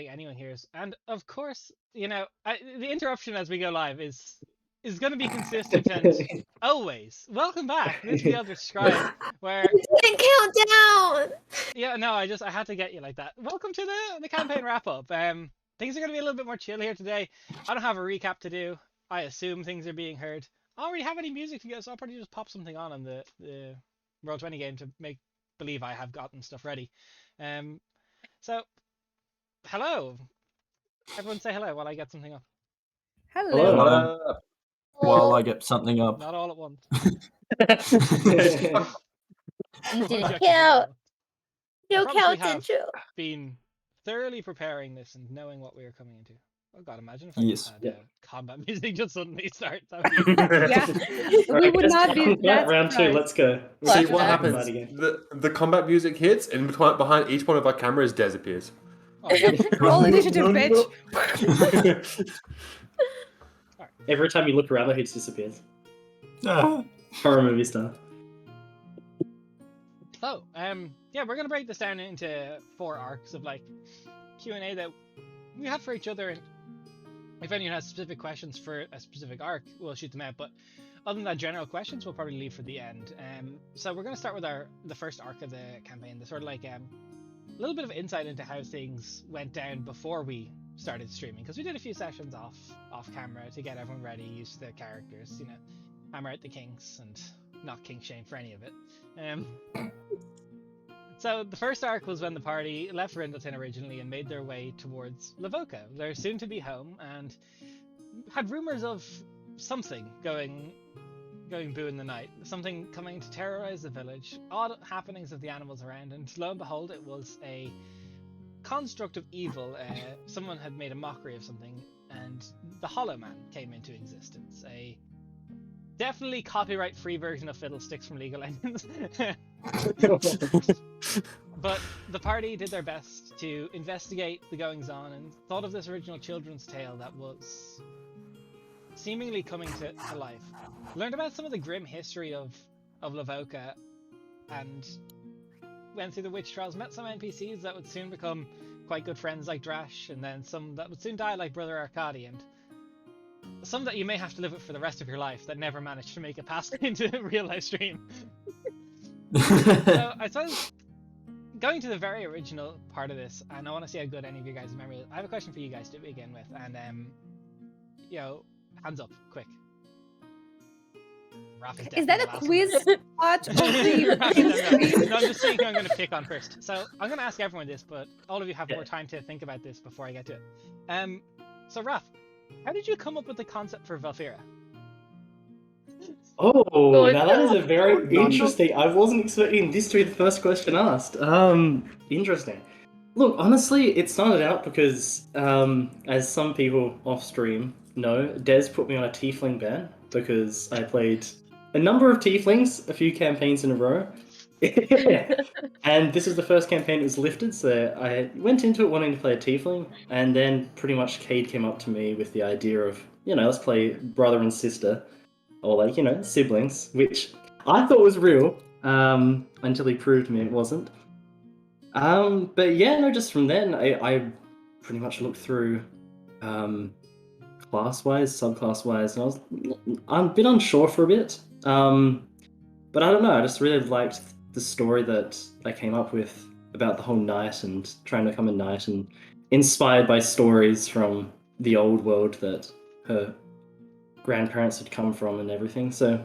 anyone hears. And of course, the interruption as we go live is going to be consistent and always. Welcome back. This is the other scribe where It didn't count down. yeah, no, I had to get you like that. Welcome to the campaign wrap up. Things are going to be a little bit more chill here today. I don't have a recap to do. I assume things are being heard. I don't really have any music to go, so I'll probably just pop something on the Roll20 game to make believe I have gotten stuff ready. So hello. Everyone say hello while I get something up. Hello. Hello. While I get something up. Not all at once. You didn't count. No Promise we count have intro. been thoroughly preparing this and knowing what we were coming into. Oh God, imagine if I Yes. just had combat music just suddenly start. Yeah, we would not be that round 2, surprised. let's go. See what Flashback. happens. The combat music hits, and behind each one of our cameras, Des appears. Oh, Roll initiative, bitch. Every time you look around, he just disappears. Ah. Horror movie style. So, yeah, we're gonna break this down into 4 arcs of like Q&A that we have for each other, and if anyone has specific questions for a specific arc, we'll shoot them out. But other than that, general questions we'll probably leave for the end. So we're gonna start with the first arc of the campaign, the sort of like a little bit of insight into how things went down before we started streaming, because we did a few sessions off camera to get everyone ready, used to the characters, hammer out the kinks and not kink shame for any of it. So the first arc was when the party left Rindleton originally and made their way towards Lavoca, their soon-to-be home, and had rumors of something going boo in the night, something coming to terrorize the village, odd happenings of the animals around, and lo and behold, it was a construct of evil. Someone had made a mockery of something, and the Hollow Man came into existence. A definitely copyright-free version of Fiddlesticks from League of Legends. But the party did their best to investigate the goings-on and thought of this original children's tale that was seemingly coming to life. Learned about some of the grim history of Lavoca, and went through the witch trials, met some NPCs that would soon become quite good friends like Drash, and then some that would soon die like Brother Arcadi, and some that you may have to live with for the rest of your life that never managed to make it past into a real life stream. So I suppose going to the very original part of this, and I want to see how good any of you guys' memory is. I have a question for you guys to begin with, and hands up, quick. Raph Is that a quiz part of the No, I'm just saying who I'm going to pick on first. So I'm going to ask everyone this, but all of you have more time to think about this before I get to it. So Raph, how did you come up with the concept for Valphira? Oh, now that is a very interesting. I wasn't expecting this to be the first question asked. Interesting. Look, honestly, it started out because, as some people off stream know, Des put me on a tiefling ban because I played a number of tieflings, a few campaigns in a row. And this is the first campaign that was lifted, so I went into it wanting to play a tiefling, and then pretty much Cade came up to me with the idea of, let's play brother and sister, or siblings, which I thought was real, until he proved to me it wasn't. But yeah, no, just from then, I pretty much looked through class-wise, subclass-wise, and I'm a bit unsure for a bit. But I don't know, I just really liked the story that I came up with about the whole knight and trying to become a knight, and inspired by stories from the old world that her grandparents had come from and everything. So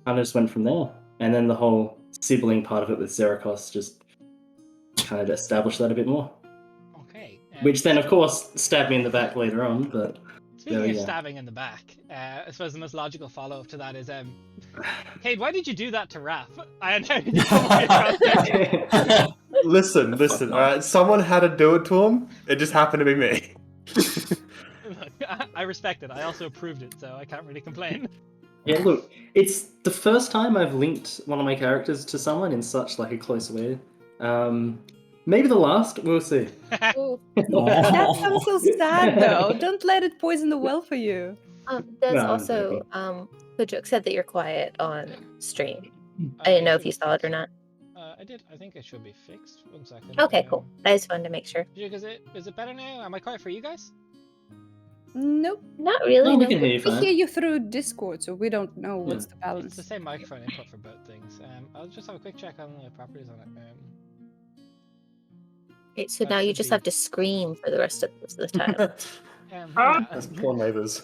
I just went from there. And then the whole sibling part of it with Zerakos just kind of established that a bit more. Okay. Which then, of course, stabbed me in the back later on, but... Speaking of stabbing in the back, I suppose the most logical follow-up to that is, Cade, why did you do that to Raph? Listen, alright, someone had to do it to him, it just happened to be me. Look, I respect it, I also approved it, so I can't really complain. Yeah, look, it's the first time I've linked one of my characters to someone in such a close way. Maybe the last, we'll see. That sounds so sad, though. Don't let it poison the well for you. Des No, also, Kujok said that you're quiet on stream. I didn't know if you saw it or not. I think it should be fixed. 1 second. Okay, cool. I just wanted to make sure. Is it better now? Am I quiet for you guys? Nope. Not really. No, we No. can hear you We fine. hear you through Discord, so we don't know what's the It's balance. the same microphone input for both things. I'll just have a quick check on the properties on it. Okay, so That now you should just be- have to scream for the rest of the time. That's poor neighbors.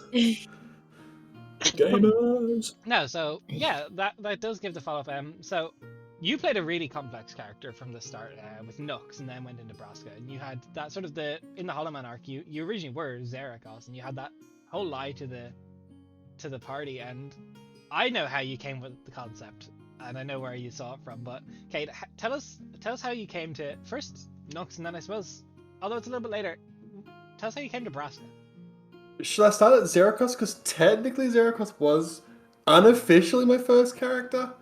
Gamers. No, so yeah, that does give the follow-up. So you played a really complex character from the start with Nux, and then went into Braska, and you had that sort of in the Hollow Man arc. You originally were Xeracos, and you had that whole lie to the party. And I know how you came with the concept, and I know where you saw it from. But Kate, tell us how you came to first Nux, and then I suppose, although it's a little bit later, tell us how you came to Braska. Should I start at Xeracos? Because technically Xeracos was unofficially my first character.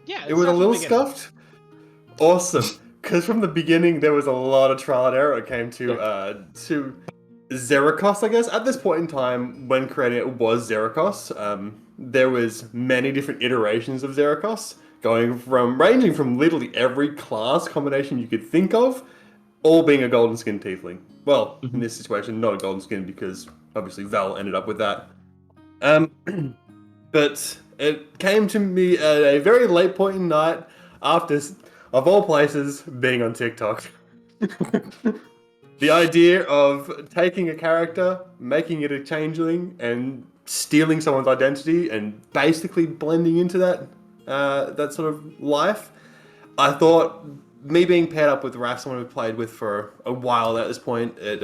Yeah, It was a start from the little beginning. scuffed. Awesome. Because from the beginning there was a lot of trial and error. It came to Xeracos, I guess. At this point in time, when creating it was Xeracos, there was many different iterations of Xeracos, ranging from literally every class combination you could think of, all being a golden skin tiefling. Well, in this situation, not a golden skin because obviously Val ended up with that. But it came to me at a very late point in the night after, of all places, being on TikTok. The idea of taking a character, making it a changeling, and stealing someone's identity and basically blending into that sort of life. I thought me being paired up with Ras, someone we've played with for a while at this point, it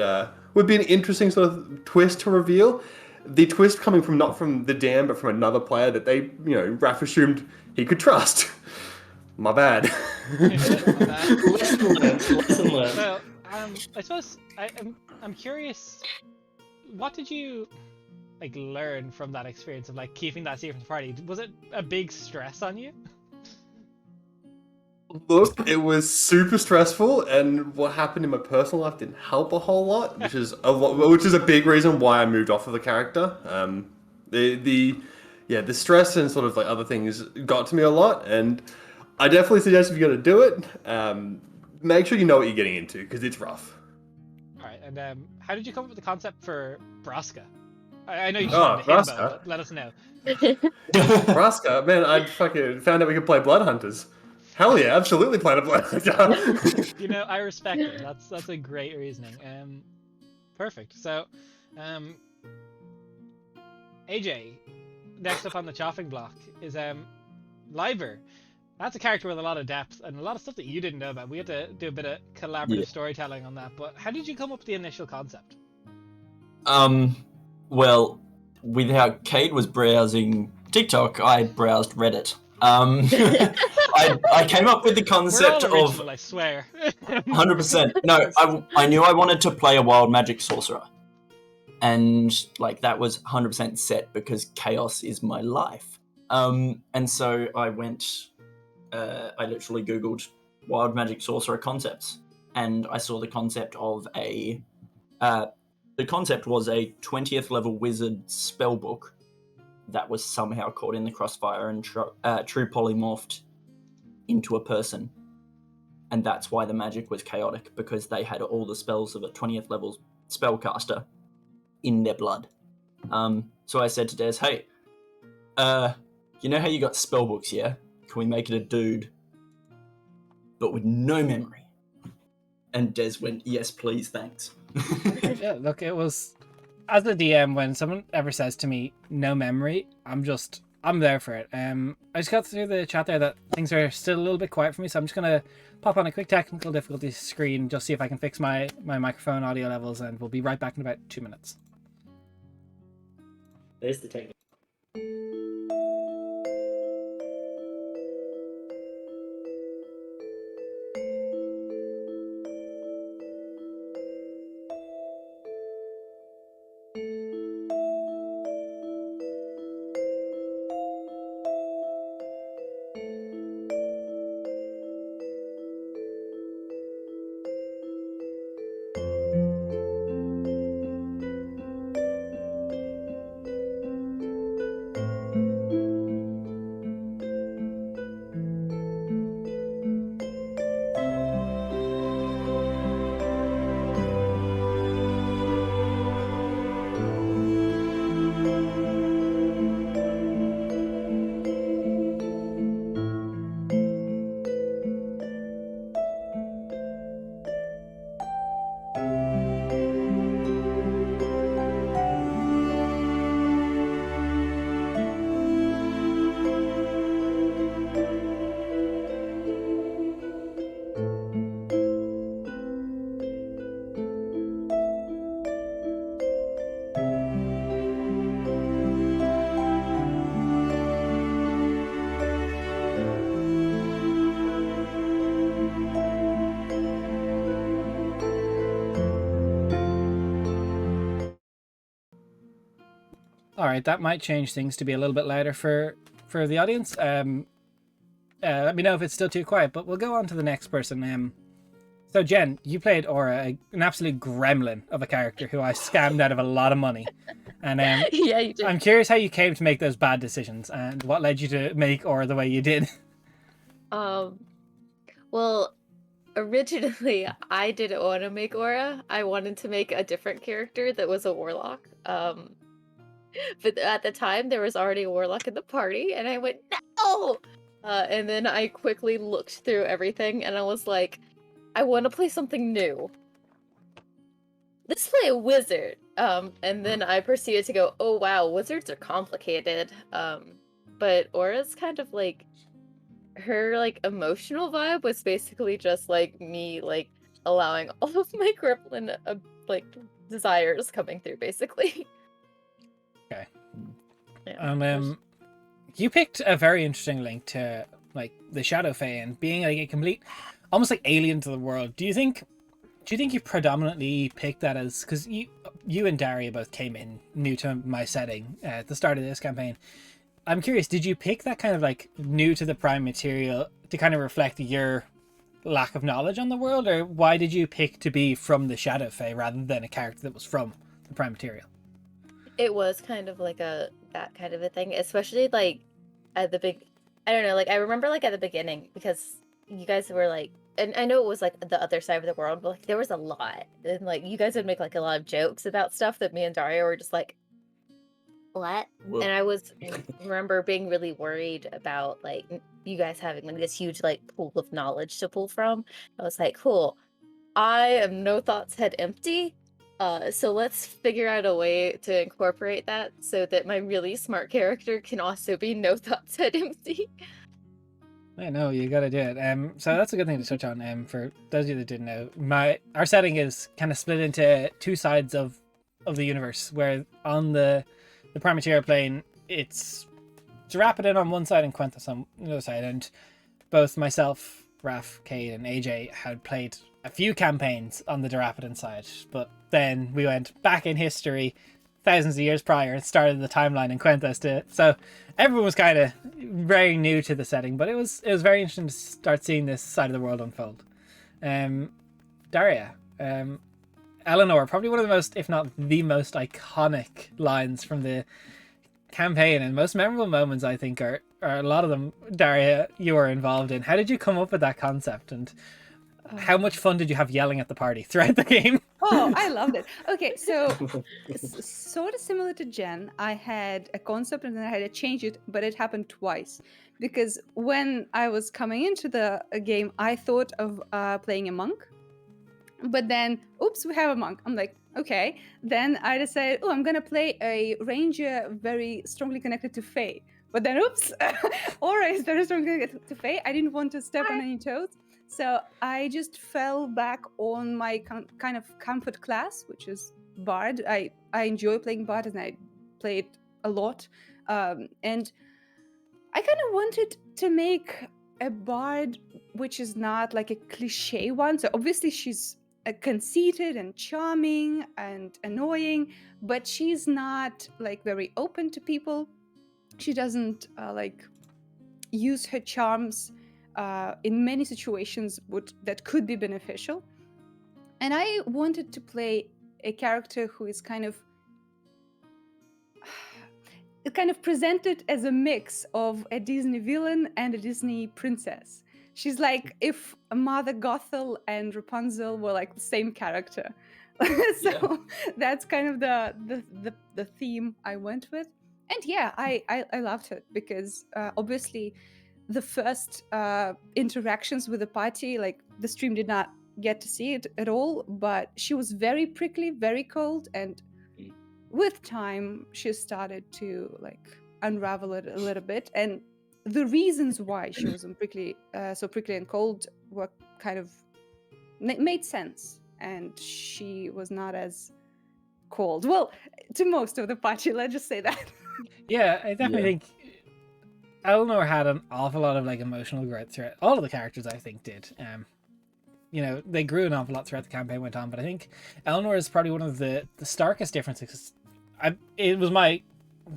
would be an interesting sort of twist to reveal. The twist coming from not from the DM, but from another player that they, Raph assumed he could trust. My bad. Lesson learned. So, I suppose I'm curious. What did you learn from that experience of keeping that secret from the party? Was it a big stress on you? Look, it was super stressful, and what happened in my personal life didn't help a whole lot, which is a big reason why I moved off of the character. The stress and sort of other things got to me a lot, and I definitely suggest if you're gonna do it, make sure you know what you're getting into because it's rough. All right, and how did you come up with the concept for Braska? I know you Oh, just named him, Braska? but let us know. Braska, man, I fucking found out we could play Blood Hunters. Hell yeah, absolutely play a Blood Hunter. I respect it. That's a great reasoning. Perfect. So, AJ, next up on the chopping block is Liber. That's a character with a lot of depth and a lot of stuff that you didn't know about. We had to do a bit of collaborative storytelling on that. But how did you come up with the initial concept? Well, with how Cade was browsing TikTok, I browsed Reddit. I came up with the concept We're all of original, I swear. 100%. No, I knew I wanted to play a wild magic sorcerer, and that was 100% set because chaos is my life. And so I went. I literally Googled wild magic sorcerer concepts, and I saw the concept of a. The concept was a 20th level wizard spellbook that was somehow caught in the crossfire and true polymorphed into a person. And that's why the magic was chaotic, because they had all the spells of a 20th level spellcaster in their blood. So I said to Des, hey, you know how you got spellbooks, yeah? Can we make it a dude, but with no memory? And Des went, yes, please, thanks. Yeah, look, it was, as a DM, when someone ever says to me, no memory, I'm there for it. I just got through the chat there that things are still a little bit quiet for me, so I'm just going to pop on a quick technical difficulty screen, just see if I can fix my microphone audio levels, and we'll be right back in about 2 minutes. There's the technique. All right, that might change things to be a little bit louder for the audience. Let me know if it's still too quiet, but we'll go on to the next person. So Jen, you played Aura, an absolute gremlin of a character who I scammed out of a lot of money. And Yeah, you did. I'm curious how you came to make those bad decisions and what led you to make Aura the way you did. Well, originally I didn't want to make Aura. I wanted to make a different character that was a warlock. But at the time there was already a warlock in the party, and I went, no! And then I quickly looked through everything, and I was like, I want to play something new. Let's play a wizard. And then I proceeded to go, oh wow, wizards are complicated. But Aura's kind of like, her like emotional vibe was basically just like me like allowing all of my gremlin like desires coming through, basically. Okay. Yeah. You picked a very interesting link to like the Shadow Fae and being like a complete, almost like alien to the world. Do you think you predominantly picked that as, because you and Daria both came in new to my setting at the start of this campaign. I'm curious, did you pick that kind of like new to the prime material to kind of reflect your lack of knowledge on the world, or why did you pick to be from the Shadow Fae rather than a character that was from the prime material? It was kind of like that kind of a thing, especially like at the I don't know, like I remember like at the beginning, because you guys were like, and I know it was like the other side of the world, but like there was a lot, and like you guys would make like a lot of jokes about stuff that me and Daria were just like, what? Whoa. And I remember being really worried about like you guys having like this huge like pool of knowledge to pull from. I was like, cool, I am no thoughts head empty. So let's figure out a way to incorporate that so that my really smart character can also be no thoughts head empty. I know, you gotta do it. So that's a good thing to touch on. For those of you that didn't know, our setting is kind of split into two sides of the universe, where on the prime material plane, it's Rapidin on one side and Quenthian on the other side, and both myself, Raph, Cade, and AJ had played a few campaigns on the Rapidin side, but then we went back in history thousands of years prior and started the timeline in Quenthian. So everyone was kind of very new to the setting, but it was very interesting to start seeing this side of the world unfold. Daria, Eleanor, probably one of the most, if not the most iconic lines from the campaign and most memorable moments, I think, are a lot of them, Daria, you were involved in. How did you come up with that concept, and how much fun did you have yelling at the party throughout the game? Oh, I loved it. Okay, so sort of similar to Jen, I had a concept and then I had to change it, but it happened twice. Because when I was coming into the game, I thought of playing a monk. But then, oops, we have a monk. I'm like, okay. Then I decided, I'm going to play a ranger very strongly connected to Fae. But then, oops, Aura is very strongly connected to Fae. I didn't want to step on any toes. So I just fell back on my kind of comfort class, which is Bard. I enjoy playing Bard, and I played a lot. And I kind of wanted to make a Bard which is not like a cliche one. So obviously she's conceited and charming and annoying, but she's not like very open to people. She doesn't like use her charms in many situations that could be beneficial. And I wanted to play a character who is kind of presented as a mix of a Disney villain and a Disney princess. She's like if Mother Gothel and Rapunzel were like the same character. So that's kind of the theme I went with. And yeah, I loved it because obviously the first interactions with the party, like the stream did not get to see it at all, but she was very prickly, very cold, and with time she started to like unravel it a little bit, and the reasons why she was so prickly and cold were kind of made sense, and she was not as cold, well, to most of the party, let's just say that. Yeah, I definitely think Eleanor had an awful lot of like emotional growth throughout. All of the characters, I think, did. They grew an awful lot throughout the campaign went on, but I think Eleanor is probably one of the starkest differences. It was my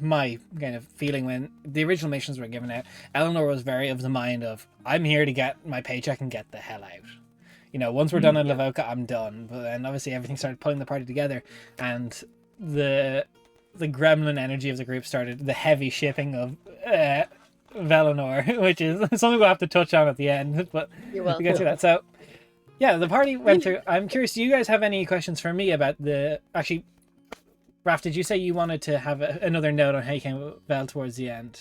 my kind of feeling when the original missions were given out. Eleanor was very of the mind of, I'm here to get my paycheck and get the hell out. You know, once we're done in Lavoka, I'm done. But then obviously everything started pulling the party together, and the gremlin energy of the group started, the heavy shipping of Valinor, which is something we'll have to touch on at the end, but You're we'll welcome. get to that. So yeah, the party went through. I'm curious, do you guys have any questions for me about actually, Raph, did you say you wanted to have another note on how you came with Val towards the end?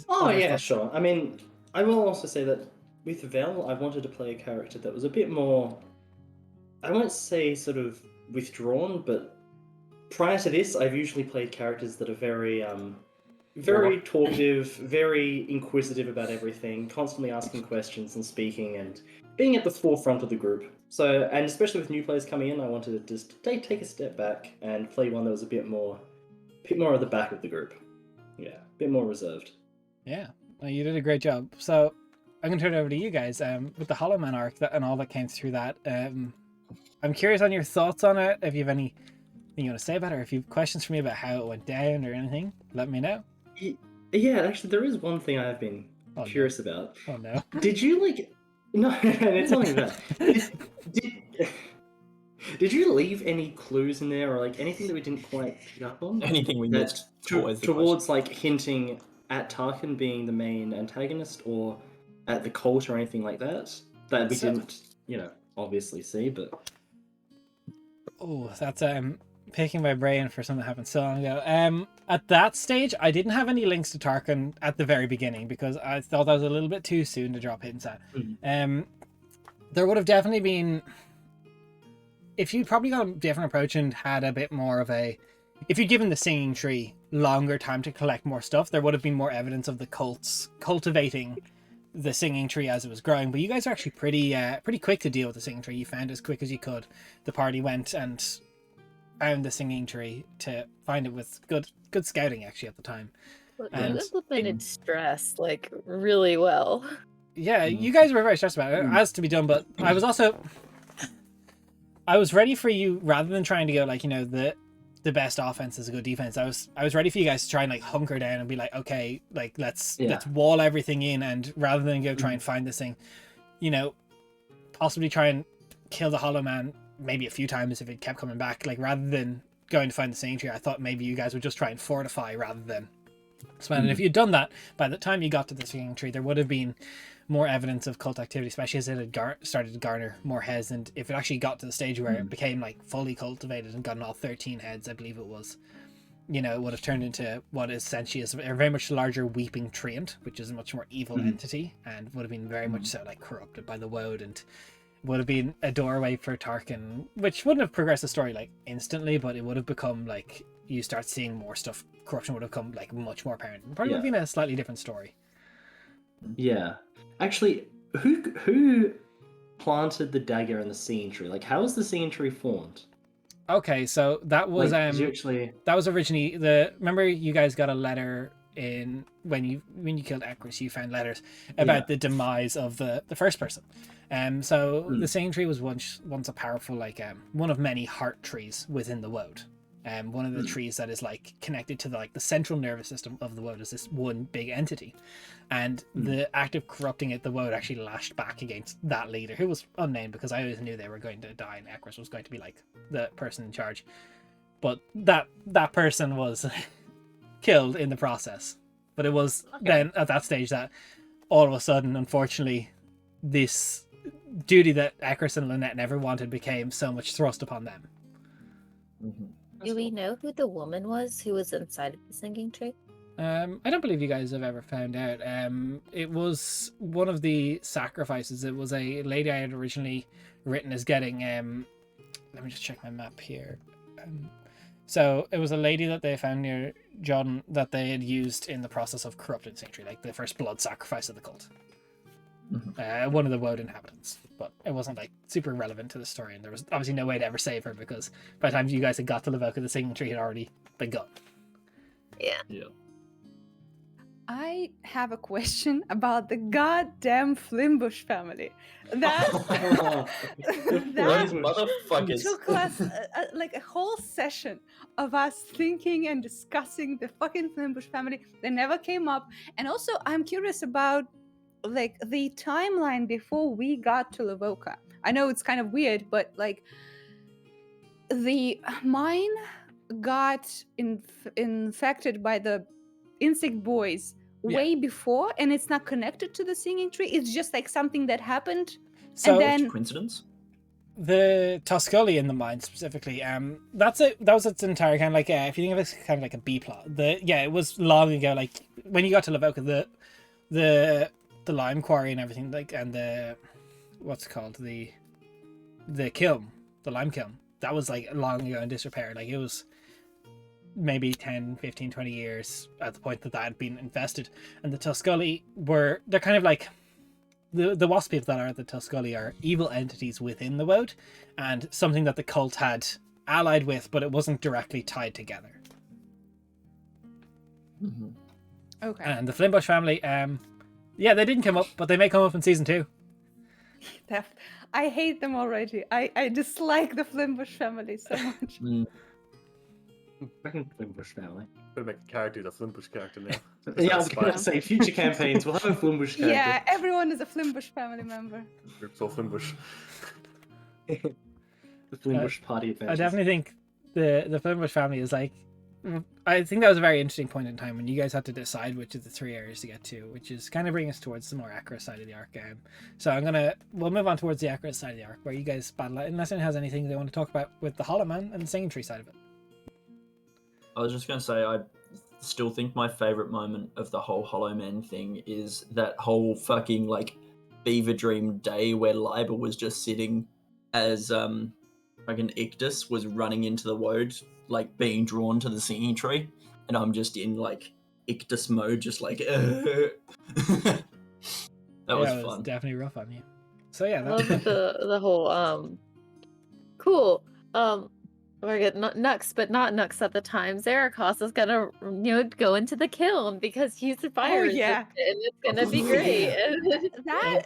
Oh yeah, sure. I mean, I will also say that with Vel, I wanted to play a character that was a bit more, I won't say sort of withdrawn, but prior to this, I've usually played characters that are very talkative, very inquisitive about everything, constantly asking questions and speaking and being at the forefront of the group. So, and especially with new players coming in, I wanted to just take a step back and play one that was a bit more at the back of the group. Yeah, a bit more reserved. Yeah, well, you did a great job. So I'm going to turn it over to you guys with the Hollow Man arc and all that came through that. I'm curious on your thoughts on it. If you have anything you want to say about it, or if you have questions for me about how it went down or anything, let me know. Yeah, actually, there is one thing I have been curious about. Oh no. Did you No, it's not even that. Did you leave any clues in there, or anything that we didn't quite pick up on? Anything we missed towards hinting at Tarkin being the main antagonist, or at the cult, or anything like that we didn't, obviously see. But that's picking my brain for something that happened so long ago. At that stage, I didn't have any links to Tarkin at the very beginning because I thought that was a little bit too soon to drop hints at. There would have definitely been, if you'd probably got a different approach and had a bit more of if you'd given the Singing Tree longer time to collect more stuff, there would have been more evidence of the cults cultivating the Singing Tree as it was growing. But you guys are actually pretty quick to deal with the Singing Tree. You found it as quick as you could. The party went and found the Singing Tree to find it with good scouting actually at the time. And implemented stress really well. Yeah, you guys were very stressed about it. It has to be done, but I was ready for you, rather than trying to go the best offense is a good defense. I was ready for you guys to try and hunker down and be okay, let's wall everything in, and rather than go try and find this thing, possibly try and kill the Hollow Man maybe a few times if it kept coming back. Rather than going to find the Singing Tree, I thought maybe you guys would just try and fortify rather than spend. And if you'd done that, by the time you got to the Singing Tree, there would have been more evidence of cult activity, especially as it had started to garner more heads. And if it actually got to the stage where it became fully cultivated and gotten all 13 heads, I believe it was, it would have turned into what essentially is a very much larger Weeping Treant, which is a much more evil entity, and would have been very much so corrupted by the woad, and would have been a doorway for Tarkin, which wouldn't have progressed the story instantly, but it would have become you start seeing more stuff. Corruption would have come much more apparent. It probably would have been a slightly different story. Yeah, actually, who planted the dagger in the Singing Tree? How was the Singing Tree formed? Okay, so that was that was originally remember you guys got a letter in when you killed Ekris, you found letters about the demise of the first person. So the Singing Tree was once a powerful one of many heart trees within the woad. One of the trees that is connected to the central nervous system of the woad is this one big entity, and the act of corrupting it, the woad actually lashed back against that leader, who was unnamed because I always knew they were going to die and Ekris was going to be the person in charge, but that person was killed in the process. But it was then at that stage that all of a sudden, unfortunately, this duty that Ekris and Lynette never wanted became so much thrust upon them. Do we know who the woman was who was inside of the Singing Tree? I don't believe you guys have ever found out. It was one of the sacrifices. It was a lady I had originally written as getting. Let me just check my map here. So it was a lady that they found near John that they had used in the process of corrupting Singing Tree, the first blood sacrifice of the cult. One of the woad inhabitants, but it wasn't super relevant to the story, and there was obviously no way to ever save her because by the time you guys had got to Lavoka, the Singing Tree had already been gone. Yeah. I have a question about the goddamn Flimbush family. That Those that motherfuckers. took us like a whole session of us thinking and discussing the fucking Flimbush family. They never came up. And also, I'm curious about like the timeline before we got to Lavoka. I know it's kind of weird, but like the mine got infected by the insect boys way before, and it's not connected to the singing tree. It's just like something that happened. So and then Coincidence? the Tuscully in the mine specifically, that's it. That was its entire kind of like, if you think of it as kind of like a B plot. It was long ago. Like when you got to Lavoka, the lime quarry and everything, like, and the what's it called, the kiln, the lime kiln. That was like long ago in disrepair. Like it was maybe 10, 15, 20 years at the point that had been infested. And the Tuscully they're kind of like the wasp people that are at the Tuscully are evil entities within the Woad, and something that the cult had allied with, but it wasn't directly tied together. Mm-hmm. okay. And the Flimbush family, they didn't come up, but they may come up in season 2. I hate them already. I dislike the Flimbush family so much. Fucking Flimbush family. Better make a character a Flimbush character now. Yeah, I was gonna say future campaigns will have a Flimbush character. Yeah, everyone is a Flimbush family member. It's all Flimbush. The Flimbush party adventures. I definitely think the Flimbush family is like, I think that was a very interesting point in time when you guys had to decide which of the 3 areas to get to, which is kind of bringing us towards the more accurate side of the arc. So we'll move on towards the accurate side of the arc where you guys battle it, unless anyone has anything they want to talk about with the Hollow Man and the Singing Tree side of it. I was just going to say, I still think my favorite moment of the whole Hollow Man thing is that whole fucking, like, Beaver Dream day where Liber was just sitting as, fucking Ictus was running into the Woad, like, being drawn to the Singing Tree, and I'm just in, like, Ictus mode, just like, That was it fun. was definitely rough on you. So yeah, I love the whole cool. We're getting Nux, but not Nux at the time. Zarikos is gonna, go into the kiln because he's a fire resistant, and it's gonna be great.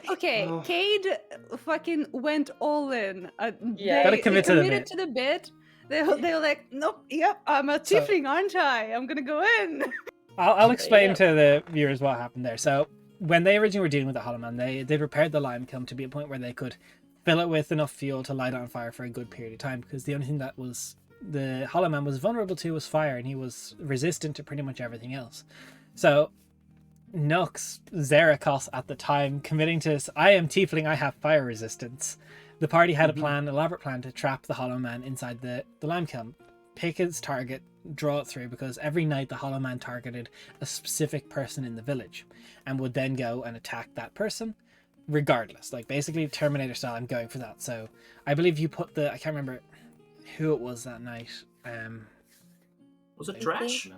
Okay, Cade fucking went all in. Gotta commit to the bit. To the bit. They were like, nope, yep, I'm a tiefling, aren't I? I'm gonna go in. I'll explain to the viewers what happened there. So when they originally were dealing with the Hollow Man, they repaired the lime kiln to be a point where they could fill it with enough fuel to light it on fire for a good period of time, because the only thing that was the Hollow Man was vulnerable to was fire, and he was resistant to pretty much everything else. So Nux, Zarikos at the time, committing to this, I am tiefling, I have fire resistance. The party had a plan, elaborate plan, to trap the Hollow Man inside the lime kiln, pick his target, draw it through, because every night the Hollow Man targeted a specific person in the village and would then go and attack that person regardless, like basically Terminator style. I'm going for that. So I believe you put I can't remember who it was that night. Was it Drash?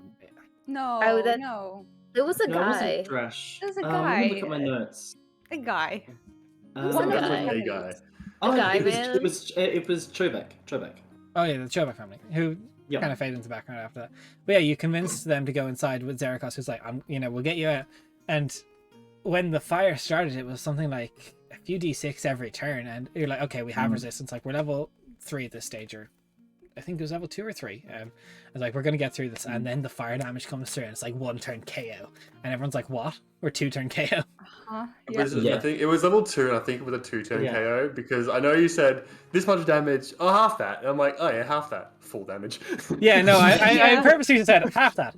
No, no. It was a No, guy. it wasn't Drash. It was a Let guy. me look at my notes. A guy. One guy. A guy. Oh, guy, it man. was Chobek. Oh yeah, the Chobak family, who Yep. kind of faded into the background after that. But yeah, you convinced them to go inside with Zarikos, who's like, we'll get you out. And when the fire started, it was something like a few d6 every turn, and you're like, okay, we have resistance. Like, we're level 3 at this stage, or I think it was level 2 or 3. I was like, we're gonna get through this, and then the fire damage comes through, and it's like 1 turn KO, and everyone's like, what? Or 2 turn KO? Yeah. I think it was level 2, and I think it was a 2-turn Yeah. KO, because I know you said this much damage, half that, and I'm like, oh yeah, half that, full damage. Yeah, no, I purposely said half that.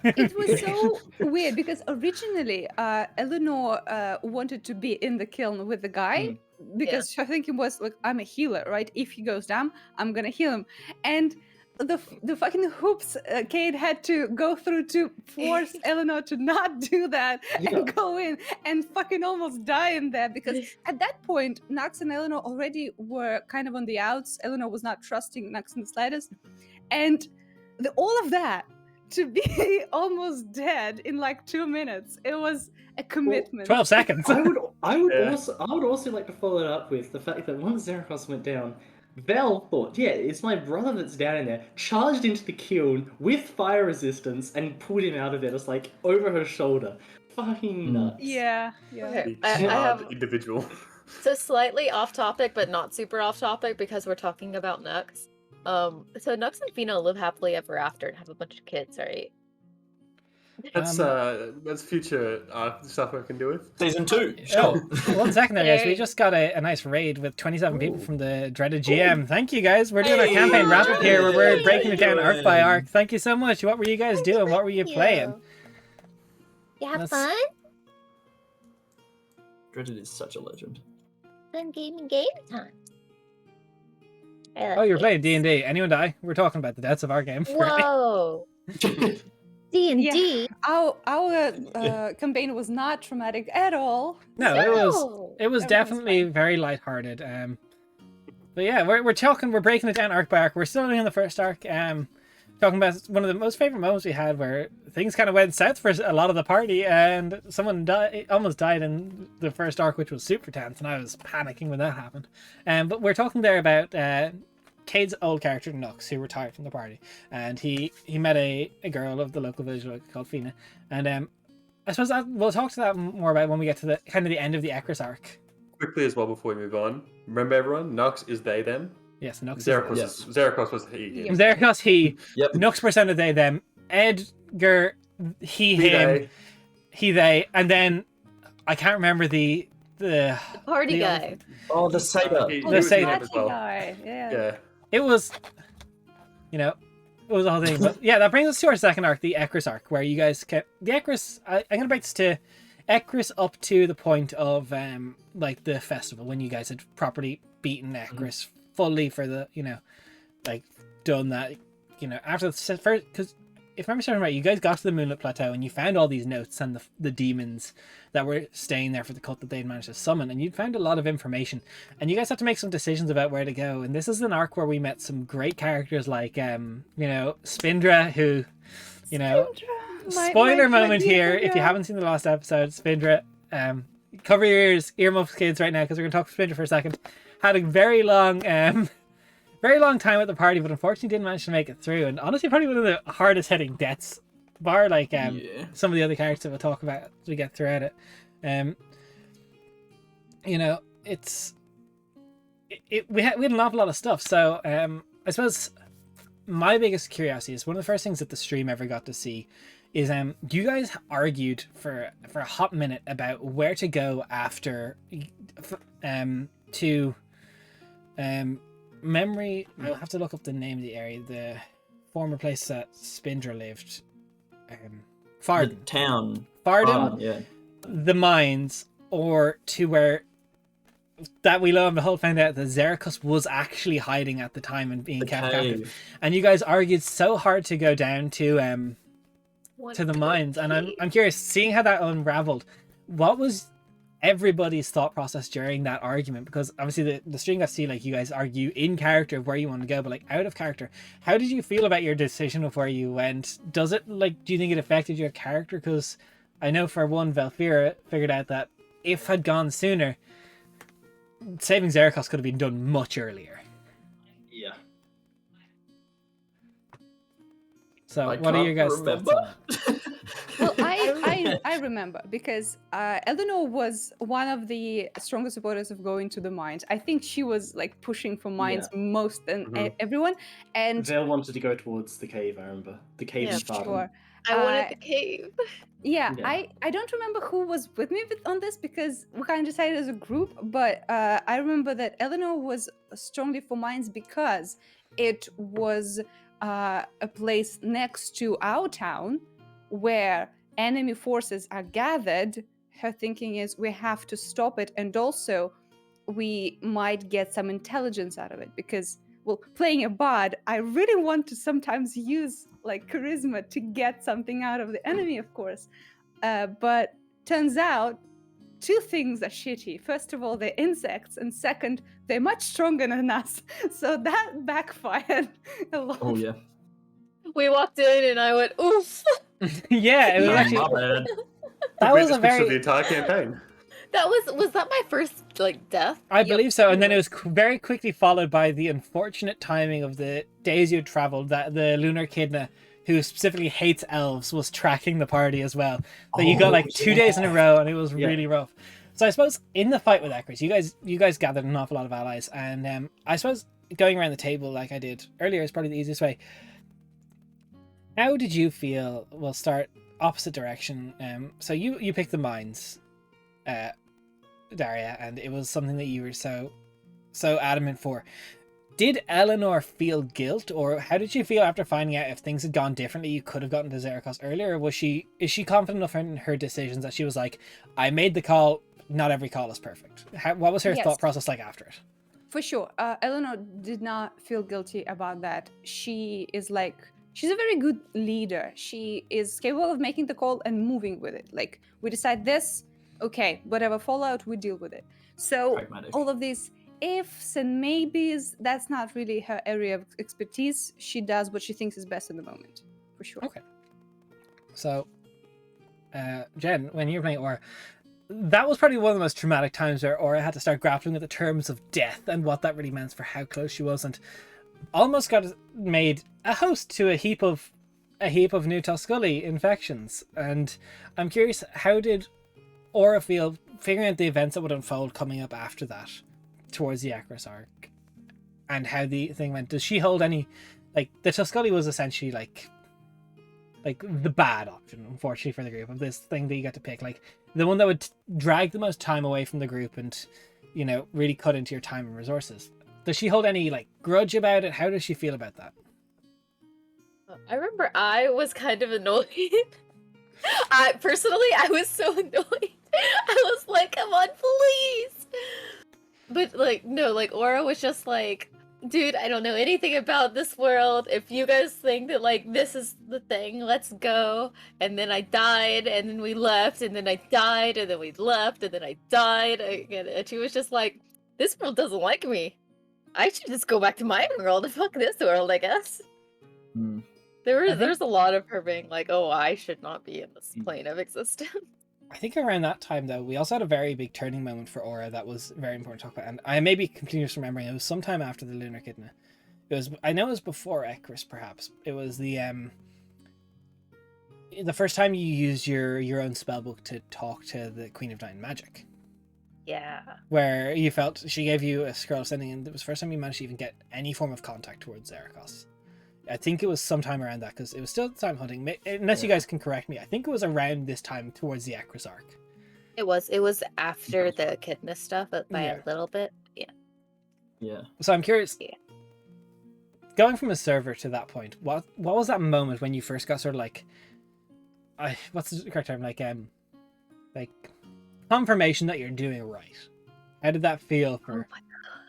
It was so weird because originally Eleanor wanted to be in the kiln with the guy because her thinking was like, I'm a healer, right? If he goes down, I'm gonna heal him. And the fucking hoops Cade had to go through to force Eleanor to not do that and go in and fucking almost die in there, because at that point Nux and Eleanor already were kind of on the outs. Eleanor was not trusting Nux in the slightest, and all of that to be almost dead in like 2 minutes, it was a commitment. 12 seconds. I would also like to follow it up with the fact that once Zarikos went down, Val thought, yeah, it's my brother that's down in there, charged into the kiln with fire resistance and pulled him out of it. It's like over her shoulder. Fucking nuts. Yeah, yeah. Okay, The I charred have individual. so slightly off topic, but not super off topic because we're talking about Nux. So Nux and Fino live happily ever after and have a bunch of kids, right? That's future stuff I can do with. Season 2. Oh, Sure. 1 second there, guys. We Yay. just got a nice raid with 27 people Ooh. from the dreaded GM. Thank you, guys. We're doing our Hey, campaign wrap up here where we're Yay. breaking it down arc by Doing. arc. Thank you so much. What were you guys doing? What were you playing? You have That's- fun? Dreaded is such a legend. Fun gaming game time. Oh, you're playing D&D. Anyone die? We're talking about the deaths of our game. Whoa. D&D? Our campaign was not traumatic at all. No, it was Everyone's definitely fine. very lighthearted. But yeah, we're breaking it down arc by arc. We're still doing the first arc. Talking about one of the most favorite moments we had where things kind of went south for a lot of the party and someone almost died in the first arc, which was super tense, and I was panicking when that happened. But we're talking there about Cade's old character Nux, who retired from the party, and he met a girl of the local village called Fina, and I suppose we'll talk to that more about when we get to the kind of the end of the Ekris arc. Quickly as well before we move on. Remember everyone, Nux is they them. Yes, Nux. Zeracos was he. Him. Zeracos he. Yep. Nux percent of they them. Edgar he him. They. He they, and then I can't remember the Party the- guy. Oh, the Satyr. He The was Satyr. him Party as well. guy, yeah. Yeah. It was, it was a whole thing. But yeah, that brings us to our second arc, the Ekris arc, where you guys kept the Ekris. I'm gonna break this to Ekris up to the point of like the festival when you guys had properly beaten Ekris fully for the done that after the first, because if I'm remembering right, you guys got to the Moonlit Plateau and you found all these notes and the demons that were staying there for the cult that they'd managed to summon, and you found a lot of information, and you guys had to make some decisions about where to go. And this is an arc where we met some great characters like Spindra, who spoiler moment here if you haven't seen the last episode. Spindra, cover your ears, earmuffs, kids, right now, because we're going to talk to Spindra for a second. Had a very long time at the party, but unfortunately didn't manage to make it through. And honestly, probably one of the hardest hitting deaths, bar some of the other characters that we'll talk about as we get throughout it. We had an awful lot of stuff. So I suppose my biggest curiosity is one of the first things that the stream ever got to see is you guys argued for a hot minute about where to go after to memory. I'll have to look up the name of the area, the former place that Spindra lived. The Farden. town. Farden, Yeah. the mines, or to where that we lo and behold found out that Zeracus was actually hiding at the time and being The kept captive. cave. And you guys argued so hard to go down to the mines, and I'm curious, seeing how that unraveled, what was everybody's thought process during that argument? Because obviously the stream got to see you guys argue in character of where you want to go, but out of character, how did you feel about your decision of where you went? Does it do you think it affected your character? Because I know for one, Valphira figured out that if had gone sooner, saving Zeracos could have been done much earlier. Yeah. So I what are your can't guys' thoughts remember. on that? Well, I remember because Eleanor was one of the strongest supporters of going to the mines. I think she was pushing for mines most than everyone. And Vale wanted to go towards the cave, I remember. The cave Yeah, in Farden. sure. I wanted the cave. Yeah, Yeah. I don't remember who was with me on this because we kind of decided as a group, but I remember that Eleanor was strongly for mines because it was a place next to our town where enemy forces are gathered. Her thinking is we have to stop it, and also we might get some intelligence out of it because, well, playing a bard, I really want to sometimes use charisma to get something out of the enemy, of course. But turns out two things are shitty. First of all, they're insects, and second, they're much stronger than us. So that backfired a lot. Oh yeah. We walked in and I went, oof. Yeah, it was Yeah, actually my bad. that Great was a description of the very entire campaign. was that my first like death? I believe so, and then it was very quickly followed by the unfortunate timing of the days you traveled, that the lunar echidna, who specifically hates elves, was tracking the party as well. So you got like 2 days in a row, and it was really rough. So I suppose in the fight with Ekris, you guys gathered an awful lot of allies, and I suppose going around the table like I did earlier is probably the easiest way. How did you feel? We'll start opposite direction. So you picked the mines, Daria, and it was something that you were so adamant for. Did Eleanor feel guilt, or how did she feel after finding out if things had gone differently, you could have gotten to Xericos earlier? Or is she confident enough in her decisions that she was like, I made the call, not every call is perfect? What was her thought process like after it? For sure. Eleanor did not feel guilty about that. She's a very good leader. She is capable of making the call and moving with it. Like, we decide this, okay, whatever fallout, we deal with it. So Pragmatic. all of these ifs and maybes, that's not really her area of expertise. She does what she thinks is best in the moment, for sure. Okay. So, Jen, when you were playing Aura, that was probably one of the most traumatic times where Aura had to start grappling with the terms of death and what that really meant for how close she was, and almost got made a host to a heap of new Tuscully infections. And I'm curious, how did Aura feel figuring out the events that would unfold coming up after that towards the Ekris arc, and how the thing went? Does she hold any, like, the Tuscully was essentially like the bad option, unfortunately, for the group, of this thing that you got to pick, like the one that would drag the most time away from the group and, you know, really cut into your time and resources. Does she hold any like grudge about it? How does she feel about that? I remember I was kind of annoyed. I was so annoyed. I was like, come on, please. But like, no, like Aura was just like, dude, I don't know anything about this world. If you guys think that like this is the thing, let's go. And then I died, and then we left, and then I died, and then we left, and then I died again. And she was just like, this world doesn't like me. I should just go back to my world and fuck this world, I guess. Mm. There's a lot of her being like, oh, I should not be in this plane of existence. I think around that time, though, we also had a very big turning moment for Aura that was very important to talk about. And I may be completely misremembering. It was sometime after the Lunar Echidna. I know it was before Ekris, perhaps. It was the first time you used your own spellbook to talk to the Queen of Night and Magic. Yeah. Where you felt she gave you a scroll of sending, and it was the first time you managed to even get any form of contact towards Xericos. I think it was sometime around that, because it was still time hunting. Unless you guys can correct me, I think it was around this time towards the Ekris arc. It was after the Echidna stuff, but by a little bit. Yeah. Yeah. So I'm curious. Yeah. Going from a server to that point, what was that moment when you first got sort of like, what's the correct term? Like confirmation that you're doing right. How did that feel for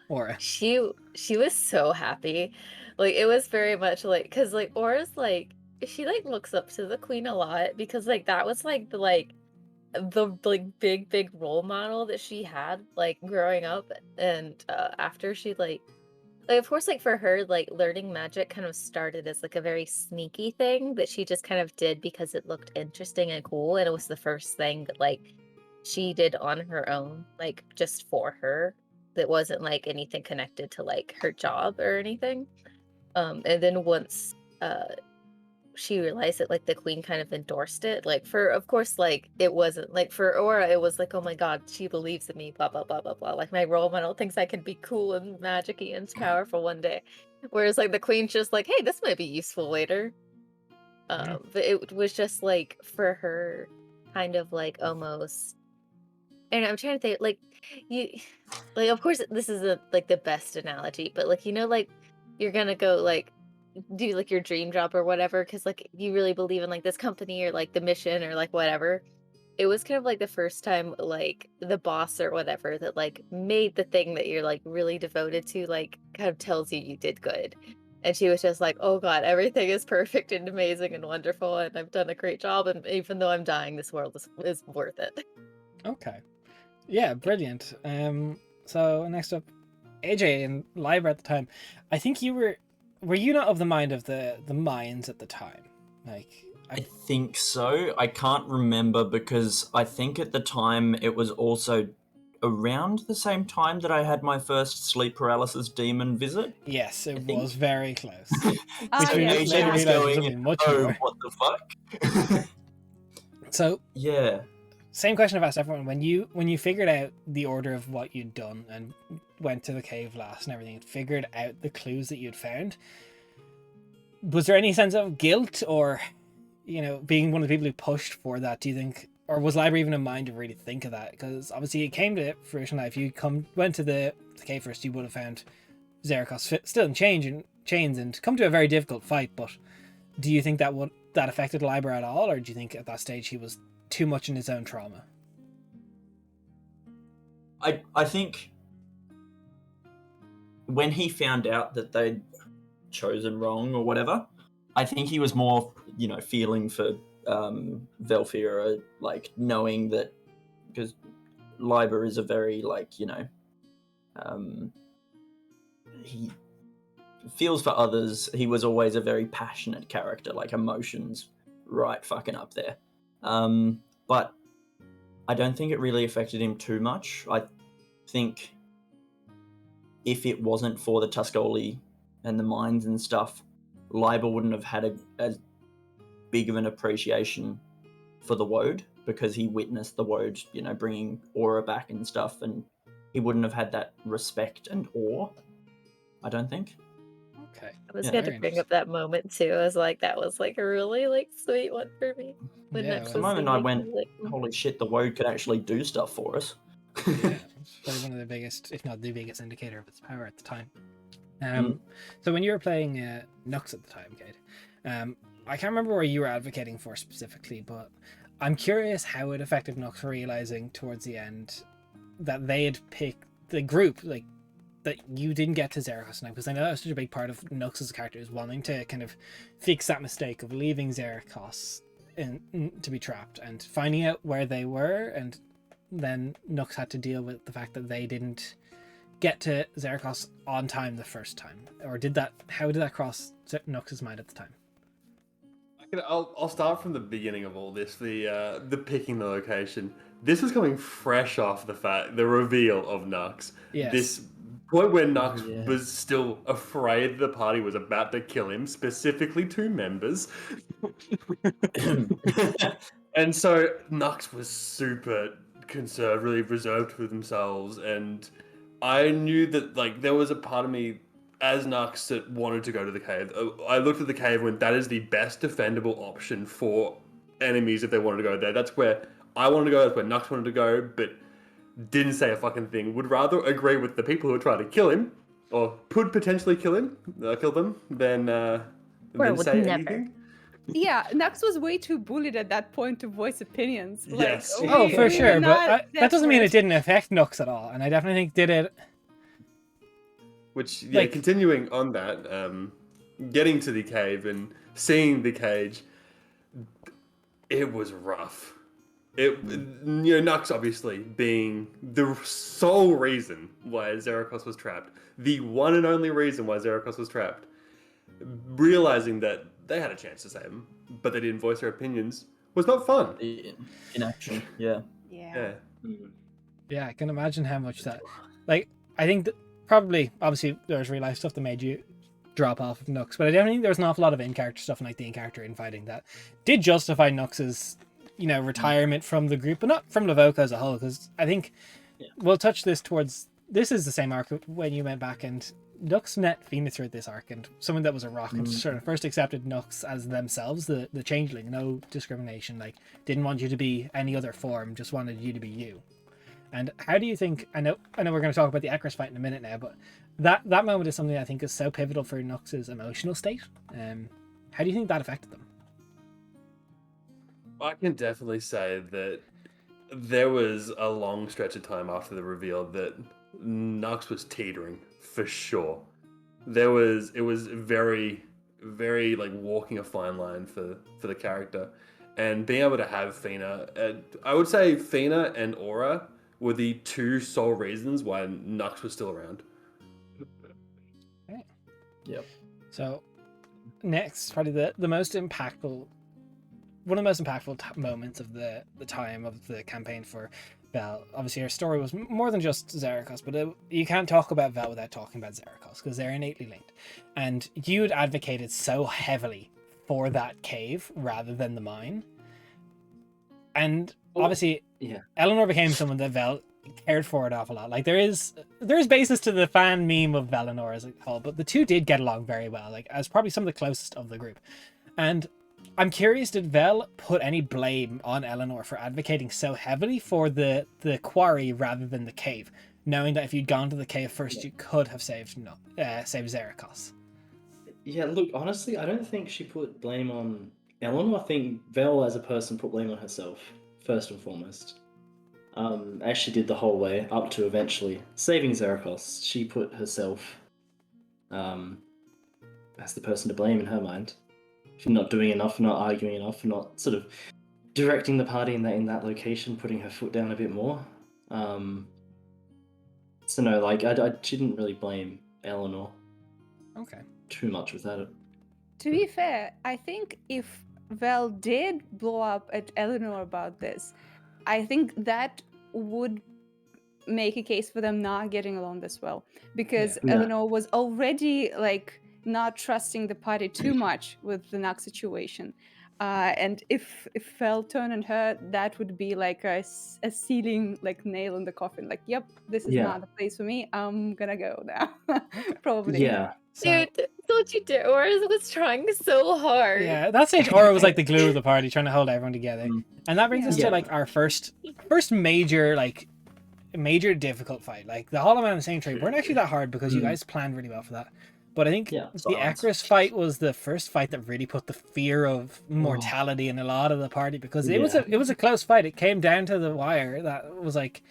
Aura? She was so happy. Like, it was very much like, because like Aura's like, she like looks up to the queen a lot, because like that was like the big role model that she had like growing up. And after she like of course, like for her, like learning magic kind of started as like a very sneaky thing that she just kind of did because it looked interesting and cool, and it was the first thing that like she did on her own, like just for her, that wasn't like anything connected to like her job or anything. And then once she realized that like the queen kind of endorsed it, like for, of course, like it wasn't like for Aura, it was like, oh my god, she believes in me, blah blah blah blah blah, like my role model thinks I can be cool and magic-y and powerful one day, whereas like the queen's just like, hey, this might be useful later. But it was just like for her kind of like almost, and I'm trying to think, like you, like of course this isn't like the best analogy, but like, you know, like you're gonna go like do like your dream job or whatever because like you really believe in like this company or like the mission or like whatever. It was kind of like the first time like the boss or whatever that like made the thing that you're like really devoted to like kind of tells you did good. And she was just like, oh god, everything is perfect and amazing and wonderful, and I've done a great job, and even though I'm dying, this world is worth it. Okay. Yeah, brilliant. So next up, AJ and Libra at the time. I think were you not of the mind of the mines at the time? Like, I think so. I can't remember because I think at the time it was also around the same time that I had my first sleep paralysis demon visit. Yes, it think. was very close. Ah, Which we yes. later AJ was realized was going, something much oh, more. what the fuck? So, Yeah. same question I've asked everyone. When you figured out the order of what you'd done and went to the cave last and everything, and figured out the clues that you'd found, was there any sense of guilt or, being one of the people who pushed for that? Do you think, or was Library even in mind to really think of that? Because obviously it came to fruition. If you went to the cave first, you would have found Xericos still in chains and come to a very difficult fight. But do you think that affected Library at all, or do you think at that stage he was too much in his own trauma? I think when he found out that they'd chosen wrong or whatever, I think he was more, feeling for Valphira, like knowing that, because Liber is a very, he feels for others. He was always a very passionate character, like emotions right fucking up there. But I don't think it really affected him too much. I think if it wasn't for the Tuscoli and the mines and stuff, Liber wouldn't have had as big of an appreciation for the Woad, because he witnessed the Woad, bringing aura back and stuff, and he wouldn't have had that respect and awe, I don't think. Okay. I was Yeah, going to very bring up that moment too. I was like, that was like a really sweet one for me. When Yeah, Nux The was moment I singing, went, was like, holy shit, the Woad could actually do stuff for us. Yeah, it's probably one of the biggest, if not the biggest indicator of its power at the time. So when you were playing Nux at the time, Kate, I can't remember what you were advocating for specifically, but I'm curious how it affected Nux realizing towards the end that they had picked the group, like, that you didn't get to Xericos now, because I know that was such a big part of Nux's character, is wanting to kind of fix that mistake of leaving Xericos to be trapped and finding out where they were, and then Nux had to deal with the fact that they didn't get to Xericos on time the first time. Or how did that cross Nux's mind at the time? I'll start from the beginning of all this. The picking the location. This was coming fresh off the reveal of Nux. Yes. This point where Nux Yeah. was still afraid the party was about to kill him, specifically 2 members. And so Nux was super conserved, really reserved with themselves, and I knew that there was a part of me as Nux that wanted to go to the cave. I looked at the cave and went, that is the best defendable option for enemies if they wanted to go there. That's where I wanted to go, that's where Nux wanted to go, but didn't say a fucking thing. Would rather agree with the people who are trying to kill him, or could potentially kill them, than would say never. anything. Yeah, Nux was way too bullied at that point to voice opinions. Yes. Oh, for we sure, were but not that doesn't mean it separate. didn't affect Nux at all, and I definitely think did it. Which, Like- continuing on that, getting to the cave and seeing the cage, it was rough. Nux obviously being the sole reason why Xericos was trapped, the one and only reason why Xericos was trapped, realizing that they had a chance to save him, but they didn't voice their opinions, was not fun. In action, yeah. Yeah. Yeah, I can imagine how much that. Like, I think that probably, obviously, there's real life stuff that made you drop off of Nux, but I definitely think there's an awful lot of in-character stuff and like the in-character infighting that did justify Nux's, retirement from the group, but not from Lavoka as a whole, because I think we'll touch this towards. This is the same arc when you went back and Nux met Phoenix throughout this arc, and someone that was a rock and sort of first accepted Nux as themselves, the changeling, no discrimination, like didn't want you to be any other form, just wanted you to be you. And how do you think? I know we're going to talk about the Akros fight in a minute now, but that moment is something I think is so pivotal for Nux's emotional state. How do you think that affected them? I can definitely say that there was a long stretch of time after the reveal that Nux was teetering, for sure. It was very, very walking a fine line for the character. And being able to have Fina, I would say Fina and Aura were the 2 sole reasons why Nux was still around. Okay. Yep. So next, probably the most impactful one of the most impactful moments of the time of the campaign for Vel. Obviously, her story was more than just Zerikos, but you can't talk about Vel without talking about Zerikos because they're innately linked. And you had advocated so heavily for that cave rather than the mine. And obviously, Eleanor became someone that Vel cared for an awful lot. Like there is basis to the fan meme of Valinor as it's called, but the two did get along very well, like as probably some of the closest of the group. And I'm curious, did Vel put any blame on Eleanor for advocating so heavily for the quarry rather than the cave, knowing that if you'd gone to the cave first, you could have saved Zerikos? Yeah, look, honestly, I don't think she put blame on Eleanor. I think Vel as a person put blame on herself, first and foremost. As she did the whole way up to eventually saving Zerikos, she put herself as the person to blame in her mind for not doing enough, for not arguing enough, for not sort of directing the party in that location, putting her foot down a bit more. So no, like she didn't really blame Eleanor. Okay. Too much with that. To be fair, I think if Vel did blow up at Eleanor about this, I think that would make a case for them not getting along this well, because Eleanor was already like not trusting the party too much with the Nux situation, and if Vel turned on her, that would be like a sealing like nail in the coffin. Like, yep, this is not the place for me. I'm gonna go now. Probably. Yeah. Dude, don't you dare. Aura was trying so hard. Yeah, at that stage, Aura was like the glue of the party, trying to hold everyone together. And that brings us to like our first major difficult fight. Like the Hollow Man and the Same Tree weren't actually that hard because you guys planned really well for that. But I think the Ekris fight was the first fight that really put the fear of mortality in a lot of the party, because it was a close fight. It came down to the wire. That was like,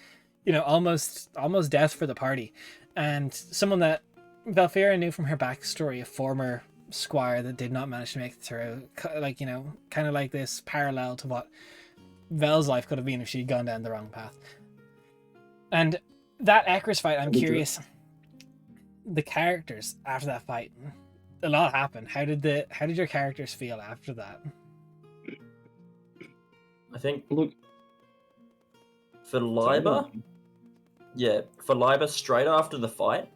almost death for the party. And someone that Valphira knew from her backstory, a former squire that did not manage to make it through, like, kind of like this parallel to what Vel's life could have been if she'd gone down the wrong path. And that Ekris fight, I'm curious, the characters after that fight, a lot happened. How did your characters feel after that? I think, look, for Liber, straight after the fight,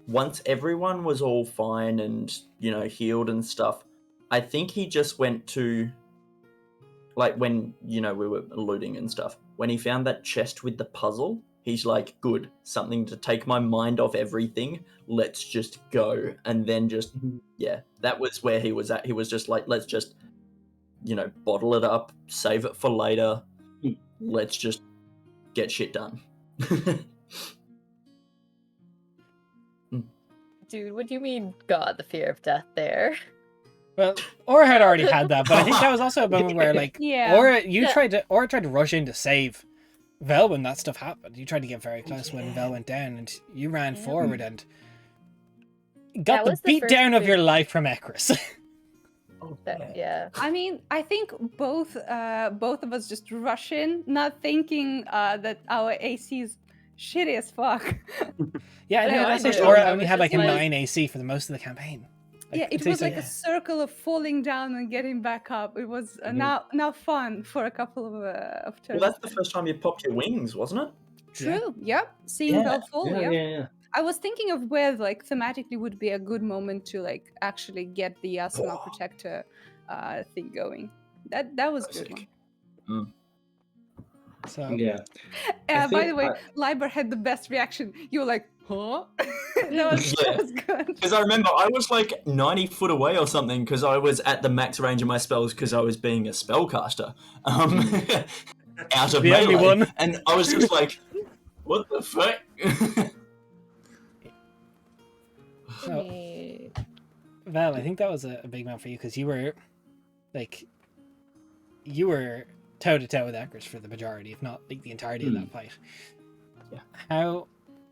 once everyone was all fine and, healed and stuff, I think he just went to, like, when, we were looting and stuff, when he found that chest with the puzzle, he's like, good, something to take my mind off everything, let's just go. And then just, that was where he was at. He was just like, let's just, bottle it up, save it for later, let's just get shit done. Dude, what do you mean, God, the fear of death there? Well, Aura had already had that, but I think that was also a moment where, like, Aura tried to rush in to save Vel when that stuff happened. You tried to get very close when Vel went down, and you ran forward and got the beat down of your life from Ekris. I mean, I think both of us just rush in, not thinking that our AC is shitty as fuck. Yeah, I think Aura only had like a 9 AC for the most of the campaign. Like, it was like a circle of falling down and getting back up. It was now fun for a couple of turns. Well, that's the first time you popped your wings, wasn't it? True. Yep. Seeing Vel fall. Yeah. I was thinking of where, like, thematically would be a good moment to, like, actually get the Asana Protector thing going. That was a good one. So by the way, Liber had the best reaction. You were like, huh? that was good. Because I remember I was like 90 foot away or something because I was at the max range of my spells because I was being a spellcaster out of melee. Only one. And I was just like, what the fuck? So, Val, I think that was a big moment for you because you were toe-to-toe with Ekris for the majority, if not like the entirety of that fight. Yeah. How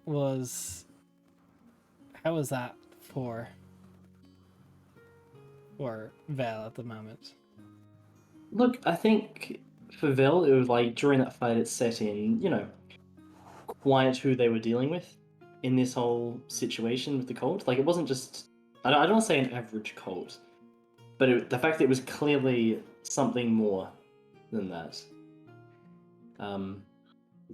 was that for Vel at the moment? Look, I think for Vel, it was like during that fight, it set in, quite who they were dealing with in this whole situation with the cult. Like, it wasn't just, I don't want to say an average cult, but the fact that it was clearly something more than that.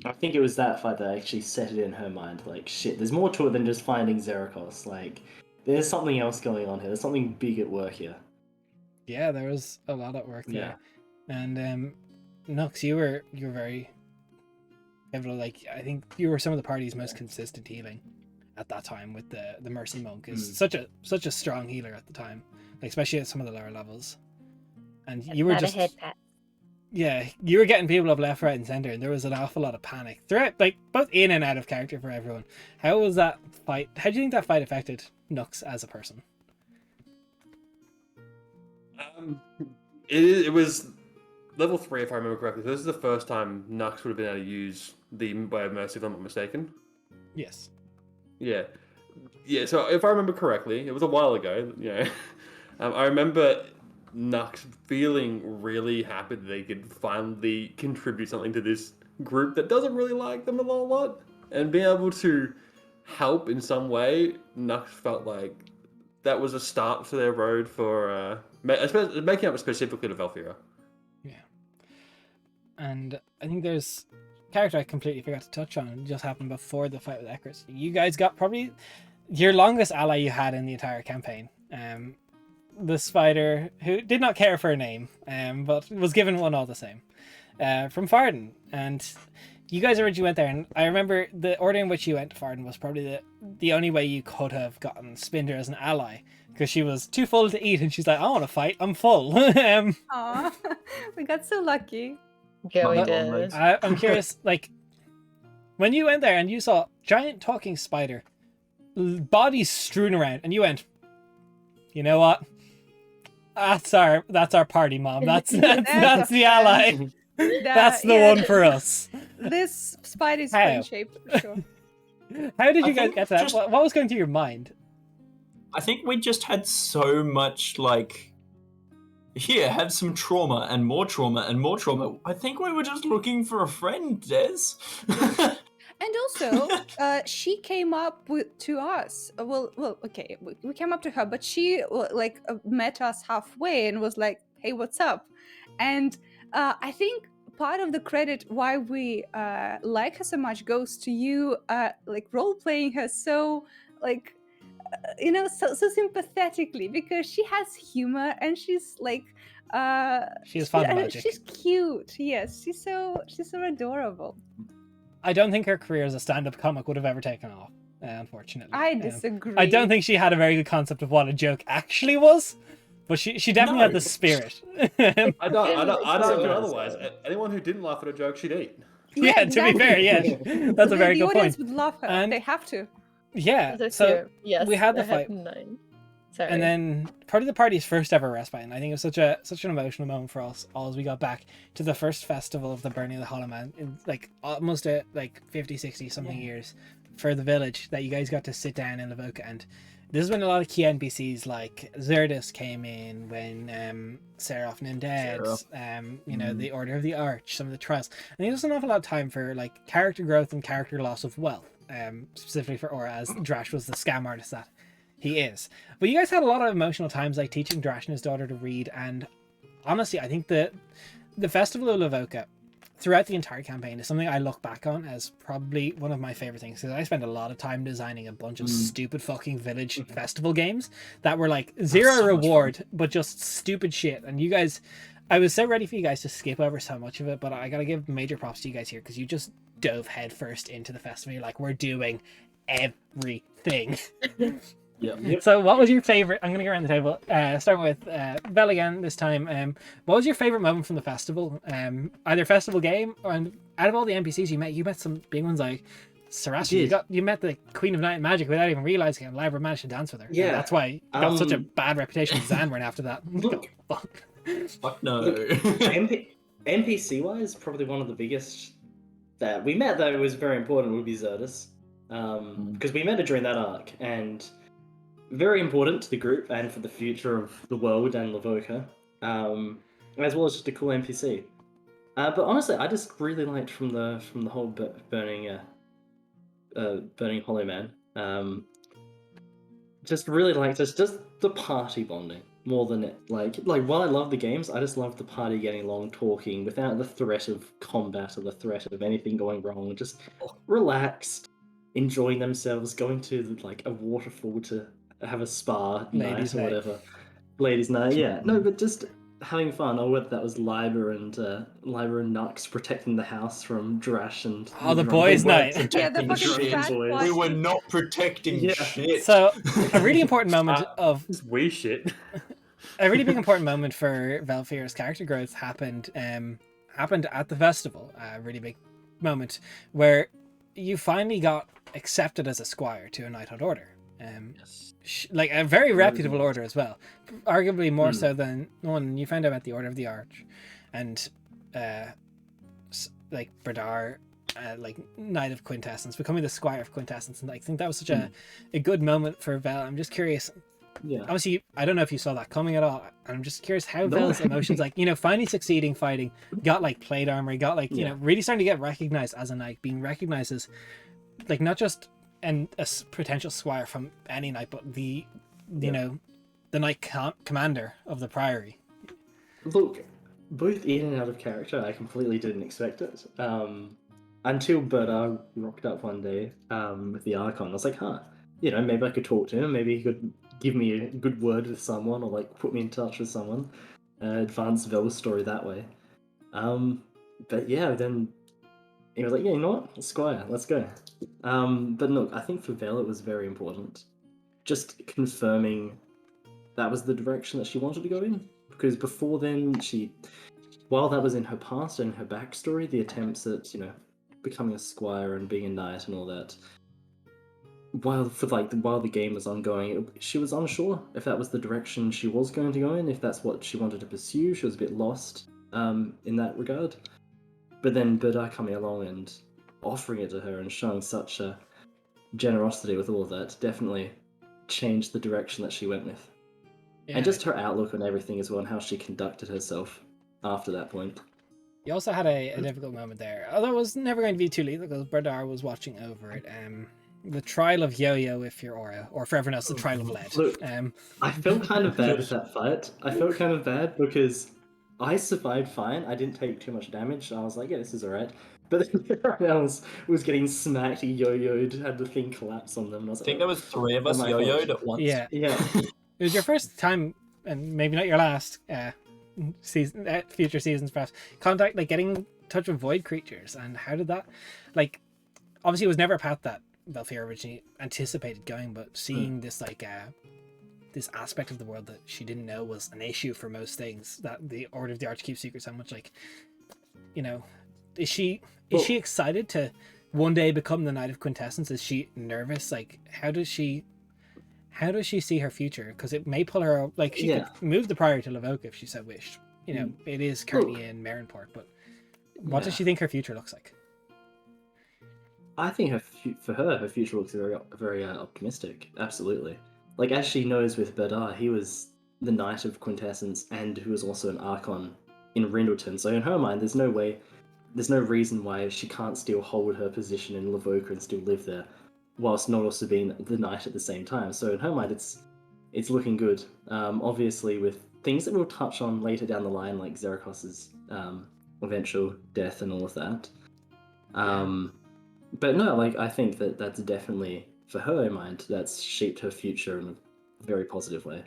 I think it was that fight that actually set it in her mind. Like, shit, there's more to it than just finding Xeracos. Like, there's something else going on here. There's something big at work here. Yeah, there was a lot at work there. And Nux, you were very pivotal. Like, I think you were some of the party's most consistent healing at that time with the Mercy Monk. Is such a strong healer at the time, like, especially at some of the lower levels. And you were just yeah, you were getting people up left, right, and center, and there was an awful lot of panic throughout, like both in and out of character for everyone. How was that fight? How do you think that fight affected Nux as a person? It was level 3, if I remember correctly. This is the first time Nux would have been able to use the Way of Mercy, if I'm not mistaken. Yes. Yeah. So if I remember correctly, it was a while ago. I remember Nux feeling really happy that they could finally contribute something to this group that doesn't really like them a lot, and being able to help in some way. Nux felt like that was a start for their road for making up specifically to Valphira. Yeah. And I think there's a character I completely forgot to touch on. It just happened before the fight with Ekers. You guys got probably your longest ally you had in the entire campaign. The spider who did not care for a name, but was given one all the same, from Farden. And you guys originally went there, and I remember the order in which you went to Farden was probably the only way you could have gotten Spinder as an ally, because she was too full to eat, and she's like, I want to fight, I'm full. Aw, we got so lucky. Yeah, we did. I'm curious, like, when you went there and you saw giant talking spider, bodies strewn around, and you went, you know what? That's our party mom. That's the ally. That's the one for us. This spider's How? friend shaped, for sure. How did you I guys think get to that? just- What was going through your mind? I think we just had so much, like, here, have some trauma and more trauma and more trauma. I think we were just looking for a friend, Des. And also, she came up to us. Well, okay, we came up to her, but she met us halfway and was like, "Hey, what's up?" And I think part of the credit why we like her so much goes to you, role playing her so so sympathetically, because she has humor and she's She is fun magic. she's cute. Yes, she's so adorable. I don't think her career as a stand-up comic would have ever taken off, unfortunately. I disagree. I don't think she had a very good concept of what a joke actually was, but she definitely had the spirit. I don't argue otherwise. Anyone who didn't laugh at a joke should eat. Yeah, exactly. to be fair, yeah, that's a very the good audience point. would love her. And- They have to. Yeah, This so year, yes, we had the I fight. 9. Sorry. and then part of the party's first ever respite, and I think it was such an emotional moment for us all as we got back to the first festival of the Burning of the Hollow Man in almost 50, 60 something years for the village, that you guys got to sit down in Lavoka. And this is when a lot of key NPCs like Xerdus came in, when Seraph and Undead, the Order of the Arch, some of the trials. I think there's an awful lot of time for like character growth and character loss of wealth, specifically for Aura, as Drash was the scam artist that he is. But you guys had a lot of emotional times, like teaching Drash and his daughter to read. And honestly, I think the Festival of Lavoka throughout the entire campaign is something I look back on as probably one of my favorite things, because I spent a lot of time designing a bunch of stupid fucking village festival games that were like zero reward but just stupid shit. And you guys, I was so ready for you guys to skip over so much of it, but I gotta give major props to you guys here, because you just dove headfirst into the festival. You're like, we're doing everything. Yep. So what was your favorite? I'm gonna go around the table, starting with Belle again this time. What was your favorite moment from the festival? Either festival game, or, and out of all the NPCs you met some big ones like Sarasi. You met the Queen of Night and Magic without even realizing it, and Lyra managed to dance with her. Yeah. And that's why you got such a bad reputation with Zanwern after that. Look. Fuck no. NPC wise, probably one of the biggest that we met that was very important would be Xerdus, because we met her during that arc, and very important to the group and for the future of the world and Lavoka, as well as just a cool NPC. But honestly, I just really liked from the whole burning Hollow Man. Just really liked just the party bonding. more than it. Like while I love the games, I just love the party getting along, talking without the threat of combat or the threat of anything going wrong. Just relaxed, enjoying themselves, going to like a waterfall to have a spa Ladies' night or night. whatever. Ladies' night, yeah. No, but just having fun, or whether that was Liber and Nux protecting the house from Drash and Oh, the Run. boys' We weren't night. Yeah, the protecting fucking shit. fat boys. We were boys. not protecting Yeah. shit. So a really important moment of This wee shit. a really big important moment for Valphira's character growth happened at the festival. A really big moment where you finally got accepted as a squire to a knighthood order. Like a very reputable order as well, arguably more so than one you found out about the Order of the Arch, and like Bradar, like Knight of Quintessence, becoming the Squire of Quintessence, and I think that was such a good moment for Vel. I'm just curious. Yeah. Obviously, I don't know if you saw that coming at all. I'm just curious how No. Vel's emotions, like, you know, finally succeeding fighting, got like plate armor, got like, you know, really starting to get recognized as a knight, being recognized as like not just potential squire from any knight, but the you know, the knight commander of the priory. Look, both in and out of character, I completely didn't expect it. Until Berdar rocked up one day with the Archon. I was like, you know, maybe I could talk to him. Maybe he could give me a good word with someone, or like put me in touch with someone. Advance Vel's story that way. But yeah, then he was like, yeah, you know what? Squire, let's go. But look, I think for Vel it was very important. Just confirming that was the direction that she wanted to go in. Because before then, while that was in her past and her backstory, the attempts at, you know, becoming a squire and being a knight and all that, while the game was ongoing, she was unsure if that was the direction she was going to go in, if that's what she wanted to pursue. She was a bit lost in that regard. But then Berdar coming along and offering it to her and showing such a generosity with all of that definitely changed the direction that she went with. Yeah. And just her outlook on everything as well, and how she conducted herself after that point. You also had a difficult moment there, although it was never going to be too lethal because Berdar was watching over it. The trial of Yo-Yo if you're Aura, or for everyone else, the trial of Lead. Look, I felt kind of bad with that fight. I felt kind of bad because I survived fine. I didn't take too much damage. I was like, yeah, this is alright. But then everyone else was getting smacked, yo-yoed, had the thing collapse on them. And I was like, I think there was 3 of us my yo-yoed fault. at once. Yeah. Yeah. It was your first time, and maybe not your last, season, future seasons perhaps, contact, like getting in touch with void creatures, and how did that, like, obviously it was never a path that Valphira originally anticipated going, but seeing this, like, this aspect of the world that she didn't know was an issue for most things, that the Order of the Arch keeps secret so much, like, you know, is she excited to one day become the Knight of Quintessence? Is she nervous? Like, how does she see her future? Because it may pull her, like, she could move the Priory to Lavoka if she so wished. You know, it is currently in Marinport, but what does she think her future looks like? I think her future looks very, very optimistic. Absolutely. Like, as she knows with Berdar, he was the Knight of Quintessence and who was also an Archon in Rindleton. So in her mind, there's no reason why she can't still hold her position in Lavoka and still live there, whilst not also being the Knight at the same time. So in her mind, it's looking good. Obviously, with things that we'll touch on later down the line, like Xerxes' eventual death and all of that. But no, like, I think that that's definitely, for her in mind, that's shaped her future in a very positive way.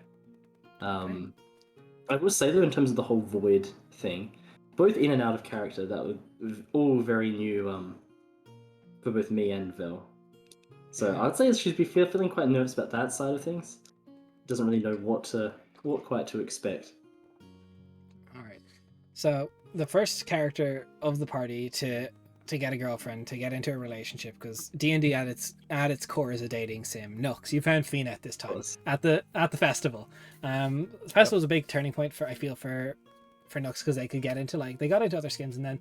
I will say, though, in terms of the whole void thing, both in and out of character, that was all very new for both me and Vel. So I'd say she'd be feeling quite nervous about that side of things. Doesn't really know what quite to expect. All right. So the first character of the party to get a girlfriend, to get into a relationship, because D&D at its core is a dating sim. Nux, you found Fina at this time at the festival. The festival was a big turning point for Nux, because they could get into, like, they got into other skins, and then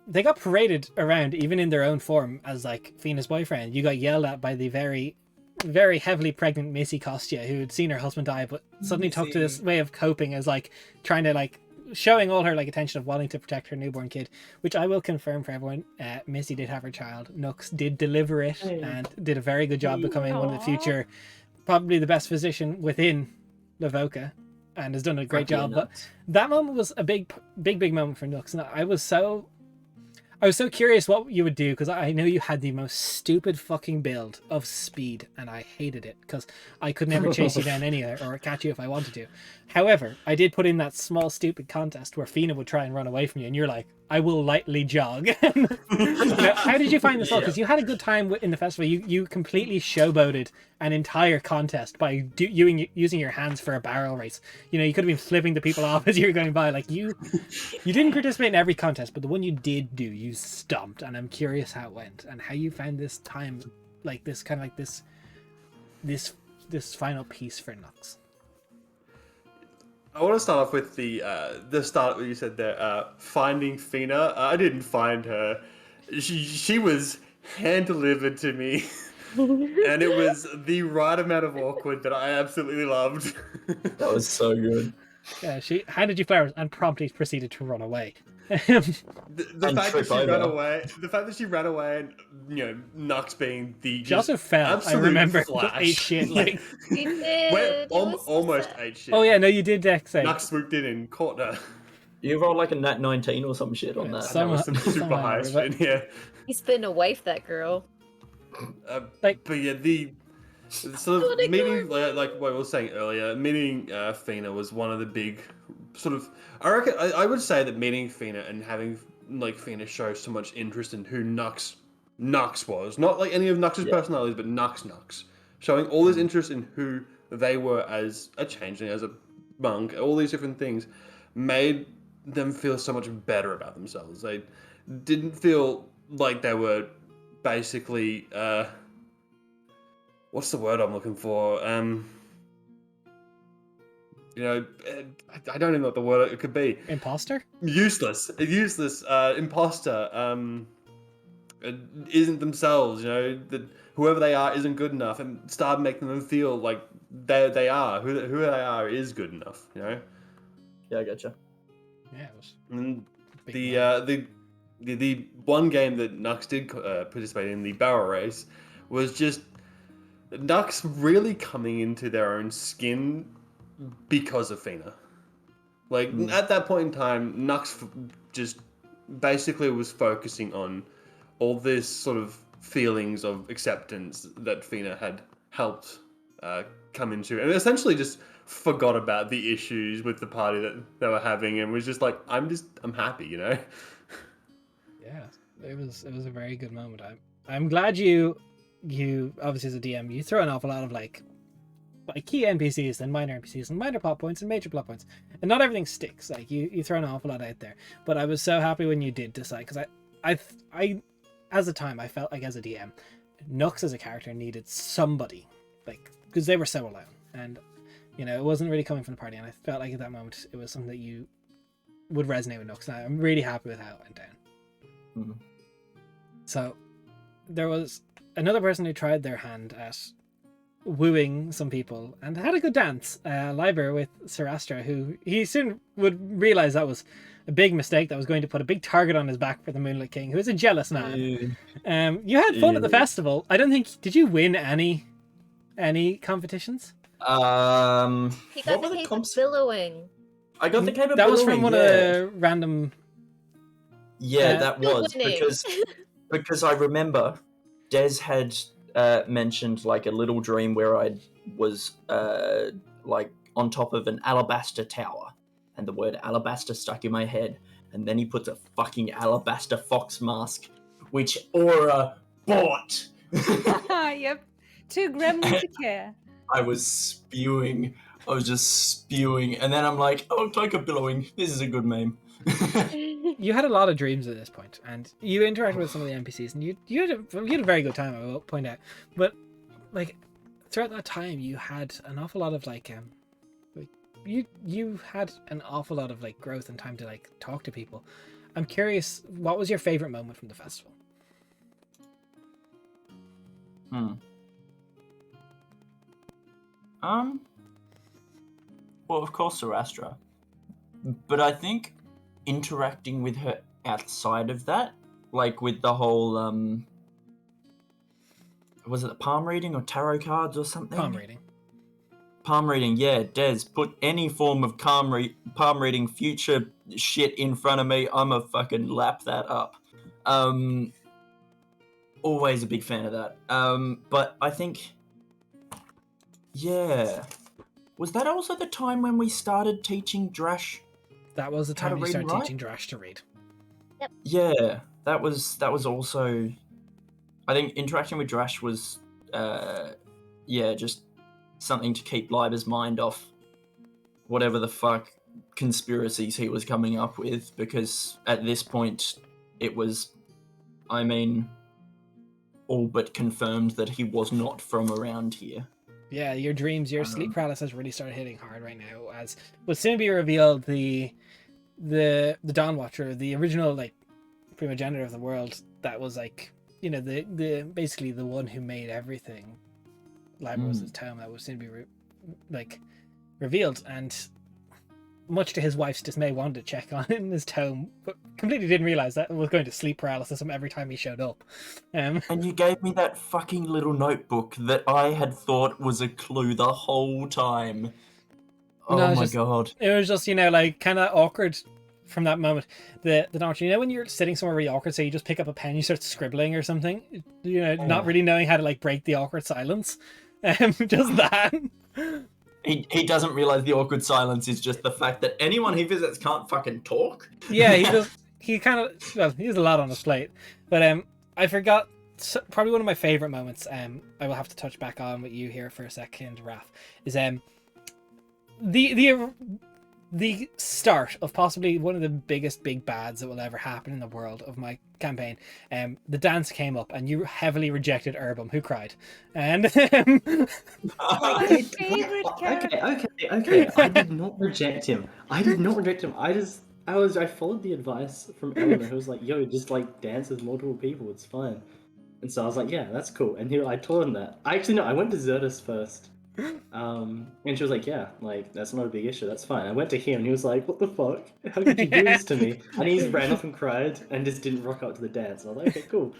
they got paraded around even in their own form as, like, Fina's boyfriend. You got yelled at by the very, very heavily pregnant Missy Kostya, who had seen her husband die, but suddenly took to this way of coping as, like, trying to, like, showing all her, like, attention of wanting to protect her newborn kid, which I will confirm for everyone. Missy did have her child. Nux did deliver it and did a very good job becoming one of the future, probably the best physician within Lavoka. and has done a great Fuck yeah, job. But nuts. that moment was a big moment for Nux, and I was so curious what you would do, because I know you had the most stupid fucking build of speed, and I hated it because I could never chase you down anywhere or catch you if I wanted to. However, I did put in that small stupid contest where Fina would try and run away from you, and you're like, I will lightly jog. How did you find this all? Because you had a good time in the festival. You completely showboated an entire contest by using your hands for a barrel race. You know, you could have been flipping the people off as you were going by. Like you didn't participate in every contest, but the one you did do, you stomped. And I'm curious how it went and how you found this time, like this kind of like this final piece for Nux. I want to start off with the start what you said there. Finding Fina. I didn't find her. She was hand delivered to me, and it was the right amount of awkward that I absolutely loved. That was so good. Yeah, she handed you flowers and promptly proceeded to run away. The And fact that trip she ran over. away, and Nux being the She also fell. I absolute remember flash. ate shit. Like, He did. Went It was so almost sad. ate shit. oh yeah, no, you did say. Nux swooped in and caught her. You rolled like a nat 19 or some shit on Yeah, that. That was some super somehow, high but- spin, yeah. He's been a wife, that girl. Like- But yeah, the sort of meeting, like what I was saying earlier, meeting Fina was one of the big sort of. I reckon I would say that meeting Fina and having like Fina show so much interest in who Nux was, not like any of Nux's personalities, but Nux, showing all this interest in who they were as a changeling, as a monk, all these different things, made them feel so much better about themselves. They didn't feel like they were basically what's the word I'm looking for? I don't even know what the word it could be. Imposter? Useless imposter. Isn't themselves. That whoever they are isn't good enough, and start making them feel like they are who they are is good enough. Yeah, I gotcha. Yeah, it was And big moment. the one game that Nux did participate in, the barrel race, was just Nux really coming into their own skin because of Fina. Like, at that point in time, Nux just basically was focusing on all this sort of feelings of acceptance that Fina had helped come into, and essentially just forgot about the issues with the party that they were having, and was just like, I'm happy, Yeah, it was a very good moment. I'm glad you obviously as a DM you throw an awful lot of like key NPCs and minor NPCs and minor plot points and major plot points, and not everything sticks. Like you throw an awful lot out there, but I was so happy when you did decide, because I as a time I felt like as a DM, Nux as a character needed somebody, like, because they were so alone, and it wasn't really coming from the party, and I felt like at that moment it was something that you would resonate with Nux, and I'm really happy with how it went down. Mm-hmm. So there was another person who tried their hand at wooing some people and had a good dance, Liber with Sarastra, who he soon would realize that was a big mistake that was going to put a big target on his back for the Moonlit King, who is a jealous man. You had fun at the festival. I don't think, did you win any competitions? He got What were the the cape comps? of billowing. I got the capability. That was from one of the random. Yeah, that was Winning. because I remember Des had mentioned like a little dream where I was like on top of an alabaster tower, and the word alabaster stuck in my head, and then he puts a fucking alabaster fox mask, which Aura bought. Yep. Too gremlin to care. I was spewing. I was just spewing, and then I'm like, oh, like a billowing. This is a good meme. You had a lot of dreams at this point, and you interacted with some of the NPCs, and you had a very good time, I will point out. But like throughout that time, you had an awful lot of like you had an awful lot of like growth and time to like talk to people. I'm curious, what was your favorite moment from the festival? Well, of course, Sarastra. But I think interacting with her outside of that, like with the whole, was it the palm reading or tarot cards or something? Palm reading. palm reading, yeah, Des, put any form of palm reading future shit in front of me, I'm a fucking lap that up. Always a big fan of that. But I think, yeah, was that also the time when we started teaching Drash? That was the How to time you read started and write? teaching Drash to read. Yeah, that was also. I think interacting with Drash was, just something to keep Liber's mind off whatever the fuck conspiracies he was coming up with, because at this point it was, I mean, all but confirmed that he was not from around here. Yeah, your dreams, your sleep paralysis really started hitting hard right now, as will soon be revealed the Dawn Watcher, the original like primogenitor of the world, that was like, you know, the basically the one who made everything. Liber was his tome, that was soon to be revealed, and much to his wife's dismay, wanted to check on in his tome, but completely didn't realize that it was going to sleep paralysis him every time he showed up. And you gave me that fucking little notebook that I had thought was a clue the whole time. Oh my god. It was just, you know, like kind of awkward from that moment. The doctor, you know, when you're sitting somewhere really awkward, so you just pick up a pen, you start scribbling or something, you know, not really knowing how to like break the awkward silence. Just that. He doesn't realize the awkward silence is just the fact that anyone he visits can't fucking talk. Yeah, he kind of, well, he has a lot on his plate. But I forgot probably one of my favorite moments. I will have to touch back on with you here for a second, Raph. Is the start of possibly one of the biggest big bads that will ever happen in the world of my campaign. The dance came up and you heavily rejected Urbum, who cried. And My favorite character. Okay. I did not reject him. I followed the advice from Eleanor, who was like, "Yo, just like dance with multiple people. It's fine." And so I was like, "Yeah, that's cool." And I told him that. I went to Xertus first. And she was like, "Yeah, like that's not a big issue. That's fine." I went to him, and he was like, "What the fuck? How could you do this to me?" And he ran off and cried, and just didn't rock up to the dance. And I was like, "Okay, cool."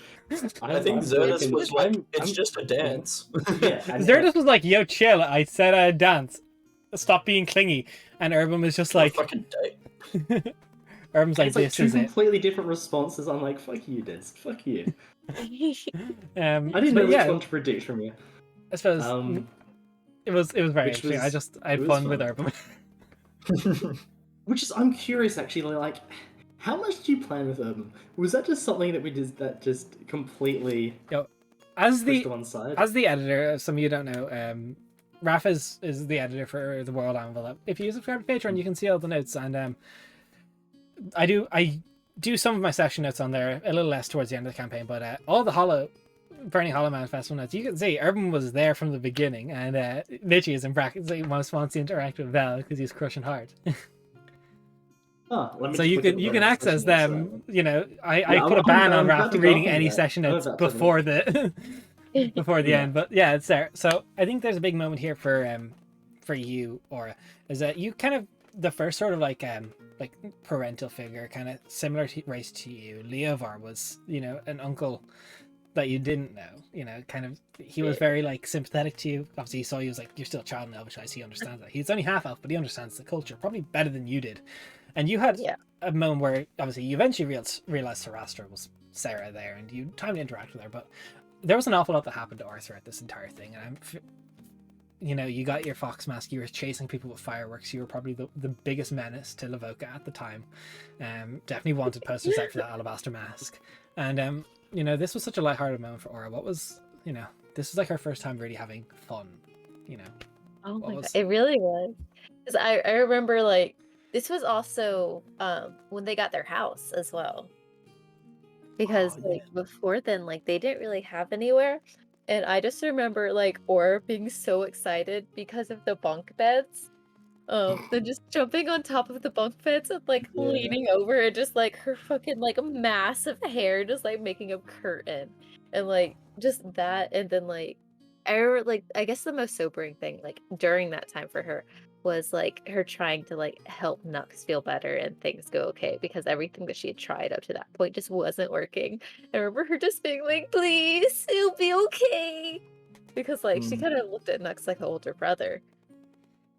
I think Xertus was like, "It's just a dance." Yeah, Xertus was like, "Yo, chill. I said I'd dance. Stop being clingy." And Urbum was just like, fucking day. Urbum's like, it's like "This two is it." completely different responses. I'm like, "Fuck you, Des. Fuck you." I didn't But know yeah, which one to predict from you. I suppose it was very interesting. I had fun with Urbum. I'm curious actually, like, how much did you plan with Urbum? Was that just something that just completely As pushed to one side? As the editor, some of you don't know, Raph is the editor for the World Anvil. If you subscribe to Patreon, you can see all the notes, and I do some of my session notes on there, a little less towards the end of the campaign, but all the Burning Hollow Manifesto notes, you can see Urbum was there from the beginning, and literally is in brackets, he most wants to interact with Vel because he's crushing hard. So you can access them. You know, I put a ban on Raph reading any session notes before the before the end, but yeah, it's there. So I think there's a big moment here for you, Aura, is that you kind of the first sort of like parental figure, kind of similar race to you. Leovar was, you know, an uncle that you didn't know, you know, kind of, he was very like sympathetic to you. Obviously he saw you as like, you're still a child in Elvish Eyes, he understands that. He's only half elf, but he understands the culture probably better than you did. And you had a moment where obviously you eventually realized Sarastra was Sarah there, and you time to interact with her, but there was an awful lot that happened to Arthur at this entire thing. And you know, you got your fox mask, you were chasing people with fireworks, you were probably the biggest menace to Lavoka at the time. Definitely wanted posters out for that alabaster mask. And you know, this was such a lighthearted moment for Aura. What was, you know, this was like her first time really having fun, you know. Oh my god, it really was. Because I remember, like, this was also when they got their house as well. Because before then, like, they didn't really have anywhere. And I just remember, like, Aura being so excited because of the bunk beds. Then just jumping on top of the bunk beds and like leaning over and just like her fucking like massive hair just like making a curtain and like just that. And then like I guess the most sobering thing like during that time for her was like her trying to like help Nux feel better and things go okay, because everything that she had tried up to that point just wasn't working. I remember her just being like, please, it'll be okay, because like she kind of looked at Nux like an older brother.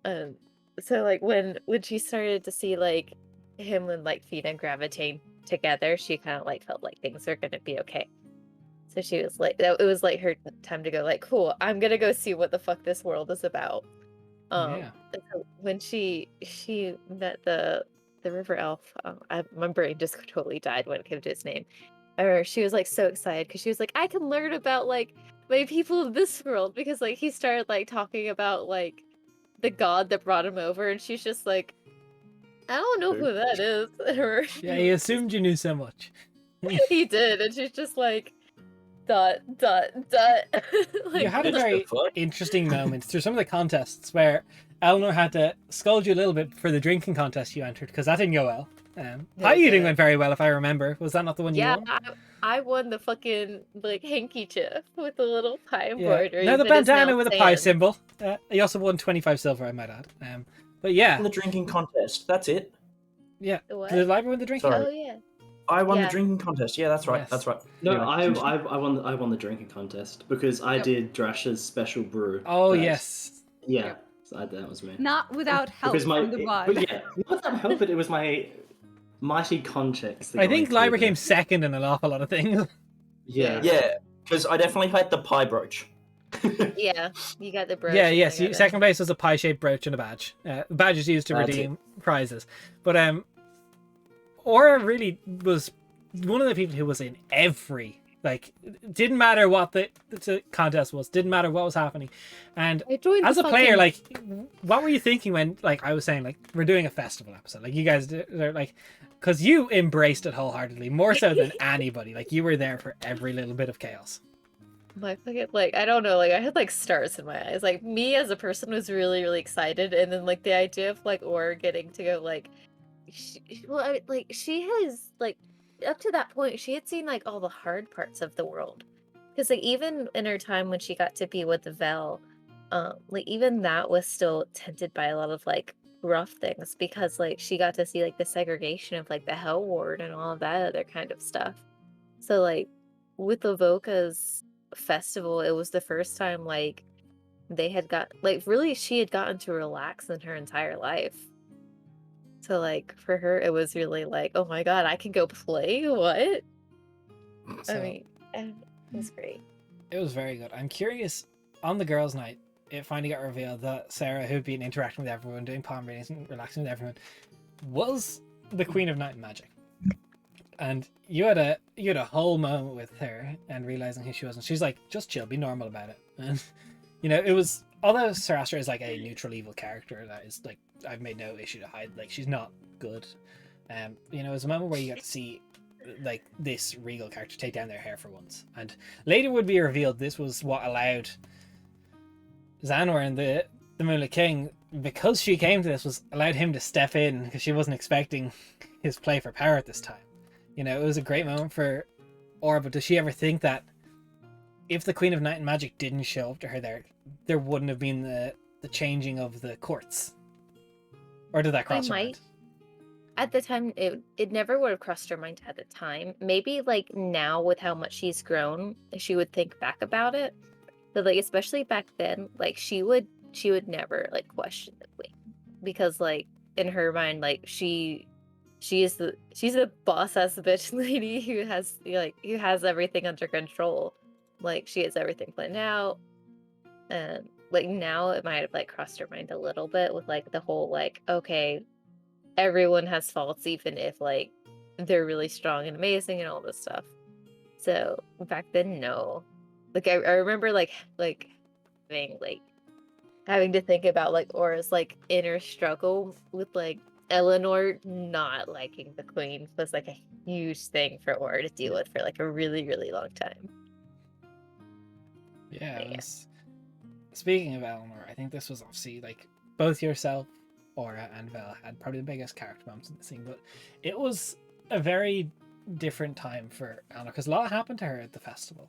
So like when she started to see like him and like Fina gravitate together, she kind of like felt like things are gonna be okay. So she was like, it was like her time to go like, cool, I'm gonna go see what the fuck this world is about. Yeah. And so when she met the river elf, my brain just totally died when it came to his name. Or she was like so excited because she was like, I can learn about like my people of this world, because like he started like talking about like the god that brought him over, and she's just like, I don't know who that is. Or Yeah, he assumed you knew so much. he did, and she's just like, dot. Like, You had a What the very fuck? interesting moment through some of the contests where Eleanor had to scold you a little bit for the drinking contest you entered, because that didn't go well. Pie it eating didn't. went very well, if I remember. Was that not the one Yeah, you won? I won the fucking like handkerchief with the little pie Yeah. embroidery. No, the that is now bandana with a pie sand. symbol. He also won 25 silver, I might add. But yeah, In the drinking contest. That's it. yeah. What? Did the library win the drinking? Sorry. Oh yeah. I won Yeah. the drinking contest. Yeah, that's right. Yes. That's right. No, Anyway. I won the drinking contest because I did Drash's special brew. Oh, that- yes. Yeah, so that was me. Not without help Because from the but bard. yeah, not without help, but it was my mighty context. that I got me think through library there. came second in an awful lot of things. Yeah. Yeah, because I definitely had the pie brooch. Yeah, you got the brooch. Yeah, and yes. I got a- Second place was a pie-shaped brooch and a badge. Badge is used to That's redeem prizes. But Aura really was one of the people who was in every, like, didn't matter what the contest was, didn't matter what was happening. And I joined as the a player, fucking- like, what were you thinking when, like, I was saying, like, we're doing a festival episode, like, you guys are like, because you embraced it wholeheartedly, more so than anybody. Like, you were there for every little bit of chaos. my fucking, like, I don't know, like I had like stars in my eyes. Like me as a person was really, really excited, and then like the idea of like Aura getting to go like, like she has like up to that point she had seen like all the hard parts of the world, because like even in her time when she got to be with the Vel, like even that was still tinted by a lot of like rough things, because like she got to see like the segregation of like the Hell Ward and all of that other kind of stuff. So like with Avoca's festival, it was the first time like they had got like really she had gotten to relax in her entire life. So like for her it was really like, oh my god, I can go play. What? So, I mean, it was great. it was very good. I'm curious, on the girls' night, it finally got revealed that Sarah, who'd been interacting with everyone, doing palm readings and relaxing with everyone, was the Queen of Night and Magic. And you had a whole moment with her and realizing who she was, and she's like, just chill, be normal about it. And you know, it was, although Sarastra is like a neutral evil character that is like, I've made no issue to hide, like she's not good. You know, it was a moment where you got to see like this regal character take down their hair for once, and later would be revealed this was what allowed Xanor and the Moonlit King, because she came to this, was allowed him to step in because she wasn't expecting his play for power at this time. You know, it was a great moment for Aura, but does she ever think that if the Queen of Night and Magic didn't show up to her there wouldn't have been the changing of the courts? Or did that cross her mind? At the time, it never would have crossed her mind at the time. Maybe like now with how much she's grown, she would think back about it. But like especially back then, like she would never like question the queen, because like in her mind, like she's the boss ass bitch lady who has everything under control. Like she has everything planned out. And like now it might have like crossed her mind a little bit with like the whole like, okay, everyone has faults even if like they're really strong and amazing and all this stuff. So back then, no. Like I remember like having to think about like Aura's like inner struggle with like Eleanor not liking the queen was like a huge thing for Aura to deal with for like a really, really long time. Yeah, But it was... Speaking of Eleanor, I think this was obviously like both yourself, Aura, and Vel had probably the biggest character moments in the scene, but it was a very different time for Eleanor because a lot happened to her at the festival.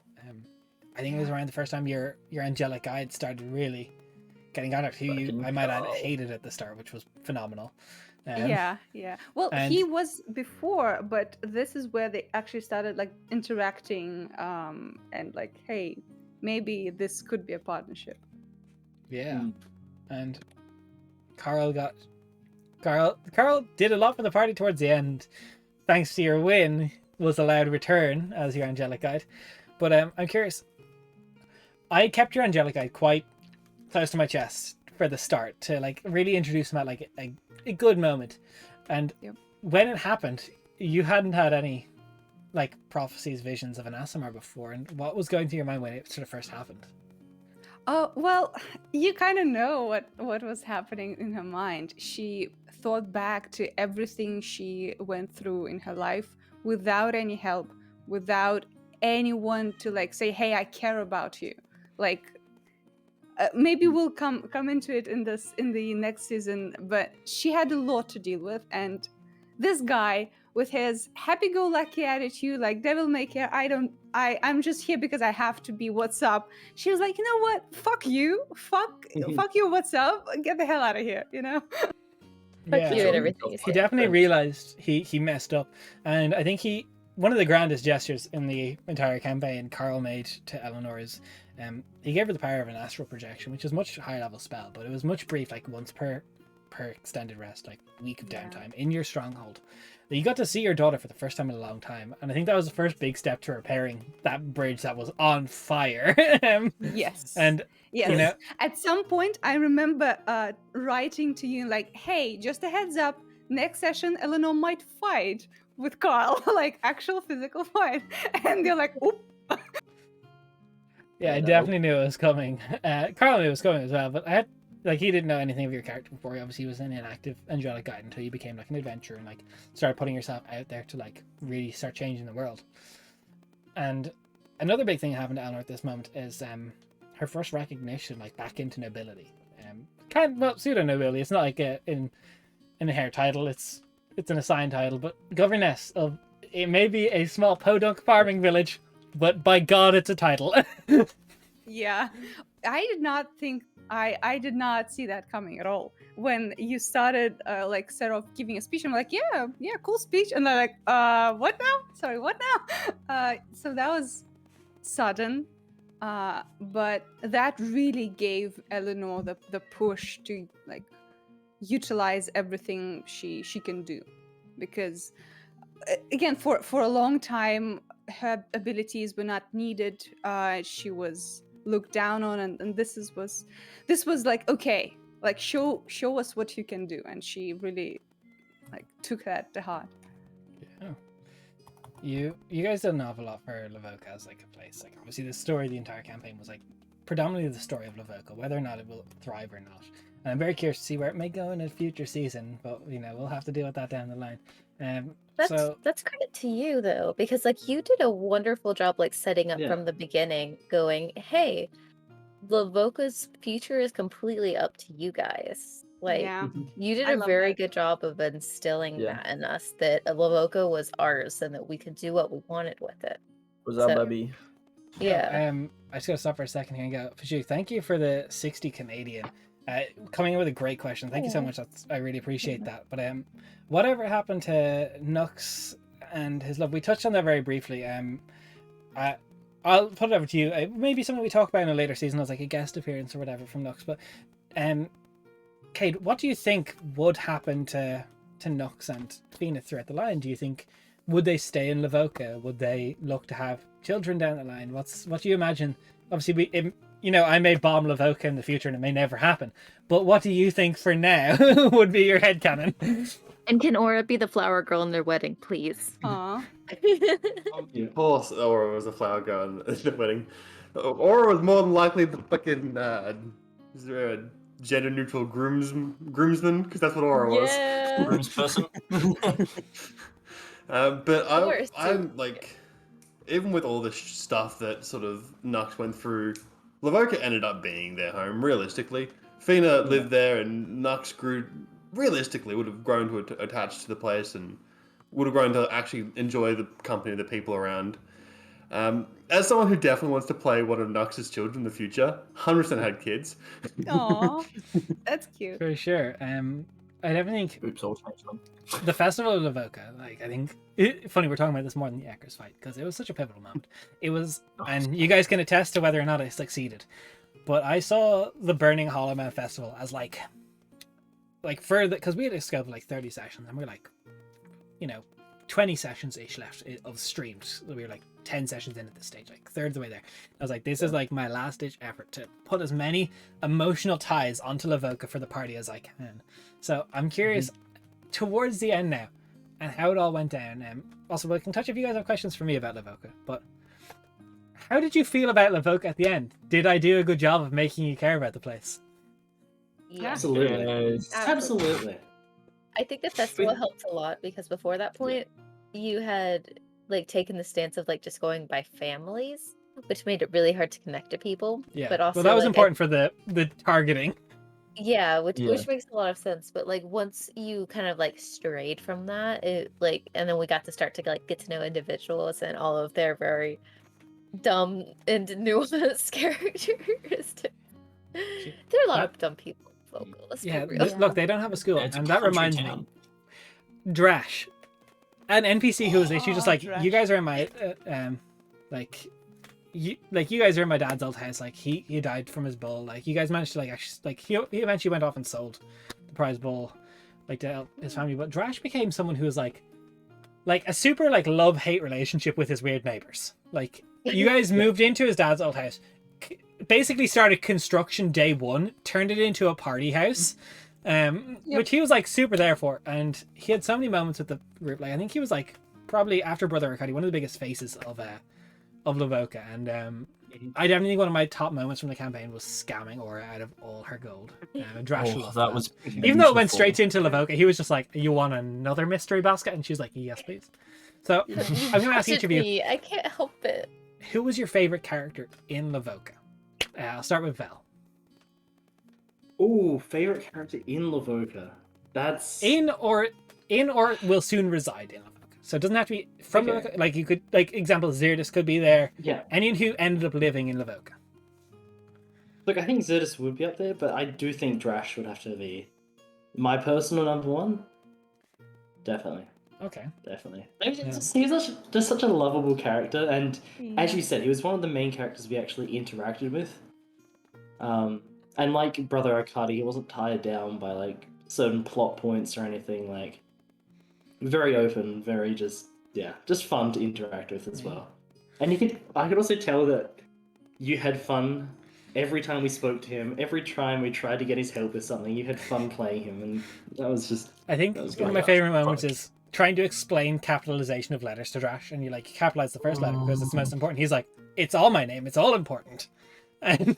I think it was around the first time your angelic guide started really getting on it, who you, I might add, hated at the start, which was phenomenal. Yeah. Well, and- he was before, but this is where they actually started like interacting, and like, hey, maybe this could be a partnership. Yeah. And Carl did a lot for the party towards the end. Thanks to your win, was allowed return as your angelic guide. But I'm curious. I kept your angelic guide quite close to my chest for the start to like really introduce him at like a good moment. And when it happened, you hadn't had any like prophecies, visions of an Aasimar before. And what was going through your mind when it sort of first happened? Oh, well, you kind of know what was happening in her mind. She thought back to everything she went through in her life without any help, without anyone to like say, hey, I care about you. Like, maybe we'll come into it in the next season, but she had a lot to deal with, and this guy with his happy-go-lucky attitude, like devil may care, I'm just here because I have to be, what's up? She was like, you know what, fuck you, fuck you, what's up, get the hell out of here, you know? Fuck you and everything you He say. definitely realized he messed up, and I think one of the grandest gestures in the entire campaign Carl made to Eleanor is he gave her the power of an astral projection, which is a much higher level spell, but it was much brief, like once per extended rest, like week of downtime in your stronghold. You got to see your daughter for the first time in a long time, and I think that was the first big step to repairing that bridge that was on fire. Yes. And yes. you know, at some point I remember writing to you like, hey, just a heads up, next session Eleanor might fight with Carl, like actual physical fight, and they're like, oop. Yeah, I definitely knew it was coming. Carl knew it was coming as well, but he didn't know anything of your character before. Obviously, he was an inactive angelic guide until you became like an adventurer and like started putting yourself out there to like really start changing the world. And another big thing that happened to Eleanor at this moment is her first recognition, like back into nobility. Pseudo nobility. It's not like in a hair title. It's an assigned title, but governess of it may be a small podunk farming village, but by God, it's a title. Yeah, I did not think I did not see that coming at all. When you started like sort of giving a speech, I'm like, yeah, cool speech, and they're like, what now? Sorry, what now? So that was sudden, but that really gave Eleanor the push to like utilize everything she can do, because again, for a long time her abilities were not needed. She was looked down on, and this was like, okay, like show us what you can do, and she really like took that to heart. Yeah. You guys did an awful lot for Lavoca as like a place. Like obviously the story of the entire campaign was like predominantly the story of Lavoca, whether or not it will thrive or not. And I'm very curious to see where it may go in a future season, but you know, we'll have to deal with that down the line. That's credit to you though, because like you did a wonderful job like setting up from the beginning, going, hey, Lavoca's future is completely up to you guys. Like Yeah, you did I a love very that. good job of instilling that in us, that Lavoca was ours and that we could do what we wanted with it. Was that, So- baby? Yeah. I just gotta stop for a second here and go, Pajou, thank you for the 60 Canadian. Coming in with a great question. Thank you so much. I really appreciate that. But whatever happened to Nux and his love? We touched on that very briefly. I'll put it over to you. Maybe something we talk about in a later season as like a guest appearance or whatever from Nux. But Cade, what do you think would happen to Nux and Fina throughout the line? Do you think would they stay in Lavoca? Would they look to have children down the line? What do you imagine? Obviously, I may bomb Lavoca in the future and it may never happen. But what do you think for now would be your headcanon? And can Aura be the flower girl in their wedding, please? Aw. Of course, Aura was a flower girl at the wedding. Aura was more than likely the fucking gender neutral groomsman, because that's what Aura was. Yeah. Groom's person. But course. I'm like, even with all the stuff that sort of Nux went through, Lavoca ended up being their home, realistically. Fina lived there, and Nux realistically would have grown to attach to the place and would have grown to actually enjoy the company of the people around. As someone who definitely wants to play one of Nux's children in the future, 100% had kids. Aw, that's cute. For sure. I definitely think Oops, all changed them. the Festival of Lavoca, like, I think, funny we're talking about this more than the Ekers fight, because it was such a pivotal moment. It was, and you guys can attest to whether or not I succeeded, but I saw the Burning Hollow Man Festival as, like, like for the, because we had a scope of like 30 sessions, and we're like, 20 sessions ish left of streams. We were like 10 sessions in at this stage, like third of the way there. I was like, this is like my last ditch effort to put as many emotional ties onto Lavoka for the party as I can. So I'm curious towards the end now and how it all went down. Also, we can touch if you guys have questions for me about Lavoka, but how did you feel about Lavoka at the end? Did I do a good job of making you care about the place? Yeah. Absolutely. Yes. Absolutely. I think the festival helped a lot because before that point, you had like taken the stance of like just going by families, which made it really hard to connect to people. Yeah, But also, well, that was like, important for the targeting. which makes a lot of sense. But like once you kind of like strayed from that, it like, and then we got to start to like get to know individuals and all of their very dumb and nuanced characteristics. There are a lot of dumb people in Vocal. Let's be real. Look, they don't have a school, It's a and that country reminds town. me, Drash, an NPC who was literally just like, Drash. you guys are in my you guys are in my dad's old house. Like he died from his bull. Like you guys managed to like actually like he eventually went off and sold the prize bull like to his family. But Drash became someone who was like a super like love-hate relationship with his weird neighbors. Like you guys moved into his dad's old house, basically started construction day one, turned it into a party house, which he was like super there for, and he had so many moments with the group. Like I think he was like probably after Brother Arcadi one of the biggest faces of Lavoka, and I definitely think one of my top moments from the campaign was scamming Aura out of all her gold. Drash loved that was even though it went beautiful. straight into Lavoka, he was just like, "You want another mystery basket?" And she was like, "Yes, please." So I'm going to ask each of you, I can't help it. who was your favorite character in Lavoka? I'll start with Val. Ooh, favorite character in Lavoka. That's In or will soon reside in Lavoka. So it doesn't have to be from Okay. Lavoka. Like you could, like example, Zerdis could be there. yeah. Anyone who ended up living in Lavoka. Look, I think Zerdis would be up there, but I do think Drash would have to be my personal number one. Definitely. Okay. Definitely. He was just such a lovable character, and as you said, he was one of the main characters we actually interacted with. And like Brother Arcadi, he wasn't tied down by like certain plot points or anything. Like, very open, very just fun to interact with as well. And I could also tell that you had fun every time we spoke to him. Every time we tried to get his help with something, you had fun playing him, and that was just. I think That was one of great. my favorite moments is trying to explain capitalization of letters to Drash, and you like capitalize the first letter because it's the most important. He's like, "It's all my name. It's all important." And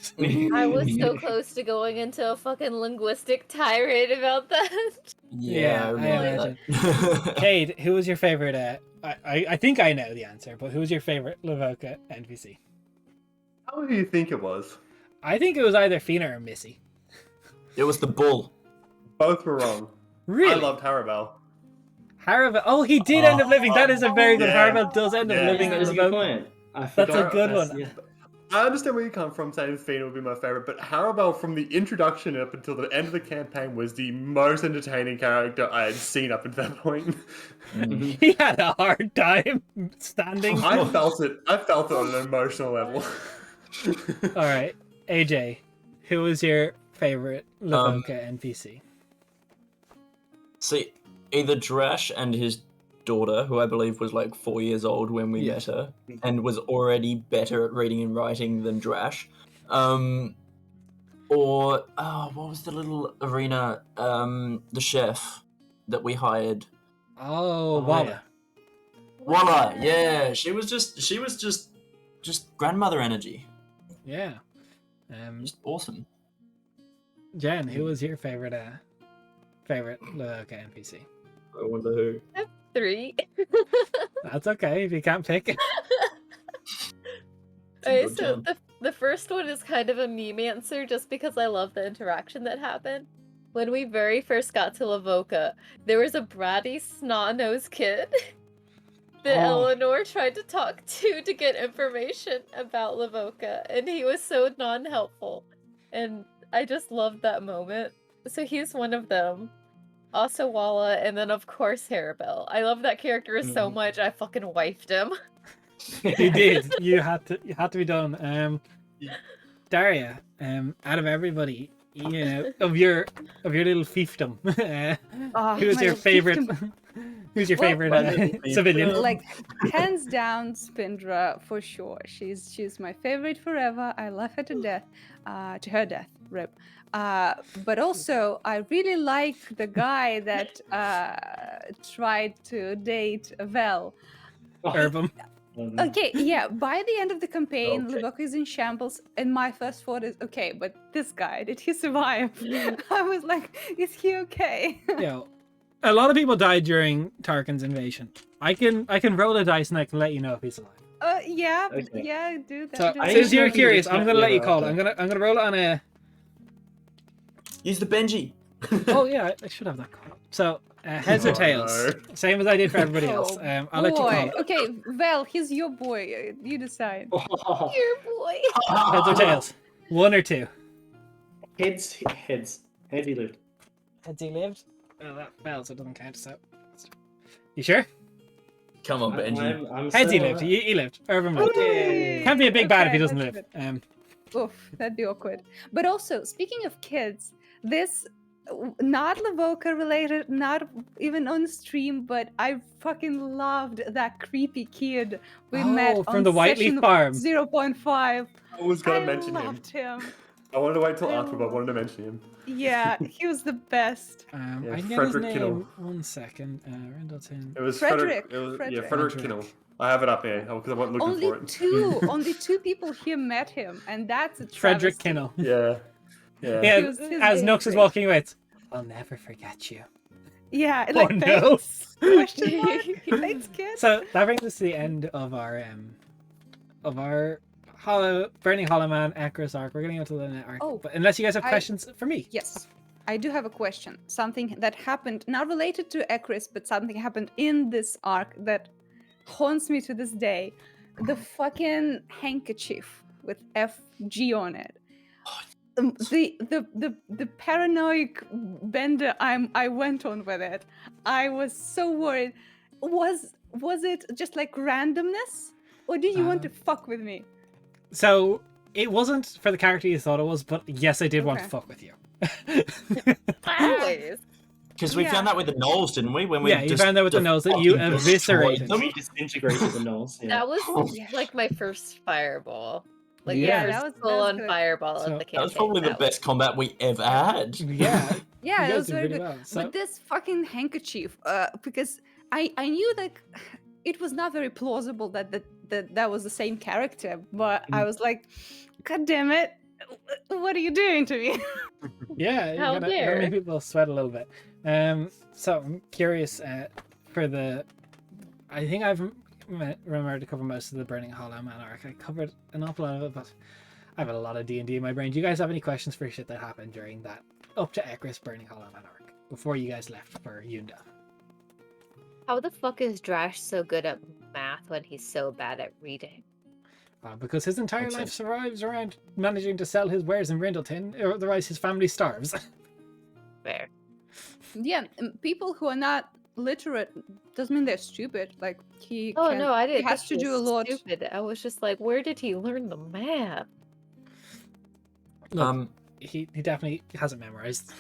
I was so close to going into a fucking linguistic tirade about that. Yeah, I I remember that. Cade, who was your favorite? I think I know the answer, but who was your favorite Lavoka NPC? How do you think it was? I think it was either Fina or Missy. It was the bull. Both were wrong. Really? I loved Harabel. Harabel. Oh, he did end up living. That is a very good. Yeah. Harabel does end up Yeah. living in That's a good Lavoka. point. I That's a forgot good that's- one. Yeah. I understand where you come from saying Fina would be my favorite, but Harabel from the introduction up until the end of the campaign was the most entertaining character I had seen up until that point. He had a hard time standing. I felt it on an emotional level. All right, AJ, who was your favorite Lavoka NPC? See, either Drash and his daughter, who I believe was like 4 years old when we met her, and was already better at reading and writing than Drash. Or what was the little arena? The chef that we hired. Oh, Walla. Voila! Yeah, she was just grandmother energy. Yeah. Just awesome. Jen, who was your favorite Lavoka NPC? I wonder who. 3. That's okay if you can't pick. Okay, Good so job. the first one is kind of a meme answer just because I love the interaction that happened. When we very first got to Lavoka, there was a bratty, snot-nosed kid that Eleanor tried to talk to get information about Lavoka, and he was so non-helpful. And I just loved that moment. So he's one of them. Also Walla, and then of course Harabel. I love that character so much, I fucking wifed him. You did. You had to be done. Daria, out of everybody, you know, of your little fiefdom. Who's my your little favorite? fiefdom. Who's your Well, favorite my little fiefdom. civilian? Like hands down, Spindra for sure. She's my favorite forever. I love her to death, to her death. Rip. But also, I really like the guy that tried to date Vel. Herbum. Okay, yeah. By the end of the campaign, Okay. Livoka is in shambles, and my first thought is, okay, but this guy, did he survive? I was like, is he okay? Yo, a lot of people died during Tarkin's invasion. I can roll a dice and I can let you know if he's alive. Yeah, Okay. yeah, do that. So do I that. since you're think curious, it's I'm gonna not let you ever call it. after. I'm gonna roll it on a. Use the Benji. Oh yeah, I should have that call. So heads or Oh, tails, no. same as I did for everybody else. Oh, I'll let you call boy. it. Okay, Val, he's your boy. You decide. Dear boy. Heads or tails, 1 or 2. Heads. Heads he lived. Heads he lived. Oh, that fails. It doesn't count. So, you sure? Come on, Benji. I'm Heads he still lived. He lived. Irvin lived. Yay. Can't be a big bad if he Okay, doesn't that's live. good. Oof, that'd be awkward. But also, speaking of kids, this not Livoka related, not even on stream, but I fucking loved that creepy kid we met from on the Whiteleaf session farm. 0.5. I was gonna I mention him. loved him. I wanted to wait till I after, but I wanted to mention him. Yeah, he was the best. Yeah, I can get Frederick his Kinnell. name. 1 second. Rendleton. It was Frederick. Frederick. It was, Yeah, Frederick. Frederick Frederick. Kinnell. I have it up here because I went looking for it. Only two people here met him, and that's a Frederick travesty. Kinnell. Yeah. Yeah. Yeah, He was- his as name Nux is is great. walking away, it's, I'll never forget you. Yeah, Oh, like no. thanks. Question mark. Thanks, kid. So that brings us to the end of our Burning Hollow Man Ekris arc. We're getting into the net arc. Oh, But unless you guys have I- questions for me. Yes, I do have a question. Something that happened, not related to Ekris, but something happened in this arc that haunts me to this day. The fucking handkerchief with FG on it. The paranoid bender I went on with it. I was so worried. Was it just like randomness, or do you want to fuck with me? So it wasn't for the character you thought it was, but yes, I did want to Okay. fuck with you. Always. Because we Yeah. found that with the Knolls, didn't we? When we Yeah, you found that with the Knolls that you fucking eviscerated. destroyed them. We disintegrated the Knolls. Yeah. That was like my first fireball. Like Yeah. the that first was full-on good. fireball So- of the That campaign. was probably the That best combat we ever had. Yeah. Yeah, You that guys was did very really good. well. So With this fucking handkerchief, because I knew that it was not very plausible that was the same character, but I was like, God damn it, what are you doing to me? yeah, you How gotta dare. make people sweat a little bit. So I'm curious for the. I think I've remembered to cover most of the Burning Hollow Man arc. I covered an awful lot of it, but I have a lot of D&D in my brain. Do you guys have any questions for shit that happened during that up to Ekris Burning Hollow Man arc before you guys left for Yunda? How the fuck is Drash so good at math when he's so bad at reading? Because his entire Makes life sense. survives around managing to sell his wares in Rindleton, or otherwise his family starves. Fair. Yeah, people who are not literate doesn't mean they're stupid. Like he Oh can, no, I didn't. he has think to he do a was lot. Stupid. I was just like, where did he learn the math? Look, he definitely hasn't memorized.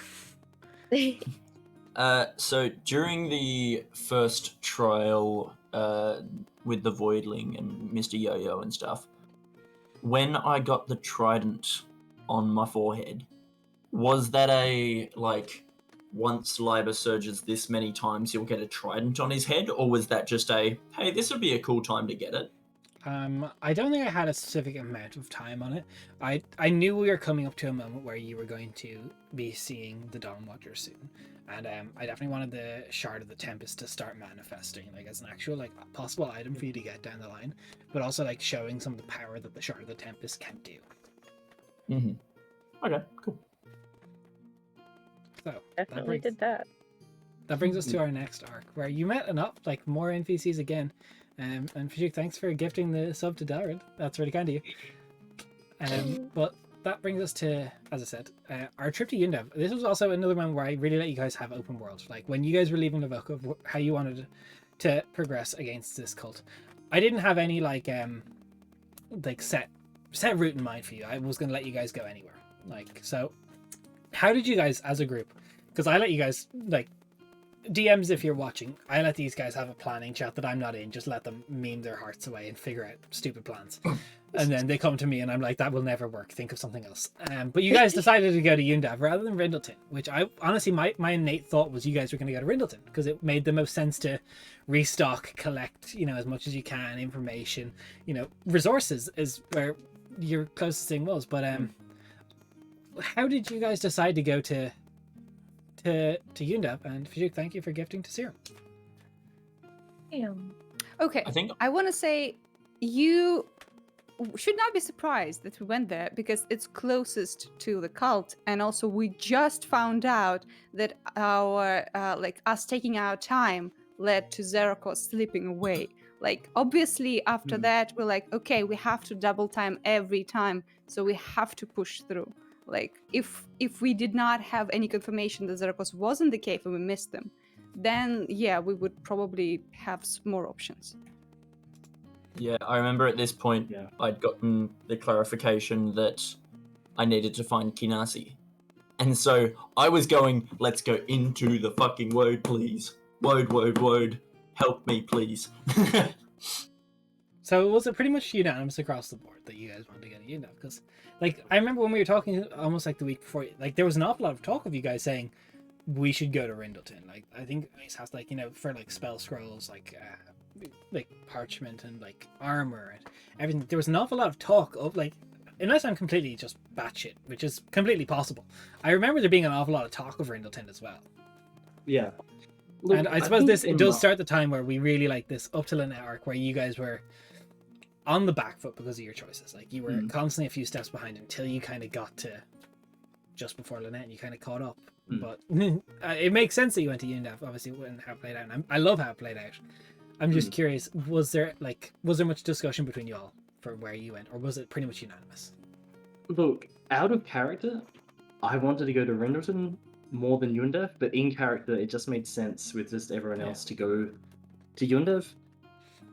So during the first trial with the Voidling and Mr. Yo-Yo and stuff, when I got the trident on my forehead, was that a, like, once Liber surges this many times he'll get a trident on his head, or was that just a, hey, this would be a cool time to get it? I don't think I had a specific amount of time on it. I knew we were coming up to a moment where you were going to be seeing the Dawn Watcher soon, and I definitely wanted the Shard of the Tempest to start manifesting, like as an actual like possible item for you to get down the line, but also like showing some of the power that the Shard of the Tempest can do. Mm-hmm. Okay, cool. So Definitely did that. that brings us to our next arc, where you met enough, like more NPCs again. And Fajik, thanks for gifting the sub to Darren. That's really kind of you. But that brings us to, as I said, our trip to Yundev. This was also another one where I really let you guys have open world. Like when you guys were leaving Levoka, of how you wanted to progress against this cult. I didn't have any like set route in mind for you. I was going to let you guys go anywhere. Like so, how did you guys as a group? Because I let you guys like DMs if you're watching. I let these guys have a planning chat that I'm not in. Just let them meme their hearts away and figure out stupid plans. And then they come to me and I'm like, that will never work. Think of something else. But you guys decided to go to Undav rather than Rindleton, which I honestly, my innate thought was you guys were going to go to Rindleton because it made the most sense to restock, collect, as much as you can, information, resources is where your closest thing was. But how did you guys decide to go to Undav? And Fijuk, thank you for gifting to Serum. Damn. Okay, I think I want to say you should not be surprised that we went there because it's closest to the cult, and also we just found out that our us taking our time led to Zerakos slipping away. Like, obviously after that we're like, okay, we have to double time every time, so we have to push through. Like, if we did not have any confirmation that Zerakos was in the cave and we missed them, then yeah, we would probably have more options. Yeah, I remember at this point, I'd gotten the clarification that I needed to find Kinasi. And so I was going, let's go into the fucking woad, please. Woad. Help me, please. So was it pretty much unanimous across the board that you guys wanted to get a Undav? Because, like, I remember when we were talking almost like the week before, like, there was an awful lot of talk of you guys saying we should go to Rindleton. Like, I think Ace has, like, for, like, spell scrolls, like parchment and, like, armor and everything. There was an awful lot of talk of, like, unless I'm completely just batshit, which is completely possible. I remember there being an awful lot of talk of Rindleton as well. Yeah. Look, and I suppose it does start the time where we really like this up till an arc where you guys were on the back foot because of your choices. Like, you were constantly a few steps behind until you kind of got to just before Lynette and you kind of caught up. But it makes sense that you went to Undav, obviously, when how it played out. And I love how it played out. I'm just curious, was there much discussion between you all for where you went, or was it pretty much unanimous? Look, out of character, I wanted to go to Rindleton more than Undav, but in character, it just made sense with just everyone else to go to Undav.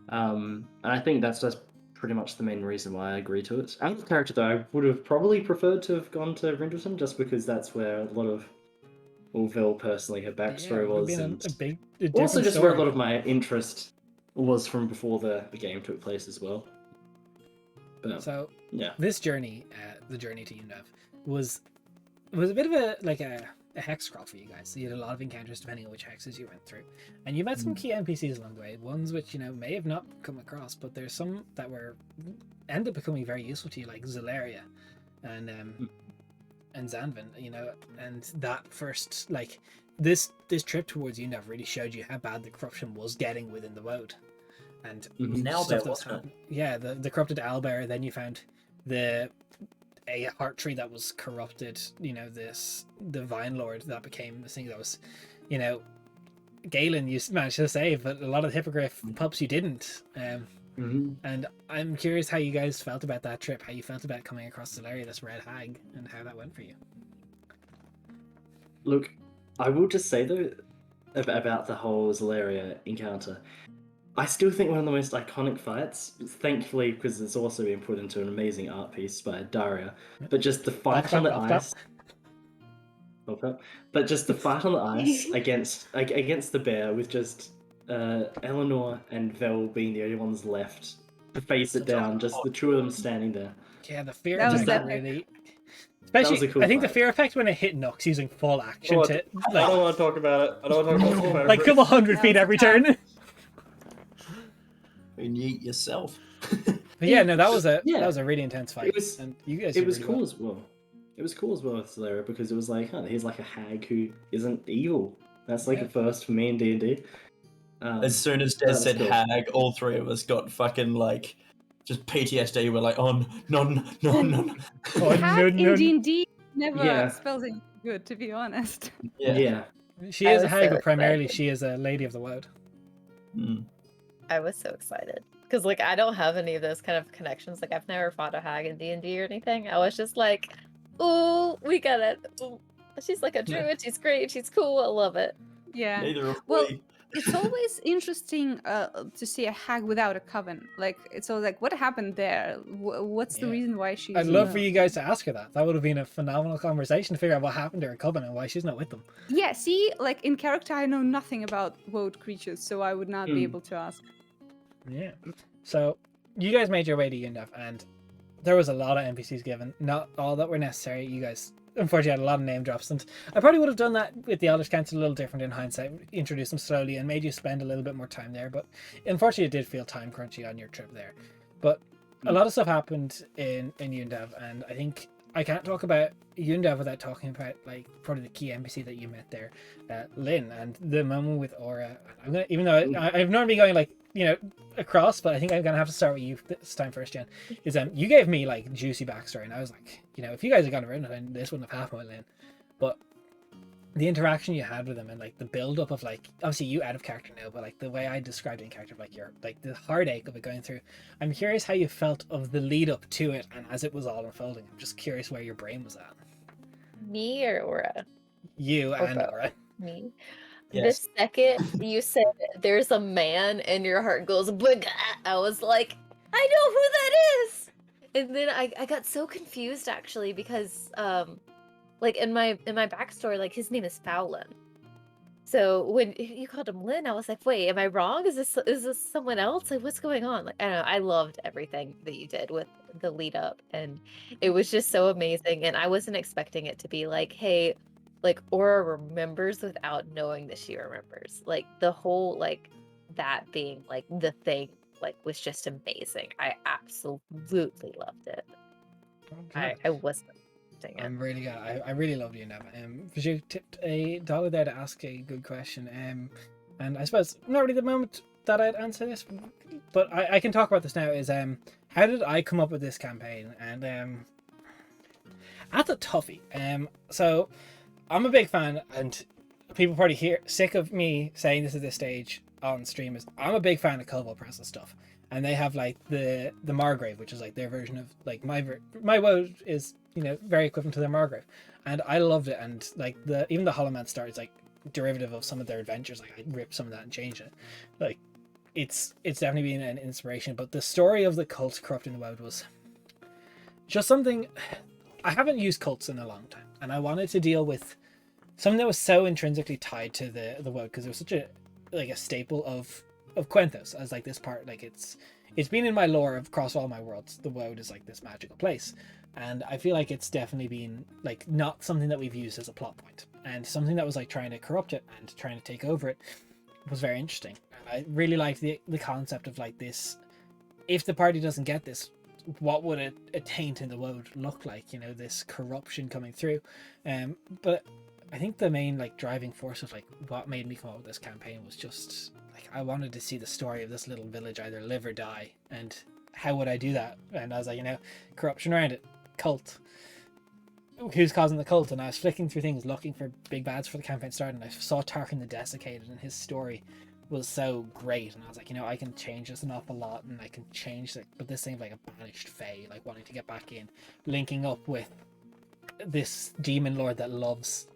And I think that's just pretty much the main reason why I agreed to it. Out of character, though, I would have probably preferred to have gone to Rindleton, just because that's where a lot of Vil personally, her backstory was, and also just where a lot of my interest was from before the game took place as well. But, so yeah, this journey, the journey to Undav, was a bit of a hex crawl for you guys. So you had a lot of encounters depending on which hexes you went through, and you met some key NPCs along the way. Ones which may have not come across, but there's some that ended up becoming very useful to you, like Zelaria and Zanvin. And that first this trip towards Undav really showed you how bad the corruption was getting within the Woad. And stuff that's happened. Yeah, the corrupted owlbear. Then you found a heart tree that was corrupted. The Vine Lord that became the thing that was, Galen you managed to save, but a lot of the Hippogriff pups you didn't. And I'm curious how you guys felt about that trip. How you felt about coming across Zelaria, this red hag, and how that went for you. Look, I will just say though about the whole Zelaria encounter. I still think one of the most iconic fights, thankfully, because it's also been put into an amazing art piece by Daria, but just the fight on the ice. But just the fight on the ice against the bear with just Eleanor and Vel being the only ones left to face it down, just the two of them standing there. Yeah, the fear That was effect really. Especially, cool I think fight. the fear effect when it hit Nux using full action I to don't want to talk about it. I don't want to talk about it. like a couple 100 feet every turn. And yeet yourself. But yeah, no, that was a really intense fight. And you guys It was really cool well. as well. It was cool as well with Zelaria because it was like, here's like a hag who isn't evil. That's like a first for me in D&D. As soon as Des said hag, all three of us got fucking just PTSD. We're like, oh no. Oh, Hag no. in D&D never spells anything good, to be honest. Yeah. She is a was hag, so but primarily excited. she is a lady of the Woad. I was so excited because I don't have any of those kind of connections. Like, I've never fought a hag in D&D or anything. I was just like, "Oh, we got it! Ooh, she's like a druid. She's great. She's cool. I love it." Yeah. Neither of Well, we. it's always interesting to see a hag without a coven. Like, it's always like, what happened there? What's the Yeah. reason why she's? I'd love for you guys to ask her that. That would have been a phenomenal conversation to figure out what happened to her coven and why she's not with them. Yeah, see, like in character, I know nothing about woad creatures, so I would not be able to ask. Yeah. So you guys made your way to Yundev, and there was a lot of NPCs given. Not all that were necessary. You guys unfortunately had a lot of name drops, and I probably would have done that with the Elders Council a little different in hindsight. Introduce them slowly and made you spend a little bit more time there. But unfortunately, it did feel time crunchy on your trip there. But a lot of stuff happened in Yundev, and I think I can't talk about Yundev without talking about like probably the key NPC that you met there, Lynn, and the moment with Aura. I'm gonna, even though I've normally going like across, but I think I'm gonna have to start with you this time first, Jen. Is you gave me like juicy backstory, and I was like, if you guys had gone around, then this wouldn't have happened with Lynn. But the interaction you had with him and like the build up of like, obviously you out of character now, but like the way I described it in character, like your like the heartache of it going through. I'm curious how you felt of the lead up to it and as it was all unfolding. I'm just curious where your brain was at. Me or Aura? You Or and both. Aura. Me. Yes. The second you said there's a man and your heart goes blah, I was like, I know who that is. And then I got so confused actually because like in my backstory, like his name is Fowlin. So when you called him Lynn, I was like, wait, am I wrong? Is this someone else? Like, what's going on? Like, I don't know. I loved everything that you did with the lead up, and it was just so amazing. And I wasn't expecting it to be like, hey, like Aura remembers without knowing that she remembers. Like the whole like that being like the thing like was just amazing. I absolutely loved it. I wasn't expecting it. I'm really good. I really loved you, Neva. You tipped $1 there to ask a good question. And I suppose not really the moment that I'd answer this, but I can talk about this now. Is how did I come up with this campaign? And that's a toughie. So I'm a big fan, and people probably sick of me saying this at this stage on stream. Is I'm a big fan of Kobold Press's stuff, and they have like the Margrave, which is like their version of like my woad is very equivalent to their Margrave, and I loved it. And like even the Hollow Man start is like derivative of some of their adventures. Like I ripped some of that and changed it. Like it's definitely been an inspiration. But the story of the cult corrupting the woad was just something. I haven't used cults in a long time, and I wanted to deal with something that was so intrinsically tied to the woad, because it was such a staple of Quenthos as like this part. Like it's been in my lore across all my worlds. The woad is like this magical place, and I feel like it's definitely been like not something that we've used as a plot point, and something that was like trying to corrupt it and trying to take over it was very interesting. And I really liked the concept of like this. If the party doesn't get this, what would a taint in the woad look like? This corruption coming through. But I think the main like driving force of like what made me come up with this campaign was just like I wanted to see the story of this little village either live or die, and how would I do that? And I was like, corruption around it, cult. Who's causing the cult? And I was flicking through things looking for big bads for the campaign start, and I saw Tarkin the Desiccated, and his story was so great, and I was like, I can change this an awful lot, and I can change it. But this thing of like a banished fae, like wanting to get back in, linking up with this demon lord that loves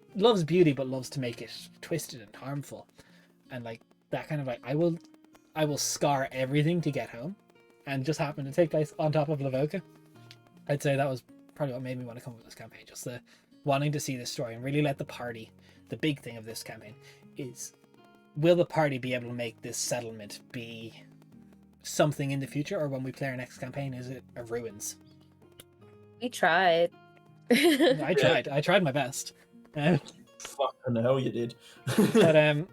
beauty but loves to make it twisted and harmful, and like that kind of like I will scar everything to get home, and just happen to take place on top of Lavoka. I'd say that was probably what made me want to come up with this campaign, just the wanting to see this story and really let the party. The big thing of this campaign is, will the party be able to make this settlement be something in the future, or when we play our next campaign, is it a ruins? We tried. I tried my best. Fucking hell, you did. But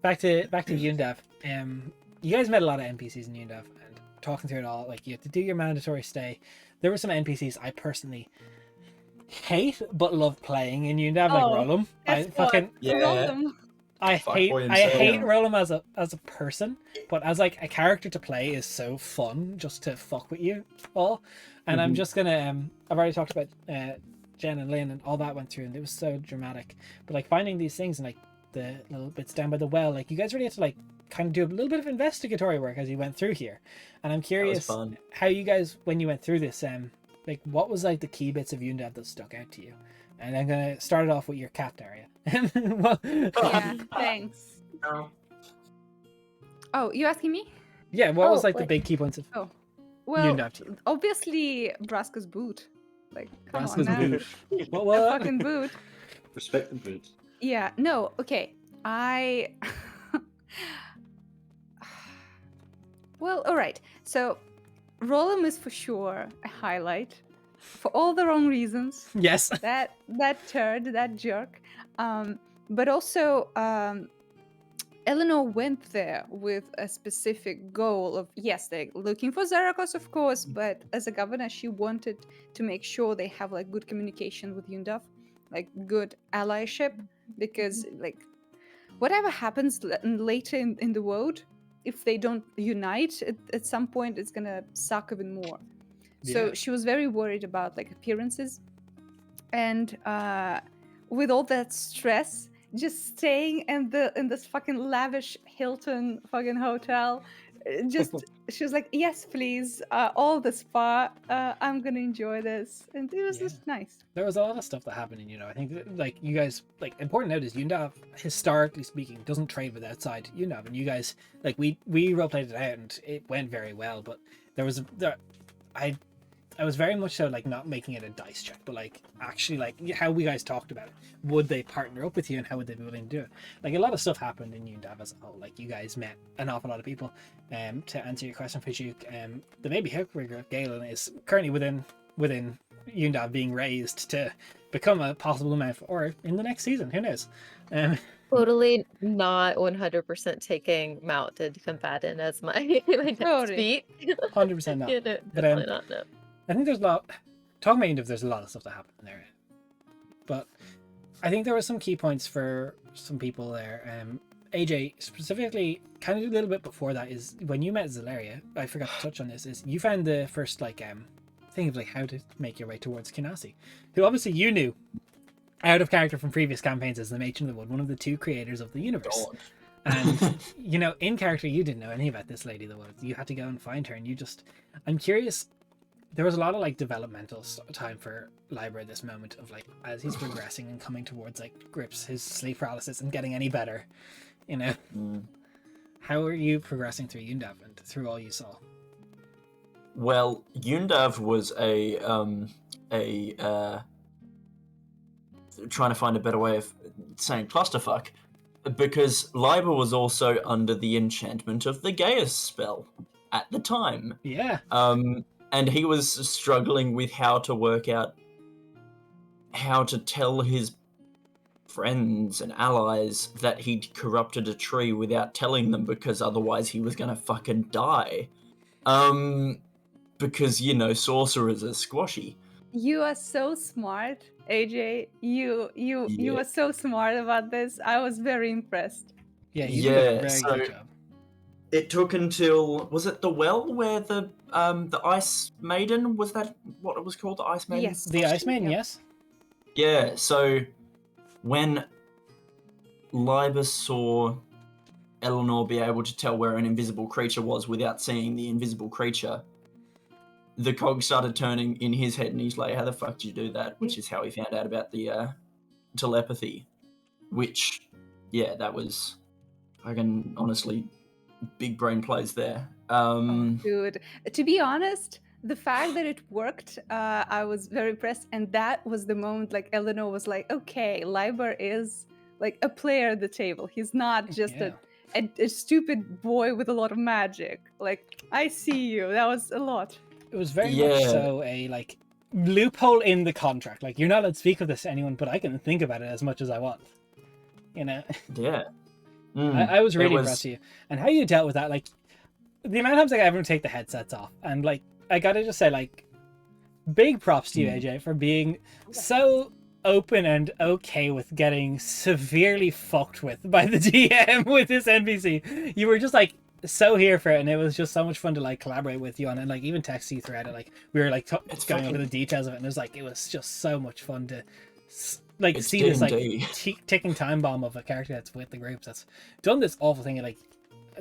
back to Yundev. You guys met a lot of NPCs in Yundev, and talking through it all, like you have to do your mandatory stay. There were some NPCs I personally hate but love playing in Yundev, like Rollum. I hate Rollum as a person, but as like a character to play is so fun just to fuck with you all. And I'm just gonna I've already talked about Jen and Lynn and all that went through, and it was so dramatic. But like finding these things and like the little bits down by the well, like you guys really had to like kind of do a little bit of investigatory work as you went through here. And I'm curious how you guys, when you went through this, like what was like the key bits of Yundev that stuck out to you? And I'm gonna start it off with your cat area. Yeah, thanks. Oh, you asking me? Yeah, what was Oh, like the wait. big key points of Oh, well, Undav team? obviously Braska's boot. Like, come on Braska's now. boot. A What? fucking boot. Respect the boot. Yeah, no, okay. Well, alright. So, Rollum is for sure a highlight. For all the wrong reasons. Yes. That turd, that jerk. But also, Eleanor went there with a specific goal of, yes, they're looking for Zarakos, of course, but as a governor, she wanted to make sure they have like good communication with Undav, like good allyship, because like whatever happens later in the world, if they don't unite, at some point it's gonna suck even more. So Yeah. she was very worried about like appearances, and with all that stress, just staying in this fucking lavish Hilton fucking hotel, just she was like, yes, please, all the spa, I'm gonna enjoy this, and it was Yeah. just nice. There was a lot of stuff that happened in Undav. I think that, like you guys, like important note is Undav, historically speaking, doesn't trade with outside Undav, and you guys, like we roleplayed it out and it went very well, but I was very much so like not making it a dice check, but like actually like how we guys talked about it. Would they partner up with you and how would they be willing to do it? Like a lot of stuff happened in Undav as a whole. Like you guys met an awful lot of people. To answer your question, Fishuk, the baby hookrigger of Galen is currently within Undav being raised to become a possible mount, or in the next season, who knows? Totally not 100% taking mounted combatant as my next Totally. feat. 100% not. Yeah, no, But, definitely not. No. I think there's a lot. Talking about Undav, there's a lot of stuff that happened there. But I think there were some key points for some people there. AJ, specifically, kind of a little bit before that, is when you met Zelaria, I forgot to touch on this, is you found the first, like, thing of, like, how to make your way towards Kinasi, who obviously you knew out of character from previous campaigns as the Matron of the Wood, one of the two creators of the universe. God. And, you know, in character, you didn't know any about this Lady of the Woods. You had to go and find her, and you just... I'm curious... There was a lot of like developmental time for Libra at this moment of like as he's progressing and coming towards like grips his sleep paralysis and getting any better, you know. How are you progressing through Undav and through all you saw? Well, Undav was trying to find a better way of saying clusterfuck, because Libra was also under the enchantment of the Gaius spell at the time. Yeah. And he was struggling with how to work out how to tell his friends and allies that he'd corrupted a tree without telling them, because otherwise he was gonna fucking die. Because, you know, sorcerers are squashy. You are so smart, AJ. You Yeah. were so smart about this. I was very impressed. Yeah, you did a Yeah, very so- good job. It took until, was it the well where the Ice Maiden, was that what it was called, the Ice Maiden? Yes. The Ice Maiden, Yeah. yes? Yeah, so when Libus saw Eleanor be able to tell where an invisible creature was without seeing the invisible creature, the cog started turning in his head, and he's like, how the fuck did you do that? Which is how he found out about the telepathy, which, yeah, that was, I can honestly, big brain plays there. Dude, to be honest, the fact that it worked, I was very impressed, and that was the moment like Eleanor was like, okay, Liber is like a player at the table. He's not just Yeah. a stupid boy with a lot of magic. Like, I see you. That was a lot. It was very much Yeah. so a like loophole in the contract. Like you're not allowed to speak of this to anyone, but I can think about it as much as I want. You know? Yeah. I was really It was- impressed with you. And how you dealt with that, like the amount of times like everyone take the headsets off, and like I gotta just say, like, big props to you, AJ, for being so open and okay with getting severely fucked with by the DM with this NPC. You were just like so here for it, and it was just so much fun to like collaborate with you on it, and like even text you throughout it. Like we were like It's going over fucking- the details of it, and it was just so much fun to like It's see this like D&D. ticking time bomb of a character that's with the groups that's done this awful thing, and like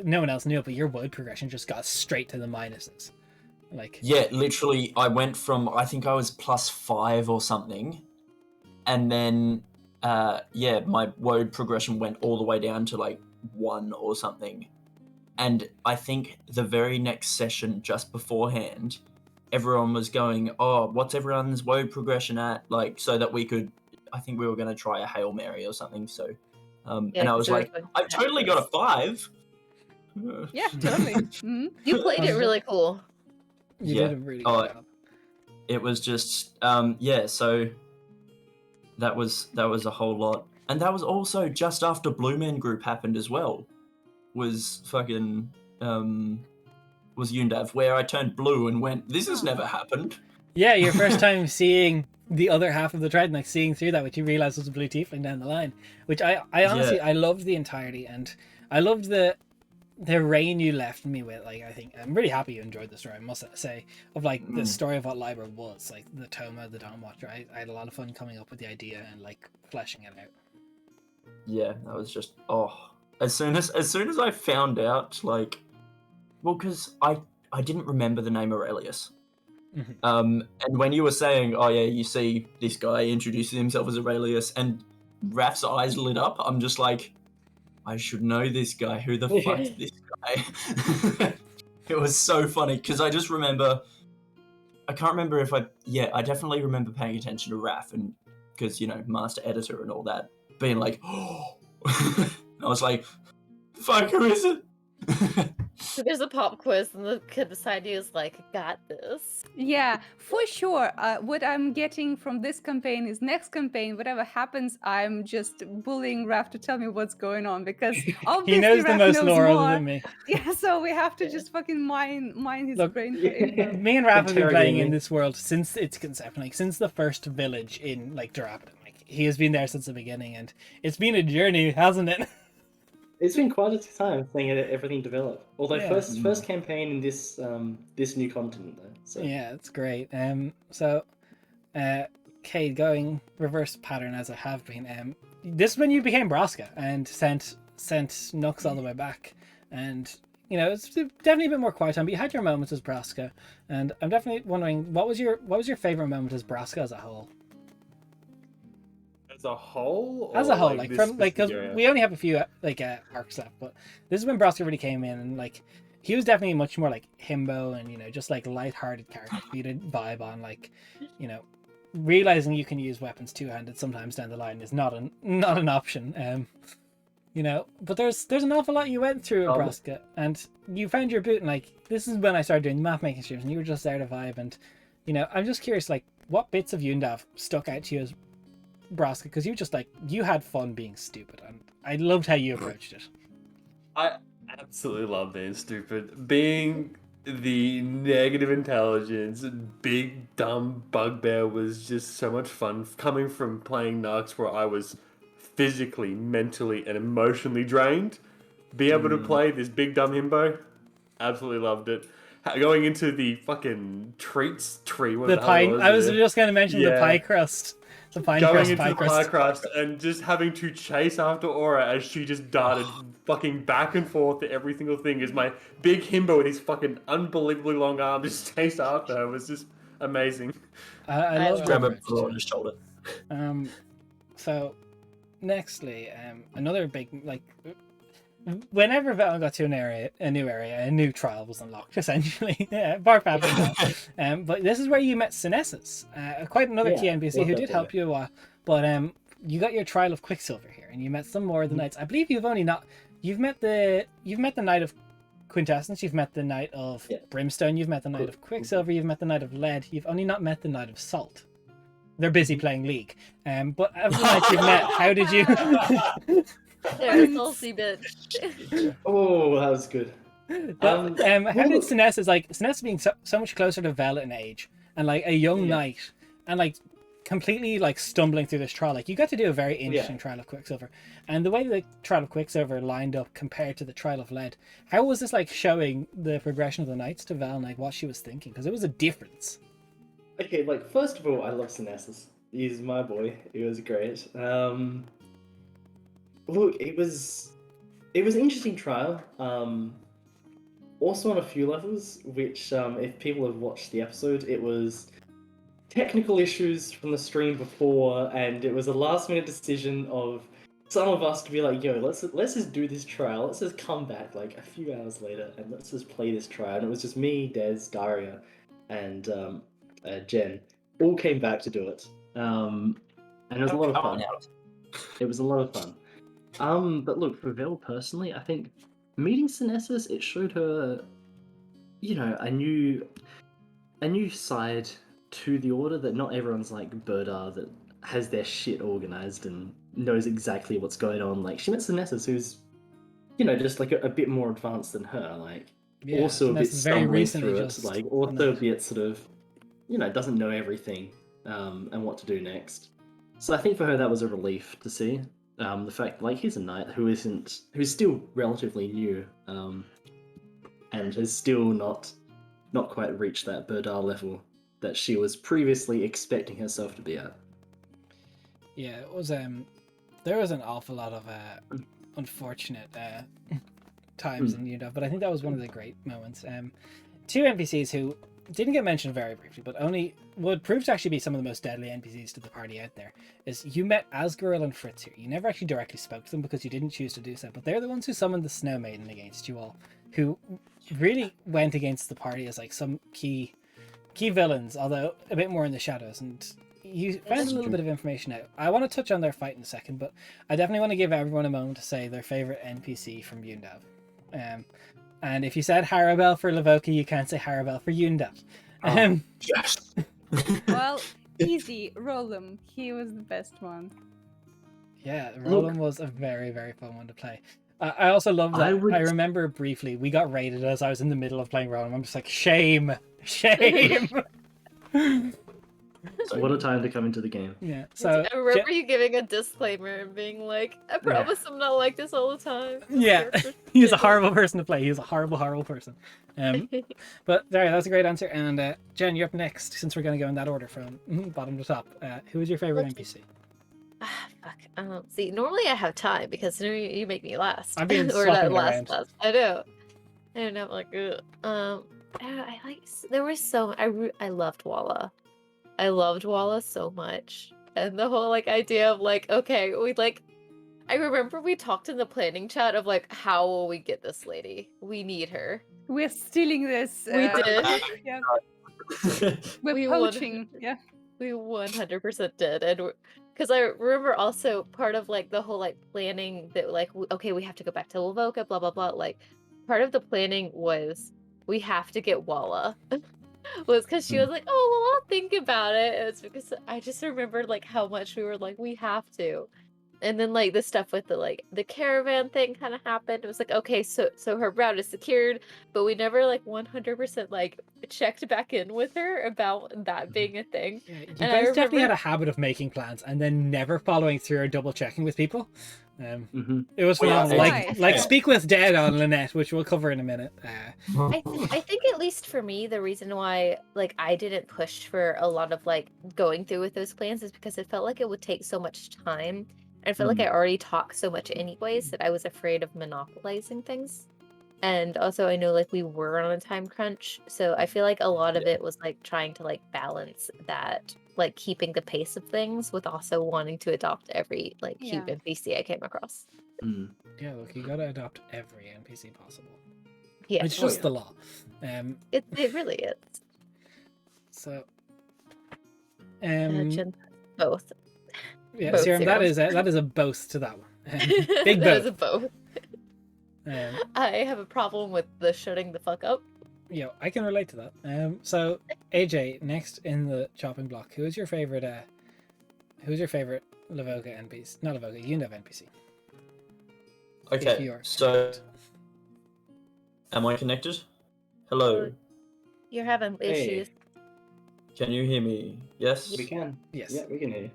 no one else knew it, but your wood progression just got straight to the minuses. Like Yeah, literally, I went from, I think I was +5 or something, and then, my word progression went all the way down to, like, 1 or something. And I think the very next session, just beforehand, everyone was going, "Oh, what's everyone's woe progression at?" Like, so that we could. I think we were going to try a Hail Mary or something. So, Yeah, and I 'cause was we were like, going "I've to totally got a 5." Yeah, totally. Mhm. You played it really cool. You Yeah. did a really Oh, good job. It was just, yeah. So that was a whole lot, and that was also just after Blue Man Group happened as well. Was fucking was Yundav, where I turned blue and went, "This has never happened." Yeah, your first time seeing the other half of the thread, and like seeing through that, which you realize was a blue tiefling down the line. Which I honestly, I loved the entirety, and I loved the reign you left me with. Like, I think I'm really happy you enjoyed the story, I must say, of like the story of what Libra was, like the Toma, the Dawn Watcher. I had a lot of fun coming up with the idea and like fleshing it out. Yeah, that was just as soon as I found out, like, well, because I didn't remember the name Aurelius. And when you were saying, "Oh yeah, you see this guy introducing himself as Aurelius," and Raph's eyes lit up, I'm just like, I should know this guy. Who the fuck's this guy? It was so funny because I just remember. I can't remember if I definitely remember paying attention to Raph, and because master editor and all that, being like, oh, I was like, fuck, who is it? So there's a pop quiz, and the kid beside you is like, "Got this." Yeah, for sure. What I'm getting from this campaign is next campaign, whatever happens, I'm just bullying Raph to tell me what's going on because obviously He knows the Raph most knows lore more. other than me. Yeah, so we have to just fucking mine his Look, brain for info. Me and Raph have been playing in Interrogating. this world since its conception, like since the first village in like Durapton. Like he has been there since the beginning, and it's been a journey, hasn't it? It's been quite a time seeing everything develop. Although Yeah. first campaign in this this new continent though. So Yeah, it's great. So, Cade, going reverse pattern as I have been. This is when you became Braska and sent Nux all the way back, and it's definitely a bit more quiet time. But you had your moments as Braska, and I'm definitely wondering what was your favorite moment as Braska as a whole. As a whole? As or, a whole, like, like this from like because specific area? we only have a few arcs left, but this is when Braska really came in, and like he was definitely much more like himbo and just like light-hearted character for you to vibe on. Like realizing you can use weapons two-handed sometimes down the line is not an option. But there's an awful lot you went through in Braska, and you found your boot, and like this is when I started doing map making streams, and you were just there to vibe, and I'm just curious, like what bits of Yundav stuck out to you as Braska, because you had fun being stupid, and I loved how you approached it. I absolutely love being stupid. Being the negative intelligence, big dumb bugbear was just so much fun. Coming from playing Nux where I was physically, mentally, and emotionally drained, be able to play this big dumb himbo, absolutely loved it. Going into the fucking treats tree, what The pie. hell I was it? just going to mention the Yeah. pie crust. The pine Going crust into pie the pie crust. crust and just having to chase after Aura as she just darted fucking back and forth to every single thing as my big himbo with his fucking unbelievably long arm just chased after her was just amazing. I I love love Grab your a approach blow to on it. his shoulder. So, nextly, another big whenever Veteran got to a new area, a new trial was unlocked essentially. Bar pattern. But this is where you met Sinessus, quite another key NPC who love did that help guy. you a while. But you got your trial of Quicksilver here, and you met some more of the knights. I believe you've met the Knight of Quintessence, you've met the Knight of Brimstone, you've met the Knight of Quicksilver, you've met the Knight of Lead. You've only not met the Knight of Salt. They're busy playing League. But of the knights you've met, how did you? There's salty bitch. Oh, that was good. How did Sinessus being so much closer to Vel in age, and like a young knight, and like completely like stumbling through this trial, like you got to do a very interesting trial of Quicksilver, and the way the trial of Quicksilver lined up compared to the trial of Lead, how was this like showing the progression of the knights to Vel and like what she was thinking, because it was a difference. Okay, like first of all, I love Sinessus. He's my boy. He was great. Look, it was an interesting trial. Also on a few levels, which if people have watched the episode, it was technical issues from the stream before, and it was a last minute decision of some of us could be like, yo, let's just do this trial. Let's just come back like a few hours later and let's just play this trial. And it was just me, Des, Daria, and Jen. All came back to do it. And it was a lot of fun. It was a lot of fun. But look, for Vel personally, I think meeting Synessus, it showed her, you know, a new side to the Order that not everyone's like Burdar that has their shit organized and knows exactly what's going on. Like, she met Synessus, who's, you know, just like a bit more advanced than her. Like, Yeah, also a bit Synessus very stumbling recently through it. just Like, done also a it. bit sort of, you know, doesn't know everything and what to do next. So I think for her that was a relief to see. The fact, like, he's a knight who's still relatively new, and has still not quite reached that Burdar level that she was previously expecting herself to be at. Yeah, it was there was an awful lot of unfortunate times in Undav, but I think that was one of the great moments. Two NPCs who didn't get mentioned very briefly, but only would prove to actually be some of the most deadly NPCs to the party out there, is you met Asgirl and Fritz here. You never actually directly spoke to them because you didn't choose to do so, but they're the ones who summoned the Snow Maiden against you all, who really went against the party as like some key villains, although a bit more in the shadows, and you found a little bit of information out. I want to touch on their fight in a second, but I definitely want to give everyone a moment to say their favourite NPC from Undav. And if you said Harabel for Lavoka, you can't say Harabel for Undav. Yes. Well, easy. Rollum. He was the best one. Yeah, Roland was a very, very fun one to play. I also love that. I remember briefly, we got raided as I was in the middle of playing Roland. I'm just like, shame. What a time to come into the game. Yeah. So I remember you giving a disclaimer and being like, I promise I'm not like this all the time. Yeah, he's a horrible person to play. He's a horrible, horrible person. But there, that's a great answer. And Jen, you're up next, since we're going to go in that order from bottom to top. Who is your favorite NPC? Fuck. See, normally I have time because you make me last. I'm being or that around. last. I know. And I'm like, I like. There was so I loved Walla. I loved Walla so much, and the whole like idea of like, okay, we like. I remember we talked in the planning chat of like, how will we get this lady? We need her. We're stealing this. We did. Yeah. We We're poaching. Yeah. We 100% did, and because I remember also part of like the whole like planning that like okay, we have to go back to Lavoka, blah blah blah. Like part of the planning was we have to get Walla. Was because she was like, oh well, I'll think about it. And it's because I just remembered like how much we were like, we have to. And then like the stuff with the like the caravan thing kind of happened. It was like, okay, so her route is secured, but we never like 100% like checked back in with her about that being a thing. Yeah, you guys definitely had a habit of making plans and then never following through or double checking with people. It was phenomenal. Like speak with Dead on Lynette, which we'll cover in a minute. I think at least for me, the reason why like I didn't push for a lot of like going through with those plans is because it felt like it would take so much time. I felt like I already talked so much anyways that I was afraid of monopolizing things. And also I know like we were on a time crunch, so I feel like a lot of it was like trying to like balance that, like keeping the pace of things with also wanting to adopt every like cute NPC I came across. Yeah, look, you gotta adopt every NPC possible. Yeah. It's just the law. It really is. So both. Yeah, both Serum, that is a boast to that one. Big both. That is a both. I have a problem with the shutting the fuck up. Yeah, I can relate to that. So AJ, next in the chopping block, who's your favorite Lavoka NPC? Not Lavoka, Undav NPC. Okay, so am I connected? Hello. You're having issues. Can you hear me? Yes? We can. Yes. Yeah, we can hear you.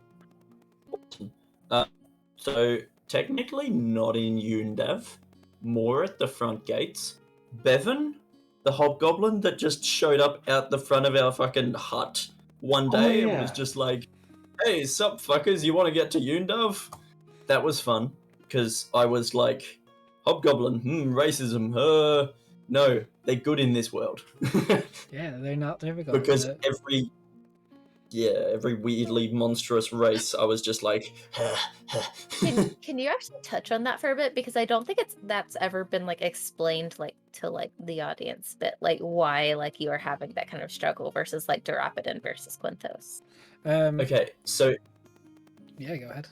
So technically not in Undav, more at the front gates. Bevan, the hobgoblin that just showed up out the front of our fucking hut one day and was just like, hey, sup fuckers, you want to get to Undav? That was fun, because I was like, hobgoblin, racism, no, they're good in this world. Yeah, they're not difficult. Because every weirdly monstrous race, I was just like, Can you actually touch on that for a bit? Because I don't think that's ever been like explained like to like the audience, but like why like you are having that kind of struggle versus like Durapidon versus Quinthos. okay, so Yeah, go ahead.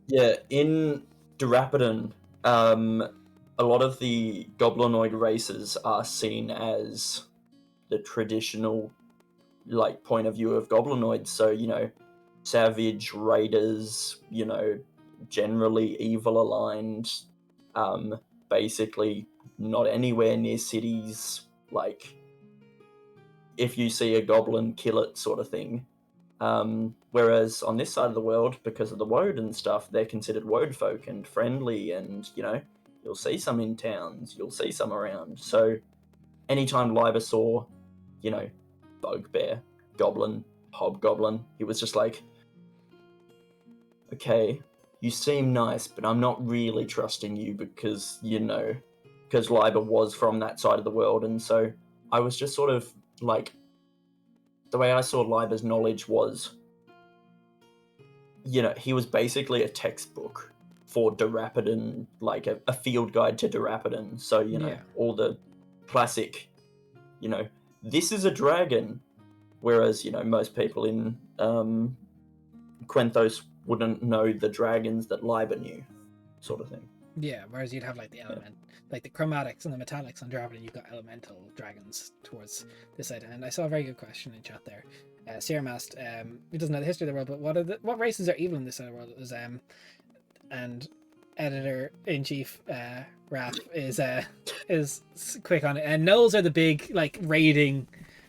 yeah, in Durapidon, a lot of the goblinoid races are seen as the traditional like point of view of goblinoids. So, you know, savage raiders, you know, generally evil aligned, basically not anywhere near cities, like if you see a goblin, kill it sort of thing. Whereas on this side of the world, because of the woad and stuff, they're considered woad folk and friendly, and, you know, you'll see some in towns, you'll see some around. So anytime Liber saw, you know, bugbear, goblin, hobgoblin, he was just like, okay, you seem nice, but I'm not really trusting you because, you know, because Liber was from that side of the world. And so I was just sort of like, the way I saw Liber's knowledge was, you know, he was basically a textbook for Durapidon, like a field guide to Durapidon. So, you know, Yeah. all the classic, you know, this is a dragon. Whereas, you know, most people in Quenthos wouldn't know the dragons that Liber knew, sort of thing. Yeah, whereas you'd have like the element, like the chromatics and the metallics on Durapidon, you've got elemental dragons towards this side. And I saw a very good question in chat there. Serum asked, he doesn't know the history of the world, but what races are evil in this side of the world? Is and editor in chief Raph is quick on it. And gnolls are the big like raiding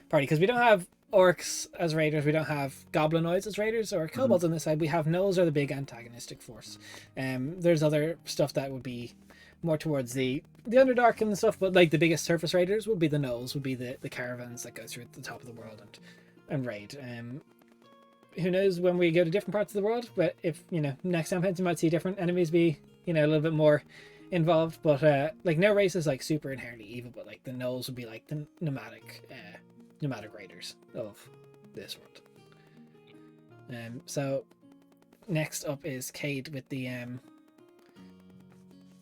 party because we don't have orcs as raiders, we don't have goblinoids as raiders or kobolds on this side. We have gnolls are the big antagonistic force. There's other stuff that would be more towards the Underdark and stuff, but like the biggest surface raiders would be the gnolls, would be the caravans that go through the top of the world and raid. Who knows when we go to different parts of the world, but if, you know, next campaigns you might see different enemies be, you know, a little bit more involved. But like no race is like super inherently evil, but like the gnolls would be like the nomadic raiders of this world. So next up is Cade with the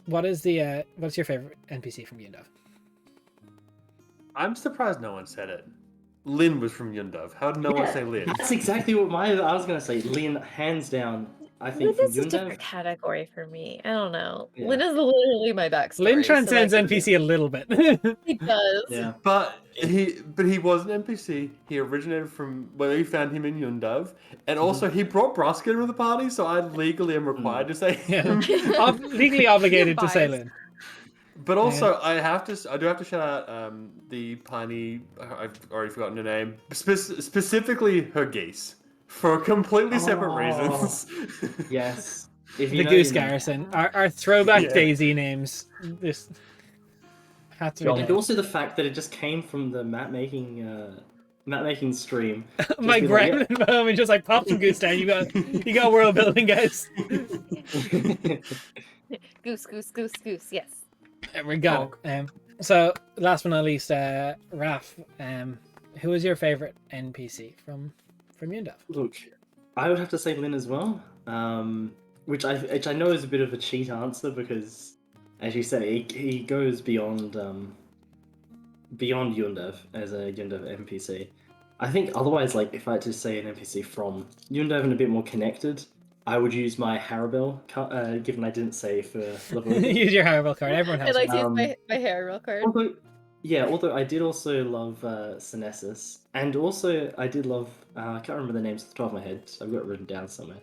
what's your favorite NPC from Yundav? I'm surprised no one said it. Lynn was from Yundav. How did no one say Lynn? That's exactly what I was going to say. Lynn, hands down, I think Lynn from is a different Yundav. category for me. I don't know. Yeah. Lynn is literally my backstory. Lynn transcends so, like, NPC a little bit. He does. Yeah. But he was an NPC. He originated from where we found him in Yundav, and also he brought Bruskin to the party, so I legally am required to say him. Legally obligated to say biased. Lynn. But also, I do have to shout out the Piney. I've already forgotten her name. Specifically, her geese for completely separate reasons. Yes. If The you know, Goose you know. Garrison. Our throwback Yeah. Daisy names. This had to be And done. also the fact that it just came from the map making stream. My be like, gremlin moment just like pop some goose down. You got world building, guys. Goose, goose, goose, goose. Yes. We got it. So last but not least, Raph, who is your favorite NPC from Yundav? Look, I would have to say Lynn as well. Which I know is a bit of a cheat answer because, as you say, he goes beyond Yundav as a Yundav NPC. I think otherwise, like if I had to say an NPC from Yundav and a bit more connected, I would use my Harabel, given I didn't say for level. Use your Harbel card. Everyone I has like one. to use my hair real card. Although I did also love Synesis, and also I did love I can't remember the names off the top of my head. I've got it written down somewhere.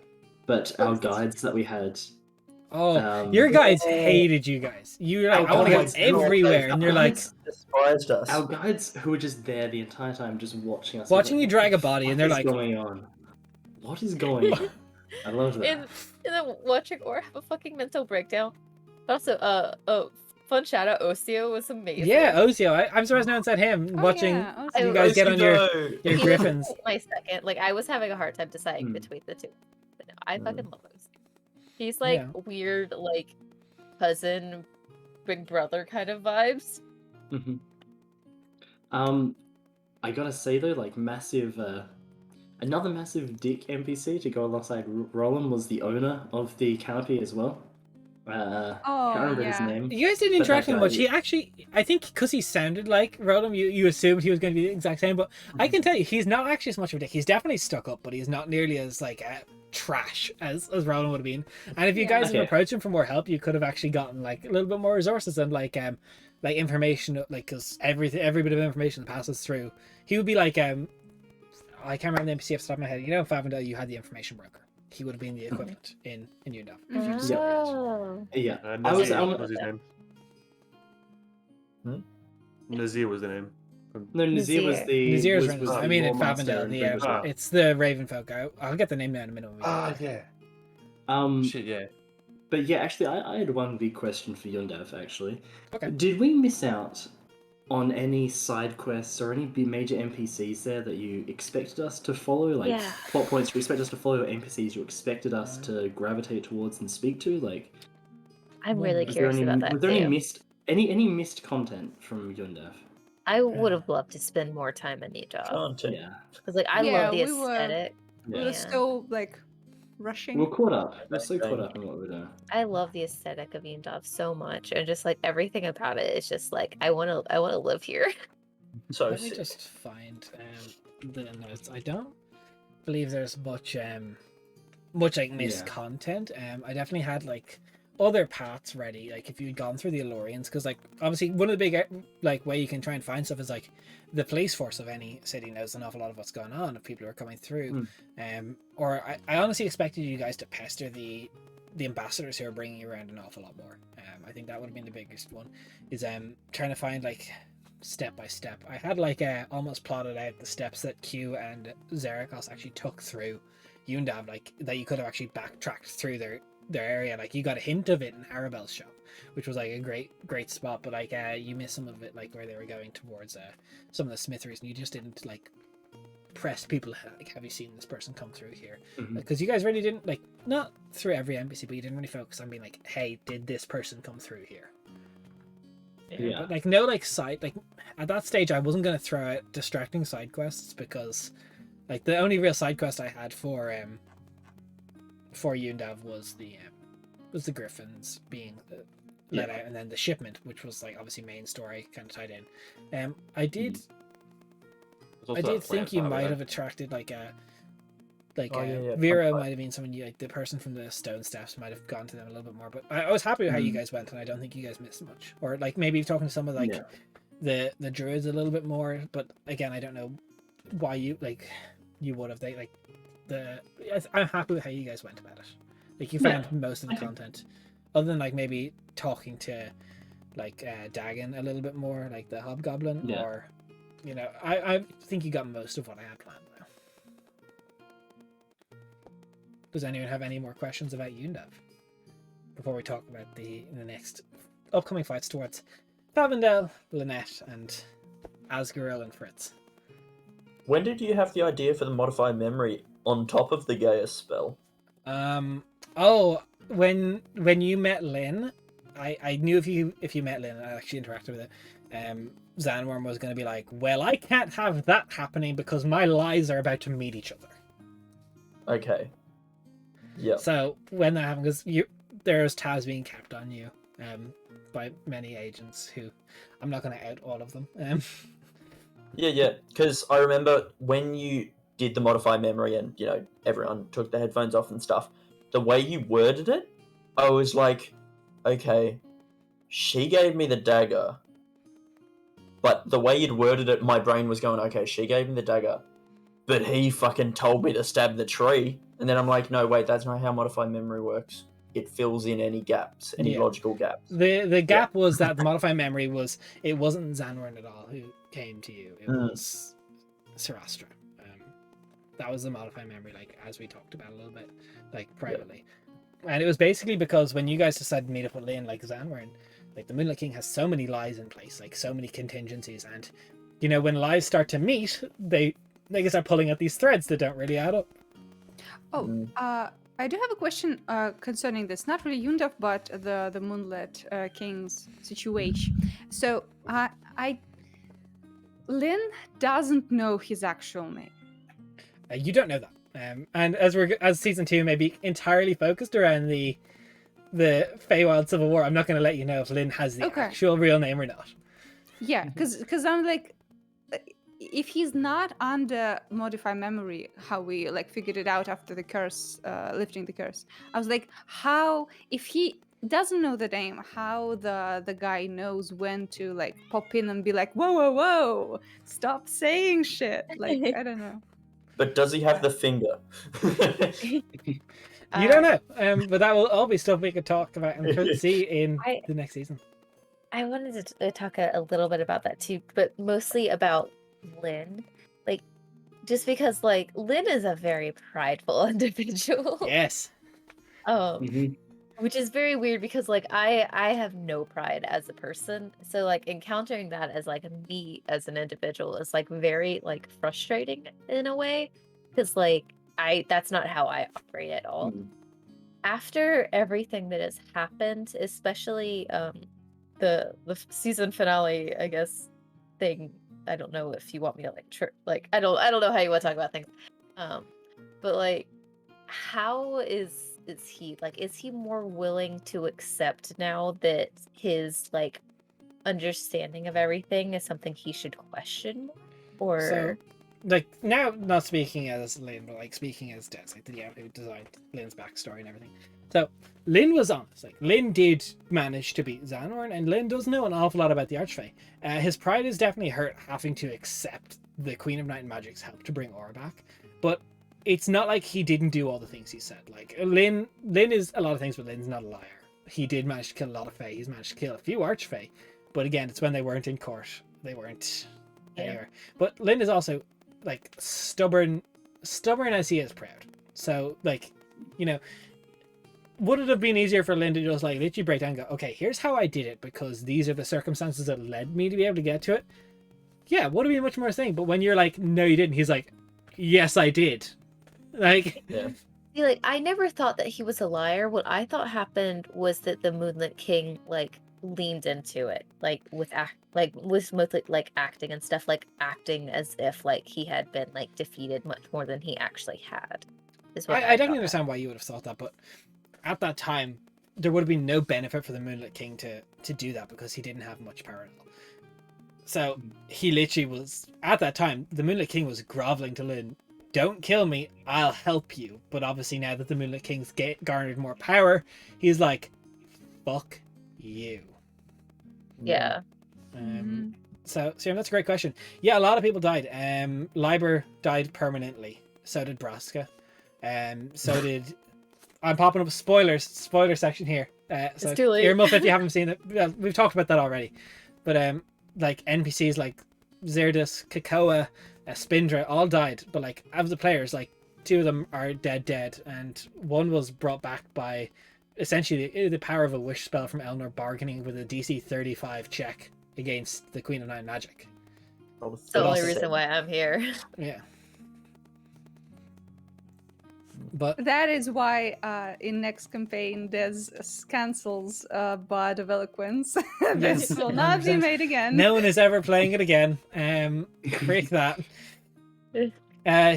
But our guides that we had. Oh, your guides hated you guys. You were like, I want to go everywhere, and you're like, despised us. Our guides who were just there the entire time, just watching us. watching you like, drag a body, and they're what like, is going on? What is going on? I love that. In the watching or have a fucking mental breakdown. Also, fun shout out Osio was amazing. yeah, Ozio. I'm surprised no one said him. Oh, Watching yeah, Ozio. you guys get on your He was griffins. my second. Like I was having a hard time deciding Hmm. between the two. But no, I fucking love Osio. He's Yeah. like weird, like cousin, big brother kind of vibes. Mhm. I gotta say though, like massive. another massive dick NPC to go alongside Roland was the owner of the canopy as well. Can't remember his name. You guys didn't but that interact with him guy- much. He actually, I think, because he sounded like Roland, you assumed he was going to be the exact same. But I can tell you, he's not actually as much of a dick. He's definitely stuck up, but he's not nearly as trash as Roland would have been. And if you guys had Okay. approached him for more help, you could have actually gotten like a little bit more resources and like information, like because every bit of information that passes through, he would be like I can't remember the NPC off the top of my head. You know, Favendale, you had the information broker. He would have been the equivalent in Undav. If you just Yeah. Oh. Yeah, Nazir I was was his name. Hmm? Nazir was the name. no Nazir was Nazir. the Nazir's was I the mean, in Lore Master Favendale, in the Fringe as well. it's the Raven folk. I'll get the name down in a minute. When we get there. Yeah. Um, Shit, yeah. but yeah, actually, I had one big question for Undav. Actually, Okay. did we miss out on any side quests or any major NPCs there that you expected us to follow? Like Yeah. plot points you expect us to follow, or NPCs you expected us to gravitate towards and speak to? Like, I'm really was there curious any about that was there any too. missed content from Undav? I would have loved to spend more time in Undav Content. Yeah, because, like, I Yeah, love the we were- aesthetic. We yeah. were so like rushing. We're caught up. We're so Same. caught up in what we're doing. I love the aesthetic of Undav so much, and just like everything about it is just like I want to live here. So Let me sick. just find the notes. I don't believe there's much like missed Yeah. content. I definitely had like other paths ready. Like if you'd gone through the Elorians, because like obviously one of the big like way you can try and find stuff is like the police force of any city knows an awful lot of what's going on if people are coming through. Or I honestly expected you guys to pester the ambassadors who are bringing you around an awful lot more. I think that would have been the biggest one. Is trying to find like step by step. I had like almost plotted out the steps that Q and Xerikos actually took through Undav, like that you could have actually backtracked through their area. Like you got a hint of it in Arabelle's shop, which was like a great spot, but like you missed some of it, like where they were going towards some of the smitheries, and you just didn't like press people like, have you seen this person come through here? Because you guys really didn't, like, not through every NPC, but you didn't really focus on being like, hey, did this person come through here? Yeah. But like no like side, like at that stage I wasn't going to throw out distracting side quests, because like the only real side quest I had for Undav was the Griffins being let out, and then the shipment, which was like obviously main story kind of tied in. I did think you might have attracted like Vera might have been someone you like, the person from the stone steps might have gone to them a little bit more, but I was happy with how you guys went, and I don't think you guys missed much. Or like maybe talking to some of like the druids a little bit more, but again I don't know why you would have. They like I'm happy with how you guys went about it. Like you found most of the content, other than like maybe talking to like Dagon a little bit more, like the hobgoblin, or you know, I think you got most of what I had planned now. Does anyone have any more questions about Undav before we talk about the next upcoming fights towards Favendale, Lynette, and Asgaril and Fritz? When did you have the idea for the modify memory on top of the Gaius spell? When you met Lynn, I knew if you met Lynn and I actually interacted with it, Zanworm was going to be like, well, I can't have that happening because my lives are about to meet each other. Okay. Yeah. So when that happened, because there's tabs being kept on you by many agents who, I'm not going to out all of them. Yeah, because I remember when you did the modify memory and, you know, everyone took the headphones off and stuff, the way you worded it, I was like, okay, she gave me the dagger, but the way you'd worded it, my brain was going, okay, she gave me the dagger, but he fucking told me to stab the tree. And then I'm like, no, wait, that's not how modify memory works. It fills in any gaps, any logical gaps. The gap was that the modify memory it wasn't Zanworm at all who came to you. It was Sarastra. That was the modify memory, like as we talked about a little bit, like privately. And it was basically because when you guys decided to meet up with Lynn, like Zanworm, like the Moonlight King has so many lies in place, like so many contingencies, and you know when lies start to meet, they can start pulling at these threads that don't really add up. I do have a question concerning this. Not really Undav, but the Moonlit King's situation. So, Lynn doesn't know his actual name. You don't know that. And as season 2 may be entirely focused around the Feywild Civil War, I'm not going to let you know if Lynn has the Okay. actual real name or not. Yeah, because I'm like, if he's not on the modify memory, how we like figured it out after the curse, lifting the curse, I was like, how, if he doesn't know the name, how the guy knows when to like pop in and be like, whoa, whoa, whoa, stop saying shit. Like, I don't know. But does he have the finger? You don't know, but that will all be stuff we could talk about and see in I- the next season. I wanted to talk a little bit about that too, but mostly about Lynn. Like, just because, like, Lynn is a very prideful individual. Yes. Mhm. Which is very weird because, like, I have no pride as a person. So, like, encountering that as, like, me as an individual is, like, very, like, frustrating in a way. Because, like, that's not how I operate at all. Mm. After everything that has happened, especially the season finale, I guess, thing. I don't know if you want me to like I don't know how you want to talk about things. But like, how is he, like, is he more willing to accept now that his like understanding of everything is something he should question more? Or So, like, now, not speaking as Lynn, but like speaking as Des, like the DM who designed Lynn's backstory and everything. So, Lynn was honest. Like, Lynn did manage to beat Xanorn, and Lynn does know an awful lot about the Archfey. His pride is definitely hurt having to accept the Queen of Night and Magic's help to bring Aura back. But it's not like he didn't do all the things he said. Like, Lynn is a lot of things, but Lynn's not a liar. He did manage to kill a lot of Fey. He's managed to kill a few Archfey. But again, it's when they weren't in court. They weren't anywhere. But Lynn is also, like, stubborn as he is proud. So, like, you know, would it have been easier for Lynn to just, like, literally break down and go, okay, here's how I did it because these are the circumstances that led me to be able to get to it? Yeah, would have been much more thing. But when you're like, no, you didn't, he's like, yes, I did. Like, Yeah. see, like, I never thought that he was a liar. What I thought happened was that the Moonlit King, like, leaned into it, like, with mostly, like, acting and stuff, like, acting as if, like, he had been, like, defeated much more than he actually had. Is what I thought. definitely understand why you would have thought that, but at that time, there would have been no benefit for the Moonlit King to do that because he didn't have much power at all. So he literally was, at that time, the Moonlit King was groveling to Lynn, don't kill me, I'll help you. But obviously now that the Moonlit King's garnered more power, he's like, fuck you. Yeah. So that's a great question. Yeah, a lot of people died. Liber died permanently. So did Braska. So did... I'm popping up spoiler section here. So It's too late. earmuff if you haven't seen it. Well, we've talked about that already. But like NPCs like Zerdus, Kakoa, Spindra all died. But like of the players, like 2 of them are dead, and 1 was brought back by essentially the power of a wish spell from Elnor bargaining with a DC 35 check against the Queen of Night Magic. It's the only also- reason why I'm here. Yeah. But That is why in next campaign there's cancels Bard of Eloquence. Yes, This will not be 100%. made again. no one is ever playing it again. Break that.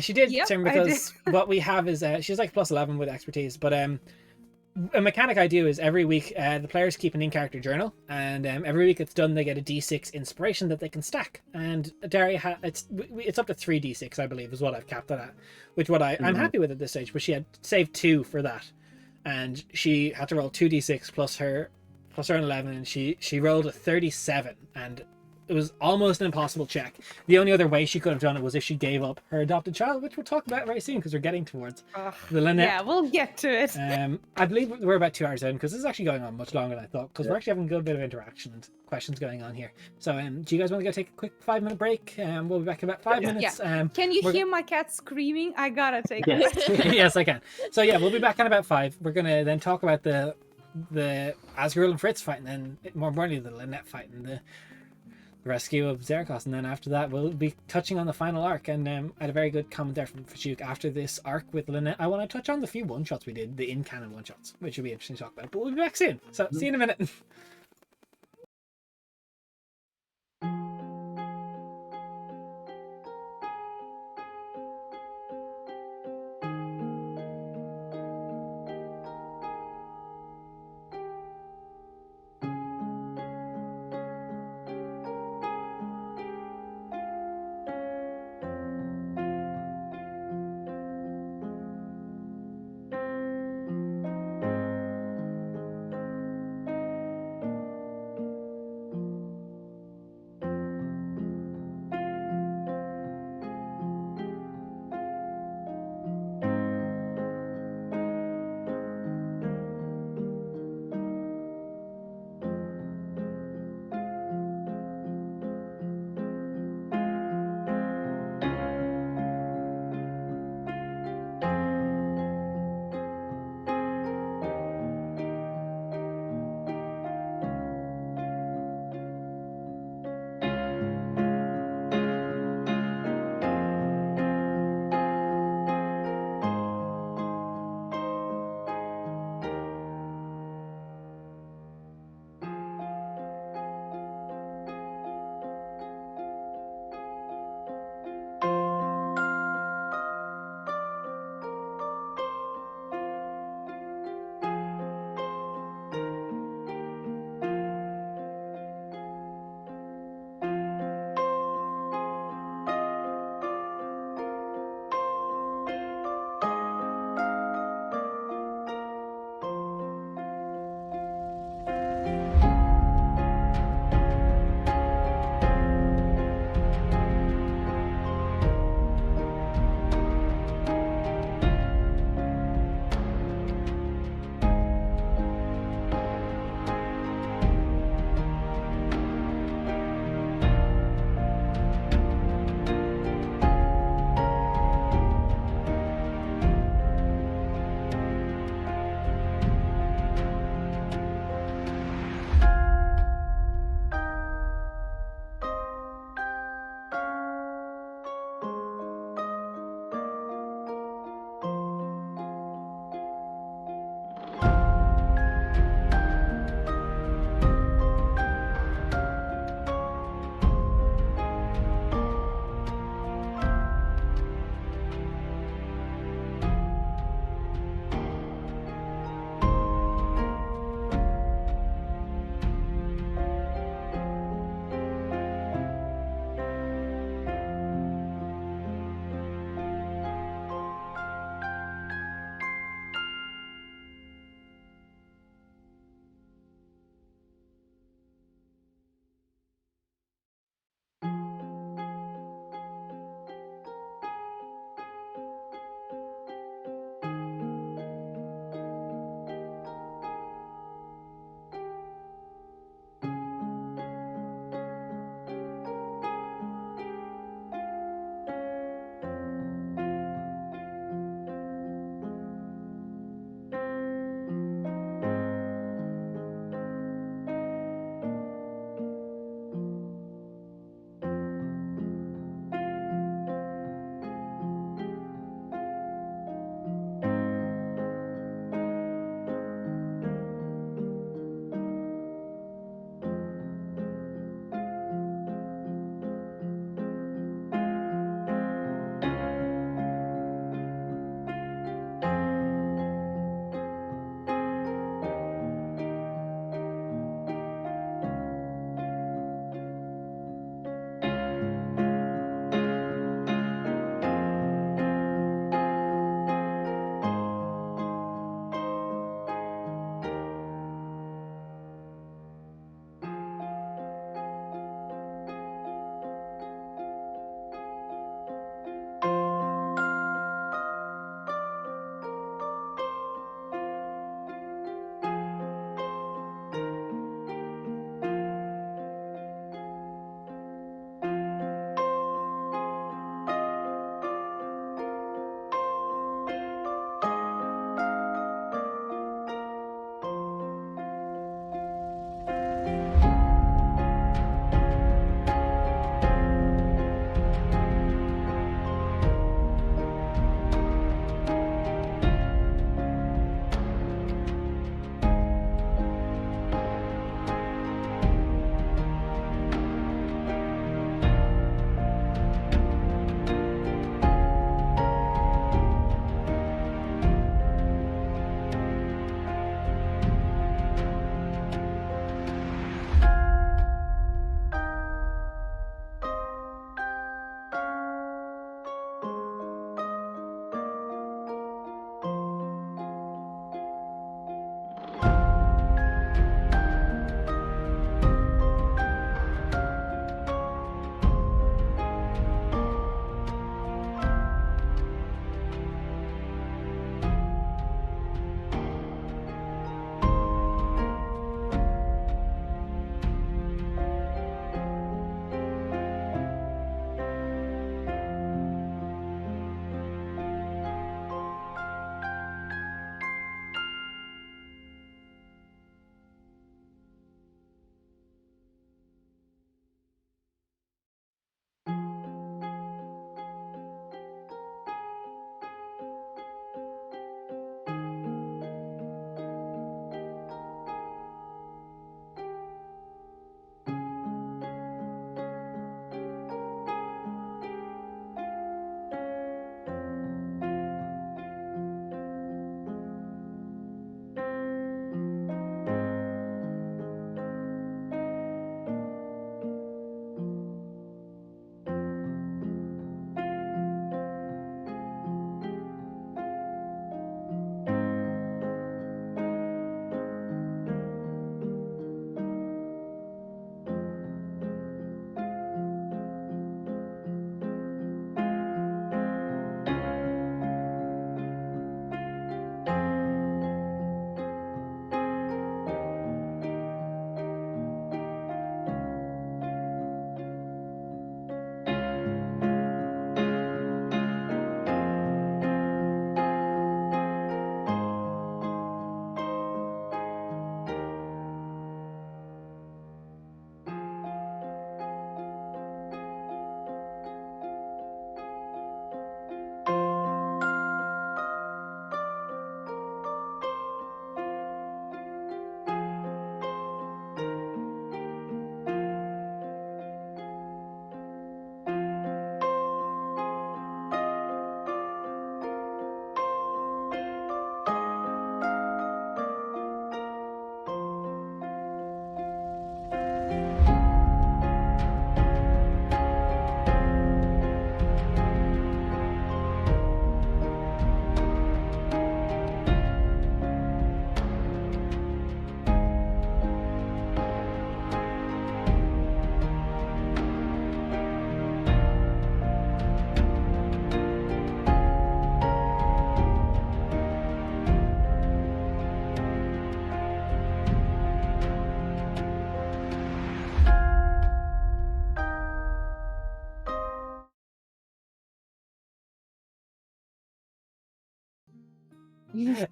She did, Yep, Tim, I because what we have is she's like plus 11 with expertise, but a mechanic I do is every week the players keep an in-character journal, and every week it's done they get a d6 inspiration that they can stack, and Daria it's up to 3 d6 I believe is what I've capped it at, which I'm happy with at this stage, but she had saved 2 for that, and she had to roll 2 d6 plus her 11, and she rolled a 37, and it was almost an impossible check. The only other way she could have done it was if she gave up her adopted child, which we'll talk about very soon because we're getting towards Ugh, the Lynette. yeah, we'll get to it. I believe we're about 2 hours in because this is actually going on much longer than I thought because we're actually having a good bit of interaction and questions going on here. So, do you guys want to go take a quick 5-minute break? We'll be back in about 5 minutes. Can you we're- hear my cat screaming? I gotta take Yes. it. Yes, I can. So yeah, we'll be back in about 5. We're gonna then talk about the Asgirl and Fritz fight, and then more importantly the Lynette fight and the rescue of Zerkos, and then after that we'll be touching on the final arc. And I had a very good comment there from Fashuk after this arc with Lynette. I want to touch on the few one-shots we did, the in-canon one-shots, which will be interesting to talk about, but we'll be back soon, so see you in a minute.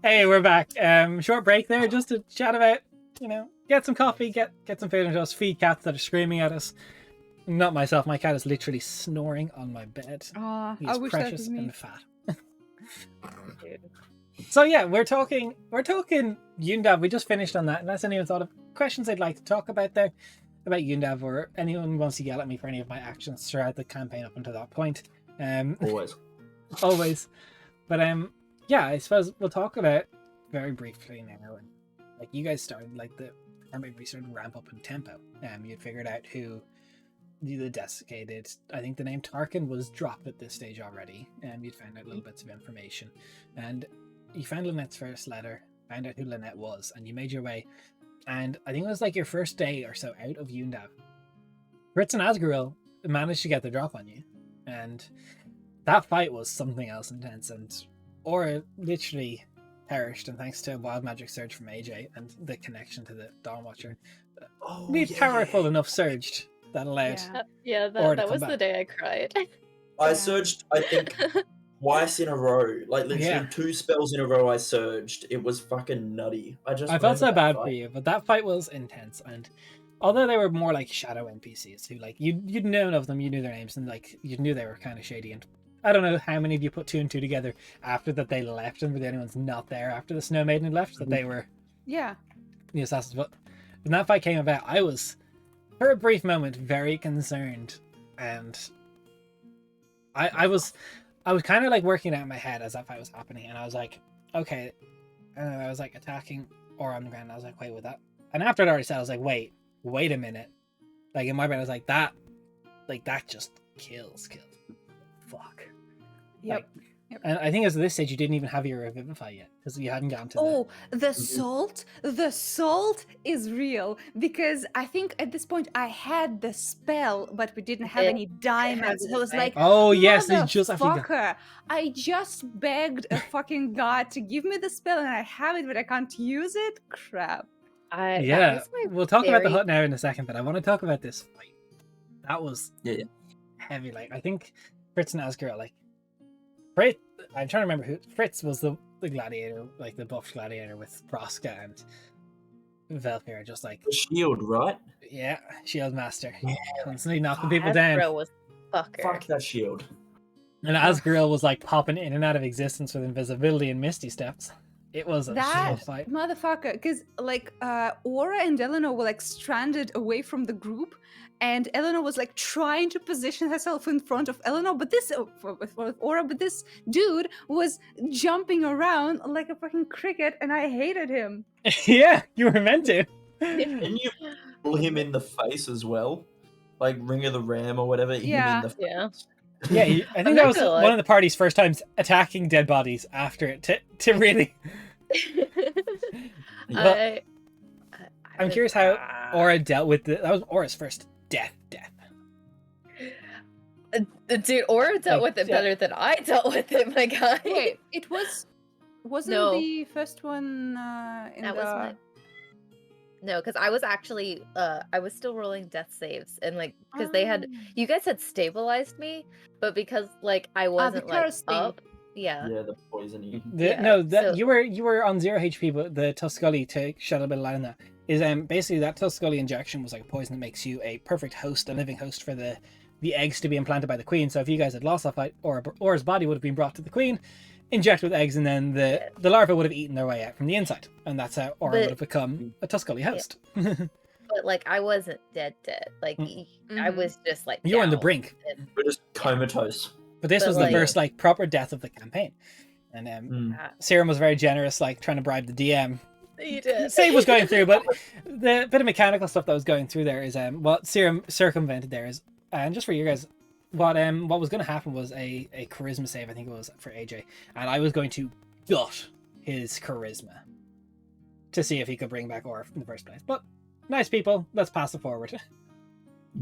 Hey, we're back. Short break there just to chat about, get some coffee, get some food into us, feed cats that are screaming at us. Not myself, my cat is literally snoring on my bed. I He's wish that precious was me. and fat. So yeah, we're talking Undav. We just finished on that. Unless anyone thought of questions they'd like to talk about there about Undav, or anyone wants to yell at me for any of my actions throughout the campaign up until that point. Always. Always. But yeah, I suppose we'll talk about very briefly now. And like you guys started or maybe we started to ramp up in tempo. You'd figured out who the desiccated. I think the name Tarkin was dropped at this stage already. You'd found out little bits of information, and you found Lynette's first letter, found out who Lynette was, and you made your way. And I think it was like your first day or so out of Undav. Fritz and Asgaril managed to get the drop on you, and that fight was something else intense. And Aura literally perished, and thanks to a wild magic surge from AJ and the connection to the Dawn Watcher, powerful enough surged that allowed. Aura to that was come the back. day I cried. I surged, I think, twice in a row. Like, literally 2 spells in a row I surged. It was fucking nutty. I felt so bad for you, but that fight was intense. And although they were more like shadow NPCs who, like, you'd known of them, you knew their names, and like you knew they were kind of shady. And I don't know how many of you put 2 and 2 together after that they left and were the only ones not there after the Snow Maiden had left, that they were the assassins. But when that fight came about, I was, for a brief moment, very concerned, and I was kind of like working out in my head as that fight was happening, and I was like, okay, and I was like attacking Aura on the ground. I was like, wait, with that, and after I'd already said, I was like, wait a minute, like in my brain I was like that just kills. Fuck. Yep. And I think it was at this stage you didn't even have your Revivify yet, because you hadn't gotten to the salt is real, because I think at this point I had the spell, but we didn't have any diamonds. So I was like, oh yes, it's just after you got... fucker, I just begged a fucking god to give me the spell and I have it, but I can't use it. Crap. We'll talk about the hut now in a second, but I want to talk about this fight. That was heavy. Like, I think Fritz and Asgaril, like, Fritz, I'm trying to remember who. Fritz was the gladiator, like the buffed gladiator with Proska and Valphira, just like the shield, right? Yeah, shield master, constantly knocking people down. Was fuck that shield. And Asgaril was like popping in and out of existence with invisibility and misty steps. It was a that fight, motherfucker. Because like Aura and Eleanor were like stranded away from the group. And Eleanor was like trying to position herself in front of Eleanor, but this Aura, but this dude was jumping around like a fucking cricket, and I hated him. Yeah, you were meant to. Didn't you pull him in the face as well? Like Ring of the Ram or whatever? Yeah. Him in the face. Yeah, I think that was one of the party's first times attacking dead bodies after it to really. I'm curious how Aura dealt with that was Aura's first death. Dude, Aura dealt with it better than I dealt with it, my guy. Wait, it wasn't the first one No, because I was actually I was still rolling death saves, and like because they had you guys had stabilized me, but because like I wasn't like up. Yeah, the poisoning. You were on 0 HP, but the Tuscully, to shed a bit of light on that, is basically that Tuscully injection was like a poison that makes you a perfect host, a living host for the eggs to be implanted by the queen. So if you guys had lost that fight, Aura's body would have been brought to the queen, injected with eggs, and then the larvae would have eaten their way out from the inside, and that's how Aura would have become a Tuscully host. But like I wasn't dead, like I was just like you were on the brink. We're just comatose. But this was the first like proper death of the campaign, and Serum was very generous, like trying to bribe the DM. He did. Save was going through, but the bit of mechanical stuff that was going through there is what Serum circumvented there is, and just for you guys, what was going to happen was a charisma save, I think it was for AJ, and I was going to gut his charisma to see if he could bring back Aura in the first place. But nice people, let's pass it forward.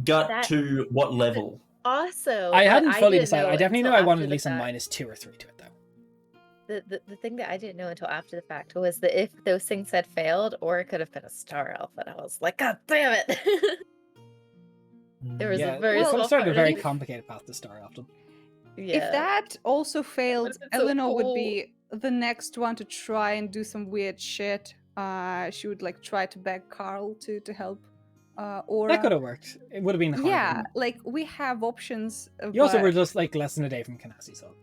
Gut to what level? Also, I hadn't fully decided. I definitely know I wanted at least a -2 or 3 to it, though. The thing that I didn't know until after the fact was that if those things had failed, or it could have been a star elf, and I was like, God damn it! There was a very started a very complicated path to star elf. Yeah. If that also failed, Eleanor would be the next one to try and do some weird shit, she would like try to beg Carl to help Aura. That could have worked. It would have been harder. Yeah, like we have options. You also but- were just like less than a day from Kanassi's hut.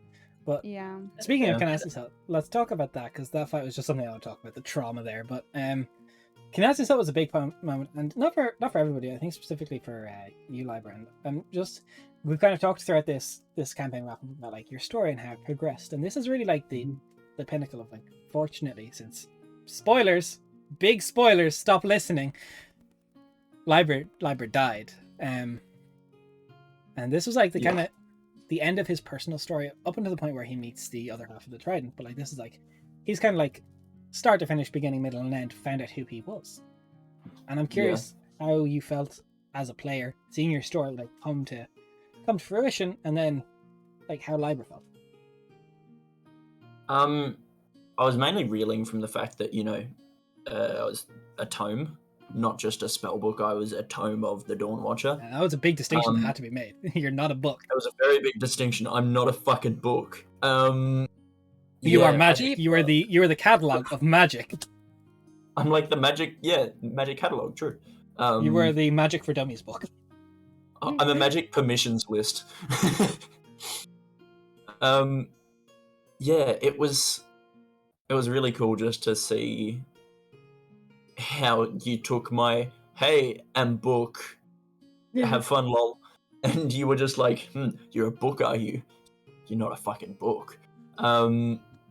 But Yeah. speaking of Yeah. Kanassi's hut, let's talk about that because that fight was just something I want to talk about, the trauma there. But Kanassi's hut was a big moment, and not for everybody. I think specifically for you, Libra, and just we've kind of talked throughout this campaign about like your story and how it progressed, and this is really like the pinnacle of like. Fortunately, since spoilers, big spoilers, stop listening. Libra died, and this was like the kind of the end of his personal story up until the point where he meets the other half of the Trident. But like this is like he's kind of like start to finish, beginning, middle, and end, found out who he was. And I'm curious how you felt as a player seeing your story like come to fruition, and then like how Libra felt. I was mainly reeling from the fact that I was a tome, not just a spellbook. I was a tome of the Dawn Watcher. And that was a big distinction that had to be made. You're not a book. That was a very big distinction. I'm not a fucking book. You are magic. You are the catalog of magic. I'm like the magic catalog. True. You were the Magic for Dummies book. I'm a magic permissions list. It was really cool just to see how you took my hey and book, have fun lol, and you were just like, you're a book, are you? You're not a fucking book.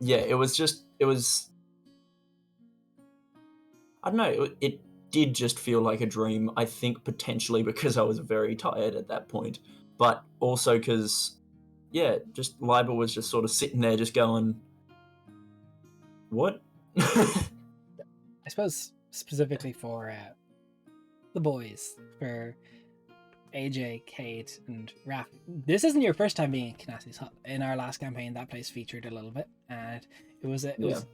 It was I don't know, it did just feel like a dream. I think potentially because I was very tired at that point, but also because just Libra was just sort of sitting there just going, what? I suppose specifically for the boys, for AJ, Kate, and Raph, this isn't your first time being in Kanassi's hut. In our last campaign, that place featured a little bit, and it was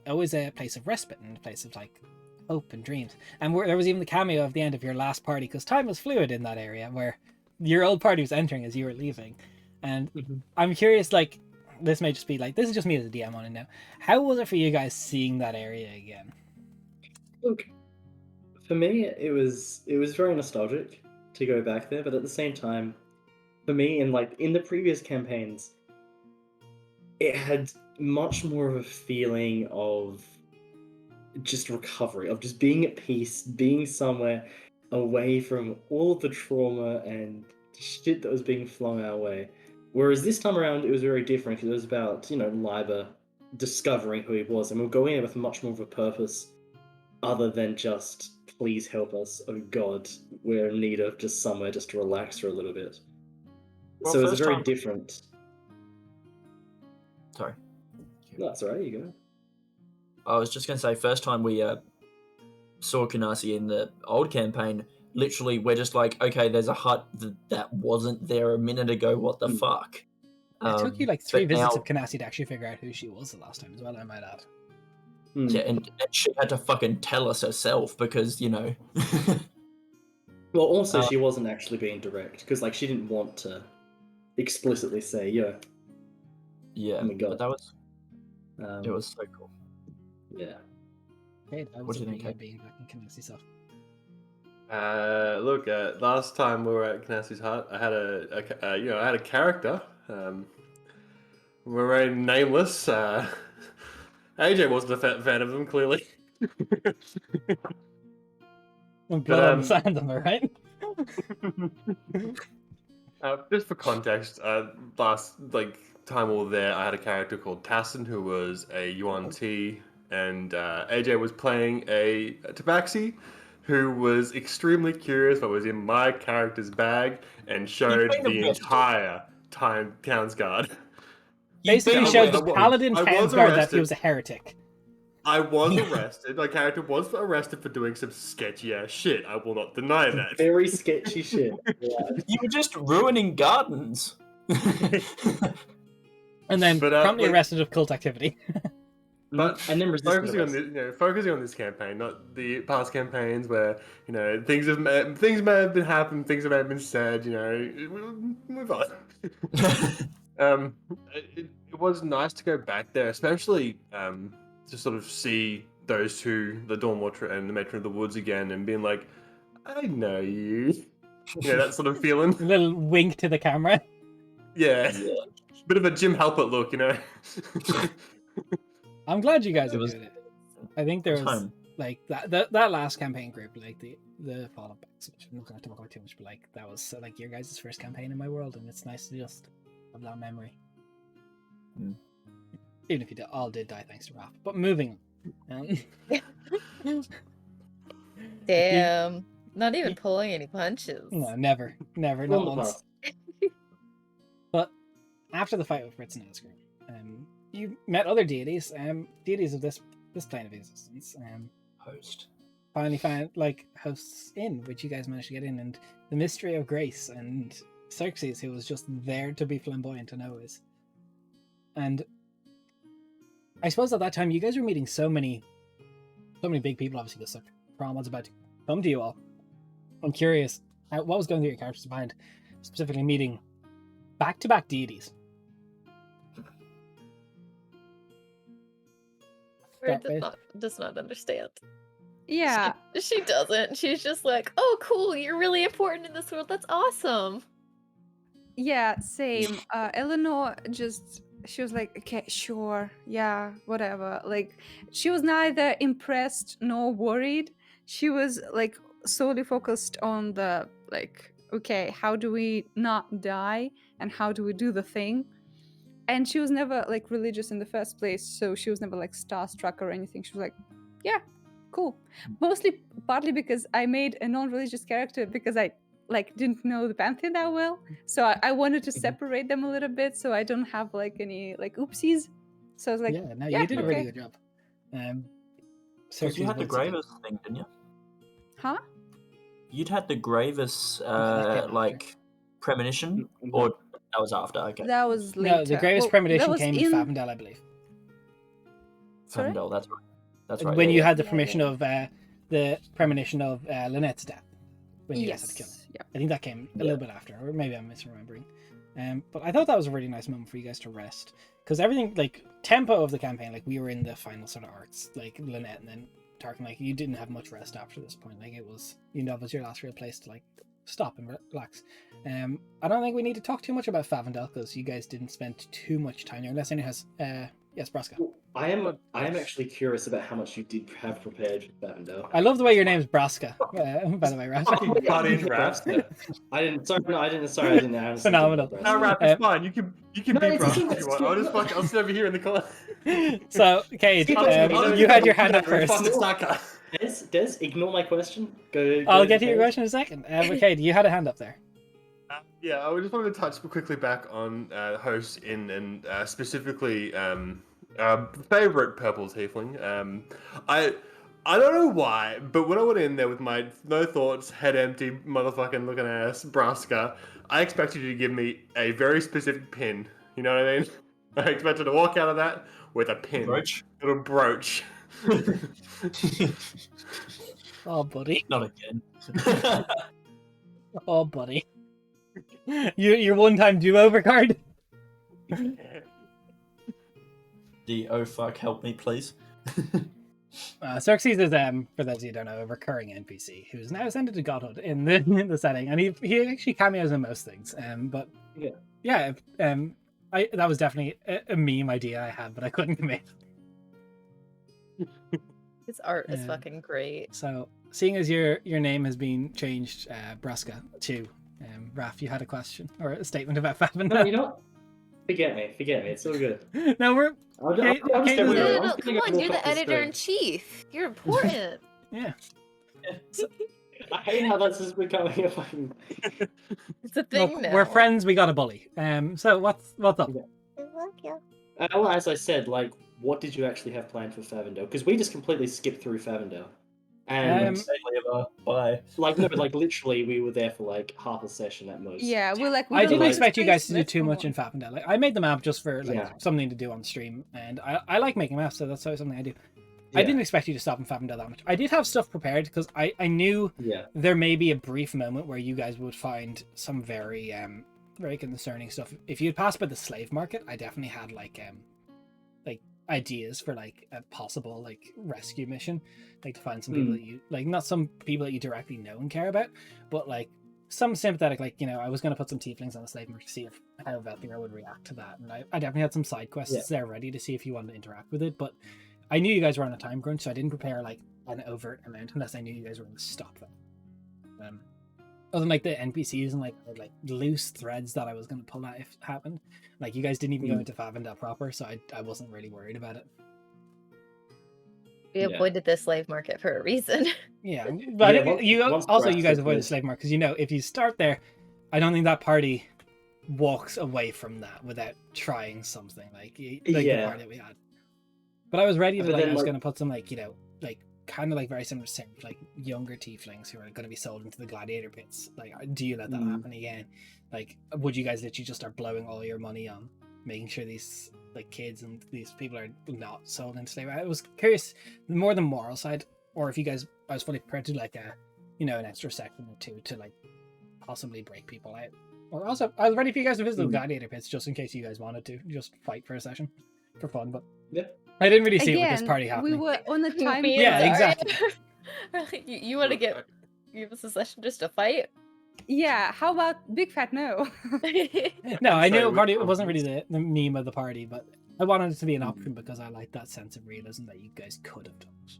always a place of respite and a place of like hope and dreams. And there was even the cameo of the end of your last party, because time was fluid in that area where your old party was entering as you were leaving. And I'm curious, like, this may just be like, this is just me as a DM on it now. How was it for you guys seeing that area again? Look, for me, it was very nostalgic to go back there, but at the same time, for me, in the previous campaigns, it had much more of a feeling of just recovery, of just being at peace, being somewhere away from all of the trauma and shit that was being flung our way. Whereas this time around, it was very different, because it was about, Libra discovering who he was, and we're going in with much more of a purpose other than just, please help us, oh god, we're in need of just somewhere just to relax for a little bit. Well, so it was first very time- different. Sorry. No, that's alright, you go. I was just going to say, first time we saw Kanassi in the old campaign, literally we're just like, okay, there's a hut that wasn't there a minute ago, what the fuck? It took you like 3 but visits now- of Kanassi to actually figure out who she was the last time as well, I might add. Yeah, and she had to fucking tell us herself because, Well, also, Uh, she wasn't actually being direct, because she didn't want to explicitly say, yeah. yeah, Oh my God. but that was, Um, it was so cool. Yeah. Okay, that What was do you think, being, Kate? being back in Kanassi's hut. Look, last time we were at Kanassi's hut, I had I had a character. We're very nameless. AJ wasn't a fan of him, clearly. I'm blood on the sand, am I right? Just for context, last time we were there, I had a character called Tassin who was a UNT, and AJ was playing a Tabaxi who was extremely curious what was in my character's bag and showed played a the vestal. entire Town's Guard. Basically You've showed been the I was- paladin I was Townsguard that he arrested. was a heretic. I was arrested. My character was arrested for doing some sketchy ass shit. I will not deny that. Very sketchy shit. Yeah. You were just ruining gardens. And then But, promptly like- arrested of cult activity. But and then focusing on focusing on this campaign, not the past campaigns where things may have been happened, things may have been said. Move on. It was nice to go back there, especially to sort of see those two, the Dawn Watcher and the Matron of the Woods again, and being like, I know you. That sort of feeling. A little wink to the camera. Yeah. Bit of a Jim Halpert look, I'm glad you guys It are was- doing it. I think there it was was fun. like that last campaign group, like the Fall of Backs, which I'm not going to talk about too much, but like that was like your guys' first campaign in my world, and it's nice to just have that memory. Mm. Even if you all did die thanks to Raph. But moving on. Damn. Not even pulling any punches. No, never, not On the once. path. But after the fight with Fritz and Asgrim, you met other deities, deities of this plane of existence. Host. Finally found like hosts in, which you guys managed to get in, and the mystery of Grace and Xerxes, who was just there to be flamboyant and always. And I suppose at that time you guys were meeting so many big people, obviously because prom was about to come to you all. I'm curious, what was going through your characters behind specifically meeting back-to-back deities? Or does not understand. Yeah. She doesn't. She's just like, oh, cool, you're really important in this world. That's awesome. Yeah, same. Eleanor she was like, okay, sure, yeah, whatever. Like, she was neither impressed nor worried. She was like solely focused on the like, okay, how do we not die and how do we do the thing? And she was never like religious in the first place, so she was never like starstruck or anything. She was like, yeah, cool. Mostly partly because I made a non-religious character because I like didn't know the Pantheon that well, so I wanted to separate them a little bit so I don't have like any like oopsies. So I was like, yeah, no, yeah, you did a really okay. good job. Because you had the Gravis thing, didn't you? Huh? You'd had the Gravis that came after. like premonition, or that was after. Okay. That was later. No, the Gravis Well, premonition that was came in Favendel, I believe. Sorry? Favendel, that's right. That's right. When yeah, you yeah. had the Yeah, permission yeah. of the premonition of Lynette's death. When you guys had to kill her. Yeah. I think that came a little bit after, or maybe I'm misremembering. But I thought that was a really nice moment for you guys to rest, because everything, like tempo of the campaign, like we were in the final sort of arcs, like Lynette and then Tarkin, like you didn't have much rest after this point. Like it was, it was your last real place to like stop and relax. I don't think we need to talk too much about Favendel because you guys didn't spend too much time there, unless anyone has. Yes, Braska. I am actually curious about how much you did have prepared for Favendel. I love the way your name's Braska. By the way, Raph. Fucking cut in, Raph. I didn't understand. Phenomenal. No, Raph, it's fine. You can No, be it's Raph okay, if you want. I'll sit over here in the corner. So, Cade, you had your hand up first. Des, ignore my question. Go I'll get to your question in a second. But Cade, you had a hand up there. Yeah, I just wanted to touch quickly back on hosts in and specifically favorite purple tiefling. I don't know why, but when I went in there with my no thoughts, head empty, motherfucking looking ass Braska, I expected you to give me a very specific pin. You know what I mean? I expected to walk out of that with a pin, little brooch. Oh, buddy. Not again. Oh, buddy. Your one-time do-over card. The oh fuck, help me please. Xerxes is, for those of you who don't know, a recurring NPC who's now ascended to godhood in the setting, and he actually cameos in most things. But that was definitely a meme idea I had, but I couldn't commit. His art is fucking great. So, seeing as your name has been changed, Braska, to Raph, you had a question or a statement about Favendel? No, you know what? Forget me. It's all good. No, we're I'll just No, go come walk on, you're off the this editor screen. in chief. You're important. yeah. I hate how that's just becoming a fucking. It's a thing Look, now. we're friends. We got a bully. So what's up? Well, as I said, like, what did you actually have planned for Favendel? Because we just completely skipped through Favendel, and Bye. like no, but like literally, we were there for like half a session at most. Yeah, we're like. I didn't like- expect you guys to do Let's too move much on. in Favendel. Like, I made the map just for like Yeah. something to do on stream, and I like making maps, so that's always something I do. I Yeah. didn't expect you to stop in Favendel that much. I did have stuff prepared because I knew Yeah. there may be a brief moment where you guys would find some very very concerning stuff. If you'd passed by the slave market, I definitely had like ideas for like a possible like rescue mission, like to find some people that you like, not some people that you directly know and care about, but like some sympathetic, like, you know, I was going to put some tieflings on the slave market to see how Valphira would react to that, and I definitely had some side quests there ready to see if you wanted to interact with it, but I knew you guys were on a time crunch, so I didn't prepare like an overt amount unless I knew you guys were going to stop them. Other than like the NPCs and like loose threads that I was going to pull out if it happened, like you guys didn't even go into Favendale proper, so I wasn't really worried about it. We avoided the slave market for a reason. Yeah, but Yeah, you once also, you guys Brass avoid the was- slave market because, you know, if you start there, I don't think that party walks away from that without trying something like the party that we had. But I was ready to But like, then, I was like- going to put some like, you know, like kind of like very similar to like younger tieflings who are going to be sold into the gladiator pits. Like, do you let that happen again? Like, would you guys literally just start blowing all your money on making sure these like kids and these people are not sold into slavery? I was curious more the moral side, or if you guys, I was fully prepared to like a, you know, an extra section or two to like possibly break people out. Or also, I was ready for you guys to visit the gladiator pits just in case you guys wanted to just fight for a session for fun, but I didn't really see it with this party happening. We were on a time. Me Yeah, and Daria. exactly. You want to give us a session just to fight? Yeah, how about big fat no? No, I knew Sorry, it wasn't really the meme of the party, but I wanted it to be an option because I like that sense of realism that you guys could have done it.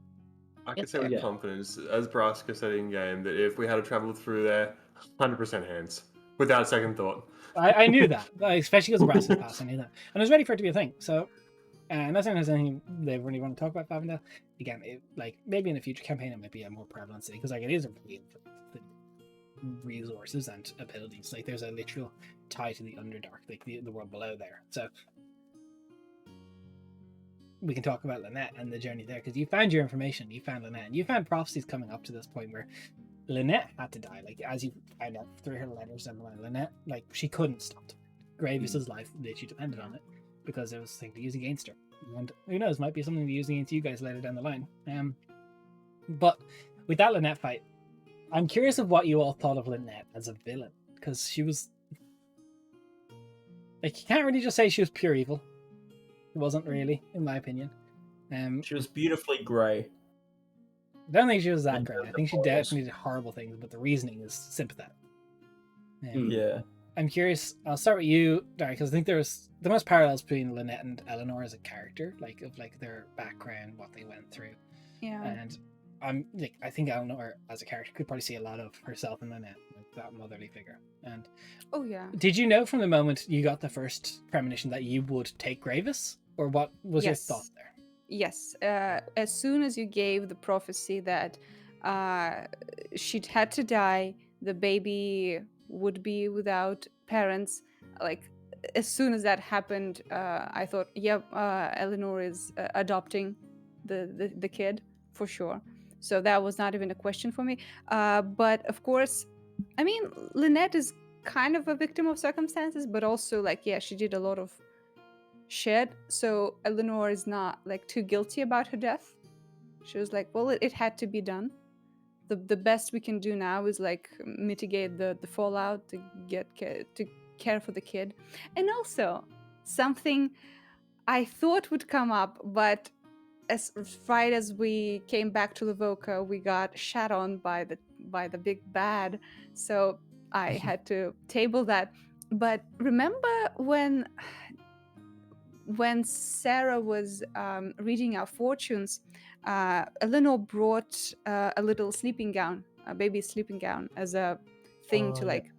I can say with Yeah. confidence, as Braska said in game, that if we had to travel through there, 100% hands, without a second thought. I knew that, especially because of Brass's pass. I knew that, and I was ready for it to be a thing. So, unless anyone has anything they really want to talk about Favendale, again, like maybe in a future campaign it might be a more prevalent city because like it is a real resources and abilities. Like there's a literal tie to the Underdark, like the world below there. So we can talk about Lynette and the journey there because you found your information. You found Lynette, and you found prophecies coming up to this point where Lynette had to die. Like as you found out through her letters and Lynette, like she couldn't stop. Gravis's life literally depended on it because it was a thing to use against her. And who knows, might be something to use against you guys later down the line. But with that Lynette fight, I'm curious of what you all thought of Lynette as a villain, because she was like, you can't really just say she was pure evil. It wasn't really, in my opinion. She was beautifully grey. I don't think she was that And great. I the think she morals. definitely did horrible things, but the reasoning is sympathetic. Yeah. I'm curious. I'll start with you, Dari, because I think there's the most parallels between Lynette and Eleanor as a character, like of like their background, what they went through, Yeah. and I think Eleanor as a character could probably see a lot of herself in Lynette, like that motherly figure. And Oh yeah. did you know from the moment you got the first premonition that you would take Gravis, or what was your Yes. thought there? Yes. As soon as you gave the prophecy that she'd had to die, the baby would be without parents, like as soon as that happened, I thought, yep, Eleanor is adopting the kid for sure. So that was not even a question for me. But of course, I mean, Lynette is kind of a victim of circumstances, but also like, yeah, she did a lot of shit. So Eleanor is not like too guilty about her death. She was like, well, it had to be done. The best we can do now is like mitigate the fallout to to care for the kid. And also something I thought would come up, but as right as we came back to Livoka, we got shat on by the big bad. So I had to table that. But remember when Sarah was reading our fortunes, Eleanor brought a little sleeping gown, a baby sleeping gown, as a thing to like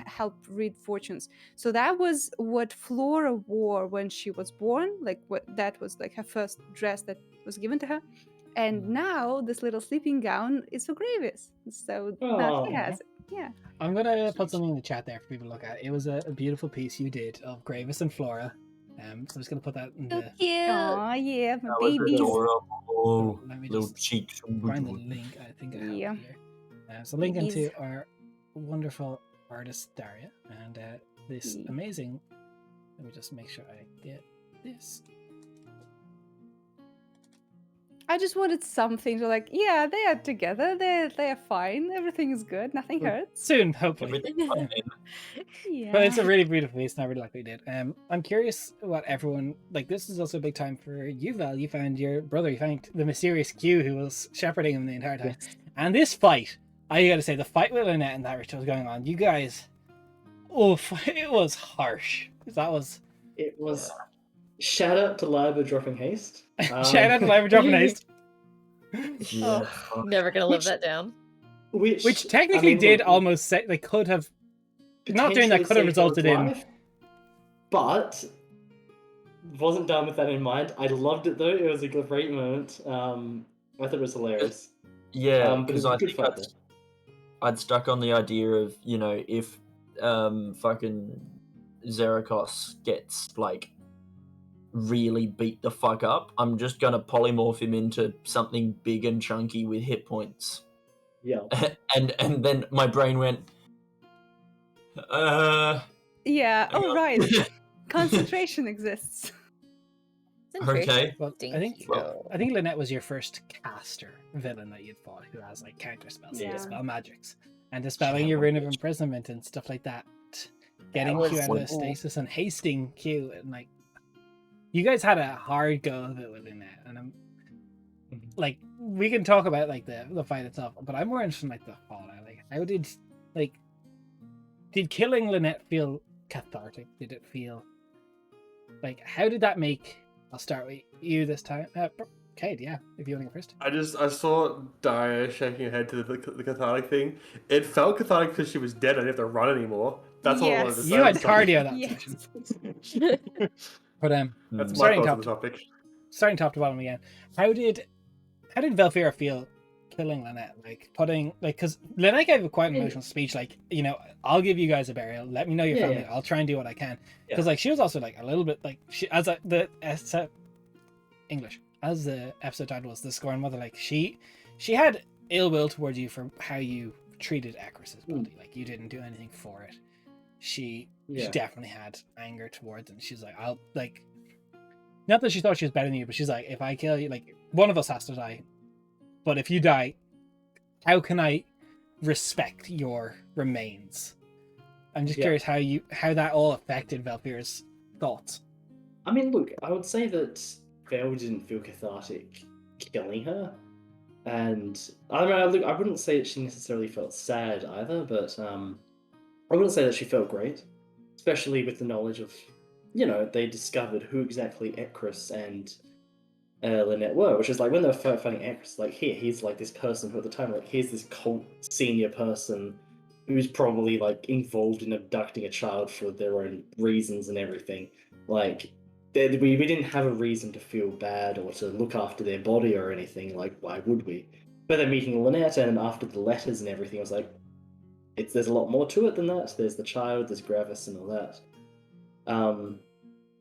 help read fortunes. So that was what Flora wore when she was born. Like that was like her first dress that was given to her. And now this little sleeping gown is for Gravis. So now she Aw. has it. Yeah. I'm gonna put something in the chat there for people to look at. It was a beautiful piece you did of Gravis and Flora. So I'm just gonna put that in So the. cute. Oh yeah, my That was babies. adorable. Let me Little just cheeks. find the link. I think I have Yeah. it here. So link into Babies. our wonderful artist Daria and this Yeah. amazing. Let me just make sure I get this. I just wanted something to like, yeah, they are together. They're fine. Everything is good. Nothing hurts. Soon, hopefully. Everything's fine. Yeah. But it's a really beautiful piece, and I really like what you did. I'm curious what everyone like. This is also a big time for you, Val. You found your brother. You found the mysterious Q who was shepherding him the entire time. Yes. And this fight, I gotta say, the fight with Lynette and that which was going on. You guys, oof, it was harsh. That was It was. Shout out to Liber dropping haste. shout out to Live Dropping Haste, Yeah. Oh, never gonna live Which- that down. which technically did almost say they could have. Not doing that could have resulted in. But wasn't done with that in mind. I loved it though. It was a great moment. I thought it was hilarious. Yeah, But because it's I good think fight, though. I'd stuck on the idea of, you know, if fucking Zerakos gets like really beat the fuck up, I'm just gonna polymorph him into something big and chunky with hit points. Yeah. and then my brain went, Yeah. hang Oh on. right. Concentration exists. Okay. Well, I think Well, I think Lynette was your first caster villain that you'd fought who has like counter spells and Yeah. dispel magics and dispelling your rune of imprisonment and stuff like that. Getting was Q out of the cool. stasis and hasting Q and like you guys had a hard go of it with Lynette, and I'm like we can talk about like the fight itself, but I'm more interested in like the fallout. Like how did killing Lynette feel cathartic? Did it feel like how did that make? I'll start with you this time. Cade, yeah, if you want to go first. I saw Daria shaking her head to the cathartic thing. It felt cathartic because she was dead. I didn't have to run anymore. That's all I wanted to Yes. say. You on had the topic. cardio that Yes. section. But That's my starting thoughts on top the topic. starting top to bottom again. How did Valphira feel killing Lynette? Like putting like because Lynette gave a quite an emotional speech. Like you know, I'll give you guys a burial. Let me know your Yeah, family. yeah. I'll try and do what I can. Yeah. Because like she was also like a little bit like she as the English as the episode title was the scorn mother. Like she had ill will towards you for how you treated Ekris's body. Like you didn't do anything for it. She definitely had anger towards it. And she's like, I'll like not that she thought she was better than you, but she's like, if I kill you, like one of us has to die. But if you die, how can I respect your remains? I'm just curious how that all affected Valphira's thoughts. I mean, look, I would say that Val didn't feel cathartic killing her, and I don't know. Look, I wouldn't say that she necessarily felt sad either, but I wouldn't say that she felt great, especially with the knowledge of, you know, they discovered who exactly Ekris and Lynette were, which is like when they were fighting Ekris, like he's like this person who at the time, like here's this cult senior person who's probably like involved in abducting a child for their own reasons and everything. Like we didn't have a reason to feel bad or to look after their body or anything. Like why would we? But then meeting Lynette and after the letters and everything, I was like, there's a lot more to it than that. There's the child, there's Gravis and all that.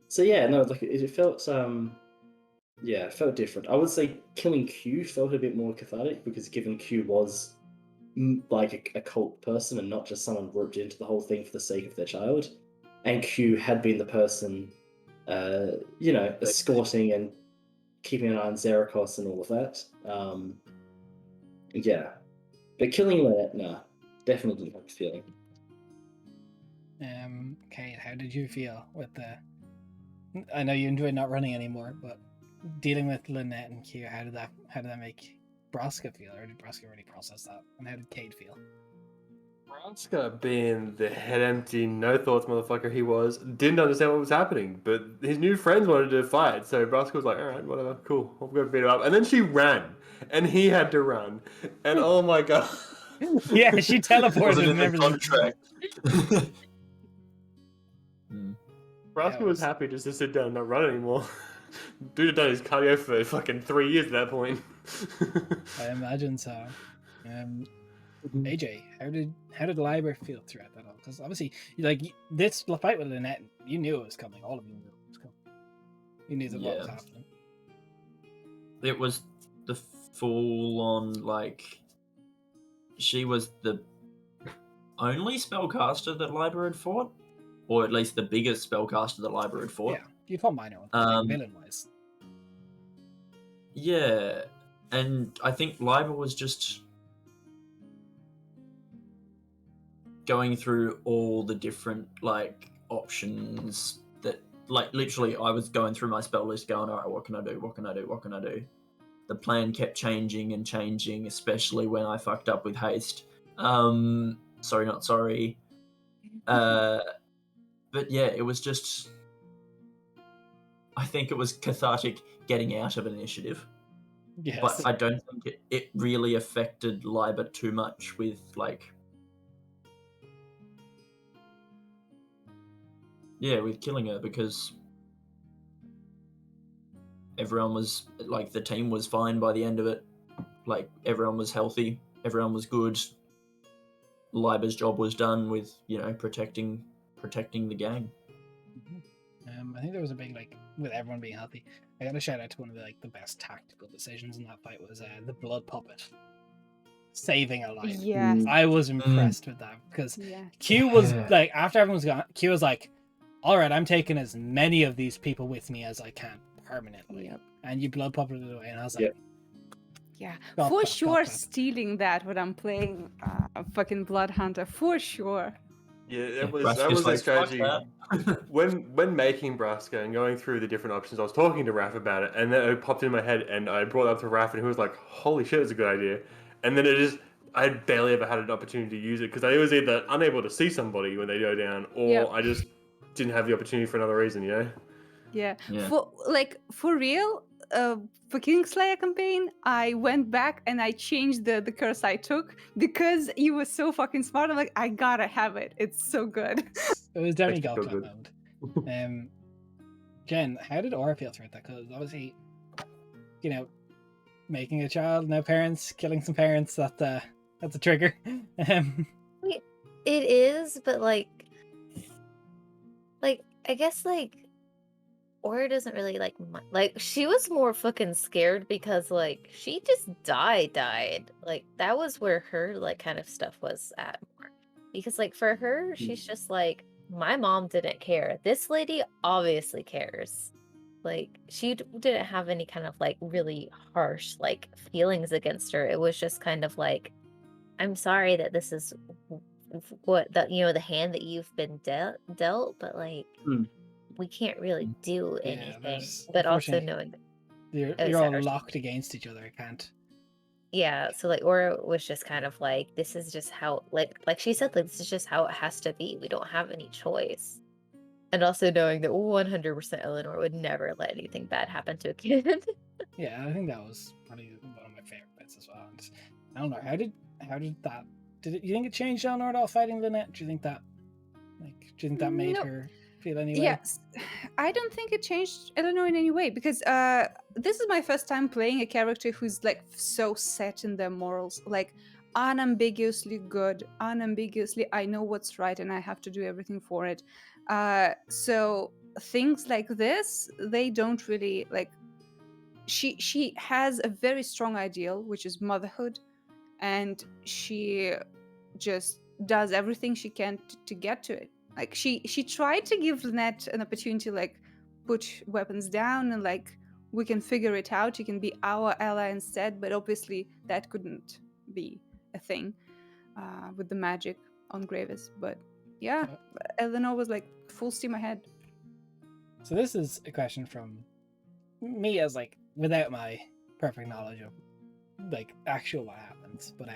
So yeah, no, like it felt it felt different. I would say killing Q felt a bit more cathartic because given Q was like a cult person and not just someone roped into the whole thing for the sake of their child, and Q had been the person, you know, escorting and keeping an eye on Zerakos and all of that. Yeah, but killing Lynette, nah, definitely didn't have a feeling. Kate, how did you feel with the? I know you enjoyed not running anymore, but dealing with Lynette and Q, how did that make Braska feel, or did Braska already process that? And how did Cade feel? Braska, being the head empty, no thoughts motherfucker he was, didn't understand what was happening, but his new friends wanted to fight, so Braska was like, alright, whatever, cool, I'll go beat him up. And then she ran, and he had to run, and oh my god. Yeah, she teleported Was it in and the everything. contract? Braska Yeah, was happy just to sit down and not run anymore. Dude had done his cardio for fucking 3 years at that point. I imagine so. AJ, how did Liber feel throughout that all? Because obviously, like this fight with Lynette, you knew it was coming. All of you knew it was coming. You knew that what was Yeah. happening. It was the full on, like, she was the only spellcaster that Liber had fought, or at least the biggest spellcaster that Liber had fought. Yeah, you fought minor one, Um, villain wise. Yeah, And I think Liber was just going through all the different like options that, like, literally I was going through my spell list going, all right, what can I do? What can I do? What can I do? The plan kept changing and changing, especially when I fucked up with haste. Sorry, not sorry. But yeah, it was just, I think it was cathartic getting out of an initiative. Yes. But I don't think it really affected Liber too much with, like, yeah, with killing her, because everyone was, like, the team was fine by the end of it. Like, everyone was healthy, everyone was good. Liber's job was done with, protecting the gang. I think there was a big, like, with everyone being healthy, I got to shout out to one of the best tactical decisions in that fight was the blood puppet saving a life. Yes. I was impressed with that because Yeah. Q was like, after everyone's gone, Q was like, all right, I'm taking as many of these people with me as I can permanently. Yep. And you blood puppeted away, and I was like, Yeah, Golf for clap, sure, golf clap. stealing that when I'm playing fucking Blood Hunter, for sure. Yeah, Yeah, that was Braska's a like, "Fuck strategy. that." When making Braska and going through the different options, I was talking to Raph about it, and then it popped in my head, and I brought it up to Raph, and he was like, "Holy shit, it's a good idea." And then I barely ever had an opportunity to use it because I was either unable to see somebody when they go down, or Yep. I just didn't have the opportunity for another reason, Yeah. Yeah. For real, for Kingslayer campaign, I went back and I changed the curse I took because you were so fucking smart. I'm like, I gotta have it. It's so good. it was definitely Makes me golf feel clap mode. Jen, how did Aura feel through that? Because obviously, making a child, no parents, killing some parents, that's a trigger. It is, but like I guess like Aura doesn't really like she was more fucking scared because like she just died. Like that was where her like kind of stuff was at more. Because like for her, she's just like, my mom didn't care. This lady obviously cares. Like she didn't have any kind of like really harsh like feelings against her. It was just kind of like, I'm sorry that this is what the hand that you've been dealt, but like we can't really do Yeah, anything. there's- But also unfortunately, knowing you're all sorry. locked against each other. I can't. yeah, so like Aura was just kind of like, this is just how like she said, like this is just how it has to be. We don't have any choice. And also knowing that 100% Eleanor would never let anything bad happen to a kid. Yeah, I think that was probably one of my favorite bits as well. And I don't know, how did that? You think it changed Eleanor at all fighting Lynette? Do you think that made No. her feel any way? Yes, I don't think it changed Eleanor in any way because this is my first time playing a character who's like so set in their morals, like unambiguously good, unambiguously I know what's right and I have to do everything for it. So things like this, they don't really like. She has a very strong ideal, which is motherhood, and she just does everything she can to get to it. Like she tried to give Lynette an opportunity, like put weapons down and like we can figure it out. You can be our ally instead, but obviously that couldn't be a thing with the magic on Gravis. But yeah, Eleanor was like full steam ahead. So this is a question from me as like without my perfect knowledge of like actual what happens, but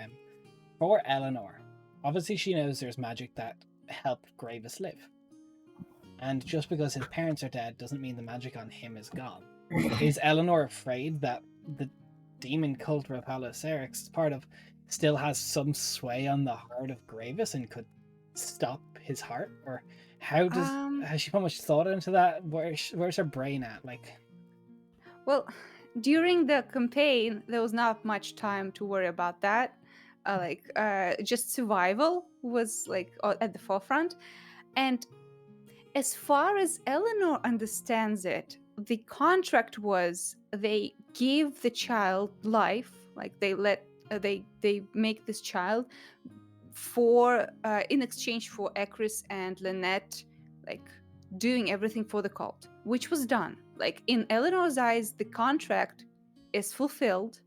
for Eleanor, obviously she knows there's magic that helped Gravis live, and just because his parents are dead doesn't mean the magic on him is gone. Is Eleanor afraid that the demon cult Rapala Serix part of still has some sway on the heart of Gravis and could stop his heart? Or how does has she put much thought into that? Where's her brain at? Like, well, during the campaign there was not much time to worry about that. Just survival was like at the forefront. And as far as Eleanor understands it, the contract was they give the child life, like they make this child for in exchange for Ekris and Lynette like doing everything for the cult, which was done. Like in Eleanor's eyes, the contract is fulfilled.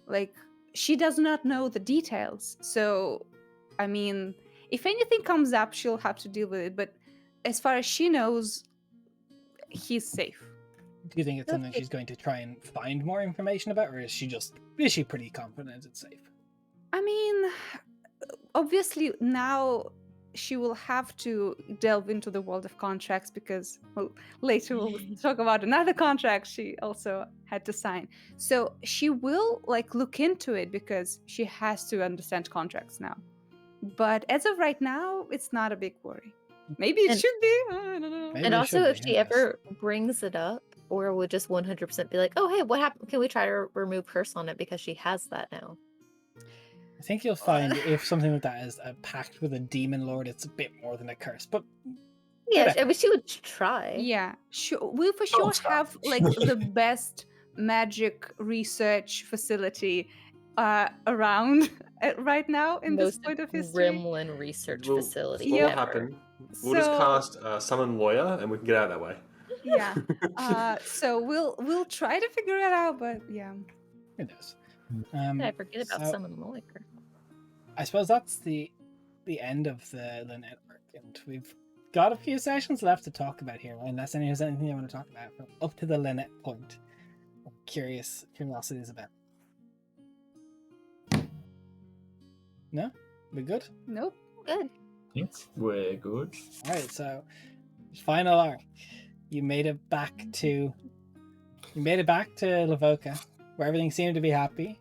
like she does not know the details. So, I mean, if anything comes up, she'll have to deal with it. But as far as she knows, he's safe. Do you think it's something Okay. she's going to try and find more information about, or is she pretty confident it's safe? I mean, obviously now she will have to delve into the world of contracts because, well, later we'll talk about another contract she also had to sign. So she will like look into it because she has to understand contracts now. But as of right now, it's not a big worry. Maybe it And- should be. I don't know. Maybe And it also, should if be, she yes. ever brings it up, Aura would just 100% be like, "Oh, hey, what happened? Can we try to remove curse on it because she has that now?" I think you'll find if something like that is a pact with a demon lord, it's a bit more than a curse. But Yeah, Whatever. I mean, she would try. Yeah, we'll for sure stop. have like the best magic research facility around right now in this Most point of history. gremlin research Will- facility What will ever. happen? We'll just cast summon lawyer, and we can get out that way. Yeah. So we'll try to figure it out, but yeah. who knows? I forget about so summon lawyer. I suppose that's the end of the Lynette arc, and we've got a few sessions left to talk about here, unless anyone has anything they want to talk about from up to the Lynette point. Curiosities about. No? We good? Nope. Good. We're good. Alright, so final arc. You made it back to Lavoka, where everything seemed to be happy.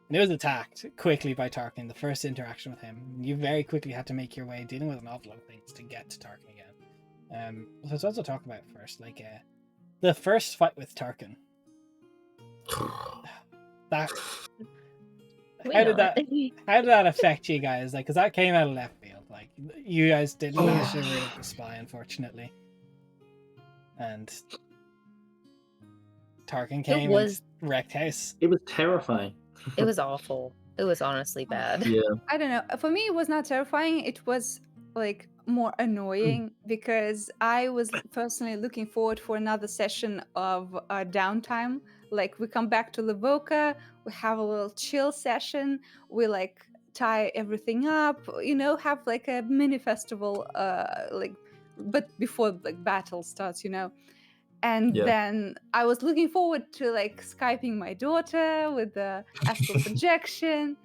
And it was attacked quickly by Tarkin, the first interaction with him. You very quickly had to make your way, dealing with an awful lot of things to get to Tarkin again. So let's also talk about first, the first fight with Tarkin. That We How know did that- it. how did that affect you guys? Because that came out of left field. Like, you guys didn't manage to rid of the spy, unfortunately. And Tarkin came was- and wrecked house. It was terrifying. It was awful. It was honestly bad. Yeah. I don't know. For me, it was not terrifying. It was like more annoying because I was personally looking forward for another session of downtime. Like we come back to Lavoka, we have a little chill session. We like tie everything up. You know, have like a mini festival. But before like battle starts, you know. And Yeah. then I was looking forward to like Skyping my daughter with the astral projection.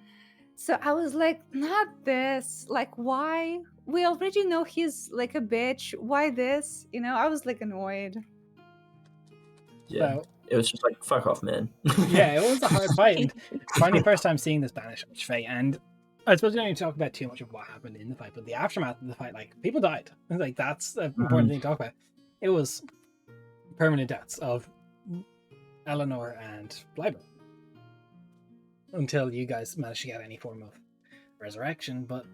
So I was like, not this. Like, why? We already know he's like a bitch. Why this? You know, I was like annoyed. Yeah. So, It was just like, fuck off, man. yeah, it was a hard fight. And finally, first time seeing this Spanish fight. And I suppose we don't need to talk about too much of what happened in the fight, but the aftermath of the fight, like, people died. Like, that's an important thing to talk about. It was permanent deaths of Eleanor and Blyber. Until you guys managed to get any form of resurrection, but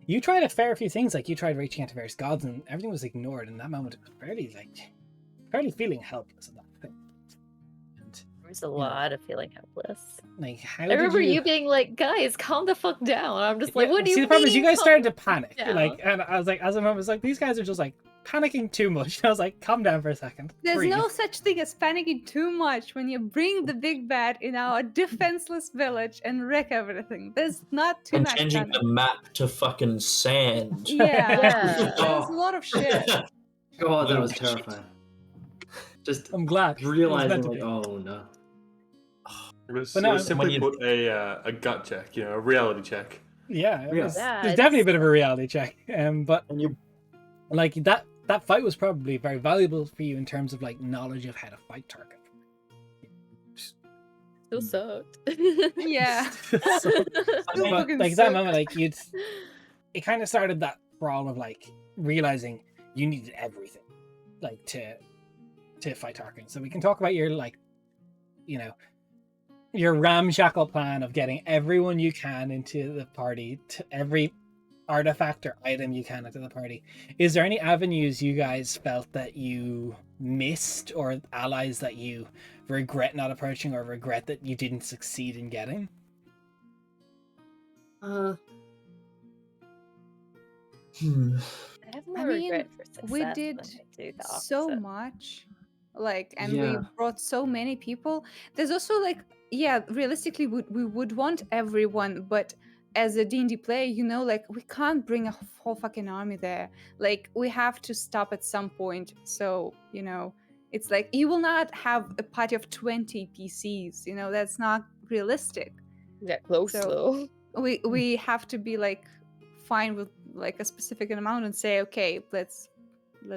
you tried a fair few things, like you tried reaching out to various gods and everything was ignored. In that moment, it was fairly feeling helpless at that point. And There was a lot of feeling helpless. like, how I did remember you being like, "Guys, calm the fuck down." I'm just like, Yeah, "What do you see, mean?" the problem is you guys calm started to the fuck panic, down?" like, and I was like, as a moment, I was like, these guys are just like panicking too much. I was like, calm down for a second. There's Breathe. no such thing as panicking too much when you bring the big bad in our defenseless village and wreck everything. There's not too And much changing panic. the map to fucking sand. Yeah, Yeah. there's a lot of shit. God, that You was shit. terrifying. Just I'm glad. It was realizing, meant to like, be. oh no. It was, But it no, was simply when you- put a gut check, a reality check. Yeah, it Yeah. was, Yeah, there's definitely a it's- bit of a reality check. But And you like that fight was probably very valuable for you in terms of like knowledge of how to fight Tarkin. Still sucked. Yeah. So- Still but, fucking like that suck. moment, like it kind of started that brawl of like realizing you needed everything, like to fight Tarkin. So we can talk about your like, your ramshackle plan of getting everyone you can into the party, to every artifact or item you can into the party. Is there any avenues you guys felt that you missed, or allies that you regret not approaching, or regret that you didn't succeed in getting? I have more I mean, regret for success we than did I do the so opposite. much, like, and we Yeah. brought so many people. There's also like yeah, realistically, we would want everyone, but as a D&D player, you know, like, we can't bring a whole fucking army there. Like, we have to stop at some point. So, you know, it's like, you will not have a party of 20 PCs, you know, that's not realistic. Yeah, close So- though. We have to be like fine with like a specific amount and say, okay, let's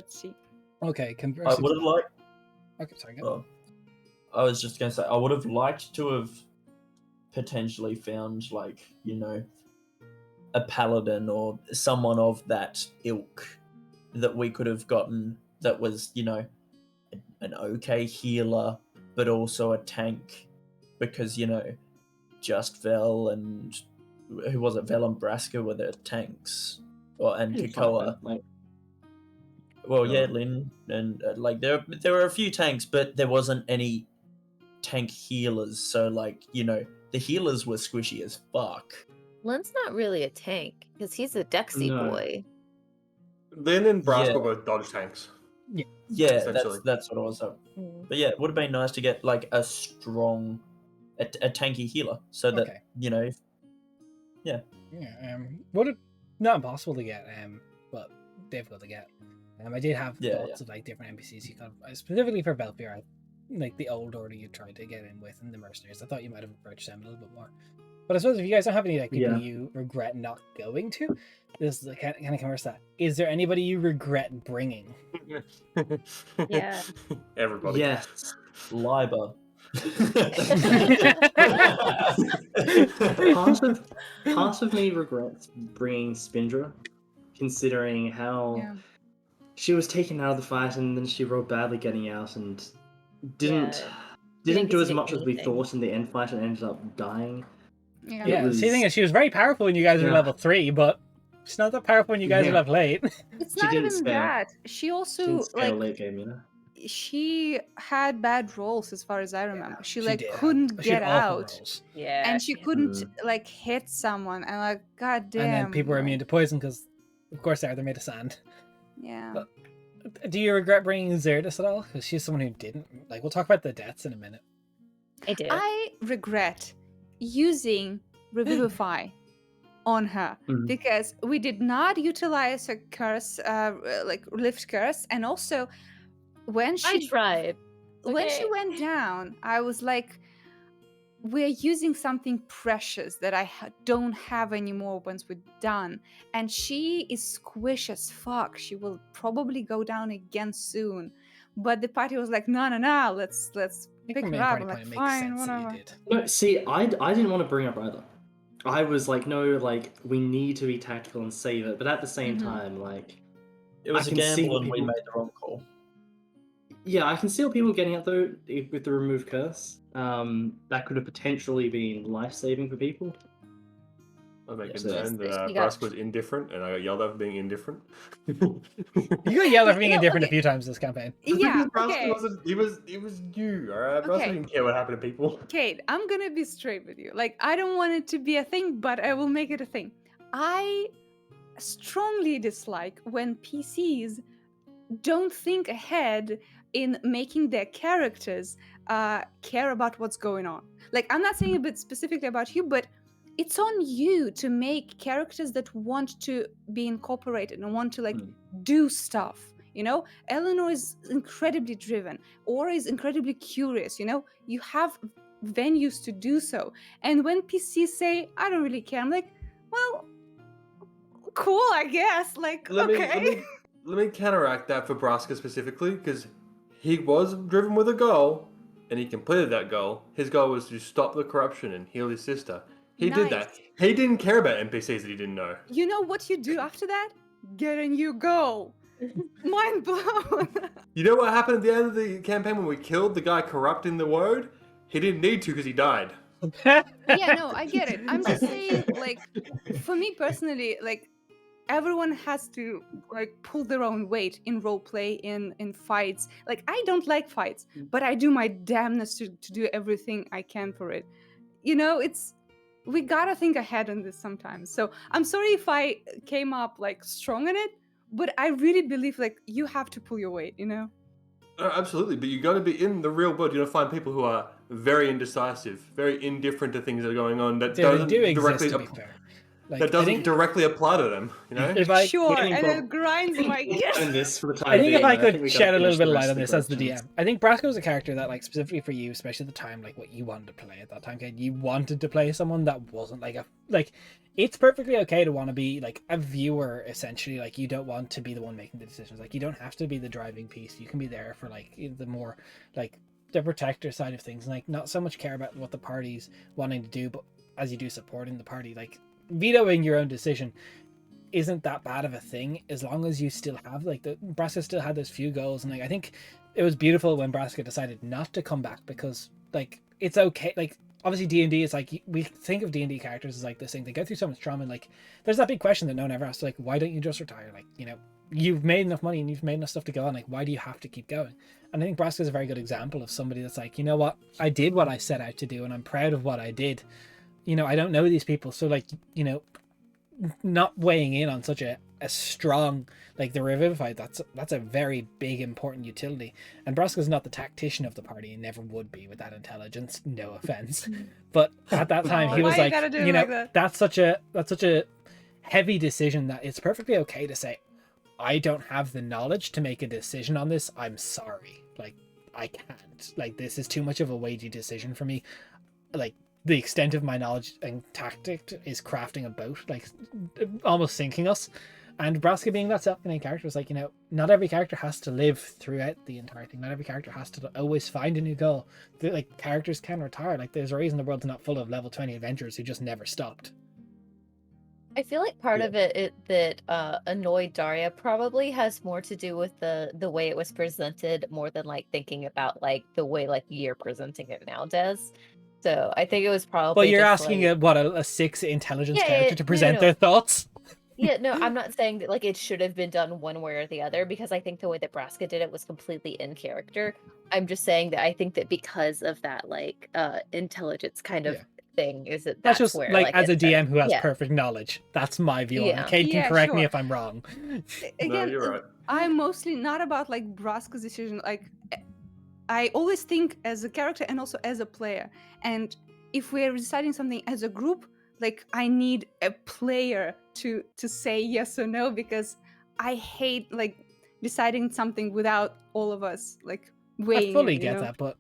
see. Okay, I conversely. would have liked. Okay, sorry. Go. I was just gonna say I would have liked to have potentially found, like, you know, a paladin or someone of that ilk that we could have gotten that was, you know, an okay healer but also a tank, because, you know, just Vel and who was it? Vel and Braska were the tanks, and Kakoa. Like, Well, yeah, Sure. Lynn, and like there were a few tanks, but there wasn't any tank healers. So, like, you know, the healers were squishy as fuck. Lynn's not really a tank because he's a Dexy No. boy. Lynn and Braska Yeah. were dodge tanks. Yeah, Essentially. that's what I was. Mm. But yeah, it would have been nice to get like a strong, a tanky healer, so that Okay. you know. Yeah. Would it not impossible to get, but difficult to get. I did have Yeah, thoughts of like different NPCs you could have, specifically for Valphira, like the old order you tried to get in with and the mercenaries. I thought you might have approached them a little bit more. But I suppose if you guys don't have any like people Yeah. you regret not going to, this is the kind of converse that. Is there anybody you regret bringing? Yeah. Everybody. yes. Liber. Part of me regrets bringing Spindra, considering how Yeah. she was taken out of the fight and then she rolled badly getting out and didn't Didn't do get as to do much as we anything. thought in the end fight and ended up dying. Yeah. It Yeah, was- see, the thing is, she was very powerful when you guys were Yeah. level 3, but she's not that powerful when you guys are Yeah. level 8. It's She not didn't even spare- that. She She also didn't spare like late game, you know? she had bad rolls as far as I remember. She like did have- couldn't she had get awful out. rolls. Yeah. And she couldn't Mm. like hit someone and like god damn. And then people were like, immune to poison because, of course, they're made of sand. Yeah. But- Do you regret bringing Xerdis at all? Because she's someone who didn't. Like, we'll talk about the deaths in a minute. I did. I regret using Revivify on her Mhm. because we did not utilize her curse, like lift curse, and also when I she tried. when she Okay. went down, I was like, we're using something precious that I don't have anymore once we're done. And she is squish as fuck. She will probably go down again soon. But the party was like, no, let's I think pick from her main up. party I'm point, like, it makes fine, sense that whatever. you did. No, see, I didn't want to bring up either. I was like, no, like, we need to be tactical and save it. But at the same Mhm. time, like, It was I a can see gamble, and we people- made the wrong call. yeah, I can see what people getting at though with the remove curse. That could have potentially been life-saving for people. I make it Yes, known that you got- Braska was indifferent, and I got yelled at for being indifferent. You got yelled at for being No, indifferent okay. a few times this campaign. Yeah, Braska okay. wasn't. He was you. All right. Braska Okay. didn't care what happened to people. Kate, I'm gonna be straight with you. Like, I don't want it to be a thing, but I will make it a thing. I strongly dislike when PCs don't think ahead in making their characters care about what's going on. Like, I'm not saying a bit specifically about you, but it's on you to make characters that want to be incorporated and want to like do stuff. You know, Eleanor is incredibly driven. Aura is incredibly curious. You know, you have venues to do so. And when PCs say, "I don't really care," I'm like, well, cool, I guess. Like, okay. Let me counteract that for Braska specifically, because he was driven with a goal, and he completed that goal. His goal was to stop the corruption and heal his sister. He did that. Nice. He didn't care about NPCs that he didn't know. You know what you do after that? Get a new goal. Mind blown. You know what happened at the end of the campaign when we killed the guy corrupting the word? He didn't need to because he died. Yeah, no, I get it. I'm just saying, like, for me personally, like, everyone has to like pull their own weight in roleplay, in fights. Like, I don't like fights, but I do my damnness to do everything I can for it. You know, we gotta think ahead on this sometimes. So I'm sorry if I came up like strong in it, but I really believe like you have to pull your weight, you know? Absolutely, but you got to be in the real world. You got to find people who are very indecisive, very indifferent to things that are going on. That They doesn't do exist, directly to be fair. Like, that I doesn't think directly apply to them. You know. if I Sure, Getting and prob- it grinds my gears. And this for the time I think if being, I I think could we shed gotta a little finish bit the of rest light on of this the as the questions. DM, I think Brasco's a character that, like, specifically for you, especially at the time, like what you wanted to play at that time, Kate, you wanted to play someone that wasn't like it's perfectly okay to want to be like a viewer, essentially. Like, you don't want to be the one making the decisions. Like, you don't have to be the driving piece. You can be there for like the more like the protector side of things, and like not so much care about what the party's wanting to do, but as you do supporting the party, like vetoing your own decision isn't that bad of a thing, as long as you still have like Braska still had those few goals. And like, I think it was beautiful when Braska decided not to come back, because like it's okay. Like, obviously D&D is like, we think of D&D characters as like this thing, they go through so much trauma, and like there's that big question that no one ever asks, like, why don't you just retire? Like, you know, you've made enough money and you've made enough stuff to go on, like, why do you have to keep going? And I think Braska is a very good example of somebody that's like, you know what, I did what I set out to do and I'm proud of what I did. You know, I don't know these people, so like, you know, not weighing in on such a strong, like the Revivify, that's a very big important utility. And Braska's not the tactician of the party, and never would be with that intelligence, no offense, but at that time he was Why you like, gotta do it you know, like that? that's such a heavy decision that it's perfectly okay to say, I don't have the knowledge to make a decision on this, I'm sorry, like I can't, like this is too much of a weighty decision for me. Like, the extent of my knowledge and tactic is crafting a boat, like almost sinking us. And Braska being that self-contained character is like, you know, not every character has to live throughout the entire thing. Not every character has to always find a new goal. Like, characters can retire. Like, there's a reason the world's not full of level 20 adventurers who just never stopped. I feel like part of it that annoyed Daria probably has more to do with the way it was presented, more than like thinking about like the way like you're presenting it now, Des. So I think it was probably. Well, you're just, asking like, a 6 intelligence Yeah, character yeah, to no, present no. their thoughts. Yeah, no, I'm not saying that like it should have been done one way or the other, because I think the way that Braska did it was completely in character. I'm just saying that I think that because of that like intelligence kind of Yeah. thing, is that That's that's just where like as a it started. DM who has Yeah. perfect knowledge. That's my view on Yeah. it. Kate can Yeah, correct me sure. if I'm wrong. Again, No, you're right. I'm mostly not about like Braska's decision. Like, I always think as a character and also as a player. And if we're deciding something as a group, like I need a player to say yes or no, because I hate like deciding something without all of us like weighing I fully in, you get know? that, but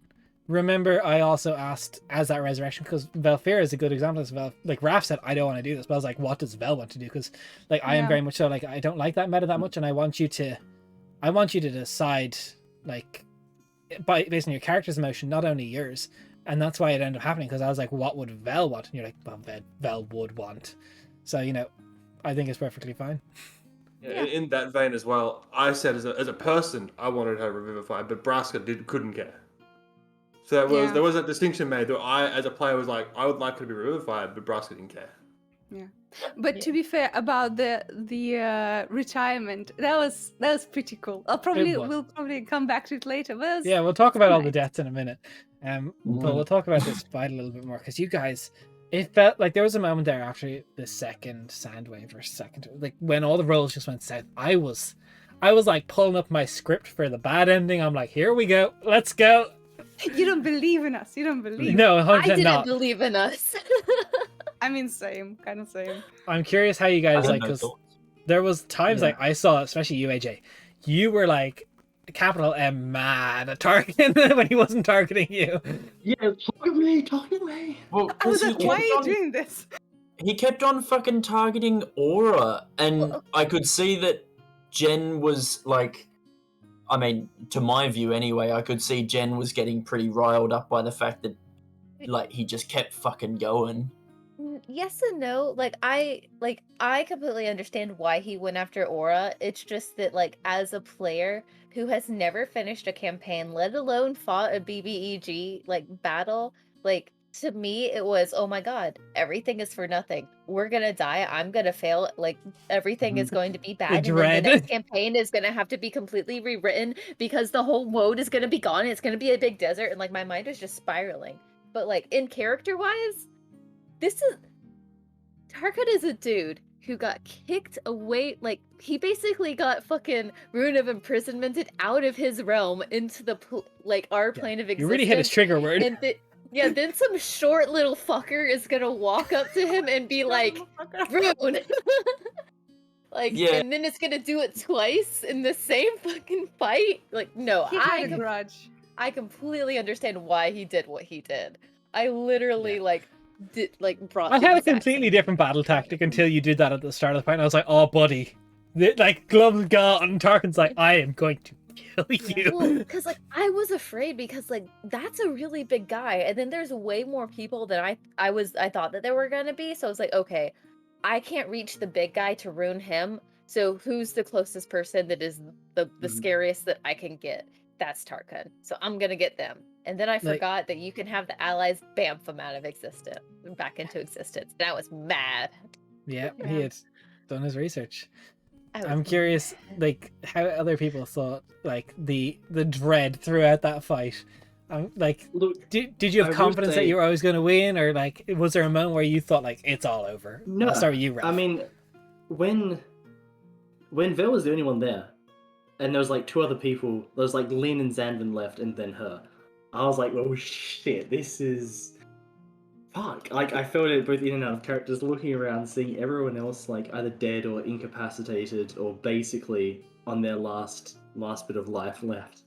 remember, I also asked as that resurrection, because Valphira is a good example. As like Raph said, I don't want to do this, but I was like, what does Vel want to do? Because like I am Yeah. very much so like, I don't like that meta that much, and I want you to decide like based on your character's emotion, not only yours. And that's why it ended up happening, because I was like, what would Vel want? And you're like, well, Vel would want. So, you know, I think it's perfectly fine. Yeah. In that vein as well, I said as a person, I wanted her revivified, but Braska couldn't care. So there was a distinction made that I, as a player, was like, I would like her to be revivified, but Braska didn't care. But to be fair about the retirement, that was pretty cool. We'll probably come back to it later. But it was Yeah, we'll talk about all the nice. deaths in a minute. But we'll talk about this fight a little bit more, because you guys, it felt like there was a moment there after the second Sandwave or second, like when all the rolls just went south. I was like pulling up my script for the bad ending. I'm like, here we go, let's go. You don't believe in us. You don't believe. No, 100% I didn't not. believe in us. I mean, kind of same. I'm curious how you I guys had like, no because thoughts. there was times Yeah. like I saw, especially you, AJ, you were like capital M mad at targeting when he wasn't targeting you. Yeah, talk to me. Well, I was 'cause like, why are you doing this? he kept on fucking targeting Aura, and I could see that Jen was like, I mean, to my view anyway, I could see Jen was getting pretty riled up by the fact that like he just kept fucking going. Yes and no. Like I completely understand why he went after Aura. It's just that like as a player who has never finished a campaign, let alone fought a BBEG like battle, like to me it was, oh my god, everything is for nothing. We're gonna die, I'm gonna fail, like everything is going to be bad, and then dread. the next campaign is gonna have to be completely rewritten because the whole world is gonna be gone, it's gonna be a big desert, and like my mind was just spiraling. But like in character wise, Tarkat is a dude who got kicked away, like he basically got fucking Rune of Imprisonmented out of his realm into the like our plane of existence. You really hit his trigger word. And Yeah, then some short little fucker is gonna walk up to him and be like, "Rune." Like, Yeah. and then it's gonna do it twice in the same fucking fight. Like, no, He had a grudge. I completely understand why he did what he did. I literally brought. I the had a exact completely same different battle tactic until you did that at the start of the fight. And I was like, "Oh, buddy, like gloves gone." And Tarkin's like, "I am going to kill you." Because like I was afraid because like that's a really big guy, and then there's way more people than I thought that there were gonna be. So I was like, okay, I can't reach the big guy to ruin him. So who's the closest person that is the scariest that I can get? That's Tarkin. So I'm gonna get them. And then I forgot that you can have the allies bamf them out of existence, back into existence. And I was mad. Yeah, he had done his research. I was I'm curious, mad. like, how other people thought, like, the dread throughout that fight. Like, Look, did you have I will confidence that say- you were always going to win, or like, was there a moment where you thought like it's all over? No, I'll start with you, Raph. I mean, when Vel was the only one there, and there was like two other people, there was like Lynn and Zanvin left, and then her. I was like, oh shit, this is fuck. Like I felt it both in and out of characters, looking around, seeing everyone else like either dead or incapacitated, or basically on their last bit of life left.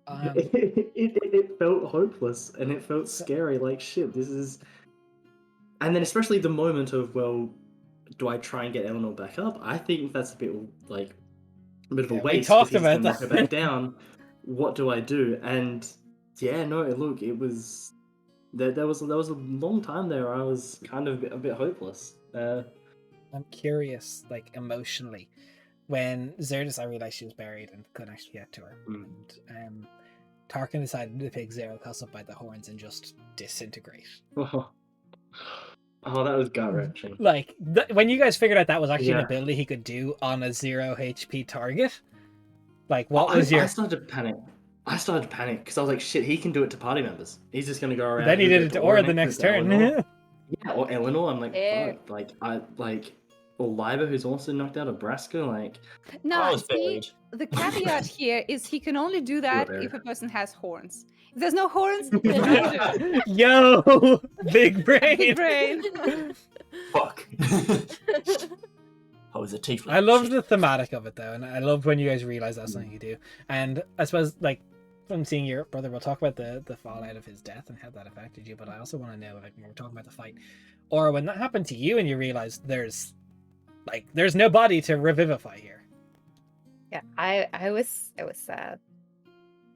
It felt hopeless and it felt scary. Like shit, this is. And then especially the moment of, well, do I try and get Eleanor back up? I think that's a bit like a bit of a Yeah, we waste. talked if he's about gonna knock that. her back down. What do I do? And yeah, no, look, it was there was a long time there. I was kind of a bit hopeless. I'm curious, like emotionally, when Zerdis, I realized she was buried and couldn't actually get to her, and Tarkin decided to pick Zerocus up by the horns and just disintegrate. Oh, that was gut wrenching. Like when you guys figured out that was actually an Yeah. ability he could do on a 0 HP target, like what was I your? started to panic. Because I was like, shit, he can do it to party members. He's just gonna go around. Then he he'll did do it to Aura the next, next then turn. Eleanor. Yeah, or Eleanor. I'm like, Yeah. fuck. Or Liva, who's also knocked out of Braska. Like, I No, was see, buried. the caveat here is he can only do that buried. if a person has horns. If there's no horns, he cannot do it. Yo, big brain. Big brain. Fuck. I was a tiefling. I loved Shit. the thematic of it though, and I loved when you guys realized that's something you do. And I suppose, like, from seeing your brother, we'll talk about the fallout of his death and how that affected you. But I also want to know, like, when we're talking about the fight, or when that happened to you and you realized there's no body to revivify here. Yeah, I was sad.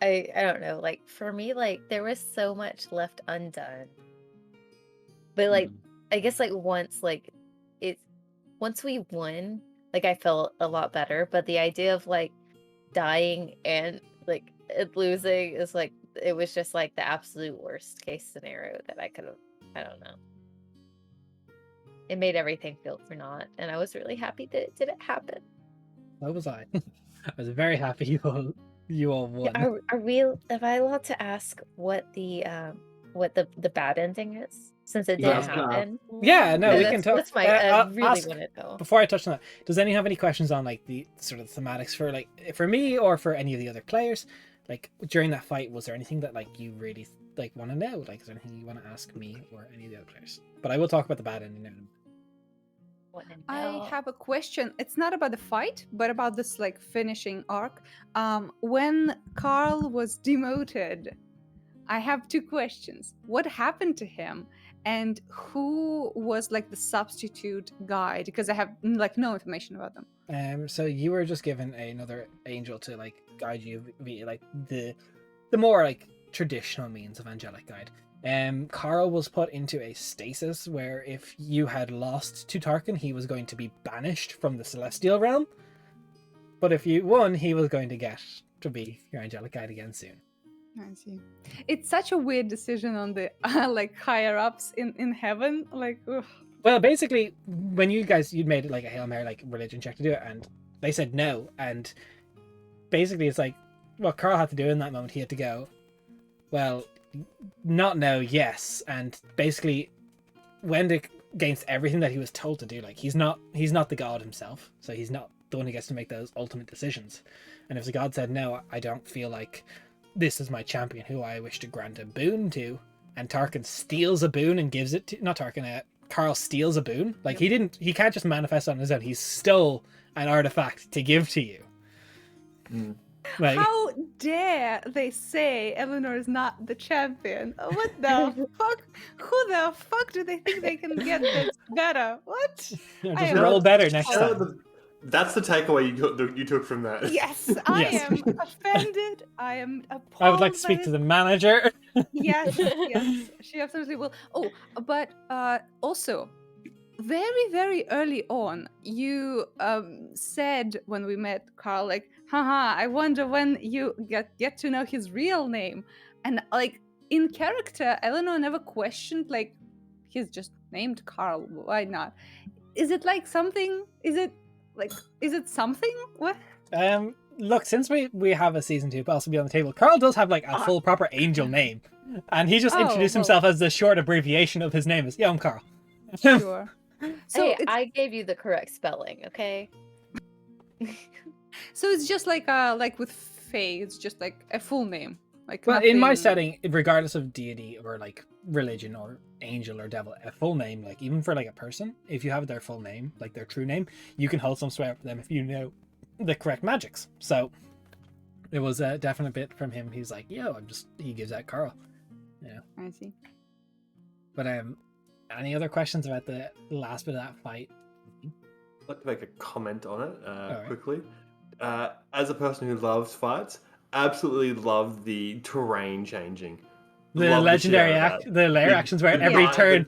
I don't know, like for me, like there was so much left undone. But like I guess like once we won, like I felt a lot better. But the idea of like dying and like losing is like it was just like the absolute worst case scenario that I could have. I don't know. It made everything feel for naught, and I was really happy that it didn't happen. So was I. I was very happy you all won. Yeah, am I allowed to ask what the bad ending is, since it Yeah, I didn't was gonna happen? Yeah, no, we can talk. That's my I really want to know. Before I touch on that, does anyone have any questions on like the sort of thematics for like for me or for any of the other players? Like during that fight, was there anything that like you really like want to know? Like, is there anything you want to ask me or any of the other players? But I will talk about the bad ending now. I have a question. It's not about the fight, but about this like finishing arc. When Carl was demoted, I have two questions. What happened to him? And who was like the substitute guide? Because I have like no information about them. So you were just given another angel to like guide you via like the more like traditional means of angelic guide. Carl was put into a stasis where if you had lost to Tarkin, he was going to be banished from the celestial realm. But if you won, he was going to get to be your angelic guide again soon. I see. It's such a weird decision on the like higher ups in heaven. Like, ugh. Well, basically, when you'd made like a Hail Mary like religion check to do it, and they said no, and basically it's like what Carl had to do in that moment. He had to go, well, not no, yes, and basically went against everything that he was told to do. Like he's not the god himself, so he's not the one who gets to make those ultimate decisions. And if the god said no, I don't feel like this is my champion who I wish to grant a boon to, and Tarkin steals a boon and gives it to not Tarkin. Carl steals a boon. Like he can't just manifest on his own. He stole an artifact to give to you. Like, how dare they say Eleanor is not the champion? What the fuck? Who the fuck do they think they can get that's better? What? just am roll better next So time. that's the takeaway you took from that. Yes, I Yes. am offended. I am appalled. I would like to by speak this. to the manager. Yes, yes, she absolutely will. Oh, but also, very, very early on, you said when we met Carl, like, haha, I wonder when you get to know his real name. And like in character, Eleanor never questioned, like, he's just named Carl. Why not? Is it like something? Is it something? What? Look, since we have a season 2 possibly on the table, Carl does have like a full proper angel name, and he just Oh, introduced well. himself as the short abbreviation of his name is I'm Carl. Sure. So Hey, it's, I gave you the correct spelling, okay? so it's just like with Faye, it's just like a full name. Like Well, in my nothing- setting, regardless of deity or like religion or angel or devil, a full name, like even for like a person, if you have their full name, like their true name, you can hold some sway up to them if you know the correct magics. So it was a definite bit from him. He's like, yo, he gives that Carl. Yeah. I see. But any other questions about the last bit of that fight? I'd like to make a comment on it Alright. quickly. As a person who loves fights, absolutely love the terrain changing. The Love the legendary shit out of that. the layer actions where The every dy- turn.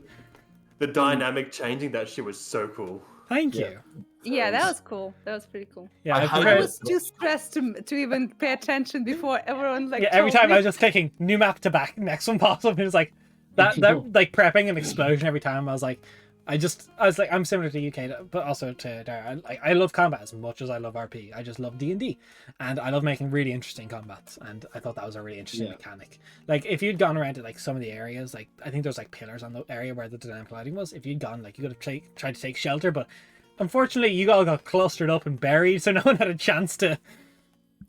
The dynamic changing, that shit was so cool. Thank Yeah. you. Yeah, that was cool. That was pretty cool. Yeah, I I had I prefer- was too stressed to even pay attention before everyone like. yeah, every told time me. I was just clicking new map to back, next one pops up, and it was like that like prepping an explosion every time. I was like, I'm similar to UK, but also to Dara. I love combat as much as I love RP. I just love D&D, and I love making really interesting combats. And I thought that was a really interesting Yeah. mechanic. Like if you'd gone around to like some of the areas, like I think there's like pillars on the area where the dynamic lighting was. If you'd gone, like you could have tried to take shelter, but unfortunately you all got clustered up and buried, so no one had a chance to.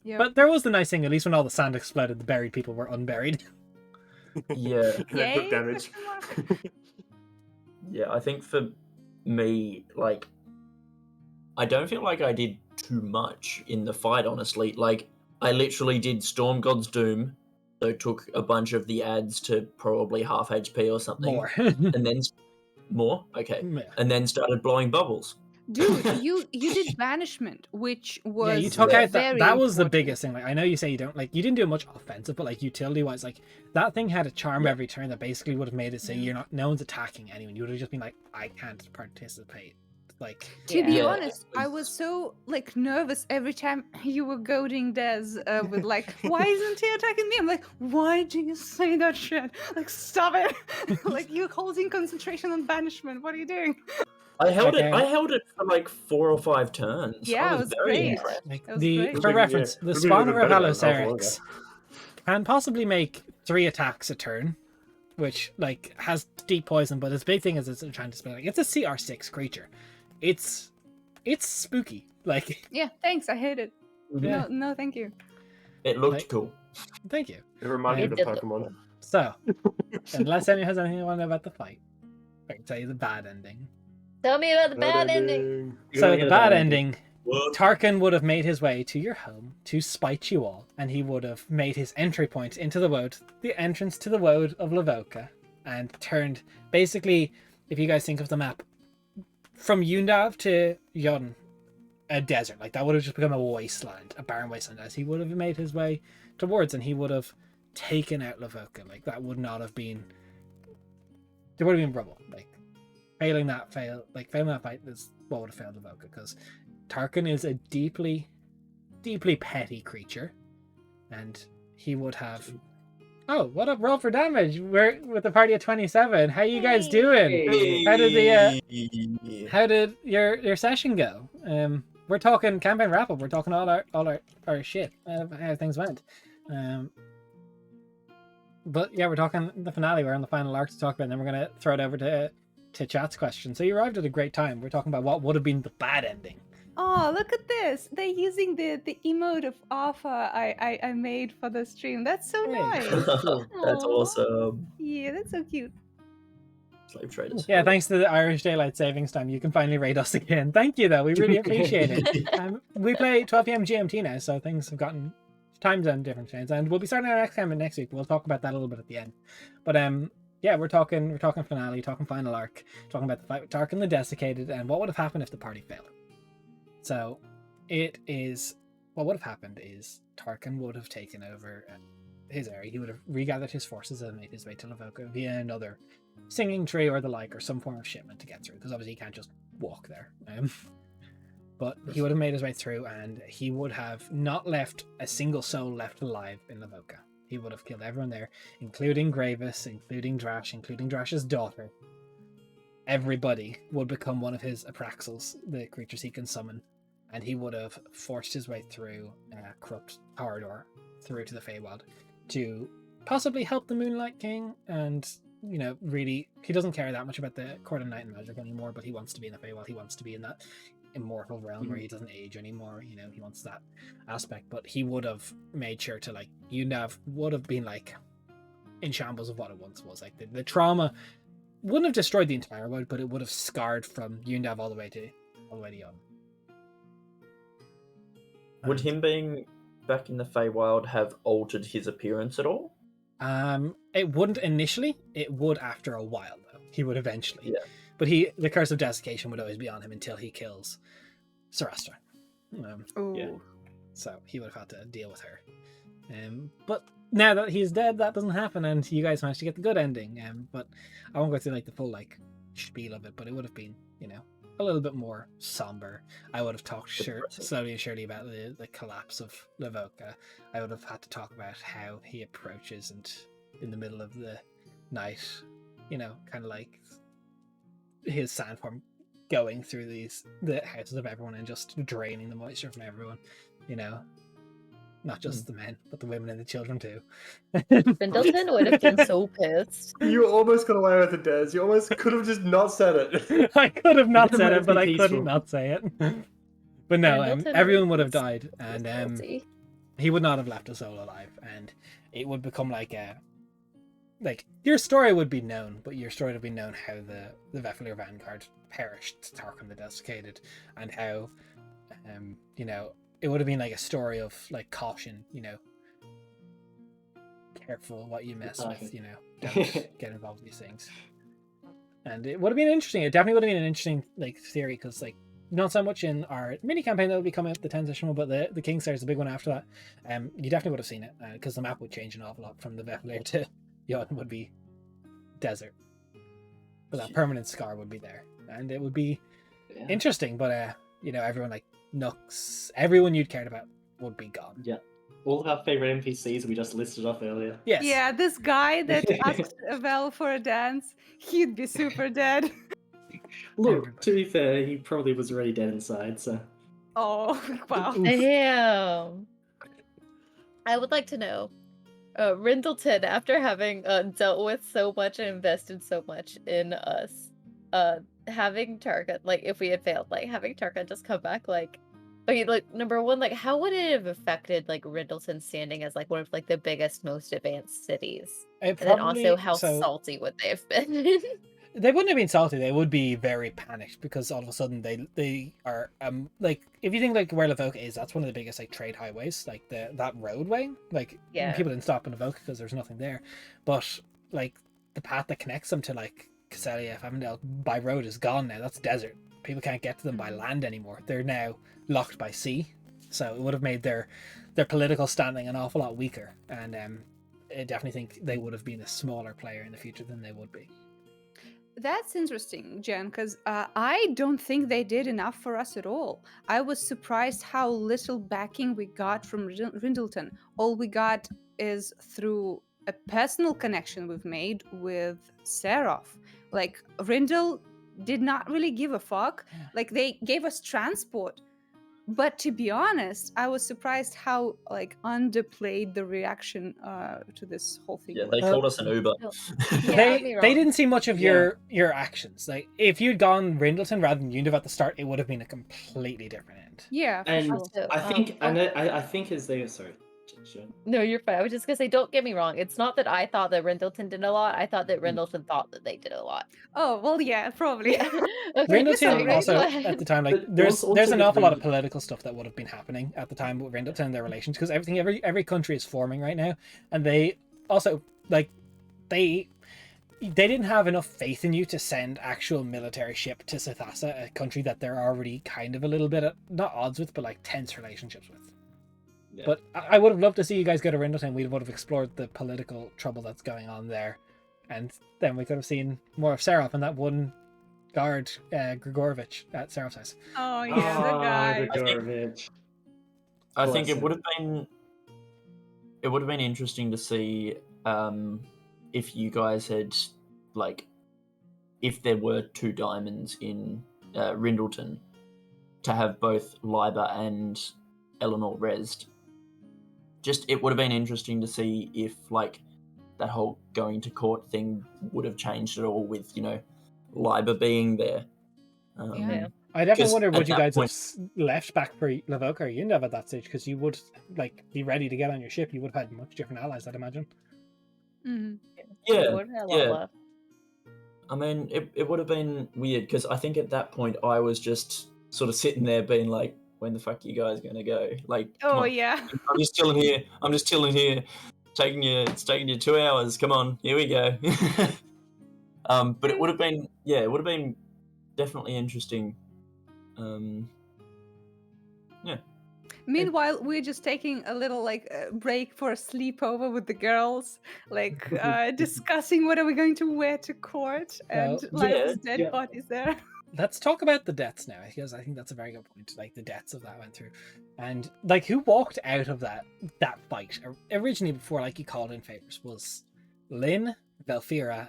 Yeah. But there was the nice thing, at least when all the sand exploded, the buried people were unburied. Yeah. That Yay? took damage. Question mark? Yeah, I think for me, like, I don't feel like I did too much in the fight, honestly. Like, I literally did Storm God's Doom, so took a bunch of the ads to probably half HP or something. More. And then, more? Okay. Yeah. And then started blowing bubbles. Dude, you did banishment, which was Yeah, you took out that. very That was the important. biggest thing. Like, I know you say you don't like. You didn't do much offensive, but like utility wise, like that thing had a charm every turn that basically would have made it so you're not. No one's attacking anyone. You would have just been like, I can't participate. Like, To be Yeah. honest, I was so like nervous every time you were goading Des with like, why isn't he attacking me? I'm like, why do you say that shit? Like, stop it! Like you're holding concentration on banishment. What are you doing? I held Okay. it for like 4 or 5 turns. Yeah, I it was was very great. impressed. like That was the great. for Yeah. reference, the Would've been spawner even of better than Halocerix can possibly make 3 attacks a turn, which like has deep poison. But its big thing is it's trying to spell. Like, it's a CR6 creature. It's spooky. Like, Yeah, thanks. I hate it. yeah. No, thank you. It looked Like- cool. Thank you. It reminded me It of the did Pokemon. So, unless anyone has anything to want to know about the fight, I can tell you the bad ending. Tell me about the bad ending. You're So gonna the get a bad bad ending, What? Tarkin would have made his way to your home to spite you all, and he would have made his entry point into the woad, the entrance to the woad of Lavoka, and turned basically, if you guys think of the map, from Yundav to Yun, a desert. Like that would have just become a wasteland, a barren wasteland, as he would have made his way towards, and he would have taken out Lavoka. Like that would not have been. There would have been rubble. Like failing that fight is what would have failed Lavoka, because Tarkin is a deeply, deeply petty creature, and he would have. Oh, what up? Roll for damage. We're with the party of 27. How you guys doing? How did the How did your session go? We're talking campaign wrap up. We're talking all our shit, how things went. But yeah, we're talking the finale. We're on the final arc to talk about, and then we're gonna throw it over to chat's question. So you arrived at a great time. We're talking about what would have been the bad ending. Oh, look at this! They're using the emote of Alpha I made for the stream. That's so Hey. nice. That's Aw. awesome. Yeah, that's so cute. Slave traders. Yeah, thanks to the Irish Daylight Savings Time, you can finally raid us again. Thank you, though. We really appreciate it. We play 12 p.m. GMT now, so things have gotten time zone differences, and we'll be starting our next campaign next week. We'll talk about that a little bit at the end. But yeah, we're talking finale, talking final arc, talking about the fight with Tarkin the Desiccated, and what would have happened if the party failed. So what would have happened is Tarkin would have taken over his area. He would have regathered his forces and made his way to Lavoka via another singing tree or the like, or some form of shipment to get through, because obviously he can't just walk there. But he would have made his way through, and he would have not left a single soul left alive in Lavoka. He would have killed everyone there, including Gravis, including Drash, including Drash's daughter. Everybody would become one of his Apraxels, the creatures he can summon, and he would have forced his way through a corrupt corridor through to the Feywild to possibly help the Moonlight King. And really, he doesn't care that much about the Court of Night and Magic anymore, but he wants to be in the Feywild. He wants to be in that immortal realm where he doesn't age anymore. He wants that aspect. But he would have made sure to, like, Yundav would have been, like, in shambles of what it once was. Like, the trauma wouldn't have destroyed the entire world, but it would have scarred from Yundav all the way to Yon. Would him being back in the Feywild have altered his appearance at all? It wouldn't initially. It would after a while, though. He would eventually. Yeah. But the curse of desiccation would always be on him until he kills Sarastra. Yeah. So he would have had to deal with her. But now that he's dead, that doesn't happen, and you guys managed to get the good ending. But I won't go through like the full like spiel of it. But it would have been, a little bit more somber. I would have talked slowly and surely about the collapse of Lavoka. I would have had to talk about how he approaches and in the middle of the night, kind of like his sandform going through the houses of everyone and just draining the moisture from everyone. Not just the men, but the women and the children too. Pendleton would have been so pissed. You almost got away with it, Des. You almost could have just not said it. I could have not It said might it, but be I peaceful. couldn't not say it. But no, Pendleton everyone would have was died, and guilty. he would not have left a soul alive, and it would become like your story would be known, but your story would be known how the Valphira Vanguard perished, Tarkin the Desiccated, and how it would have been like a story of like caution, careful what you mess with, don't get involved in these things. And it would have been interesting. It definitely would have been an interesting like theory, because like not so much in our mini campaign that will be coming up, the 10th session, but the Kingslayer is the big one after that. You definitely would have seen it, because the map would change an awful lot from the Valphira to Yon would be desert, but that permanent scar would be there, and it would be interesting. But everyone like Nux, everyone you'd cared about would be gone. Yeah. All of our favorite NPCs we just listed off earlier. Yes. Yeah, this guy that asked Val for a dance, he'd be super dead. Look, to be fair, he probably was already dead inside, so. Oh, wow. Damn. I would like to know, Rindleton, after having dealt with so much and invested so much in us, having Tarka, like, if we had failed, like, having Tarka just come back, like, okay, like, number one, like, how would it have affected, like, Rindleton's standing as, like, one of, like, the biggest, most advanced cities? And then also, how salty would they have been? They wouldn't have been salty. They would be very panicked, because all of a sudden they are like, if you think like where Lavoka is, that's one of the biggest like trade highways, like that roadway. Like, Yeah. people didn't stop in Lavoka because there's nothing there, but like the path that connects them to like Castelia, Avondale by road is gone now. That's desert. People can't get to them by land anymore. They're now locked by sea. So it would have made their political standing an awful lot weaker. And I definitely think they would have been a smaller player in the future than they would be. That's interesting, Jen, because I don't think they did enough for us at all. I was surprised how little backing we got from Rindleton. All we got is through a personal connection we've made with Seraph. Like, Rindle did not really give a fuck. Like, they gave us transport, But to be honest, I was surprised how like underplayed the reaction to this whole thing Yeah, was. they called us an Uber. No. Yeah, get me They wrong. didn't see much of Yeah. your actions. Like if you'd gone Rindleton rather than Univ at the start, it would have been a completely different end. Yeah, for And sure. Also, I think, don't- I think as they sorry, Jen. No, you're fine. I was just gonna say, don't get me wrong. It's not that I thought that Rindleton did a lot. I thought that Rindleton thought that they did a lot. Oh well, yeah, probably. Yeah. Okay, Rindleton sorry, guys, also go at ahead. the time, like But there's also an with awful lot of Rindleton- political stuff that would have been happening at the time with Rindleton and their relations, because every country is forming right now, and they also like they didn't have enough faith in you to send actual military ship to Sithasa, a country that they're already kind of a little bit at, not odds with, but like tense relationships with. Yeah. But I would have loved to see you guys go to Rindleton. We would have explored the political trouble that's going on there, and then we could have seen more of Seraph and that one guard, Grigorovich, at Seraph's house. Oh yeah, the guy. Grigorovich. I Bless think it him. would have been interesting to see if you guys had like if there were 2 diamonds in Rindleton to have both Liber and Eleanor rezzed. Just it would have been interesting to see if like that whole going to court thing would have changed at all with Liber being there. Yeah. I definitely 'Cause wonder at would you that guys point- have left back for Lavoka or Yundev at that stage, because you would like be ready to get on your ship. You would have had much different allies, I'd imagine. Mhm. Yeah, What a lot yeah. left. I mean, it would have been weird because I think at that point I was just sort of sitting there being like, when the fuck are you guys gonna go? Like, come Oh on. yeah. I'm just chilling here. It's taking you 2 hours. Come on, here we go. But it would have been definitely interesting. Meanwhile, we're just taking a little like break for a sleepover with the girls, like discussing what are we going to wear to court, and Liza's dead yeah. bodies there. Let's talk about the deaths now, because I think that's a very good point. Like the deaths of that went through, and like who walked out of that fight originally before, like you called in favors, was Lynn, Valphira,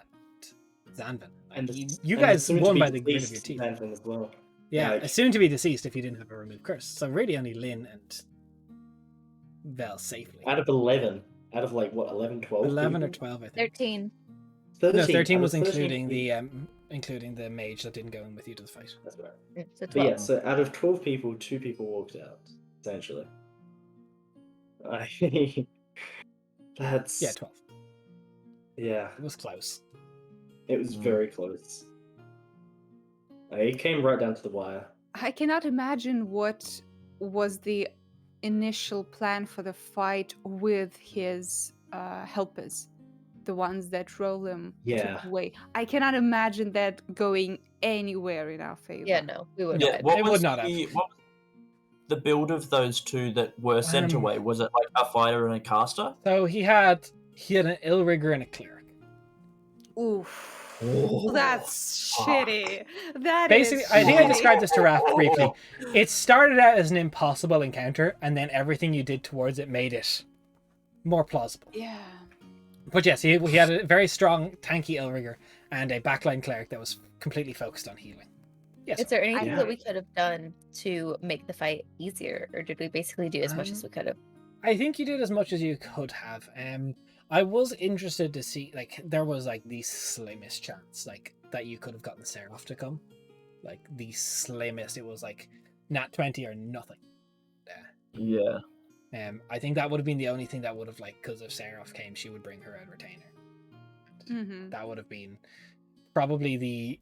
and Zanvin. And You and guys soon to won be by the grit of your deceased teeth. Zanvin as well. Yeah, Like- soon to be deceased if you didn't have a removed curse. So really only Lynn and Vel safely. Out of 11, out of like what 11, 12? 11 or people? 12, I think. 13. 13. No, 13 out was of 13 including the mage that didn't go in with you to the fight. That's right. So But 12. yeah, so out of 12 people, 2 people walked out, essentially. That's Yeah, 12. yeah, It was close. it was Mm. very close. It came right down to the wire. I cannot imagine what was the initial plan for the fight with his helpers, the ones that Rolim Yeah. took away. I cannot imagine that going anywhere in our favor. Yeah, no, we would Yeah, not. what It was would not what was the build of those 2 that were sent away? Was it like a fighter and a caster? So he had an ill rigger and a cleric. Oof. Oh, That's fuck. shitty. That Basically, is I think I shitty. described this to Raph briefly. It started out as an impossible encounter, and then everything you did towards it made it more plausible. Yeah. But yes, he had a very strong, tanky ill rigger and a backline cleric that was completely focused on healing. Yes. Is there anything Yeah. that we could have done to make the fight easier, or did we basically do as much as we could have? I think you did as much as you could have. I was interested to see, like, there was like the slimmest chance, like, that you could have gotten Seraph to come. Like the slimmest. It was like nat 20 or nothing. Yeah. I think that would have been the only thing that would have, like, because if Seraph came, she would bring her own retainer. Mm-hmm. That would have been probably the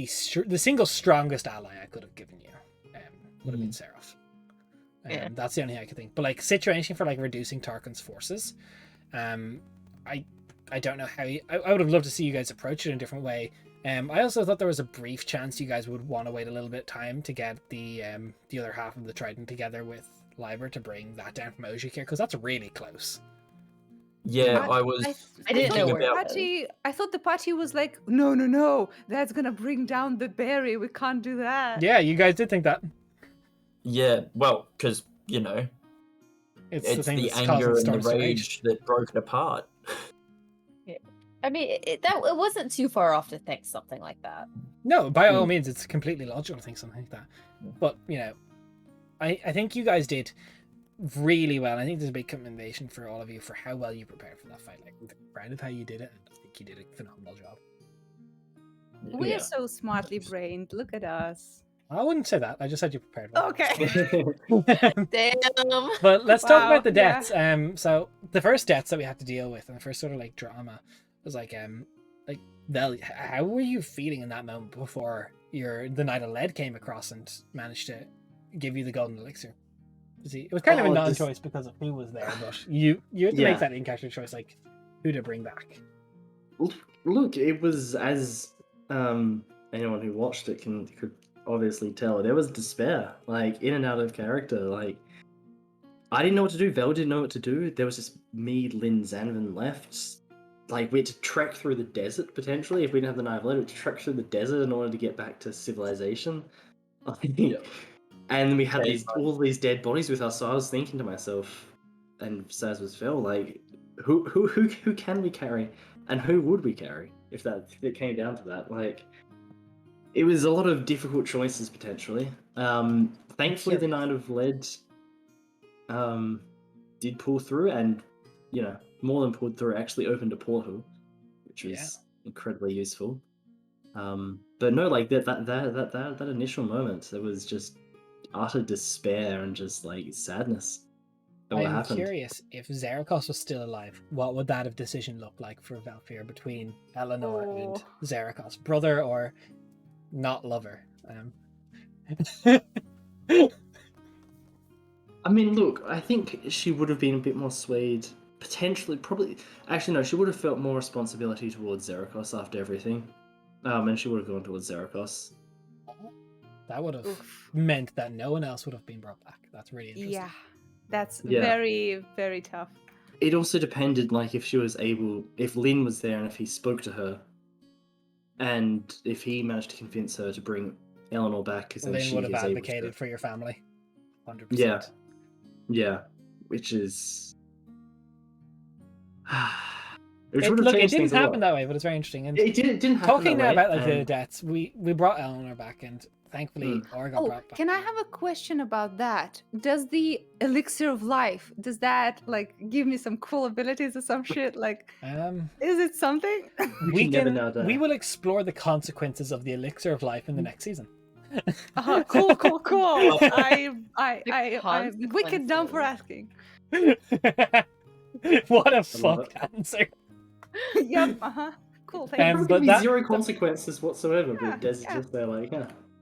single strongest ally I could have given you. Would have been Seraph. Yeah. That's the only thing I could think. But like situation for like reducing Tarkin's forces, I don't know how I would have loved to see you guys approach it in a different way. I also thought there was a brief chance you guys would want to wait a little bit of time to get the other half of the Trident together with Liber to bring that down from Ojikir, because that's really close. Yeah, I- I was. I didn't know thinking where about- it was. I thought the party was like, no, that's gonna bring down the berry. We can't do that. Yeah, you guys did think that. Yeah, well, because It's it's the thing the that's anger causing and the storms to rage. rage that broke it apart. I mean, it wasn't too far off to think something like that. No, by all Mm. means, it's completely logical to think something like that. But, you know, I think you guys did really well. I think there's a big commendation for all of you for how well you prepared for that fight. Like, I'm proud of how you did it. I think you did a phenomenal job. We Yeah. are so smartly brained. Look at us. I wouldn't say that. I just said you prepared well. Okay. Damn. But let's talk Wow, about the yeah. deaths. So the first deaths that we had to deal with, and the first sort of like drama, was like Vel, how were you feeling in that moment before the Knight of Lead came across and managed to give you the golden elixir? It was kind of a non-choice because of who was there, but you had to make that in-character choice, like who to bring back. Look, it was, as anyone who watched it could obviously tell, there was despair, like in and out of character. Like I didn't know what to do. Vel didn't know what to do. There was just me, Lynn, Zanvin left. Like we had to trek through the desert potentially if we didn't have the Knight of Lead. We had to trek through the desert in order to get back to civilization. And we had all these dead bodies with us. So I was thinking to myself, and Saz was Vel, like, who can we carry, and who would we carry if it came down to that? Like, it was a lot of difficult choices potentially. Thankfully, the Knight of Lead did pull through, and more than pulled through, actually opened a portal, which was incredibly useful. But no, like that initial moment, there was just utter despair and just like sadness. I'm curious, if Zerikos was still alive, what would that have decision look like for Valphira between Eleanor and Zerikos? Brother or not lover? I mean, look, I think she would have been a bit more swayed, potentially, probably. Actually, no, she would have felt more responsibility towards Zerikos after everything. And she would have gone towards Zerikos. That would have meant that no one else would have been brought back. That's really interesting. Yeah, that's very, very tough. It also depended, like, if Lynn was there and if he spoke to her, and if he managed to convince her to bring Eleanor back, because Lynn would have advocated for your family, 100%. Yeah, which is. It didn't happen that way, but it's very interesting. And it didn't happen. Talking now about the deaths, we brought Eleanor back, and thankfully, Aura got brought back. Can I have a question about that? Does the elixir of life, does that like give me some cool abilities or some shit? Like, is it something? We will explore the consequences of the elixir of life in the next season. Cool. I'm wicked dumb for asking. What a fucked answer. Yep. Cool. Thanks. But zero consequences whatsoever. But Des is just there, like,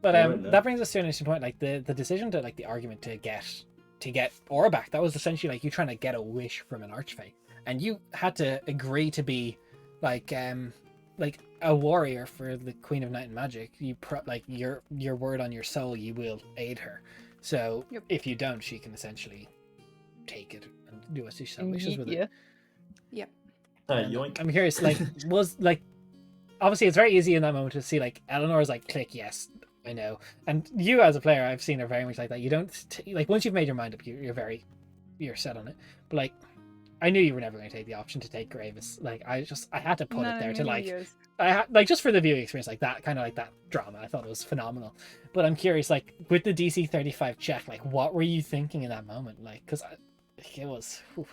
But that brings us to an interesting point. Like the decision to the argument to get Aura back. That was essentially like you trying to get a wish from an archfey, and you had to agree to be like a warrior for the Queen of Night and Magic. You your word on your soul, you will aid her. So if you don't, she can essentially take it and do what she wishes with it. Yep. I'm curious, obviously it's very easy in that moment to see Eleanor's click, yes, I know, and you as a player, I've seen her very much like that. You don't once you've made your mind up, you're set on it. But I knew you were never going to take the option to take Gravis. I had to put it there to just for the viewing experience, that kind of that drama. I thought it was phenomenal. But I'm curious, with the DC 35 check, what were you thinking in that moment? Because it was. Whew.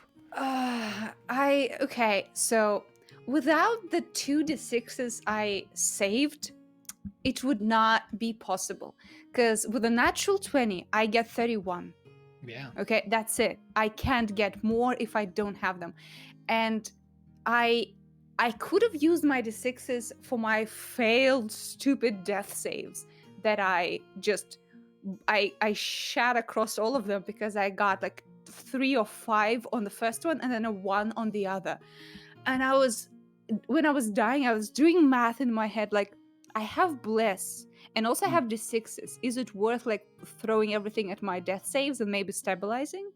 So without the 2d6s I saved, it would not be possible. Because with a natural 20, I get 31. Yeah. Okay, that's it. I can't get more if I don't have them. And I could have used my d6s for my failed stupid death saves that I shat across all of them because I got 3 or 5 on the first one and then a 1 on the other. And when I was dying, I was doing math in my head, I have Bless and also I have d6s. Is it worth throwing everything at my death saves and maybe stabilizing?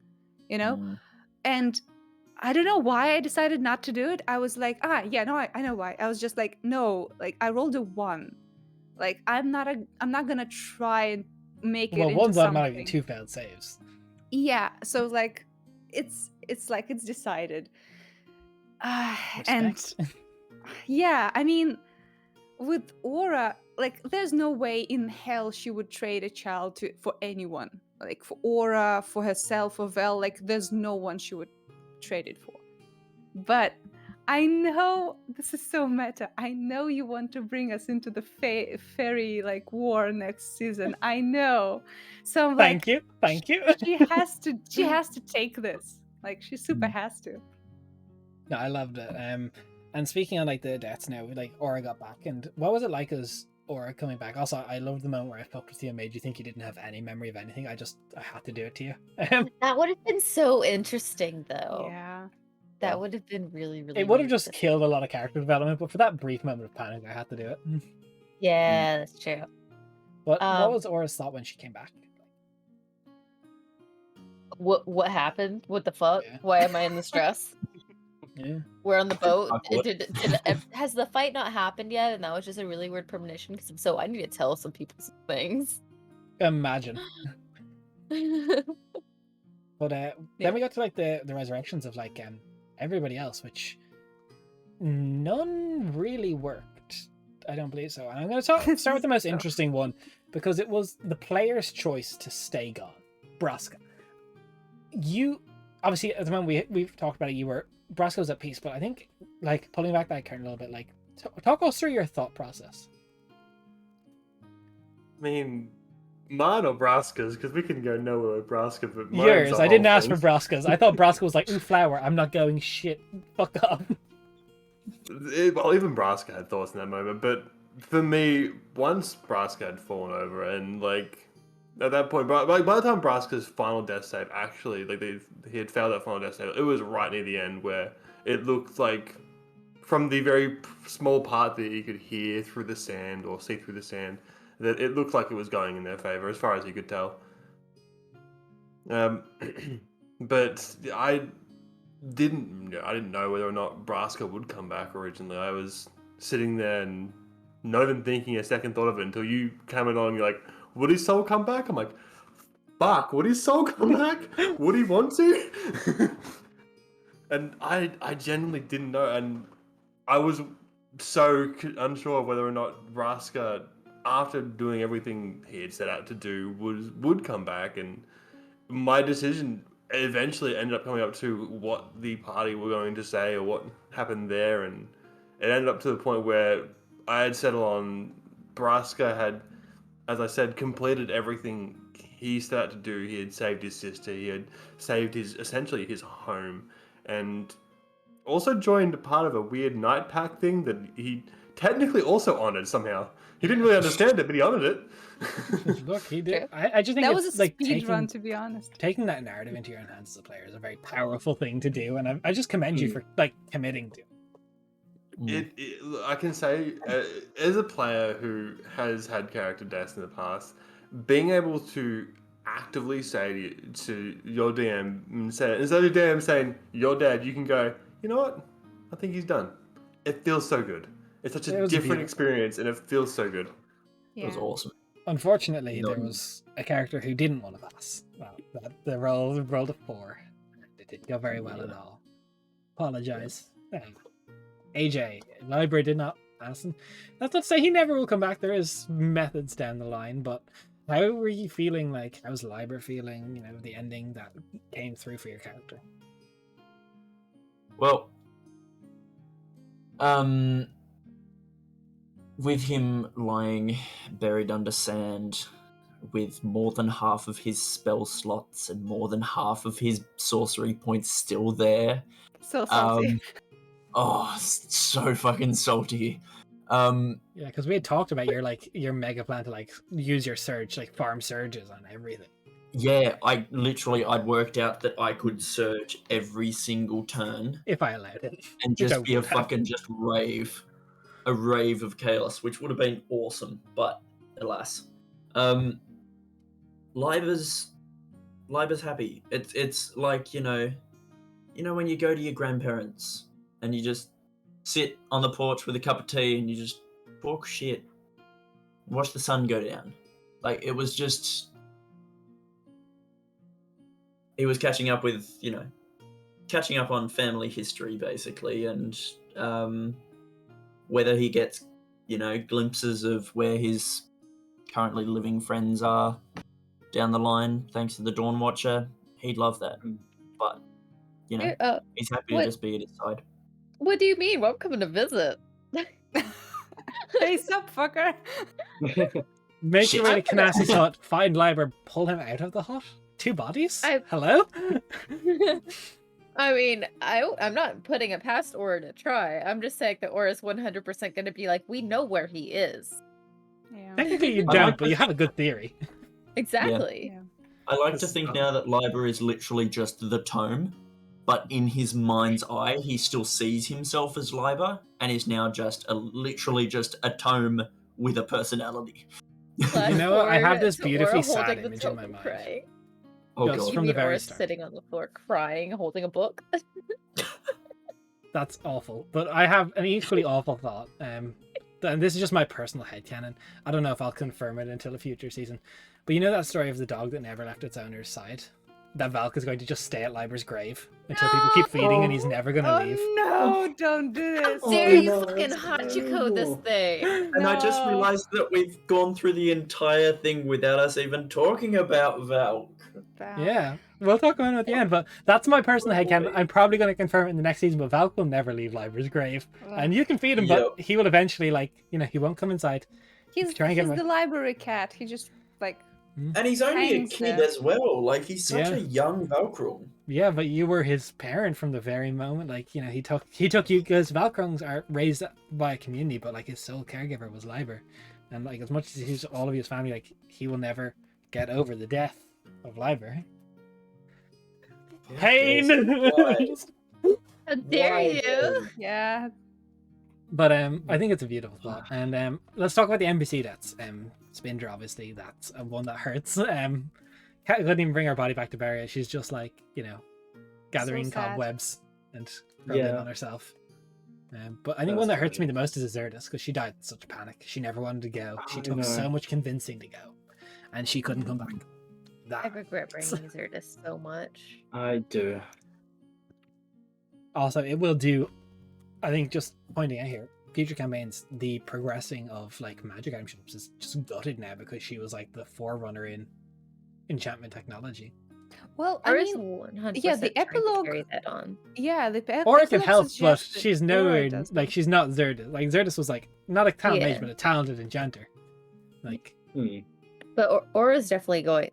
And I don't know why I decided not to do it. I was I know why. I was just no, I rolled a 1. I'm not gonna try and make it into one's something. automatically 2 failed saves. Yeah, so it's decided. And yeah, I mean, with Aura, like there's no way in hell she would trade a child for anyone, like for Aura, for herself, for Vel. Like there's no one she would trade it for. But I know this is so meta. I know you want to bring us into the fairy like war next season. I know. So I'm like, Thank you. she has to take this. Like she super has to. No, I loved it. And speaking of like the deaths now, like Aura got back, and what was it like as Aura coming back? Also, I loved the moment where I fucked with you and made you think you didn't have any memory of anything. I had to do it to you. That would have been so interesting, though. Yeah. That would have been really, really. It would have just interesting. killed a lot of character development, but for that brief moment of panic, I had to do it. Yeah, that's true. But what was Aura's thought when she came back? What happened? What the fuck? Yeah. Why am I in the stress? Yeah. We're on the boat. Awkward. Has the fight not happened yet? And that was just a really weird premonition. Because if so, I need to tell some people some things. Imagine. But then we got to like the resurrections of like everybody else, which none really worked. I don't believe so. And I'm going to start with the most interesting one, because it was the player's choice to stay gone. Braska. You obviously at the moment we've talked about it. You were Braska's at peace, but I think like pulling back that curtain a little bit, like talk us through your thought process. I mean, mine or Braska's, because we can go nowhere with Braska, but mine's Yours. the I didn't whole ask for thing. Braska's. I thought Braska was like, ooh, flower. I'm not going shit. Fuck off. Well, even Braska had thoughts in that moment, but for me, once Braska had fallen over, and like at that point, by the time Braska's final death save actually, like he had failed that final death save, it was right near the end where it looked like from the very small part that you could hear through the sand or see through the sand, that it looked like it was going in their favor as far as you could tell. But I didn't know whether or not Braska would come back originally. I was sitting there and not even thinking a second thought of it until you came along and you're like, would his soul come back? I'm like, fuck, would his soul come back? Would he want to? And I genuinely didn't know, and I was so unsure whether or not Braska, after doing everything he had set out to do, would come back. And my decision eventually ended up coming up to what the party were going to say or what happened there, and it ended up to the point where I had settled on Braska had, as I said, completed everything he set out to do. He had saved his sister, he had saved essentially his home, and also joined part of a weird night pack thing that he technically also honored somehow. He didn't really understand it, but he honored it. Look, he did. I just think That it's was a like speed run, to be honest. taking that narrative into your own hands as a player is a very powerful thing to do, and I just commend you for like committing to it. I can say, as a player who has had character deaths in the past, being able to actively say to your DM, instead of your DM saying, you're dead, you can go, you know what? I think he's done. It feels so good. It's such a different beautiful experience, and it feels so good. It was awesome. Unfortunately, No. there was a character who didn't want to pass. Well, the rolled a 4. It didn't go very well at all. Apologize. AJ, library did not pass. And that's not to say he never will come back. There is methods down the line, but how were you feeling? Like, how's Liber feeling? You know, the ending that came through for your character. Well, with him lying buried under sand, with more than half of his spell slots and more than half of his sorcery points still there. So salty. So fucking salty. Yeah, because we had talked about your mega plan to like use your surge, like farm surges on everything. Yeah, I'd worked out that I could surge every single turn If I allowed it. and Which I just be a would have. fucking just rave of chaos, which would have been awesome, but alas. Liber's happy. It's like, you know when you go to your grandparents and you just sit on the porch with a cup of tea and you just talk shit, watch the sun go down. Like, it was just, he was catching up on family history basically, and whether he gets glimpses of where his currently living friends are down the line, thanks to the Dawn Watcher, he'd love that. But, he's happy to what- just be at his side. What do you mean? Well, I'm coming to visit. Face up, fucker. Make Shit. your way to Kanassi's hut, find Liber, pull him out of the hut. 2 bodies? I- Hello? I mean, I'm not putting it past Aura to try. I'm just saying that Aura's 100% going to be like, we know where he is. Yeah. Technically you I don't, like but you have a good theory. Exactly. Yeah. I like to think now that Liber is literally just the tome, but in his mind's eye, he still sees himself as Liber, and is now just literally just a tome with a personality. Flash You know what? I have forward this to beautifully Aura sad holding the image in my token mind. crying. Oh Just god. You from the mean very Aura start. sitting on the floor crying, holding a book? That's awful. But I have an equally awful thought. And this is just my personal headcanon. I don't know if I'll confirm it until a future season. But you know that story of the dog that never left its owner's side? That Valk is going to just stay at Liber's grave until people keep feeding and he's never going to leave. Oh no, don't do this. How dare you no, fucking that's Hachiko this terrible. thing? And I just No. realized that we've gone through the entire thing without us even talking about Valk. Yeah, we'll talk about it at the end, but that's my personal headcanon. I'm probably going to confirm it in the next season, but Valk will never leave Liber's grave. And you can feed him, but he will eventually, he won't come inside. He's try and get the him library cat. He just And he's only a Hangs kid there. as well. Like, he's such Yeah. a young Valkyrie. Yeah, but you were his parent from the very moment. He took you, because Valkrungs are raised by a community, but his sole caregiver was Liber. And as much as he's all of his family, he will never get over the death of Liber. Pain! Why? How dare Why you? then? yeah. But I think it's a beautiful thought. And let's talk about the NPC deaths. Spindra, obviously, that's one that hurts. Couldn't even bring her body back to Barrier. She's just gathering So sad. cobwebs and rubbing Yeah. on herself. But I think one that hurts me the most is Azertus, because she died in such panic. She never wanted to go. She I took know. so much convincing to go, and she couldn't come back. I That regret bringing Zertus so much. I do. also, it will do. I think just pointing out here, future campaigns, the progressing of magic items is just gutted now because she was the forerunner in enchantment technology. Well, I Aura's mean, 100% yeah, the trying to epilogue- carry that on. yeah, Or it can epilogue help, but suggests that she's Aura nowhere does she's not Zerdus. Zerdus was not a talented mage, Yeah. but a talented enchanter. But Aura's definitely going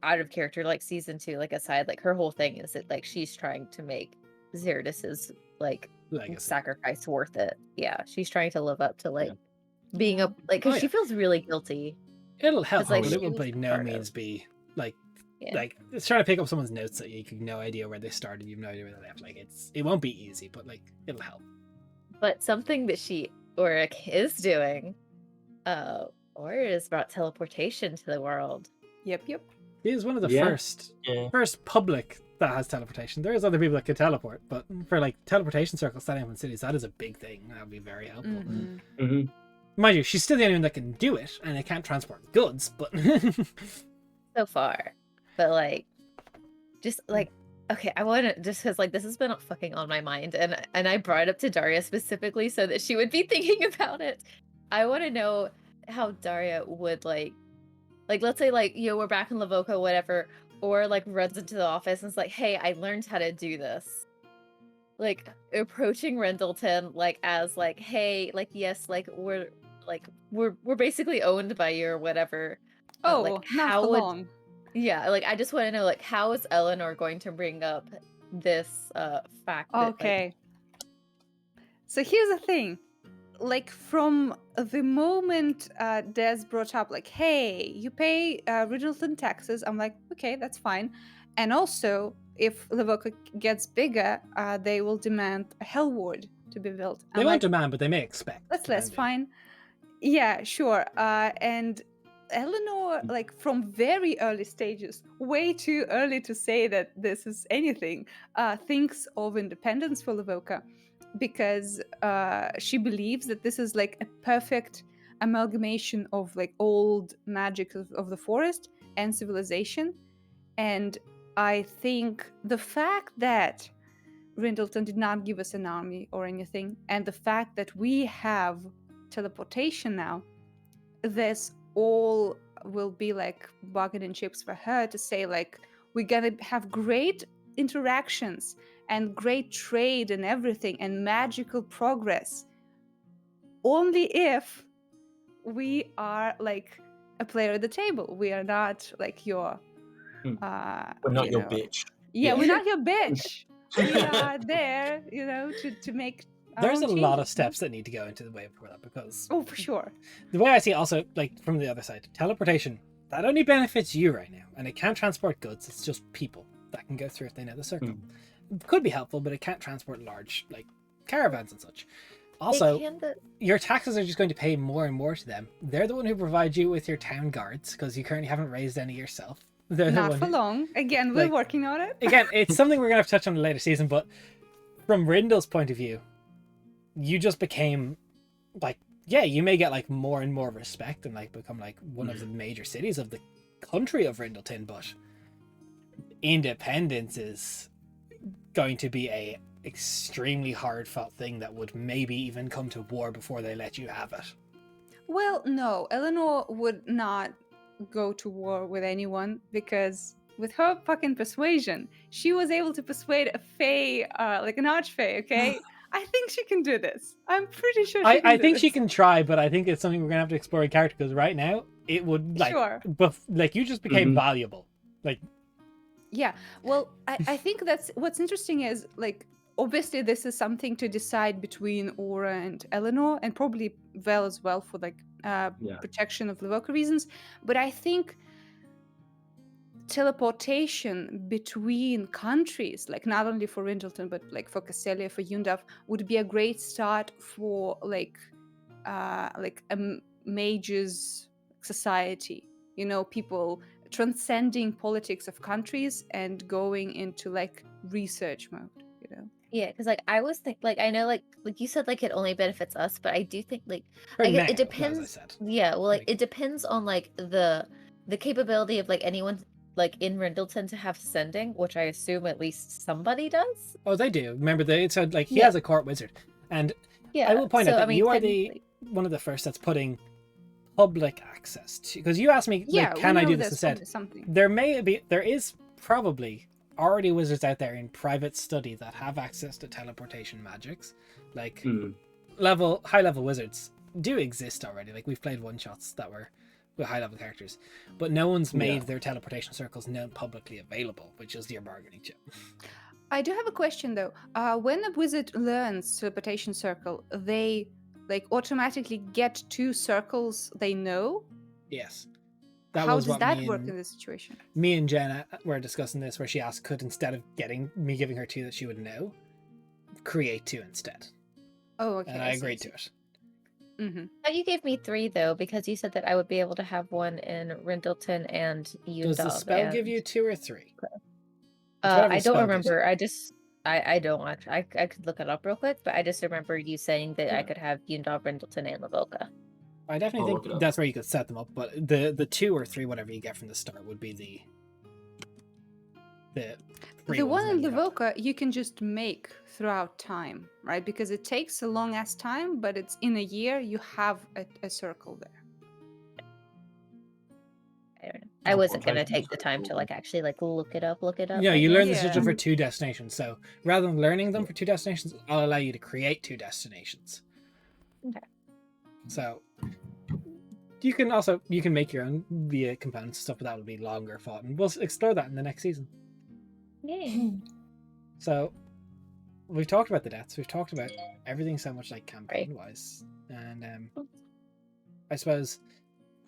out of character, season 2, aside, her whole thing is that she's trying to make Zerdus's legacy. sacrifice worth it. Yeah, she's trying to live up to Yeah. being a because Oh, she yeah. feels really guilty. It'll help, It's but she it will was by no part of- means be Yeah. it's trying to pick up someone's notes that you've no idea where they started, you've no idea where they left. It won't be easy, but it'll help. But something that Aura is doing, Aura has brought teleportation to the world. Yep. He is one of the Yeah. first public that has teleportation. There is other people that can teleport, but for teleportation circles standing up in cities, that is a big thing. That would be very helpful. Mhm. hmm Mind you, she's still the only one that can do it, and it can't transport goods, but So far. But okay, I want to just because this has been fucking on my mind, and I brought it up to Daria specifically so that she would be thinking about it. I want to know how Daria would let's say we're back in Lavoka, whatever, or runs into the office and is like, hey, I learned how to do this. Approaching Rendleton as hey, yes, we're basically owned by you or whatever. Oh, not how for would long. yeah, I just want to know how is Eleanor going to bring up this fact that Okay. So here's the thing. From the moment Des brought up, hey, you pay Riddleton taxes, I'm like, okay, that's fine. And also, if Lavoka gets bigger, they will demand a Hell Ward to be built. they I'm won't like, demand, but they may expect. that's less depending. fine. Yeah, sure. And Eleanor, from very early stages, way too early to say that this is anything, thinks of independence for Lavoka because she believes that this is a perfect amalgamation of old magic of the forest and civilization. And I think the fact that Rindleton did not give us an army or anything, and the fact that we have teleportation now, this all will be like bargaining chips for her to say like, we're gonna have great interactions and great trade and everything and magical progress only if we are like a player at the table. We are not like your We're not your bitch. yeah, Yeah. we're not your bitch. We are there, to make our There's a own lot of changes, steps that need to go into the way before that, because Oh, for sure. the way I see it also, like from the other side, teleportation, that only benefits you right now, and it can't transport goods. It's just people that can go through if they know the circle. It could be helpful, but it can't transport large like caravans and such. Also, your taxes are just going to pay more and more to them. They're the one who provide you with your town guards, because you currently haven't raised any yourself. They're the Not one for who- long. Again, we're like, working on it. Again, it's something we're gonna have to touch on in a later season, but from Rindle's point of view, you just became like, yeah, you may get like more and more respect and like become like one of the major cities of the country of Rindleton, but independence is going to be a extremely hard fought thing that would maybe even come to war before they let you have it. Well, no, Eleanor would not go to war with anyone because with her fucking persuasion, she was able to persuade a fae, like an archfey, okay? I think she can do this. I'm pretty sure she can I do think this. she can try, but I think it's something we're gonna have to explore in character, because right now it would like, Sure. like you just became Mhm. valuable. Like, Yeah, well, I think that's what's interesting is like obviously this is something to decide between Aura and Eleanor, and probably Vel as well for like Yeah. protection of Levoka reasons. But I think teleportation between countries, like not only for Rindleton but like for Casselia, for Yundav, would be a great start for like a mage's society. People transcending politics of countries and going into like research mode. Yeah, because like I was think like I know like you said like it only benefits us, but I do think like for I guess now, it depends. as I said. Yeah, well, like Like- it depends on like the capability of like anyone like in Rindleton to have sending, which I assume at least somebody does. Oh, they do. Remember, they said like he Yeah. has a court wizard, and Yeah, I will point out so, that I mean, you are the technically- one of the first that's putting public access to, because you asked me, Yeah, like, can we I know do this there's instead? probably something. There is probably already wizards out there in private study that have access to teleportation magics, like high level wizards do exist already. Like we've played one shots that were with high level characters, but no one's made their teleportation circles known publicly available, which is your bargaining chip. I do have a question though. When a wizard learns teleportation circle, they like automatically get 2 circles they know. Yes. How was does what that me work and- in this situation? Me and Jenna were discussing this, where she asked, could instead of giving her 2 that she would know, create 2 instead. Oh, okay. And I agreed to it. Mm-hmm. Oh, you gave me 3 though, because you said that I would be able to have one in Rindleton and Yundav. Does the spell give you 2 or 3? I whatever the don't spell gives you. remember. I don't watch. I could look it up real quick, but I just remember you saying that I Yeah. could have Yundav, Rindleton, and Levoka. I definitely I'll look it think up. that's where you could set them up, but the 2 or 3, whatever you get from the start, would be the free The ones one in that you have. Levoka you can just make throughout time, right? Because it takes a long ass time, but it's in a year you have a circle there. I don't know. I Oh, wasn't gonna teleportation take the time to like actually like look it up. Yeah, I you guess. learn the Yeah. sigil for 2 destinations, so rather than learning them for 2 destinations, I'll allow you to create 2 destinations. Okay. So you can make your own via components and stuff, but that would be longer fought, and we'll explore that in the next season. Yeah. So we've talked about the deaths, we've talked about everything so much like campaign wise, and I suppose,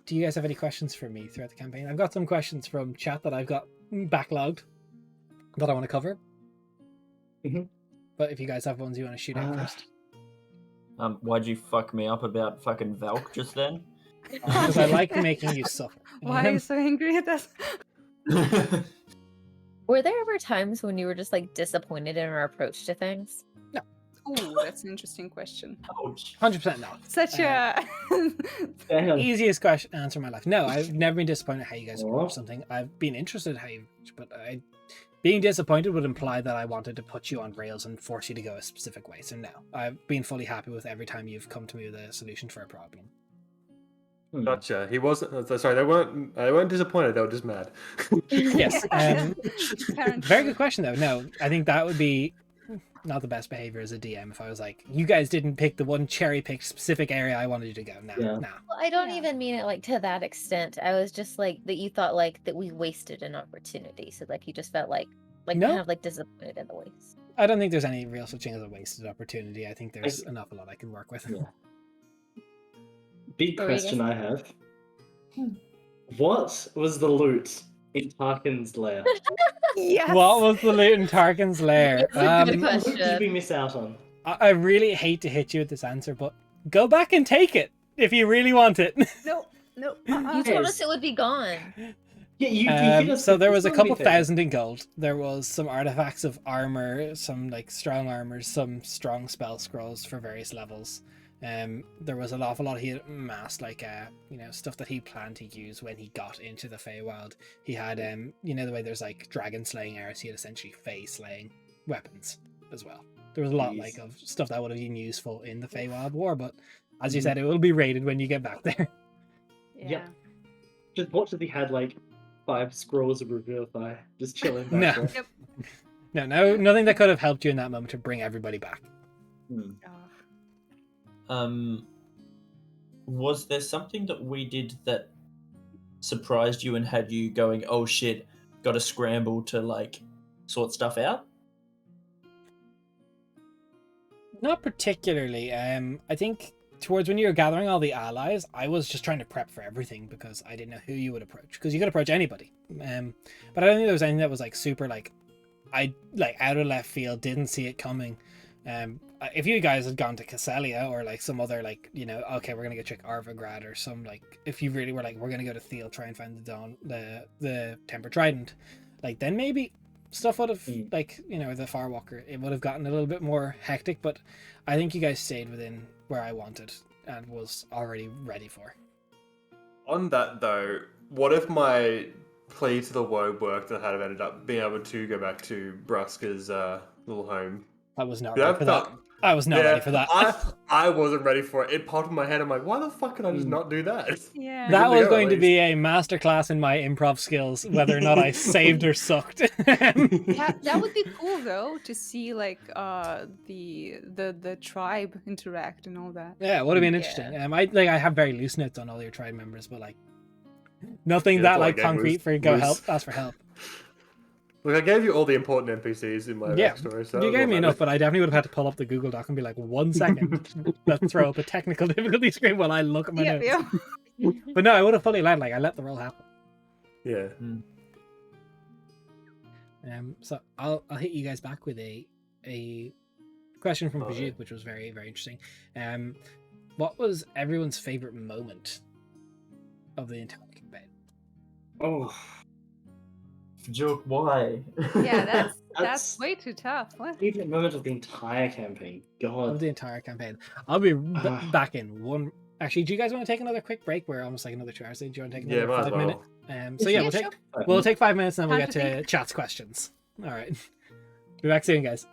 do you guys have any questions for me throughout the campaign? I've got some questions from chat that I've got backlogged that I want to cover. Mhm. But if you guys have ones you want to shoot out first, Why'd you fuck me up about fucking Valk just then? because I like making you suffer. Why are you so angry at us? Were there ever times when you were just like disappointed in our approach to things? Ooh, that's an interesting question. Ouch. 100% no. Such a Damn. Easiest question answer in my life. No, I've never been disappointed how you guys Aw. approach something. I've been interested in how you, but being disappointed would imply that I wanted to put you on rails and force you to go a specific way. So no, I've been fully happy with every time you've come to me with a solution for a problem. Gotcha. He wasn't. Sorry, they weren't disappointed. They were just mad. Yes. Apparently. Very good question though. No, I think that would be not the best behavior as a DM if I was like, you guys didn't pick the one cherry picked specific area I wanted you to go. No, Yeah. no. Well, I don't Yeah. even mean it like to that extent. I was just like that you thought like that we wasted an opportunity. So like you just felt like No. kind of like disappointed in the waste. I don't think there's any real such thing as a wasted opportunity. I think there's an awful lot I can work with. Yeah. Big What were you question gonna I have. What was the loot in Tarkin's lair? Yes. What was the loot in Tarkin's lair? That's a good What loot question. did we miss out on? I really hate to hit you with this answer, but go back and take it if you really want it. No. No. You told us it would be gone. Yeah, you hit us So with there this was a one couple we taken. thousand in gold. There was some artifacts of armor, some like strong armor, some strong spell scrolls for various levels. There was an awful lot he had amassed, like stuff that he planned to use when he got into the Feywild. He had the way there's like dragon slaying arrows, he had essentially Fey slaying weapons as well. There was a lot Jeez. like of stuff that would have been useful in the Feywild War, but as you said, it will be raided when you get back there. Yeah. Yep. Just watch if he had like 5 scrolls of Revivify just chilling No. back there. No, nothing that could have helped you in that moment to bring everybody back. Hmm. Was there something that we did that surprised you and had you going, oh shit, gotta scramble to like sort stuff out? Not particularly. I think towards when you were gathering all the allies, I was just trying to prep for everything because I didn't know who you would approach. Because you could approach anybody. But I don't think there was anything that was like super like out of left field, didn't see it coming. If you guys had gone to Casellia or like some other like, okay, we're gonna go check Arvagrad or some like, if you really were like, we're gonna go to Thiel, try and find the Temper Trident, like then maybe stuff would have like the Farwalker, it would have gotten a little bit more hectic. But I think you guys stayed within where I wanted and was already ready for. On that though, what if my plea to the woe worked and I had ended up being able to go back to Bruska's little home? I was not Yeah, ready for that. I was not ready for that. I wasn't ready for it. It popped in my head. I'm like, why the fuck can I just not do that? Yeah. That Good to was go, going at to least. be a masterclass in my improv skills, whether or not I saved or sucked. That would be cool though to see like the tribe interact and all that. Yeah, it would have been Yeah. interesting. I have very loose notes on all your tribe members, but like nothing Yeah, that that's all I like gave concrete was for go loose. help. Ask for help. Look, I gave you all the important NPCs in my Yeah, backstory. So you that gave was me all enough, that but I definitely would have had to pull up the Google Doc and be like, 1 second, let's throw up a technical difficulty screen while I look at my notes. Yeah. But no, I would have fully allowed. Like I let the roll happen. Yeah. So I'll hit you guys back with a question from Brigitte, which was very, very interesting. What was everyone's favorite moment of the entire campaign? Oh, Joke, why? Yeah, that's way too tough. What? favorite moment of the entire campaign. Of God. the entire campaign. I'll be back in one. Actually, do you guys want to take another quick break? We're almost like another 2 hours in. Do you want to take Yeah, another might as 5 minute? well. So yeah, we'll take 5 minutes and then we'll Time get to to think. chat's questions. All right. Be back soon, guys.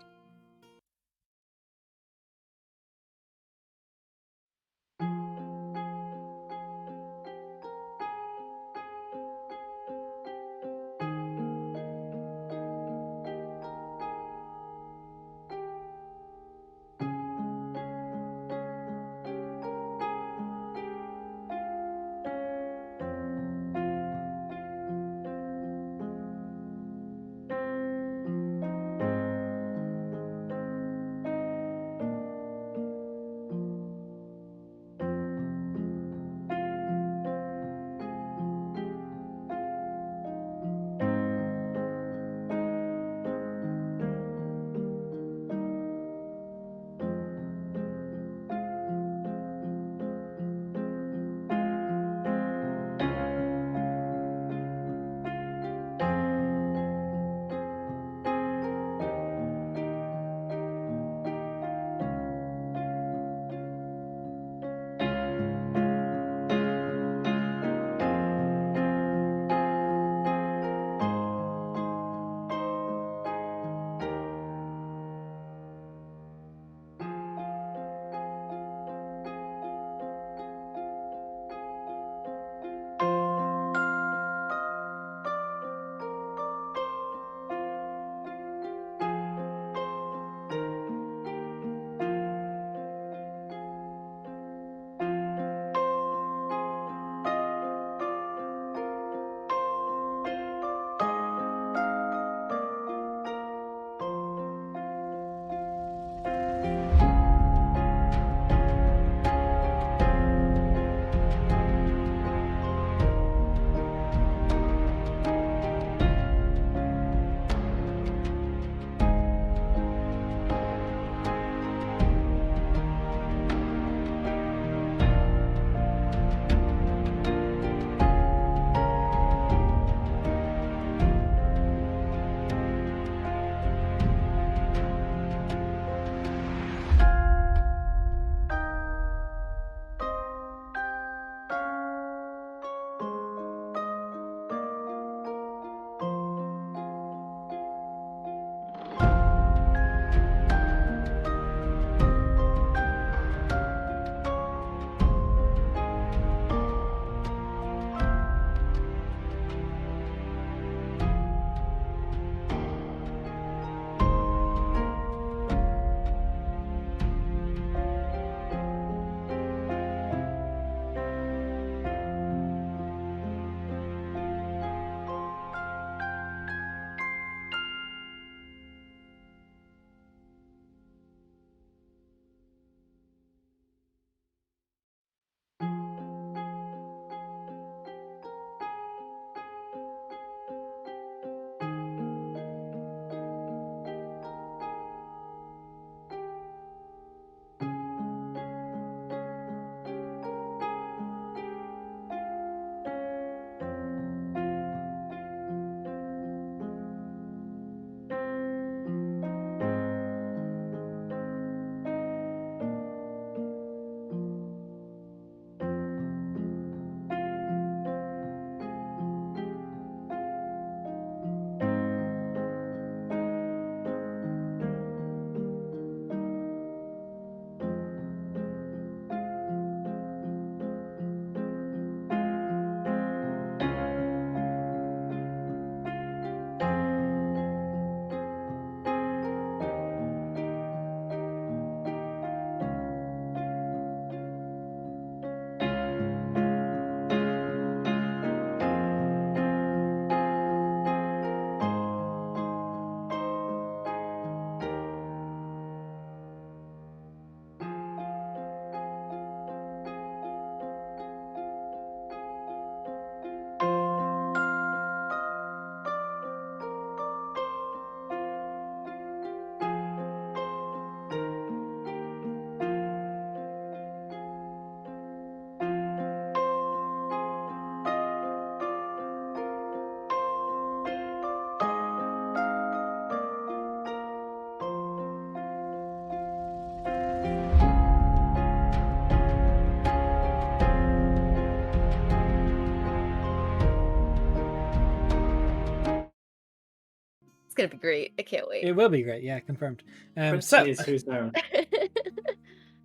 It's gonna be great. I can't wait. It will be great. Yeah, confirmed. Question is who's Aaron?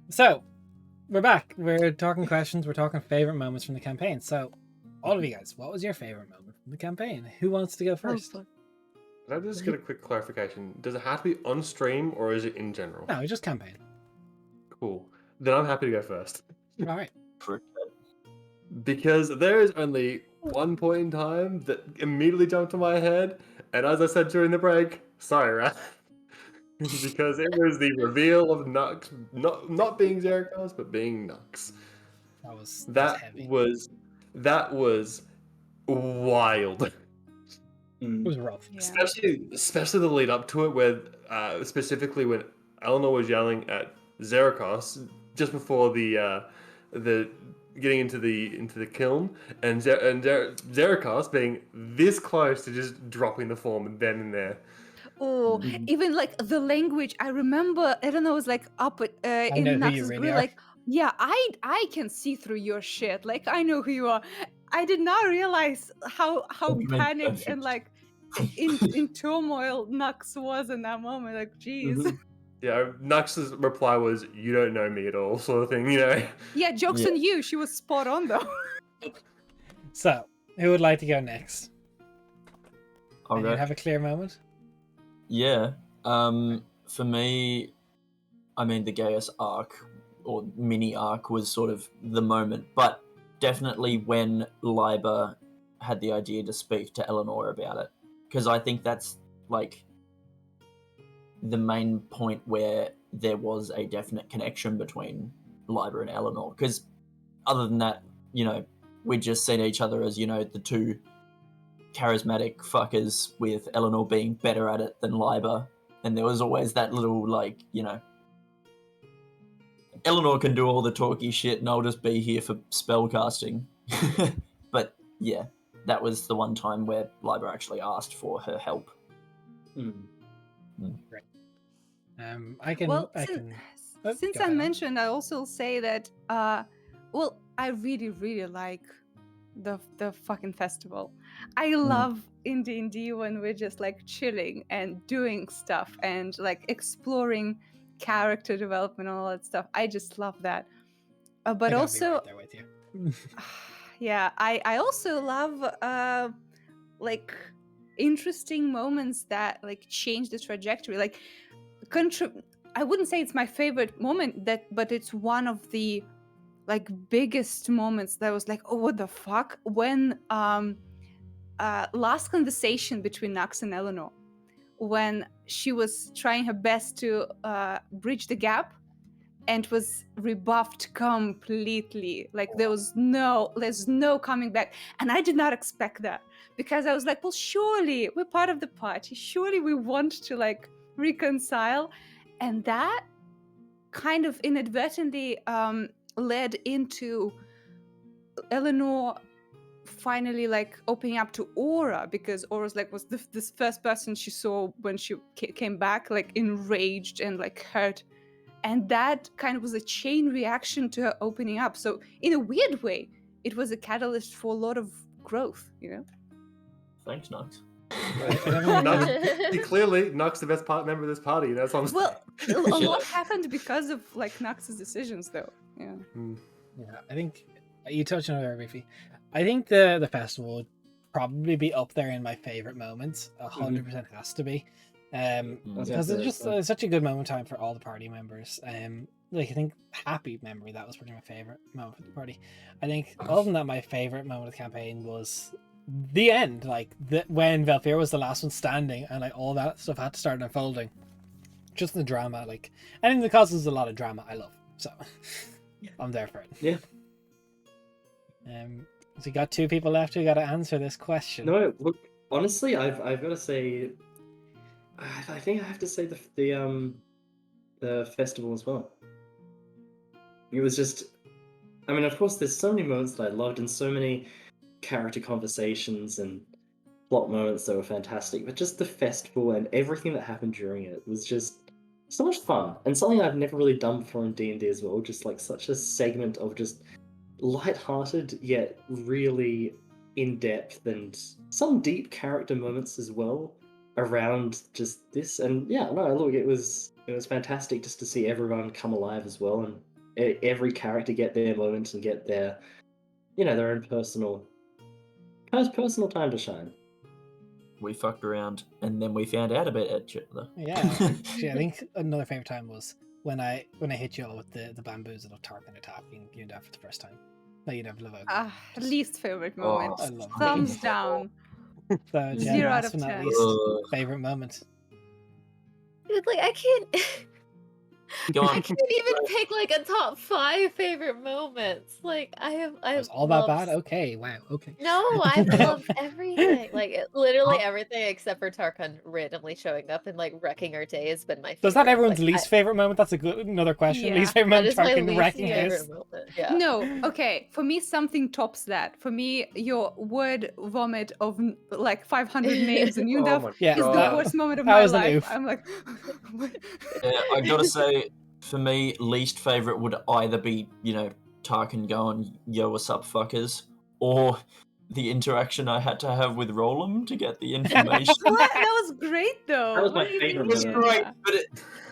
So we're back. We're talking questions. We're talking favorite moments from the campaign. So, all of you guys, what was your favorite moment from the campaign? Who wants to go first? fuck. Can I just get a quick clarification? Does it have to be on stream or is it in general? No, just campaign. Cool. Then I'm happy to go first. All right. Because there is only one point in time that immediately jumped to my head, and as I said during the break, sorry, Rat. Because it was the reveal of Nux, not being Zerikos, but being Nux. That was heavy. That was wild. It was rough. Yeah. Especially the lead up to it, where specifically when Eleanor was yelling at Zerikos just before the getting into the kiln, and Zerikos being this close to just dropping the form and then and there. Oh, even like the language. I remember Eleanor was like up at, in know who you Nax's really grill, are. like, yeah, I can see through your shit. Like, I know who you are. I did not realize how panicked and like in turmoil Nux was in that moment. Like, jeez. Yeah, Nux's reply was, "You don't know me at all," sort of thing, you know. Yeah, jokes on you. She was spot on though. So, who would like to go next? I'll And you go. have a clear moment? Yeah. For me, I mean, the Gaius arc or mini arc was sort of the moment, but definitely when Liber had the idea to speak to Eleanor about it, because I think that's like the main point where there was a definite connection between Liber and Eleanor. Because other than that, you know, we'd just seen each other as, you know, the two charismatic fuckers, with Eleanor being better at it than Liber, and there was always that little, like, you know, Eleanor can do all the talky shit and I'll just be here for spell casting. But yeah, that was the one time where Liber actually asked for her help. Great. I can. Well, I since, can. Oh, since go I ahead. mentioned, I also say that well, I really like the fucking festival. I love in D&D when we're just like chilling and doing stuff and like exploring character development and all that stuff. I just love that. I But gotta be also, right there with you. yeah, I also love like interesting moments that like change the trajectory. Like, I wouldn't say it's my favorite moment, but it's one of the like biggest moments that was like, oh, what the fuck, when last conversation between Nux and Eleanor, when she was trying her best to bridge the gap and was rebuffed completely. Like, there's no coming back. And I did not expect that, because I was like, well, surely we're part of the party, surely we want to like reconcile. And that kind of inadvertently led into Eleanor finally like opening up to Aura, because Aura's like was this first person she saw when she came back, like enraged and like hurt, and that kind of was a chain reaction to her opening up. So in a weird way, it was a catalyst for a lot of growth, you know. Thanks, Nux. Clearly, Nux the best member of this party. That's what I'm saying. Well, a lot happened because of like Nux's decisions, though. Yeah. Yeah, I think you touched on it there, Riffy. I think the festival would probably be up there in my favorite moments. 100% has to be, because it's just such a good moment in time for all the party members. Like, I think happy memory, that was probably my favorite moment for the party. I think other than that, my favorite moment of the campaign was the end, like when Valphira was the last one standing and like all that stuff had to start unfolding. Just the drama, like anything that causes a lot of drama, I love. So I'm there for it. Yeah. So you got two people left who got to answer this question. No, look, honestly, I've got to say, I think I have to say the festival as well. It was just, I mean, of course, there's so many moments that I loved and so many character conversations and plot moments that were fantastic, but just the festival and everything that happened during it was just so much fun, and something I've never really done before in D&D as well. Just like such a segment of just light-hearted yet really in-depth and some deep character moments as well. around just this. And yeah, no, look, it was fantastic just to see everyone come alive as well, and every character get their moments and get their, their own personal time to shine. We fucked around, and then we found out about each other. Yeah, actually, I think another favorite time was when I hit you all with the bamboozle of Tarkin attacking you for the first time. No, you never live out. Least favorite moment. I love Thumbs it. down. So, Jen, 0 out last of but not 10. least, Ugh. favorite moment. Dude, like I can't. Go on. I can't even pick like a top 5 favorite moments. Like I Was all that loved- bad? Okay, wow, okay. No, I love everything. Like literally everything except for Tarkan randomly showing up and like wrecking our day has been my favorite. So is that everyone's Like, least favorite moment? That's another question. Yeah, Least favorite that moment, is my Tarkin least wrecking favorite house. moment. Yeah. No, okay. For me, something tops that. For me, your word vomit of like 500 names and you Oh my Yeah, is the God. worst moment of that my was an life. oof. I'm like, what? Yeah, I gotta say, for me, least favorite would either be, Tarkin going, "Yo, what's up, fuckers," or the interaction I had to have with Roland to get the information. What? That was great though. That was What my are you favorite It was thinking? great,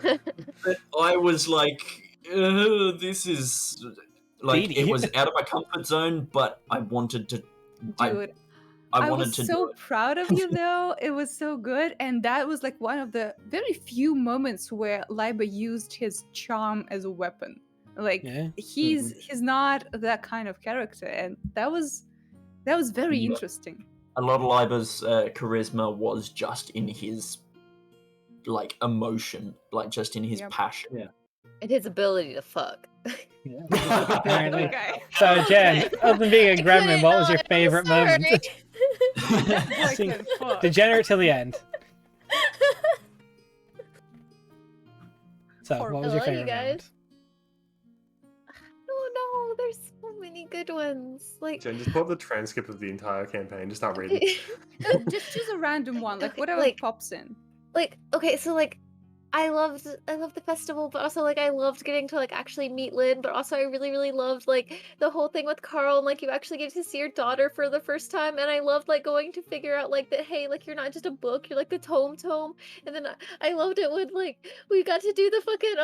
Yeah. but I was like, this is like Beady. it was out of my comfort zone, but I wanted to. Dude, I wanted was to so do it. proud of you though. It was so good. And that was like one of the very few moments where Liber used his charm as a weapon. Like Yeah. he's not that kind of character. And that was very Yeah. interesting. A lot of Liber's charisma was just in his like emotion, like just in his Yep. passion. Yeah. And his ability to fuck. Yeah. Apparently. Okay. So, Jen, other than being a I gremlin, couldn't what was your not, I'm favorite moment? sorry. Boy See, can fuck. Degenerate till the end. So, Poor what was your Hello, you favorite guys. moment? Oh no, there's so many good ones. Like Jen, just pull up the transcript of the entire campaign. Just start reading. Just choose a random one, like Okay, whatever like- pops in. like okay, so like I loved the festival, but also like I loved getting to like actually meet Lynn, but also I really loved like the whole thing with Carl and like you actually get to see your daughter for the first time, and I loved like going to figure out like that, hey, like you're not just a book, you're like the tome, and then I loved it when like we got to do the fucking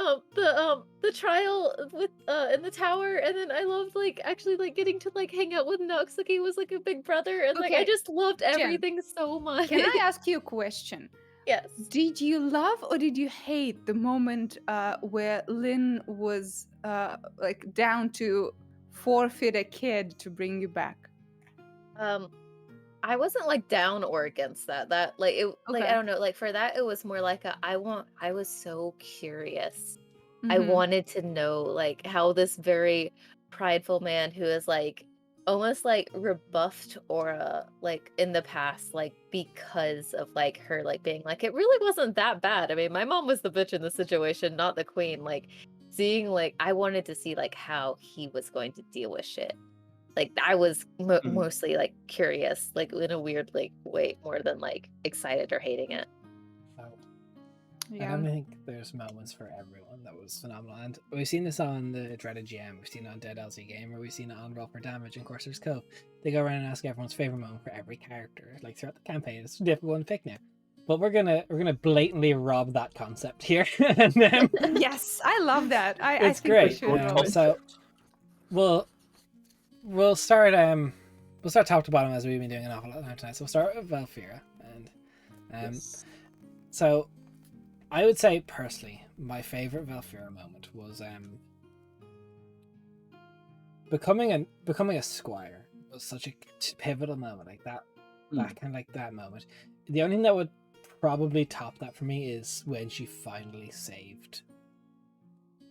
the trial with in the tower, and then I loved like actually like getting to like hang out with Nux, like he was like a big brother, and like I Okay, just loved Jen, everything so much. Can I ask you a question? Yes. Did you love or did you hate the moment where Lynn was like down to forfeit a kid to bring you back? I wasn't like down or against that. That like it like I Okay. don't know, like for that it was more like I was so curious. I Mhm. wanted to know like how this very prideful man who is like almost like rebuffed Aura like in the past, like because of like her like being like it really wasn't that bad. I mean, my mom was the bitch in the situation, not the queen. Like seeing like I wanted to see like how he was going to deal with shit. Like I was mostly like curious, like in a weird like way, more than like excited or hating it. I Yeah. don't think there's moments for everyone that was phenomenal. And we've seen this on the Dreaded GM, we've seen it on Dead LC Gamer, we've seen it on Roll for Damage and Courser's Cove. They go around and ask everyone's favorite moment for every character. Like throughout the campaign, it's a difficult one to pick now. But we're gonna blatantly rob that concept here. And Yes, I love that. I it's think great. we should roll it. So we'll start top to bottom as we've been doing an awful lot of time tonight. So we'll start with Valphira. And Yes. so I would say personally, my favorite Valphira moment was becoming a squire was such a pivotal moment, like that kind of like that moment. The only thing that would probably top that for me is when she finally saved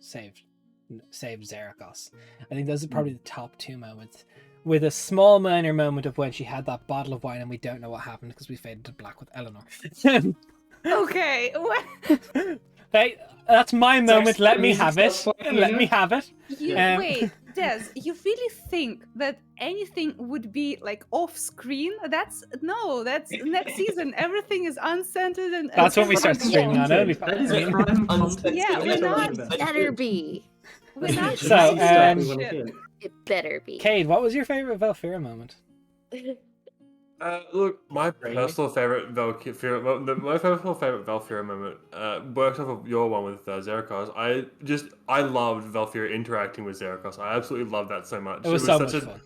Xericos. I think those are probably the top two moments, with a small minor moment of when she had that bottle of wine and we don't know what happened because we faded to black with Eleanor. Okay. What? Hey, that's my moment. actually Let me music have it. starts playing, Let isn't me it? have it. You wait, Des, you really think that anything would be like off screen? That's next season. Everything is uncensored and That's when we start everything streaming on. It'll be That fine. is I mean, prime content. Yeah, What are we're you talking not- about? Better be. We're not So, trying to Stuff we do wanna that hear. shit. It better be. Cade, what was your favorite Valphira moment? Look, my Rainy? personal favorite Valkyria, my personal favorite Valkyria moment works off of your one with Zerikos. I loved Valkyria interacting with Zerikos. I absolutely loved that so much. It was so much fun.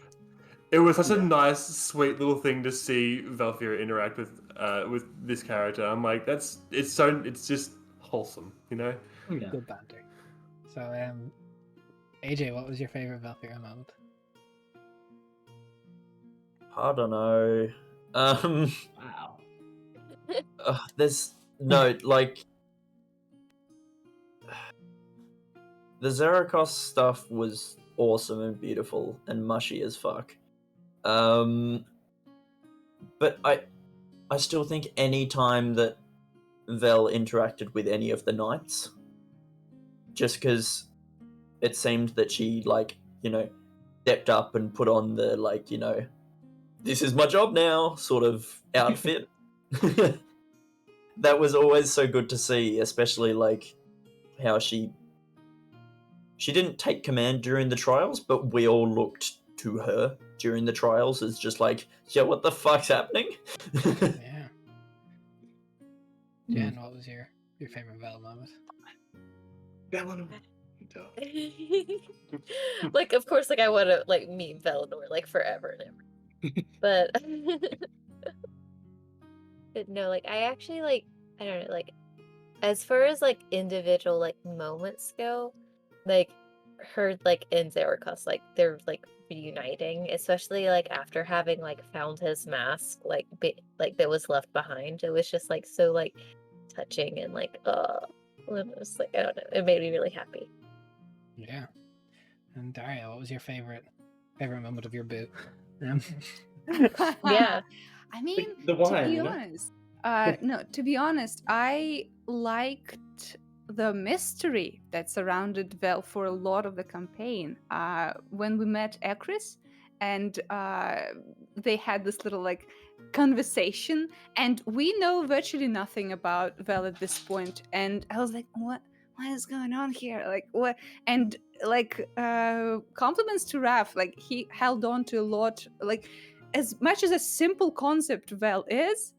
It was such a Yeah. nice, sweet little thing to see Valkyria interact with this character. I'm like, it's just wholesome, you know. Yeah. Good banter. So, AJ, what was your favorite Valkyria moment? I don't know. Wow. There's no like the Zerikos stuff was awesome and beautiful and mushy as fuck. But I still think any time that Vel interacted with any of the knights, just because it seemed that she stepped up and put on the this is my job now sort of outfit. That was always so good to see, especially how she didn't take command during the trials, but we all looked to her during the trials as just yeah, what the fuck's happening? Yeah. Jen, what was your favorite Vel moment? Like, of course, like I want to meet Valinor like forever and ever. But but no, I actually I don't know, as far as individual moments go, her and Zerikos they're reuniting, especially after having found his mask that was left behind. It was just so touching and it was I don't know, it made me really happy. Yeah. And Daria, what was your favorite moment of your boot? Yeah. I mean, The to wine, be you know? honest, no, to be honest, I liked the mystery that surrounded Vel for a lot of the campaign. When we met Ekris, and they had this little conversation, and we know virtually nothing about Vel at this point. And I was like, what is going on here? What? And compliments to Raf, he held on to a lot, as much as a simple concept Vel is,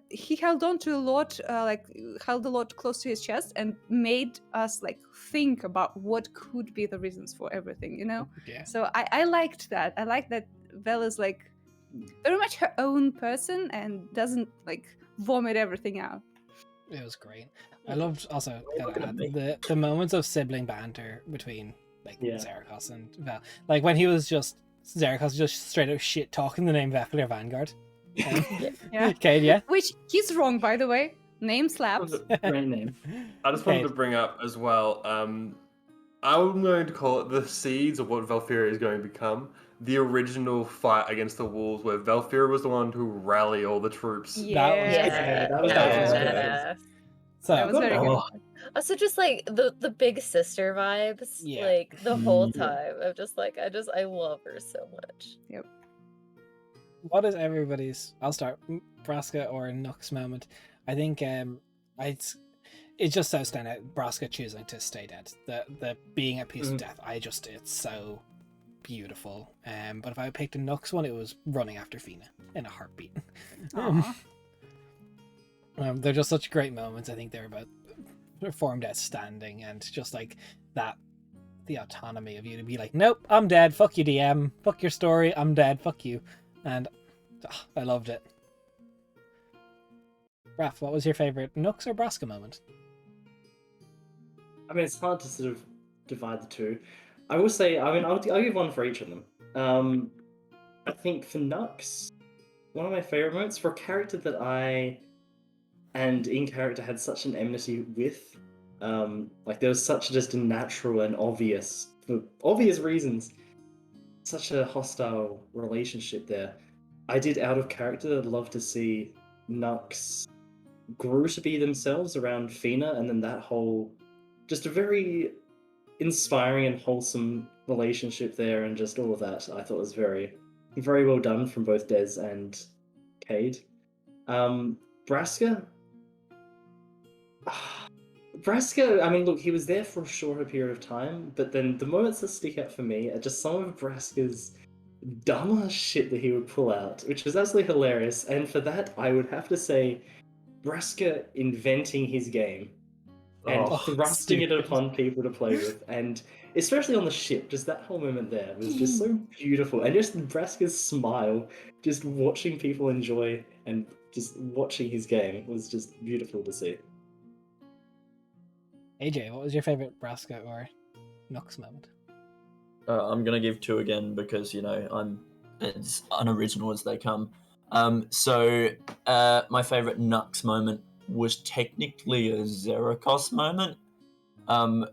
he held on to a lot, held a lot close to his chest and made us think about what could be the reasons for everything, you know? Yeah. So I liked that. I like that Vel is very much her own person and doesn't vomit everything out. It was great. I loved also Look at me. the moments of sibling banter between Yeah. Zerikos and Vel. When he was Zerikos just straight up shit talking the name Valkyria Vanguard. Yeah. Cade, yeah? Which he's wrong, by the way. Name slaps. Great name. I just wanted Cade. to bring up as well. I'm going to call it the seeds of what Valphira is going to become. The original fight against the wolves, where Valphira was the one to rally all the troops. Yeah. that was badass. So That was very good. Also, just the big sister vibes, Yeah. the whole Yeah. time. I'm just I love her so much. what is everybody's? I'll start. Braska or Nook's moment. I think it's just so standout. Braska choosing to stay dead. The being at peace with death. It's so beautiful. But if I picked a Nook's one, it was running after Fina in a heartbeat. Aw. They're just such great moments. I think they're about formed outstanding and just that. The autonomy of you to be nope, I'm dead. Fuck you, DM. Fuck your story. I'm dead. Fuck you. And I loved it. Raph, what was your favorite Nooks or Braska moment? I mean, it's hard to sort of divide the two. I will say, I'll give one for each of them. I think for Nux, one of my favorite moments for a character that I and in character had such an enmity with. There was such just a natural and obvious, for obvious reasons, such a hostile relationship there. I did out of character love to see Nux grew to be themselves around Fina, and then that whole, just a very inspiring and wholesome relationship there, and just all of that I thought was very, very well done from both Des and Cade. Braska, I mean, look, he was there for a shorter period of time, but then the moments that stick out for me are just some of Braska's dumber shit that he would pull out, which was absolutely hilarious. And for that, I would have to say, Braska inventing his game and Oh, thrusting it stupid. upon people to play with, and especially on the ship, just that whole moment there was just so beautiful. And just Braska's smile, just watching people enjoy and just watching his game was just beautiful to see. AJ, what was your favorite Braska or Nux moment? I'm gonna give 2 again because I'm as unoriginal as they come. So my favorite Nux moment was technically a Zerikos moment.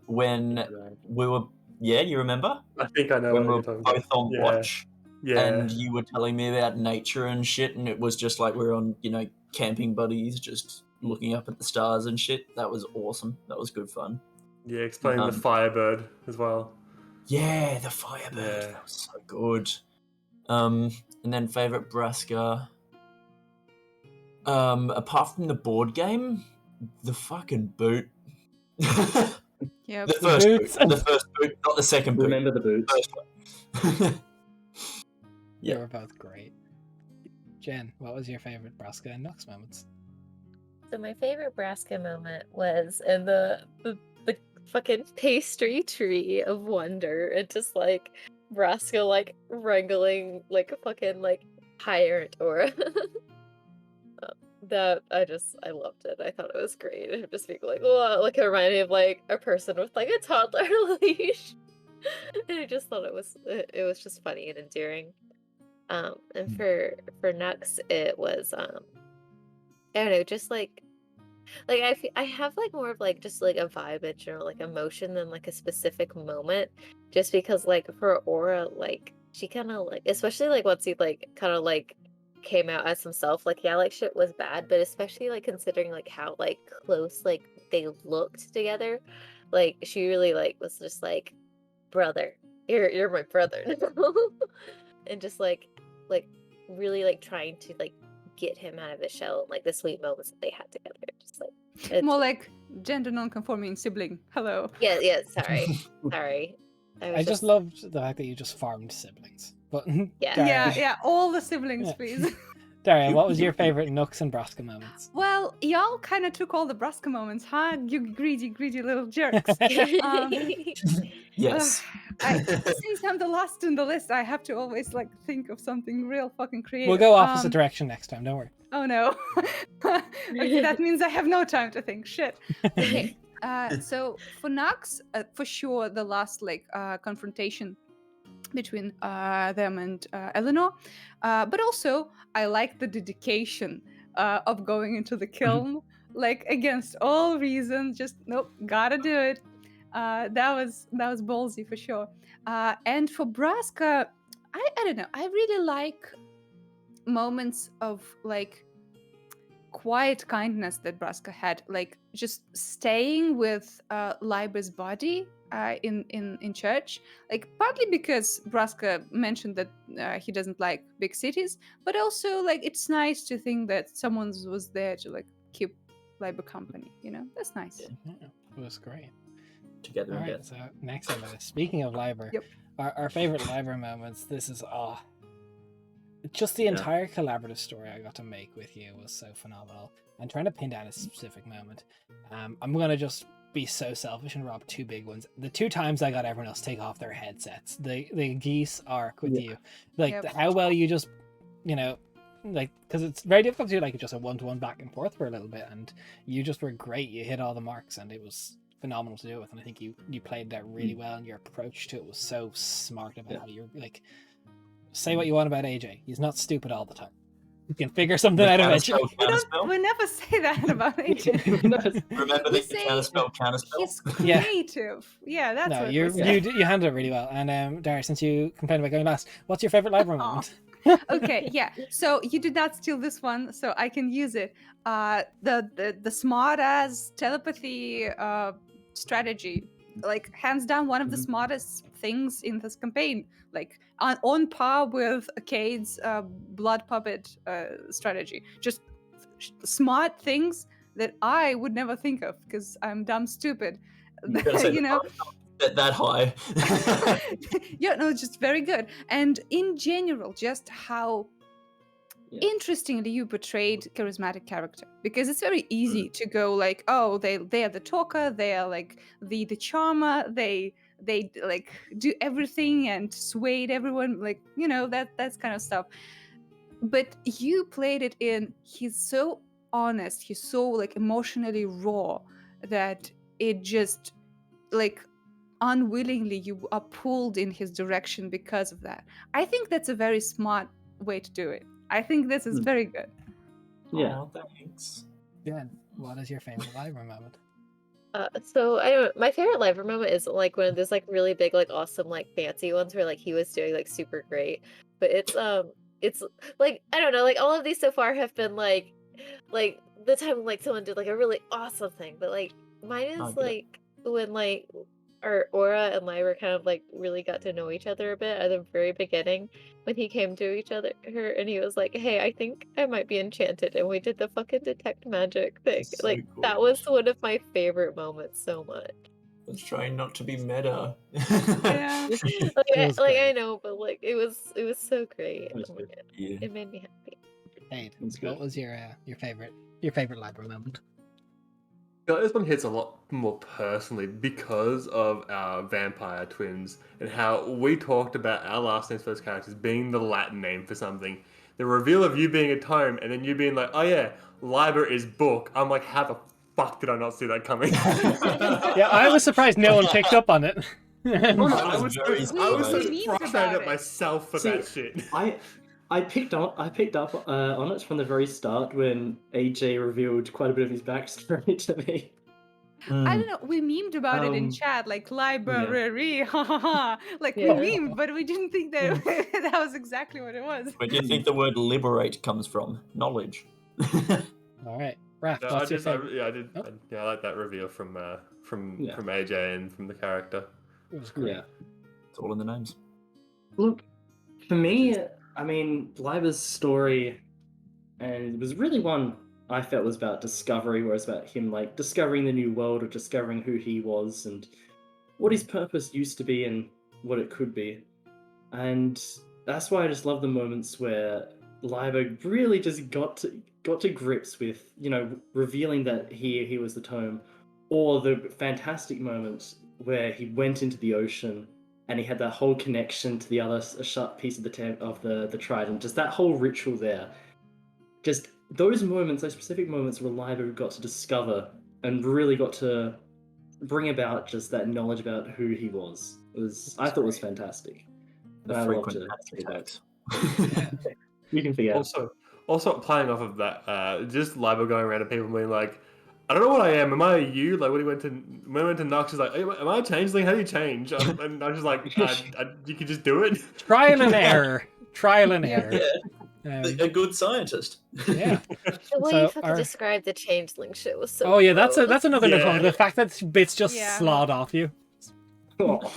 When Right. we were, you remember I think I know when what we you're were talking both about. on watch, Yeah. and you were telling me about nature and shit, and it was just like we were on camping buddies, just looking up at the stars and shit. That was awesome. That was good fun. Yeah, explaining the Um, Firebird as well. Yeah, the Firebird. Yeah. That was so good. And then favorite Braska. Apart from the board game, the fucking boot. the Yep. first boot. boots. The first boot, not the second boot. Remember the boots. First one. They Yeah. were both great. Jen, what was your favorite Braska and Nux moments? So my favorite Braska moment was in the fucking pastry tree of wonder, and just like Braska like wrangling like a fucking like tyrant Aura. That I loved it. I thought it was great. It just being like, oh, like it reminded me of like a person with like a toddler leash. And I just thought it was just funny and endearing. And for Nux, it was I don't know, just like I have like more of like just like a vibe in general, like emotion than like a specific moment. Just because like for Aura, like she kind of like, especially like once he like kind of like came out as himself, like yeah, like shit was bad, but especially like considering like how like close like they looked together, like she really like was just like, brother, you're my brother. And just like really like trying to like get him out of his shell, and like the sweet moments that they had together, just like it's, More like gender non-conforming sibling. Hello. yeah, sorry I I just loved the fact that you just farmed siblings. But Yeah. Daria, Yeah, all the siblings, Yeah. please. Daria, what was your favorite Nux and Braska moments? Well, y'all kind of took all the Braska moments, huh? You greedy little jerks. Yes. Since I'm the last in the list, I have to always like think of something real fucking creative. We'll go opposite direction next time, don't worry. Oh no. Okay, that means I have no time to think. Shit. Okay. So for Nux, for sure, the last like confrontation between them and Eleanor, but also I like the dedication of going into the kiln, like against all reasons. Just nope, gotta do it. That was ballsy for sure. And for Braska, I don't know. I really like moments of like quiet kindness that Braska had, like just staying with Libra's body in church, like partly because Braska mentioned that he doesn't like big cities, but also like it's nice to think that someone was there to like keep Libra company. You know, that's nice. Yeah, it was great. Together All again. right, so next on the list. Speaking of Libra, Yep. our favorite Libra moments. This is just the entire collaborative story I got to make with you was so phenomenal. I'm trying to pin down a specific moment. I'm gonna just be so selfish and rob 2 big ones. The 2 times I got everyone else take off their headsets. The geese arc with you, like Yep. how well you just, like, because it's very difficult to do like just a 1-to-1 back and forth for a little bit, and you just were great. You hit all the marks, and it was phenomenal to do it with. And I think you played that really well, and your approach to it was so smart about how you're like. Say what you want about AJ. He's not stupid all the time. You can figure something out eventually. We never say that about AJ. Remember We the say counterspell. He's Yeah. creative. Yeah, that's No, what you we say. handled it really well. And Darius, since you complained about going last, what's your favorite Libra moment? Okay, yeah. So you did not steal this one, so I can use it. The smart as telepathy strategy, like hands down one of the smartest things in this campaign. Like on par with Cade's blood puppet strategy. Just smart things that I would never think of because I'm dumb stupid. You know. set that high. Yeah, no, it's just very good. And in general, just how Yeah. interestingly you portrayed charismatic character, because it's very easy to go like, oh, they are the talker, they are like the charmer, they like do everything and swayed everyone, like, you know, that's kind of stuff. But you played it in, he's so honest, he's so like emotionally raw that it just like unwillingly you are pulled in his direction because of that. I think that's a very smart way to do it. I think this is very good. Yeah. Oh, thanks. Jen, what is your favorite library moment? So I don't. My favorite library moment is like one of those like really big, like awesome, like fancy ones where like he was doing like super great. But it's like I don't know, like all of these so far have been like the time like someone did like a really awesome thing. But like mine is get it. like when like our Aura and Lyra kind of like really got to know each other a bit at the very beginning when he came to her and he was like, hey, I think I might be enchanted, and we did the fucking detect magic thing. So Like cool. that was one of my favorite moments so much. Let's try not to be meta. Yeah. Like, It was I great. know, but like it was so great. That was Oh my good. God. Yeah. It made me happy. Hey, That's what good. was your favorite library moment? Yeah, this one hits a lot more personally because of our vampire twins and how we talked about our last names for those characters being the Latin name for something. The reveal of you being a tome and then you being like, oh yeah, Liber is book. I'm like, how the fuck did I not see that coming? Yeah, I was surprised no one picked up on it. I was was very so surprised. frustrated at About it. myself for See, that shit. I picked up on it from the very start when AJ revealed quite a bit of his backstory to me. I don't know. We memed about it in Um, chat, like library, ha ha ha. Like Yeah. we memed, but we didn't think that that was exactly what it was. Where do you think the word liberate comes from? Knowledge. All right, Raph, No, what's your favorite? I like that reveal from Yeah. AJ and from the character. It was great. Yeah. It's all in the names. Look, for me, I mean, Liber's story, and it was really one I felt was about discovery, where it's about him like discovering the new world or discovering who he was and what his purpose used to be and what it could be. And that's why I just love the moments where Liber really just got to grips with, you know, revealing that he was the tome, or the fantastic moments where he went into the ocean and he had that whole connection to the other shut piece of the trident, just that whole ritual there. Just those moments, those specific moments where Liber got to discover and really got to bring about just that knowledge about who he was. I thought it was fantastic. The And I love frequent to do that. attacks. You can forget. Also playing off of that, just Liber going around and people being like, I don't know what I am. Am I a you? Like when he went to Nux, he's like, am I a changeling? How do you change? And I was just like, you can just do it. Trial and error. Trial and Yeah. error. A good scientist. Yeah. The way So you fucking our- described the changeling shit was so Oh yeah, that's gross. another Yeah. note. The fact that bits just Yeah. slide off you.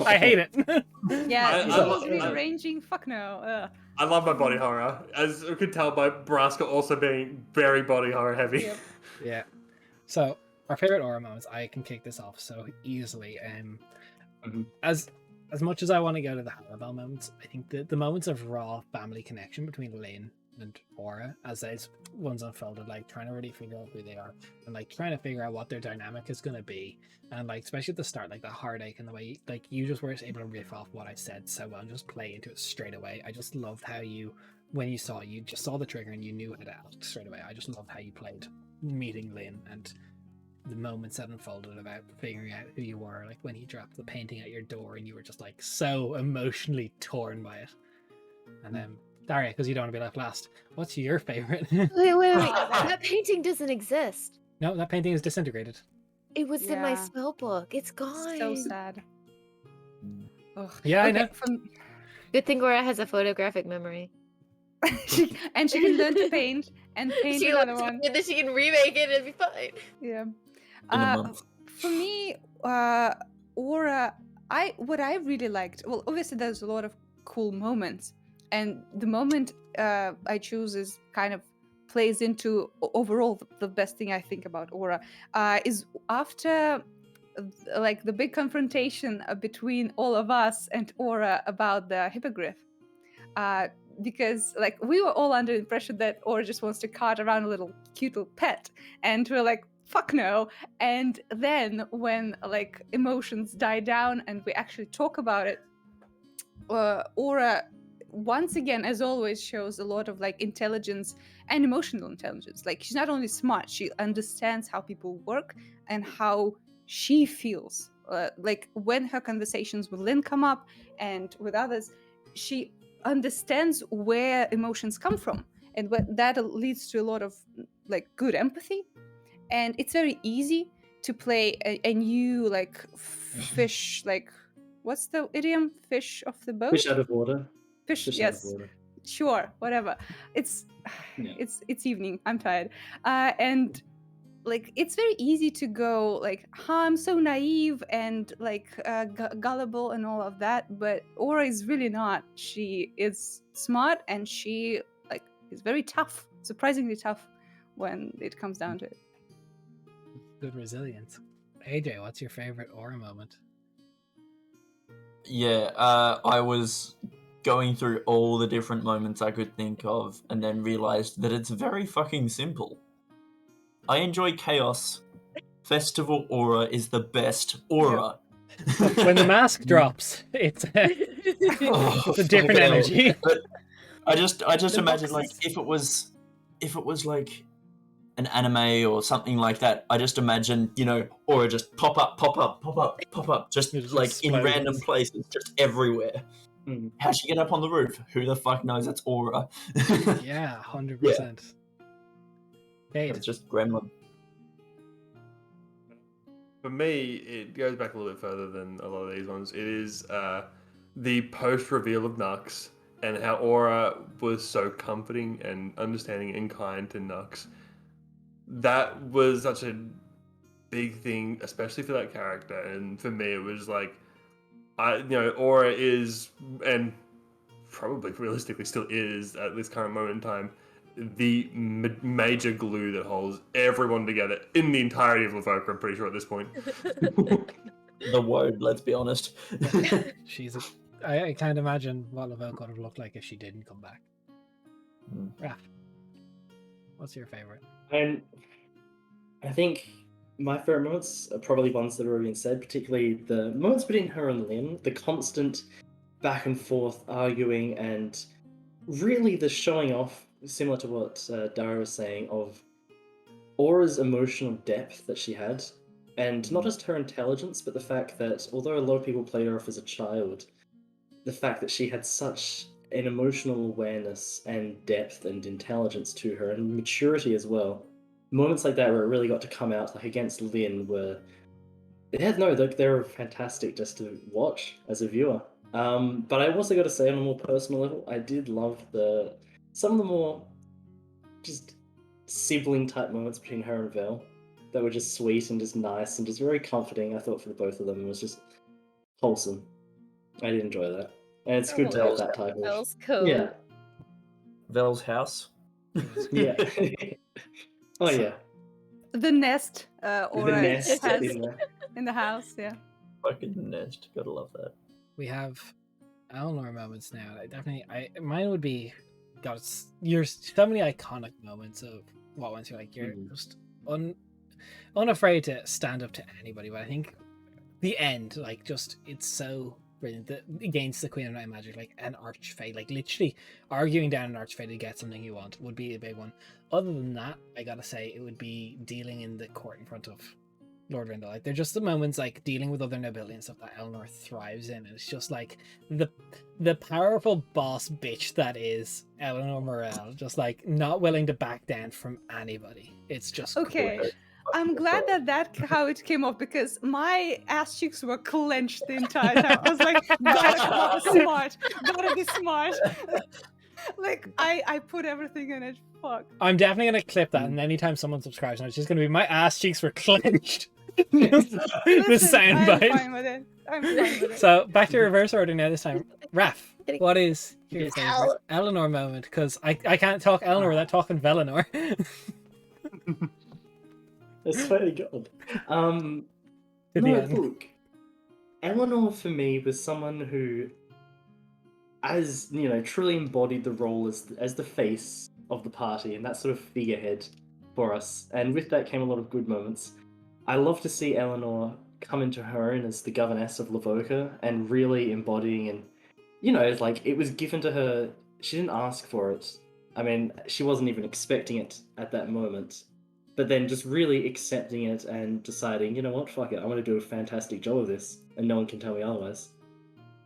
I hate it. Yeah, I those lo- rearranging. Fuck no. I love my body horror, as you could tell by Braska also being very body horror heavy. Yep. Yeah. So our favorite aura moments, I can kick this off so easily. Mhm. As much as I want to go to the Harabel moments, I think the moments of raw family connection between Lynn and Aura as those ones unfolded, like trying to really figure out who they are and like trying to figure out what their dynamic is going to be, and like especially at the start, like the heartache and the way like you just were able to riff off what I said so well and just play into it straight away. I just loved how you, when you just saw the trigger and you knew how to act straight away. I just loved how you played meeting Lynn and the moments that unfolded about figuring out who you were, like when he dropped the painting at your door and you were just like so emotionally torn by it. And then Daria, because you don't want to be left last, what's your favorite? Wait. That painting doesn't exist. No, that painting is disintegrated. It was in my Yeah. spell book. It's gone. So sad. Ugh. Yeah, I know. Good thing Gora has a photographic memory. she can learn to paint and paint She another learns one. and then she can remake it and be fine. Yeah. In a month. For me, Aura, what I really liked. Well, obviously there's a lot of cool moments, and the moment I choose is kind of plays into overall the best thing I think about Aura is after like the big confrontation between all of us and Aura about the hippogriff. Because like we were all under the impression that Aura just wants to cart around a little cute little pet, and we're like, fuck no. And then when like emotions die down and we actually talk about it, Aura once again, as always, shows a lot of like intelligence and emotional intelligence. Like she's not only smart, she understands how people work and how she feels. Like when her conversations with Lynn come up and with others, she understands where emotions come from, and that leads to a lot of like good empathy. And it's very easy to play a new like fish, like what's the idiom? Fish off the boat. Fish out of water. Fish, Fish out yes. of water. Sure, whatever. It's Yeah. it's evening. I'm tired, and like it's very easy to go like, I'm so naive and like gullible and all of that. But Aura is really not. She is smart and she like is very tough, surprisingly tough when it comes down to it. Good resilience. AJ, what's your favorite Aura moment? Yeah, I was going through all the different moments I could think of and then realized that it's very fucking simple. I enjoy chaos. Festival Aura is the best Aura. When the mask drops, it's it's a different fucking hell. energy. But I just The imagine like boxes. if it was like an anime or something like that, I just imagine, you know, Aura just pop up, just It just like in explodes. random places, just everywhere. Mm. How'd she get up on the roof? Who the fuck knows? That's Aura. Yeah, 100%. Kate. It's just gremlin. For me, it goes back a little bit further than a lot of these ones. It is the post-reveal of Nux and how Aura was so comforting and understanding and kind to Nux. That was such a big thing, especially for that character. And for me, it was like, Aura is, and probably realistically still is at this current moment in time, the major glue that holds everyone together in the entirety of Lavoca, I'm pretty sure at this point. The word, let's be honest. I can't imagine what Lavelle would have looked like if she didn't come back. Raph, what's your favorite? And I think my favorite moments are probably ones that have already been said, particularly the moments between her and Lynn, the constant back and forth arguing, and really the showing off, similar to what Dara was saying, of Aura's emotional depth that she had. And not just her intelligence, but the fact that although a lot of people played her off as a child, the fact that she had such an emotional awareness and depth and intelligence to her, and maturity as well. Moments like that where it really got to come out, like against Lynn, were they were fantastic just to watch as a viewer. But I also got to say, on a more personal level, I did love some of the more just sibling type moments between her and Vel that were just sweet and just nice and just very comforting. I thought for the both of them, it was just wholesome. I did enjoy that, and it's good to have that type of Vel's code. yeah. Vel's house. Yeah. Oh yeah. The nest, Aura The nest has in there. in the house. Yeah. Fucking nest. Gotta love that. We have Eleanor moments now. Mine would be, God, you're so many iconic moments of what went through. Like you're just unafraid to stand up to anybody. But I think the end, like, just it's so brilliant. Against the Queen of Night Magic, like an archfey, like literally arguing down an archfey to get something you want would be a big one. Other than that, I gotta say it would be dealing in the court in front of Lord Rindle. Like they're just the moments like dealing with other nobility and stuff that Eleanor thrives in. And it's just like the powerful boss bitch that is Eleanor Morel, just like not willing to back down from anybody. It's just Okay. cool. I'm glad that how it came off, because my ass cheeks were clenched the entire time. I was like, gotta be smart. Like I put everything in it. Fuck. I'm definitely gonna clip that, and anytime someone subscribes, it's just gonna be my ass cheeks were clenched. The Listen, I'm soundbite. fine with it. I'm fine with it. So back to reverse order now. This time, Raph, what is your Ow. favorite Eleanor moment? Because I can't talk Eleanor without talking Velinor. I swear to God. to the No, end. look, Eleanor for me was someone who, as you know, truly embodied the role as the face of the party and that sort of figurehead for us. And with that came a lot of good moments. I love to see Eleanor come into her own as the governess of Lavoca and really embodying, and you know, it's like it was given to her. She didn't ask for it. I mean, she wasn't even expecting it at that moment. But then just really accepting it and deciding, you know what, fuck it, I'm going to do a fantastic job of this, and no one can tell me otherwise.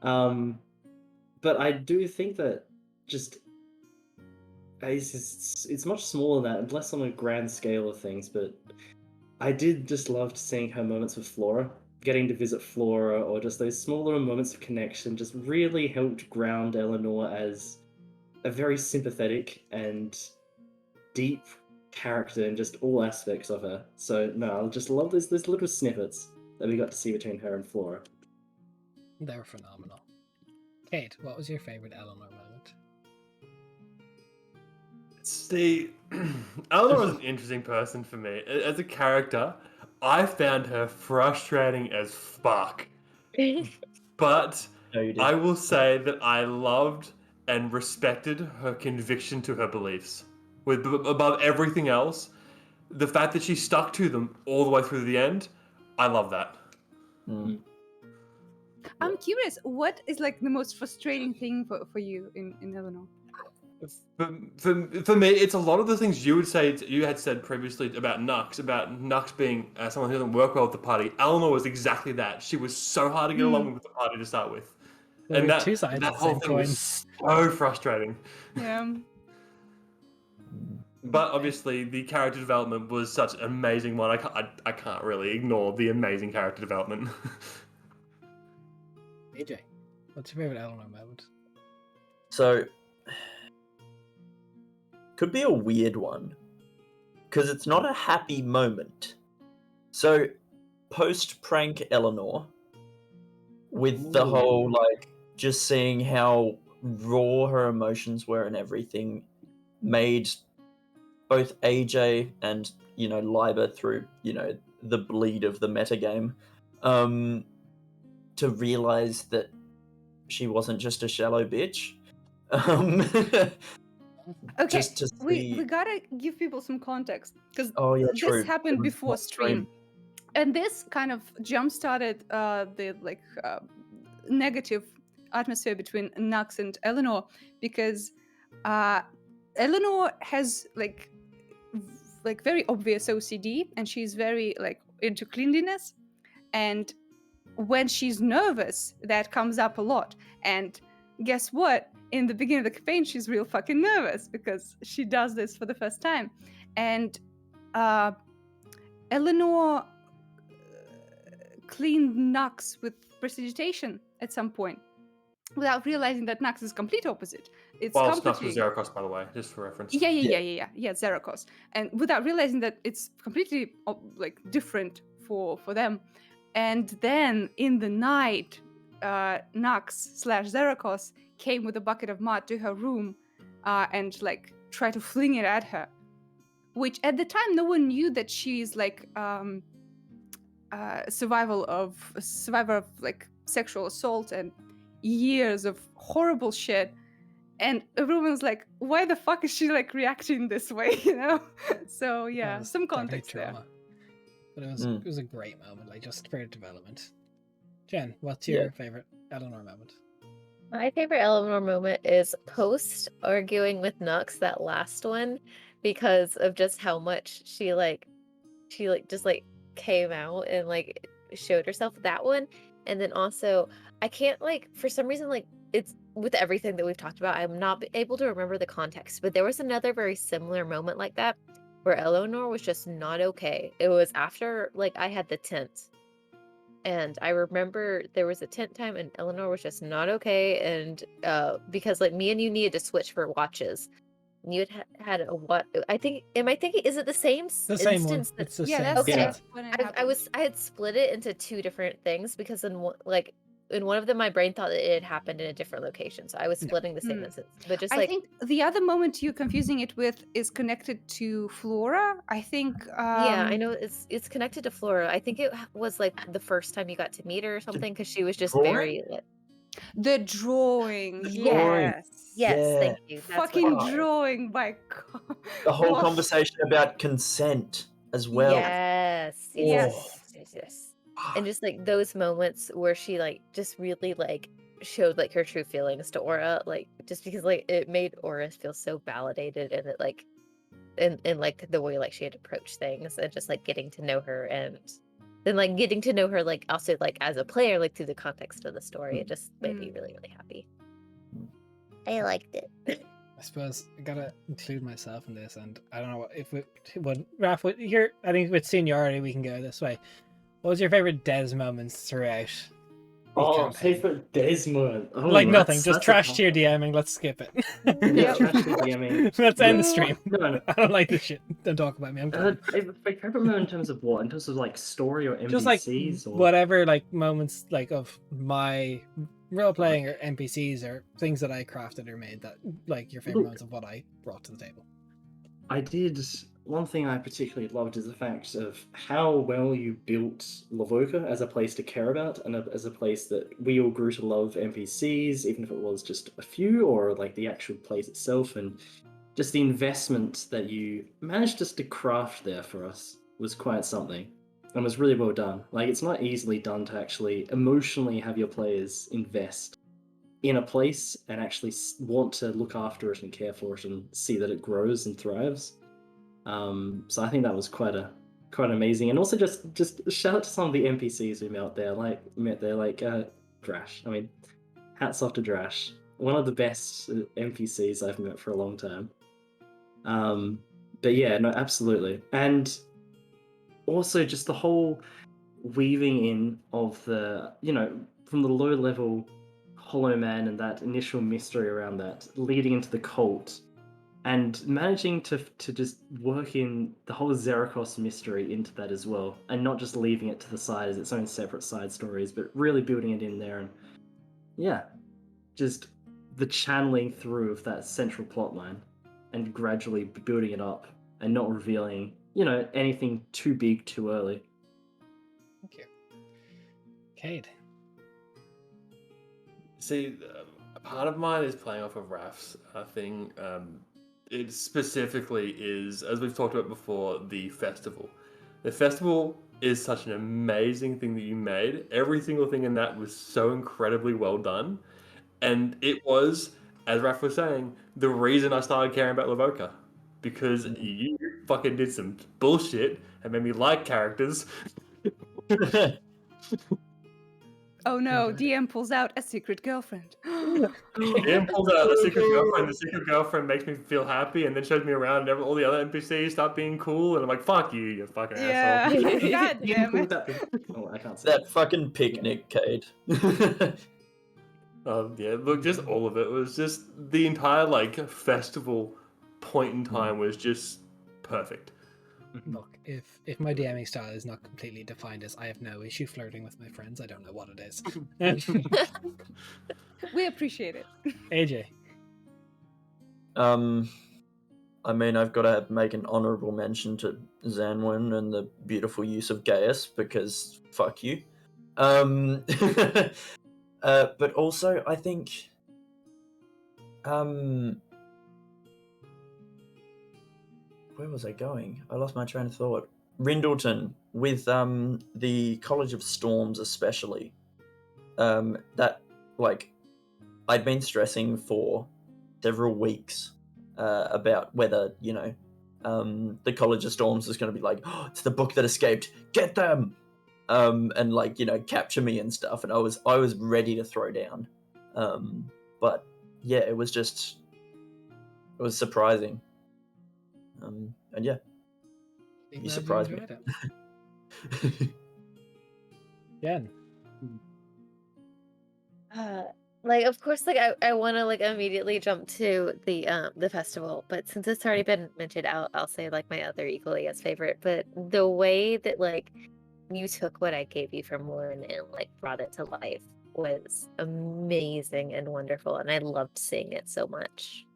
But I do think that just it's much smaller than that, and less on a grand scale of things. But I did just love seeing her moments with Flora, getting to visit Flora, or just those small little moments of connection, just really helped ground Eleanor as a very sympathetic and deep character in just all aspects of her. So no, I just love those little snippets that we got to see between her and Flora. They were phenomenal. Kate, what was your favorite Eleanor moment? See, Eleanor was an interesting person for me. As a character, I found her frustrating as fuck. But No, you did. I will say that I loved and respected her conviction to her beliefs. Above everything else, the fact that she stuck to them all the way through the end, I love that. I'm curious, what is like the most frustrating thing for you in Eleanor? For me, it's a lot of the things you had said previously about Nux being someone who doesn't work well with the party. Eleanor was exactly that. She was so hard to get along with the party to start with, There and were that two sides that of the whole same thing coin. was so frustrating. Yeah. But obviously, the character development was such an amazing one. I can't really ignore the amazing character development. AJ, what's your favorite Eleanor moment? So, could be a weird one, because it's not a happy moment. So, post-prank Eleanor, with the whole, like, just seeing how raw her emotions were and everything, made both AJ and, you know, Liber through, you know, the bleed of the metagame, to realize that she wasn't just a shallow bitch. Okay, Just to we see... gotta give people some context because Oh yeah, this true. happened It was before not stream, and this kind of jump-started the negative atmosphere between Nux and Eleanor because Eleanor has like very obvious OCD, and she's very like into cleanliness, and when she's nervous, that comes up a lot. And guess what? In the beginning of the campaign, she's real fucking nervous because she does this for the first time. And Eleanor cleaned Nux with prestidigitation at some point without realizing that Nux is complete opposite. It's Whilst Nux completely... was Zeracos, by the way, just for reference. Yeah, Zeracos. And without realizing that it's completely like different for them. And then in the night, Nux/Zeracos came with a bucket of mud to her room and like tried to fling it at her. Which at the time no one knew that she's like survivor of like sexual assault and years of horrible shit. And everyone's like, why the fuck is she like reacting this way, you know? So yeah, some context there. But it was a great moment, like just for development. Jen, what's your favorite Eleanor moment? My favorite Eleanor moment is post arguing with Nux, that last one, because of just how much she just came out and like showed herself, that one. And then also I can't for some reason it's with everything that we've talked about, I'm not able to remember the context, but there was another very similar moment like that where Eleanor was just not okay. It was after I had the tent, and I remember there was a tent time and Eleanor was just not okay, and because me and you needed to switch for watches. You had a what? Am I thinking? Is it the same instance? It's the yeah, same. That's okay. when it happened. I had split it into two different things because in in one of them, my brain thought that it had happened in a different location, so I was splitting the same instance. But just I like think the other moment you're confusing it with is connected to Flora. I think. yeah, I know it's connected to Flora. I think it was like the first time you got to meet her or something, because she was just drawing? very The drawing. drawing. Yes. yes, Yeah. thank you. That's Fucking what it was. drawing by God. The whole Gosh. conversation about consent as well. Yes, Yes. yes. And just like those moments where she like just really like showed like her true feelings to Aura, like just because like it made Aura feel so validated, and it like in like the way like she had approached things, and just like getting to know her, and then like getting to know her like also like as a player, like through the context of the story, it just made me really, really happy. I liked it. I suppose I gotta include myself in this, and I don't know if it would. Raph, here I think with seniority we can go this way. What was your favorite Des moments throughout? the Oh, campaign? favorite Desmond. Oh, Like nothing, that's just a trash tough tier one. DMing. Let's skip it. Yeah, trash tier DMing. Let's end the Yeah. stream. No. I don't like this shit. Don't talk about me. I'm done. Favorite moment in terms of what? In terms of like story or NPCs Just like or whatever, like moments like of my role playing or NPCs or things that I crafted or made that like your favorite Look. moments of what I brought to the table. I did. One thing I particularly loved is the fact of how well you built Lavoka as a place to care about, and as a place that we all grew to love NPCs, even if it was just a few, or like the actual place itself, and just the investment that you managed just to craft there for us was quite something, and was really well done. Like, it's not easily done to actually emotionally have your players invest in a place and actually want to look after it and care for it and see that it grows and thrives. So I think that was quite amazing, and also just shout out to some of the NPCs we met there, like Drash. I mean, hats off to Drash, one of the best NPCs I've met for a long time. But yeah, no, absolutely, and also just the whole weaving in of the, from the low level Hollow Man and that initial mystery around that, leading into the cult, and managing to just work in the whole Zerikos mystery into that as well, and not just leaving it to the side as its own separate side stories, but really building it in there, and yeah, just the channeling through of that central plot line, and gradually building it up, and not revealing, anything too big too early. Thank you. Cade. See, a part of mine is playing off of Raf's thing. It specifically is, as we've talked about before, the festival. The festival is such an amazing thing that you made. Every single thing in that was so incredibly well done. And it was, as Raf was saying, the reason I started caring about Lavoka. Because you fucking did some bullshit and made me like characters. Oh no, DM pulls out a secret girlfriend. DM pulls out a secret girlfriend. The secret girlfriend makes me feel happy, and then shows me around, and all the other NPCs start being cool, and I'm like, "Fuck you, you fucking Yeah. asshole." God damn it. Oh, I can't say That fucking picnic, Cade. Yeah, look, just all of it was just the entire festival point in time was just perfect. Look, if my DMing style is not completely defined as I have no issue flirting with my friends, I don't know what it is. We appreciate it. AJ. I mean, I've got to make an honourable mention to Zanwin and the beautiful use of Gaius, because fuck you. But also, I think, where was I going? I lost my train of thought. Rindleton, with the College of Storms especially. That, I'd been stressing for several weeks about whether, the College of Storms was going to be like, oh, it's the book that escaped, get them! And capture me and stuff, and I was ready to throw down. But yeah, it was surprising. And yeah, you surprised me. Jen. Of course, I want to immediately jump to the festival, but since it's already been mentioned, I'll say my other equally as favorite. But the way that you took what I gave you from Lauren and brought it to life was amazing and wonderful, and I loved seeing it so much.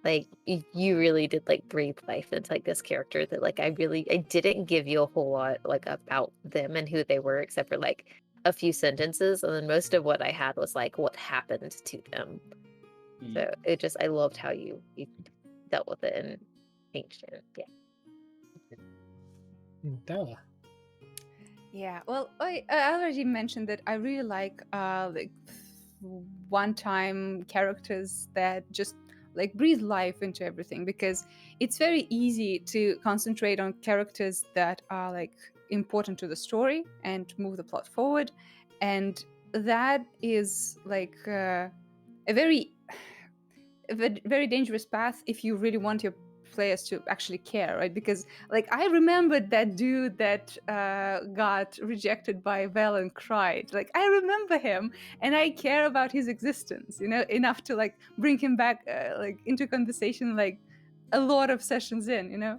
Like you really did like breathe life into like this character that like I didn't give you a whole lot like about them and who they were except for like a few sentences, and then most of what I had was like what happened to them. So I loved how you dealt with it and changed it. Yeah. Della. Yeah, well, I already mentioned that I really like one-time characters that just like breathe life into everything, because it's very easy to concentrate on characters that are like important to the story and move the plot forward, and that is like a very very dangerous path if you really want your players to actually care, right? Because like I remembered that dude that got rejected by Vel and cried. Like I remember him, and I care about his existence, you know, enough to like bring him back like into conversation, like a lot of sessions in, you know.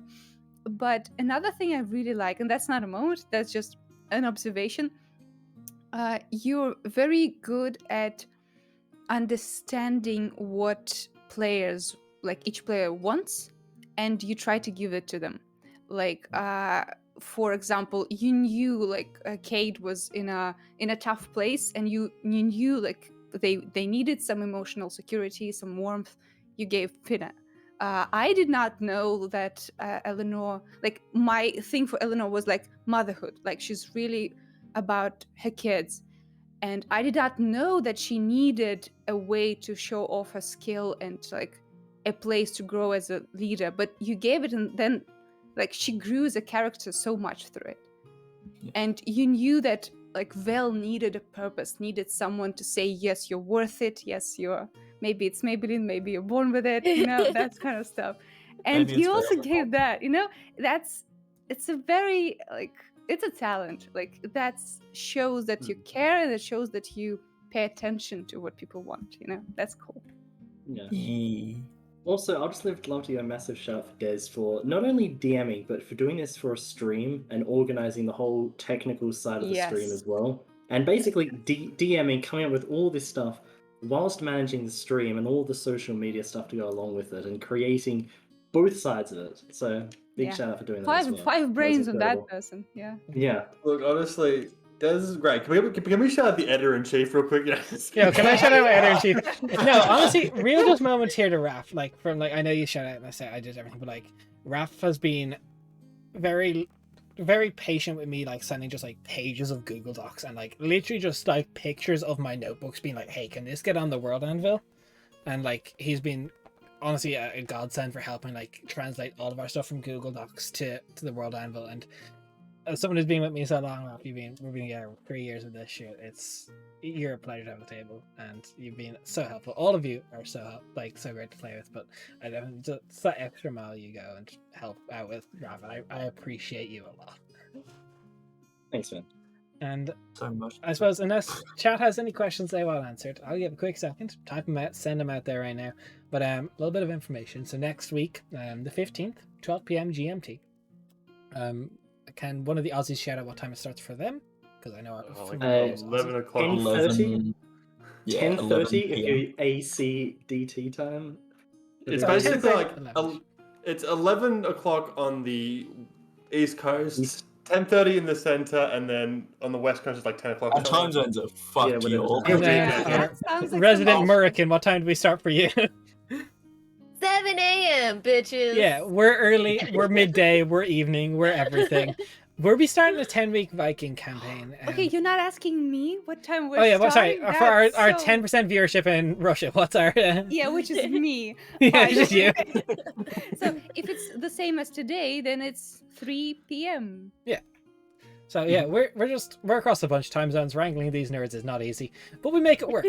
But another thing I really like, and that's not a moment, that's just an observation. You're very good at understanding what players, like each player wants, and you try to give it to them. Like for example, you knew like Cade was in a tough place, and you knew like they needed some emotional security, some warmth. You gave Finna. I did not know that Eleanor, like my thing for Eleanor was like motherhood, like she's really about her kids, and I did not know that she needed a way to show off her skill and like a place to grow as a leader. But you gave it, and then like she grew as a character so much through it. Yeah. And you knew that like Vel needed a purpose, needed someone to say, yes, you're worth it. Yes, you're, maybe it's Maybelline, maybe you're born with it, you know, that kind of stuff. And Maybe it's you also Vel. gave that, you know, it's a very like, it's a talent. Like that shows that you care, and it shows that you pay attention to what people want, you know. That's cool. Yeah. Yeah. Also, I'll just love to give a massive shout out for Des for not only DMing, but for doing this for a stream and organizing the whole technical side of the stream Yes. as well. And basically DMing, coming up with all this stuff whilst managing the stream and all the social media stuff to go along with it, and creating both sides of it. So big Yeah. shout out for doing that as well. Five brains on that incredible. person. Yeah. Yeah. Look, honestly, this is great. Can we shout out the editor in chief real quick? Yo, can I shout out my editor in chief? No, honestly, real just moments here to Raph. Like from like, I know you shout out and I say I did everything, but like Raph has been very, very patient with me, like sending just like pages of Google Docs and like literally just like pictures of my notebooks, being like, "Hey, can this get on the World Anvil?" And like he's been honestly a godsend for helping like translate all of our stuff from Google Docs to the World Anvil. And as someone who's been with me so long, Raph, we've been together 3 years with this shit. You're a pleasure to have a table, and you've been so helpful. All of you are so great to play with. But I definitely just that extra mile you go and help out with, Raph. I appreciate you a lot. Thanks, man. And So much. I suppose unless chat has any questions they want answered, I'll give a quick second, type them out, send them out there right now. But a little bit of information. So next week, the 15th, 12 p.m. GMT. Can one of the Aussies shout out what time it starts for them? Because I know 11 o'clock. 10:30. Yeah, 10:30 11 if you ACDT time. It's Oh, basically 10:30, like 11. it's 11 o'clock on the East Coast, East. 10:30 in the center, and then on the West Coast it's like 10 o'clock. Our time zones are fucked, Yeah, whatever. y'all. And Yeah. That sounds like Resident some- Murican, what time do we start for you? 7 a.m. bitches. Yeah, we're early, we're midday, we're evening, we're everything. We'll be starting a 10-week Viking campaign. Okay, you're not asking me what time we're Oh yeah, well, sorry. starting? For our That's 10% viewership in Russia, what's our... Yeah, which is me. yeah, Fine. it's just you. So if it's the same as today, then it's 3 p.m. So yeah, we're across a bunch of time zones. Wrangling these nerds is not easy, but we make it work.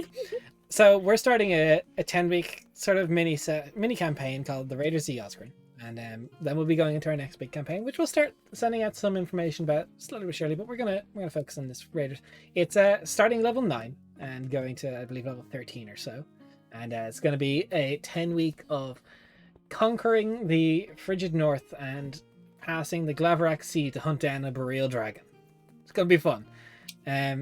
So we're starting a 10-week sort of mini campaign called the Raiders of Osgrin, and then we'll be going into our next big campaign, which we'll start sending out some information about slowly but surely. But we're gonna focus on this Raiders. It's starting level 9 and going to, I believe, level 13 or so, and it's going to be a 10-week of conquering the frigid north and passing the Glaverak Sea to hunt down a boreal dragon. It's gonna be fun.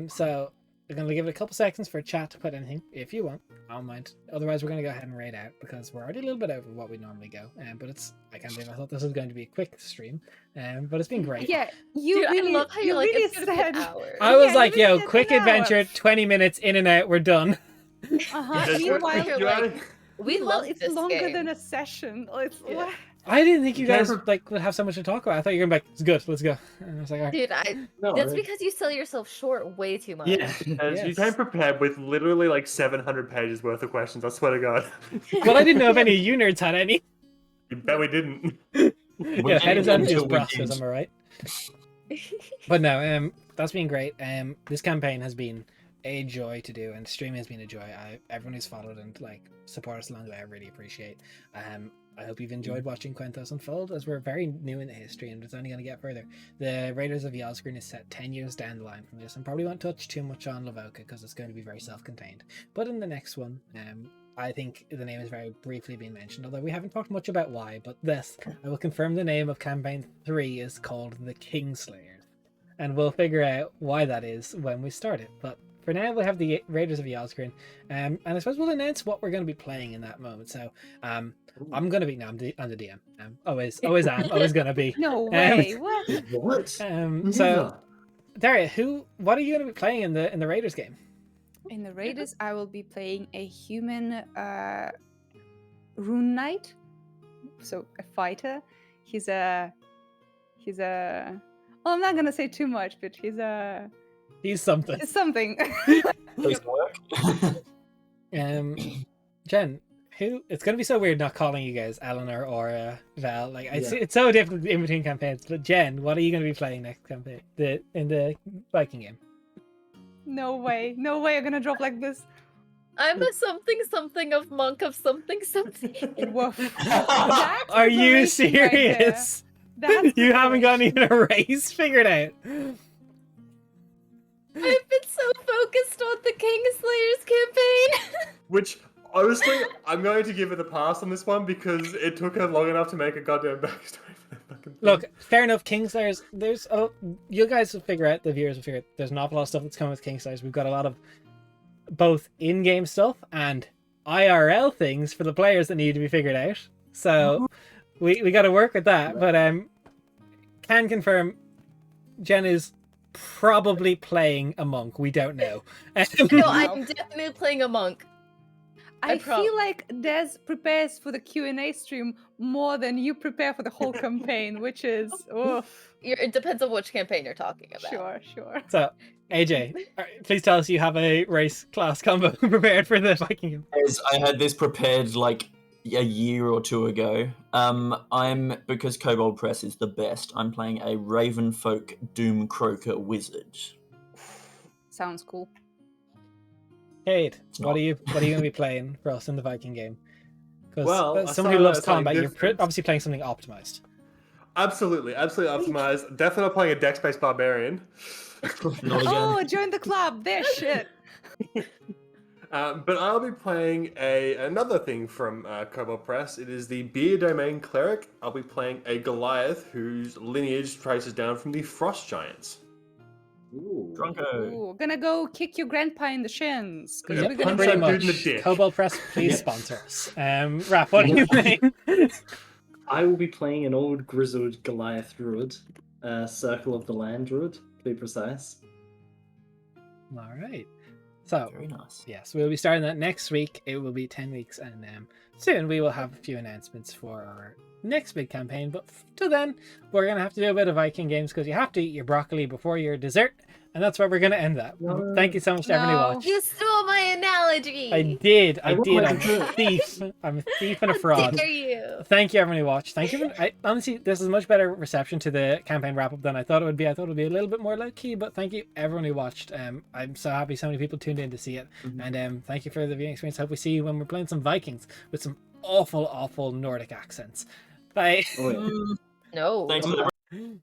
So we're going to give it a couple seconds for chat to put anything, if you want. I don't mind. Otherwise, we're going to go ahead and raid out because we're already a little bit over what we normally go. But I can't believe I thought this was going to be a quick stream. But it's been great. Yeah, you Dude, really, I love how you're like, really it's gonna be an said. hour. I was Yeah, like, you yo, said quick an hour. adventure, 20 minutes, in and out, we're done. Uh-huh. Yes, Meanwhile, you're like, we meanwhile, love it's this longer game. than a session. It's Yeah. I didn't think you Yeah, guys for- would have so much to talk about. I thought you were going to be like, it's good, let's go. And I was like, all right. Dude, No, that's because you sell yourself short way too much. yeah. As you Yes. came prepared with literally like 700 pages worth of questions, I swear to God. Well, I didn't know if any of you nerds had any. You bet we didn't. Yeah, head is empty as until we brasses, did. am I right? But no, that's been great. This campaign has been a joy to do, and streaming has been a joy. Everyone who's followed and like support us along the way, I really appreciate. I hope you've enjoyed watching Quenthos unfold, as we're very new in the history and it's only going to get further. The Raiders of Yalsgreen is set 10 years down the line from this, and probably won't touch too much on Lavoka because it's going to be very self-contained. But in the next one, I think the name is very briefly being mentioned, although we haven't talked much about why, but this, I will confirm the name of campaign 3 is called the Kingslayers, and we'll figure out why that is when we start it. But for now, we have the Raiders of Yalsgreen, and I suppose we'll announce what we're going to be playing in that moment. So, I'm going to be, no, I'm the DM. Always am, always going to be. No way. What? What? So, Daria, what are you going to be playing in the Raiders game? In the Raiders, I will be playing a human rune knight, so a fighter. He's a. Well, I'm not gonna say too much, but He's something. he's something. Please work. Jen, it's going to be so weird not calling you guys Eleanor or Val. Like, Yeah. it's so different in between campaigns. But Jen, what are you going to be playing next campaign? In the Viking game? No way. No way. I'm gonna drop like this. I'm a something of monk of something. Woof. Are you preparation right there. serious? That's You haven't got preparation. even a race figured out. I've been so focused on the Kingslayers campaign. Which, honestly, I'm going to give it a pass on this one because it took her long enough to make a goddamn backstory for that fucking thing. Look, fair enough. Kingslayers, you guys will figure out. The viewers will figure out. There's an awful lot of stuff that's coming with Kingslayers. We've got a lot of both in-game stuff and IRL things for the players that need to be figured out. So we got to work with that. But can confirm, Jen is probably playing a monk. We don't know. No, I'm definitely playing a monk. I prob- feel like Des prepares for the Q&A stream more than you prepare for the whole campaign, which is oof. It depends on which campaign you're talking about. Sure. So, AJ, please tell us you have a race class combo prepared for the Viking game. As I had this prepared like a year or two ago. Because Kobold Press is the best, I'm playing a Ravenfolk Doomcroaker Wizard. Sounds cool. Kate, It's what not. are you going to be playing for us in the Viking game? Because Well, I someone who started loves out something combat, you're different. obviously playing something optimized. Absolutely optimized. Definitely not playing a dex-based barbarian. Not again. Oh, join the club. Their shit. But I'll be playing another thing from Kobold Press. It is the Beer Domain Cleric. I'll be playing a Goliath whose lineage traces down from the Frost Giants. Ooh. Drunko. Ooh, gonna go kick your grandpa in the shins. 'cause Yeah, we're gonna punch Pretty that dude in the much. dick. Kobold Press, please sponsor us. Raph, what are you playing? I will be playing an old grizzled Goliath druid, Circle of the Land druid, to be precise. All right. So, Very nice. yes, we'll be starting that next week. It will be 10 weeks, and soon we will have a few announcements for our next big campaign. But till then, we're going to have to do a bit of Viking games because you have to eat your broccoli before your dessert, and that's where we're going to end that. No. Thank you so much to everyone who No. watched. You stole my analogy. I did. I'm want a to do it. thief. I'm a thief and a How fraud. dare you? Thank you, everyone who watched. Thank you. Honestly, this is much better reception to the campaign wrap up than I thought it would be. I thought it would be a little bit more low key, but thank you, everyone who watched. I'm so happy so many people tuned in to see it, and thank you for the viewing experience. Hope we see you when we're playing some Vikings with some awful Nordic accents. Bye. Oh, yeah. No. Thanks for the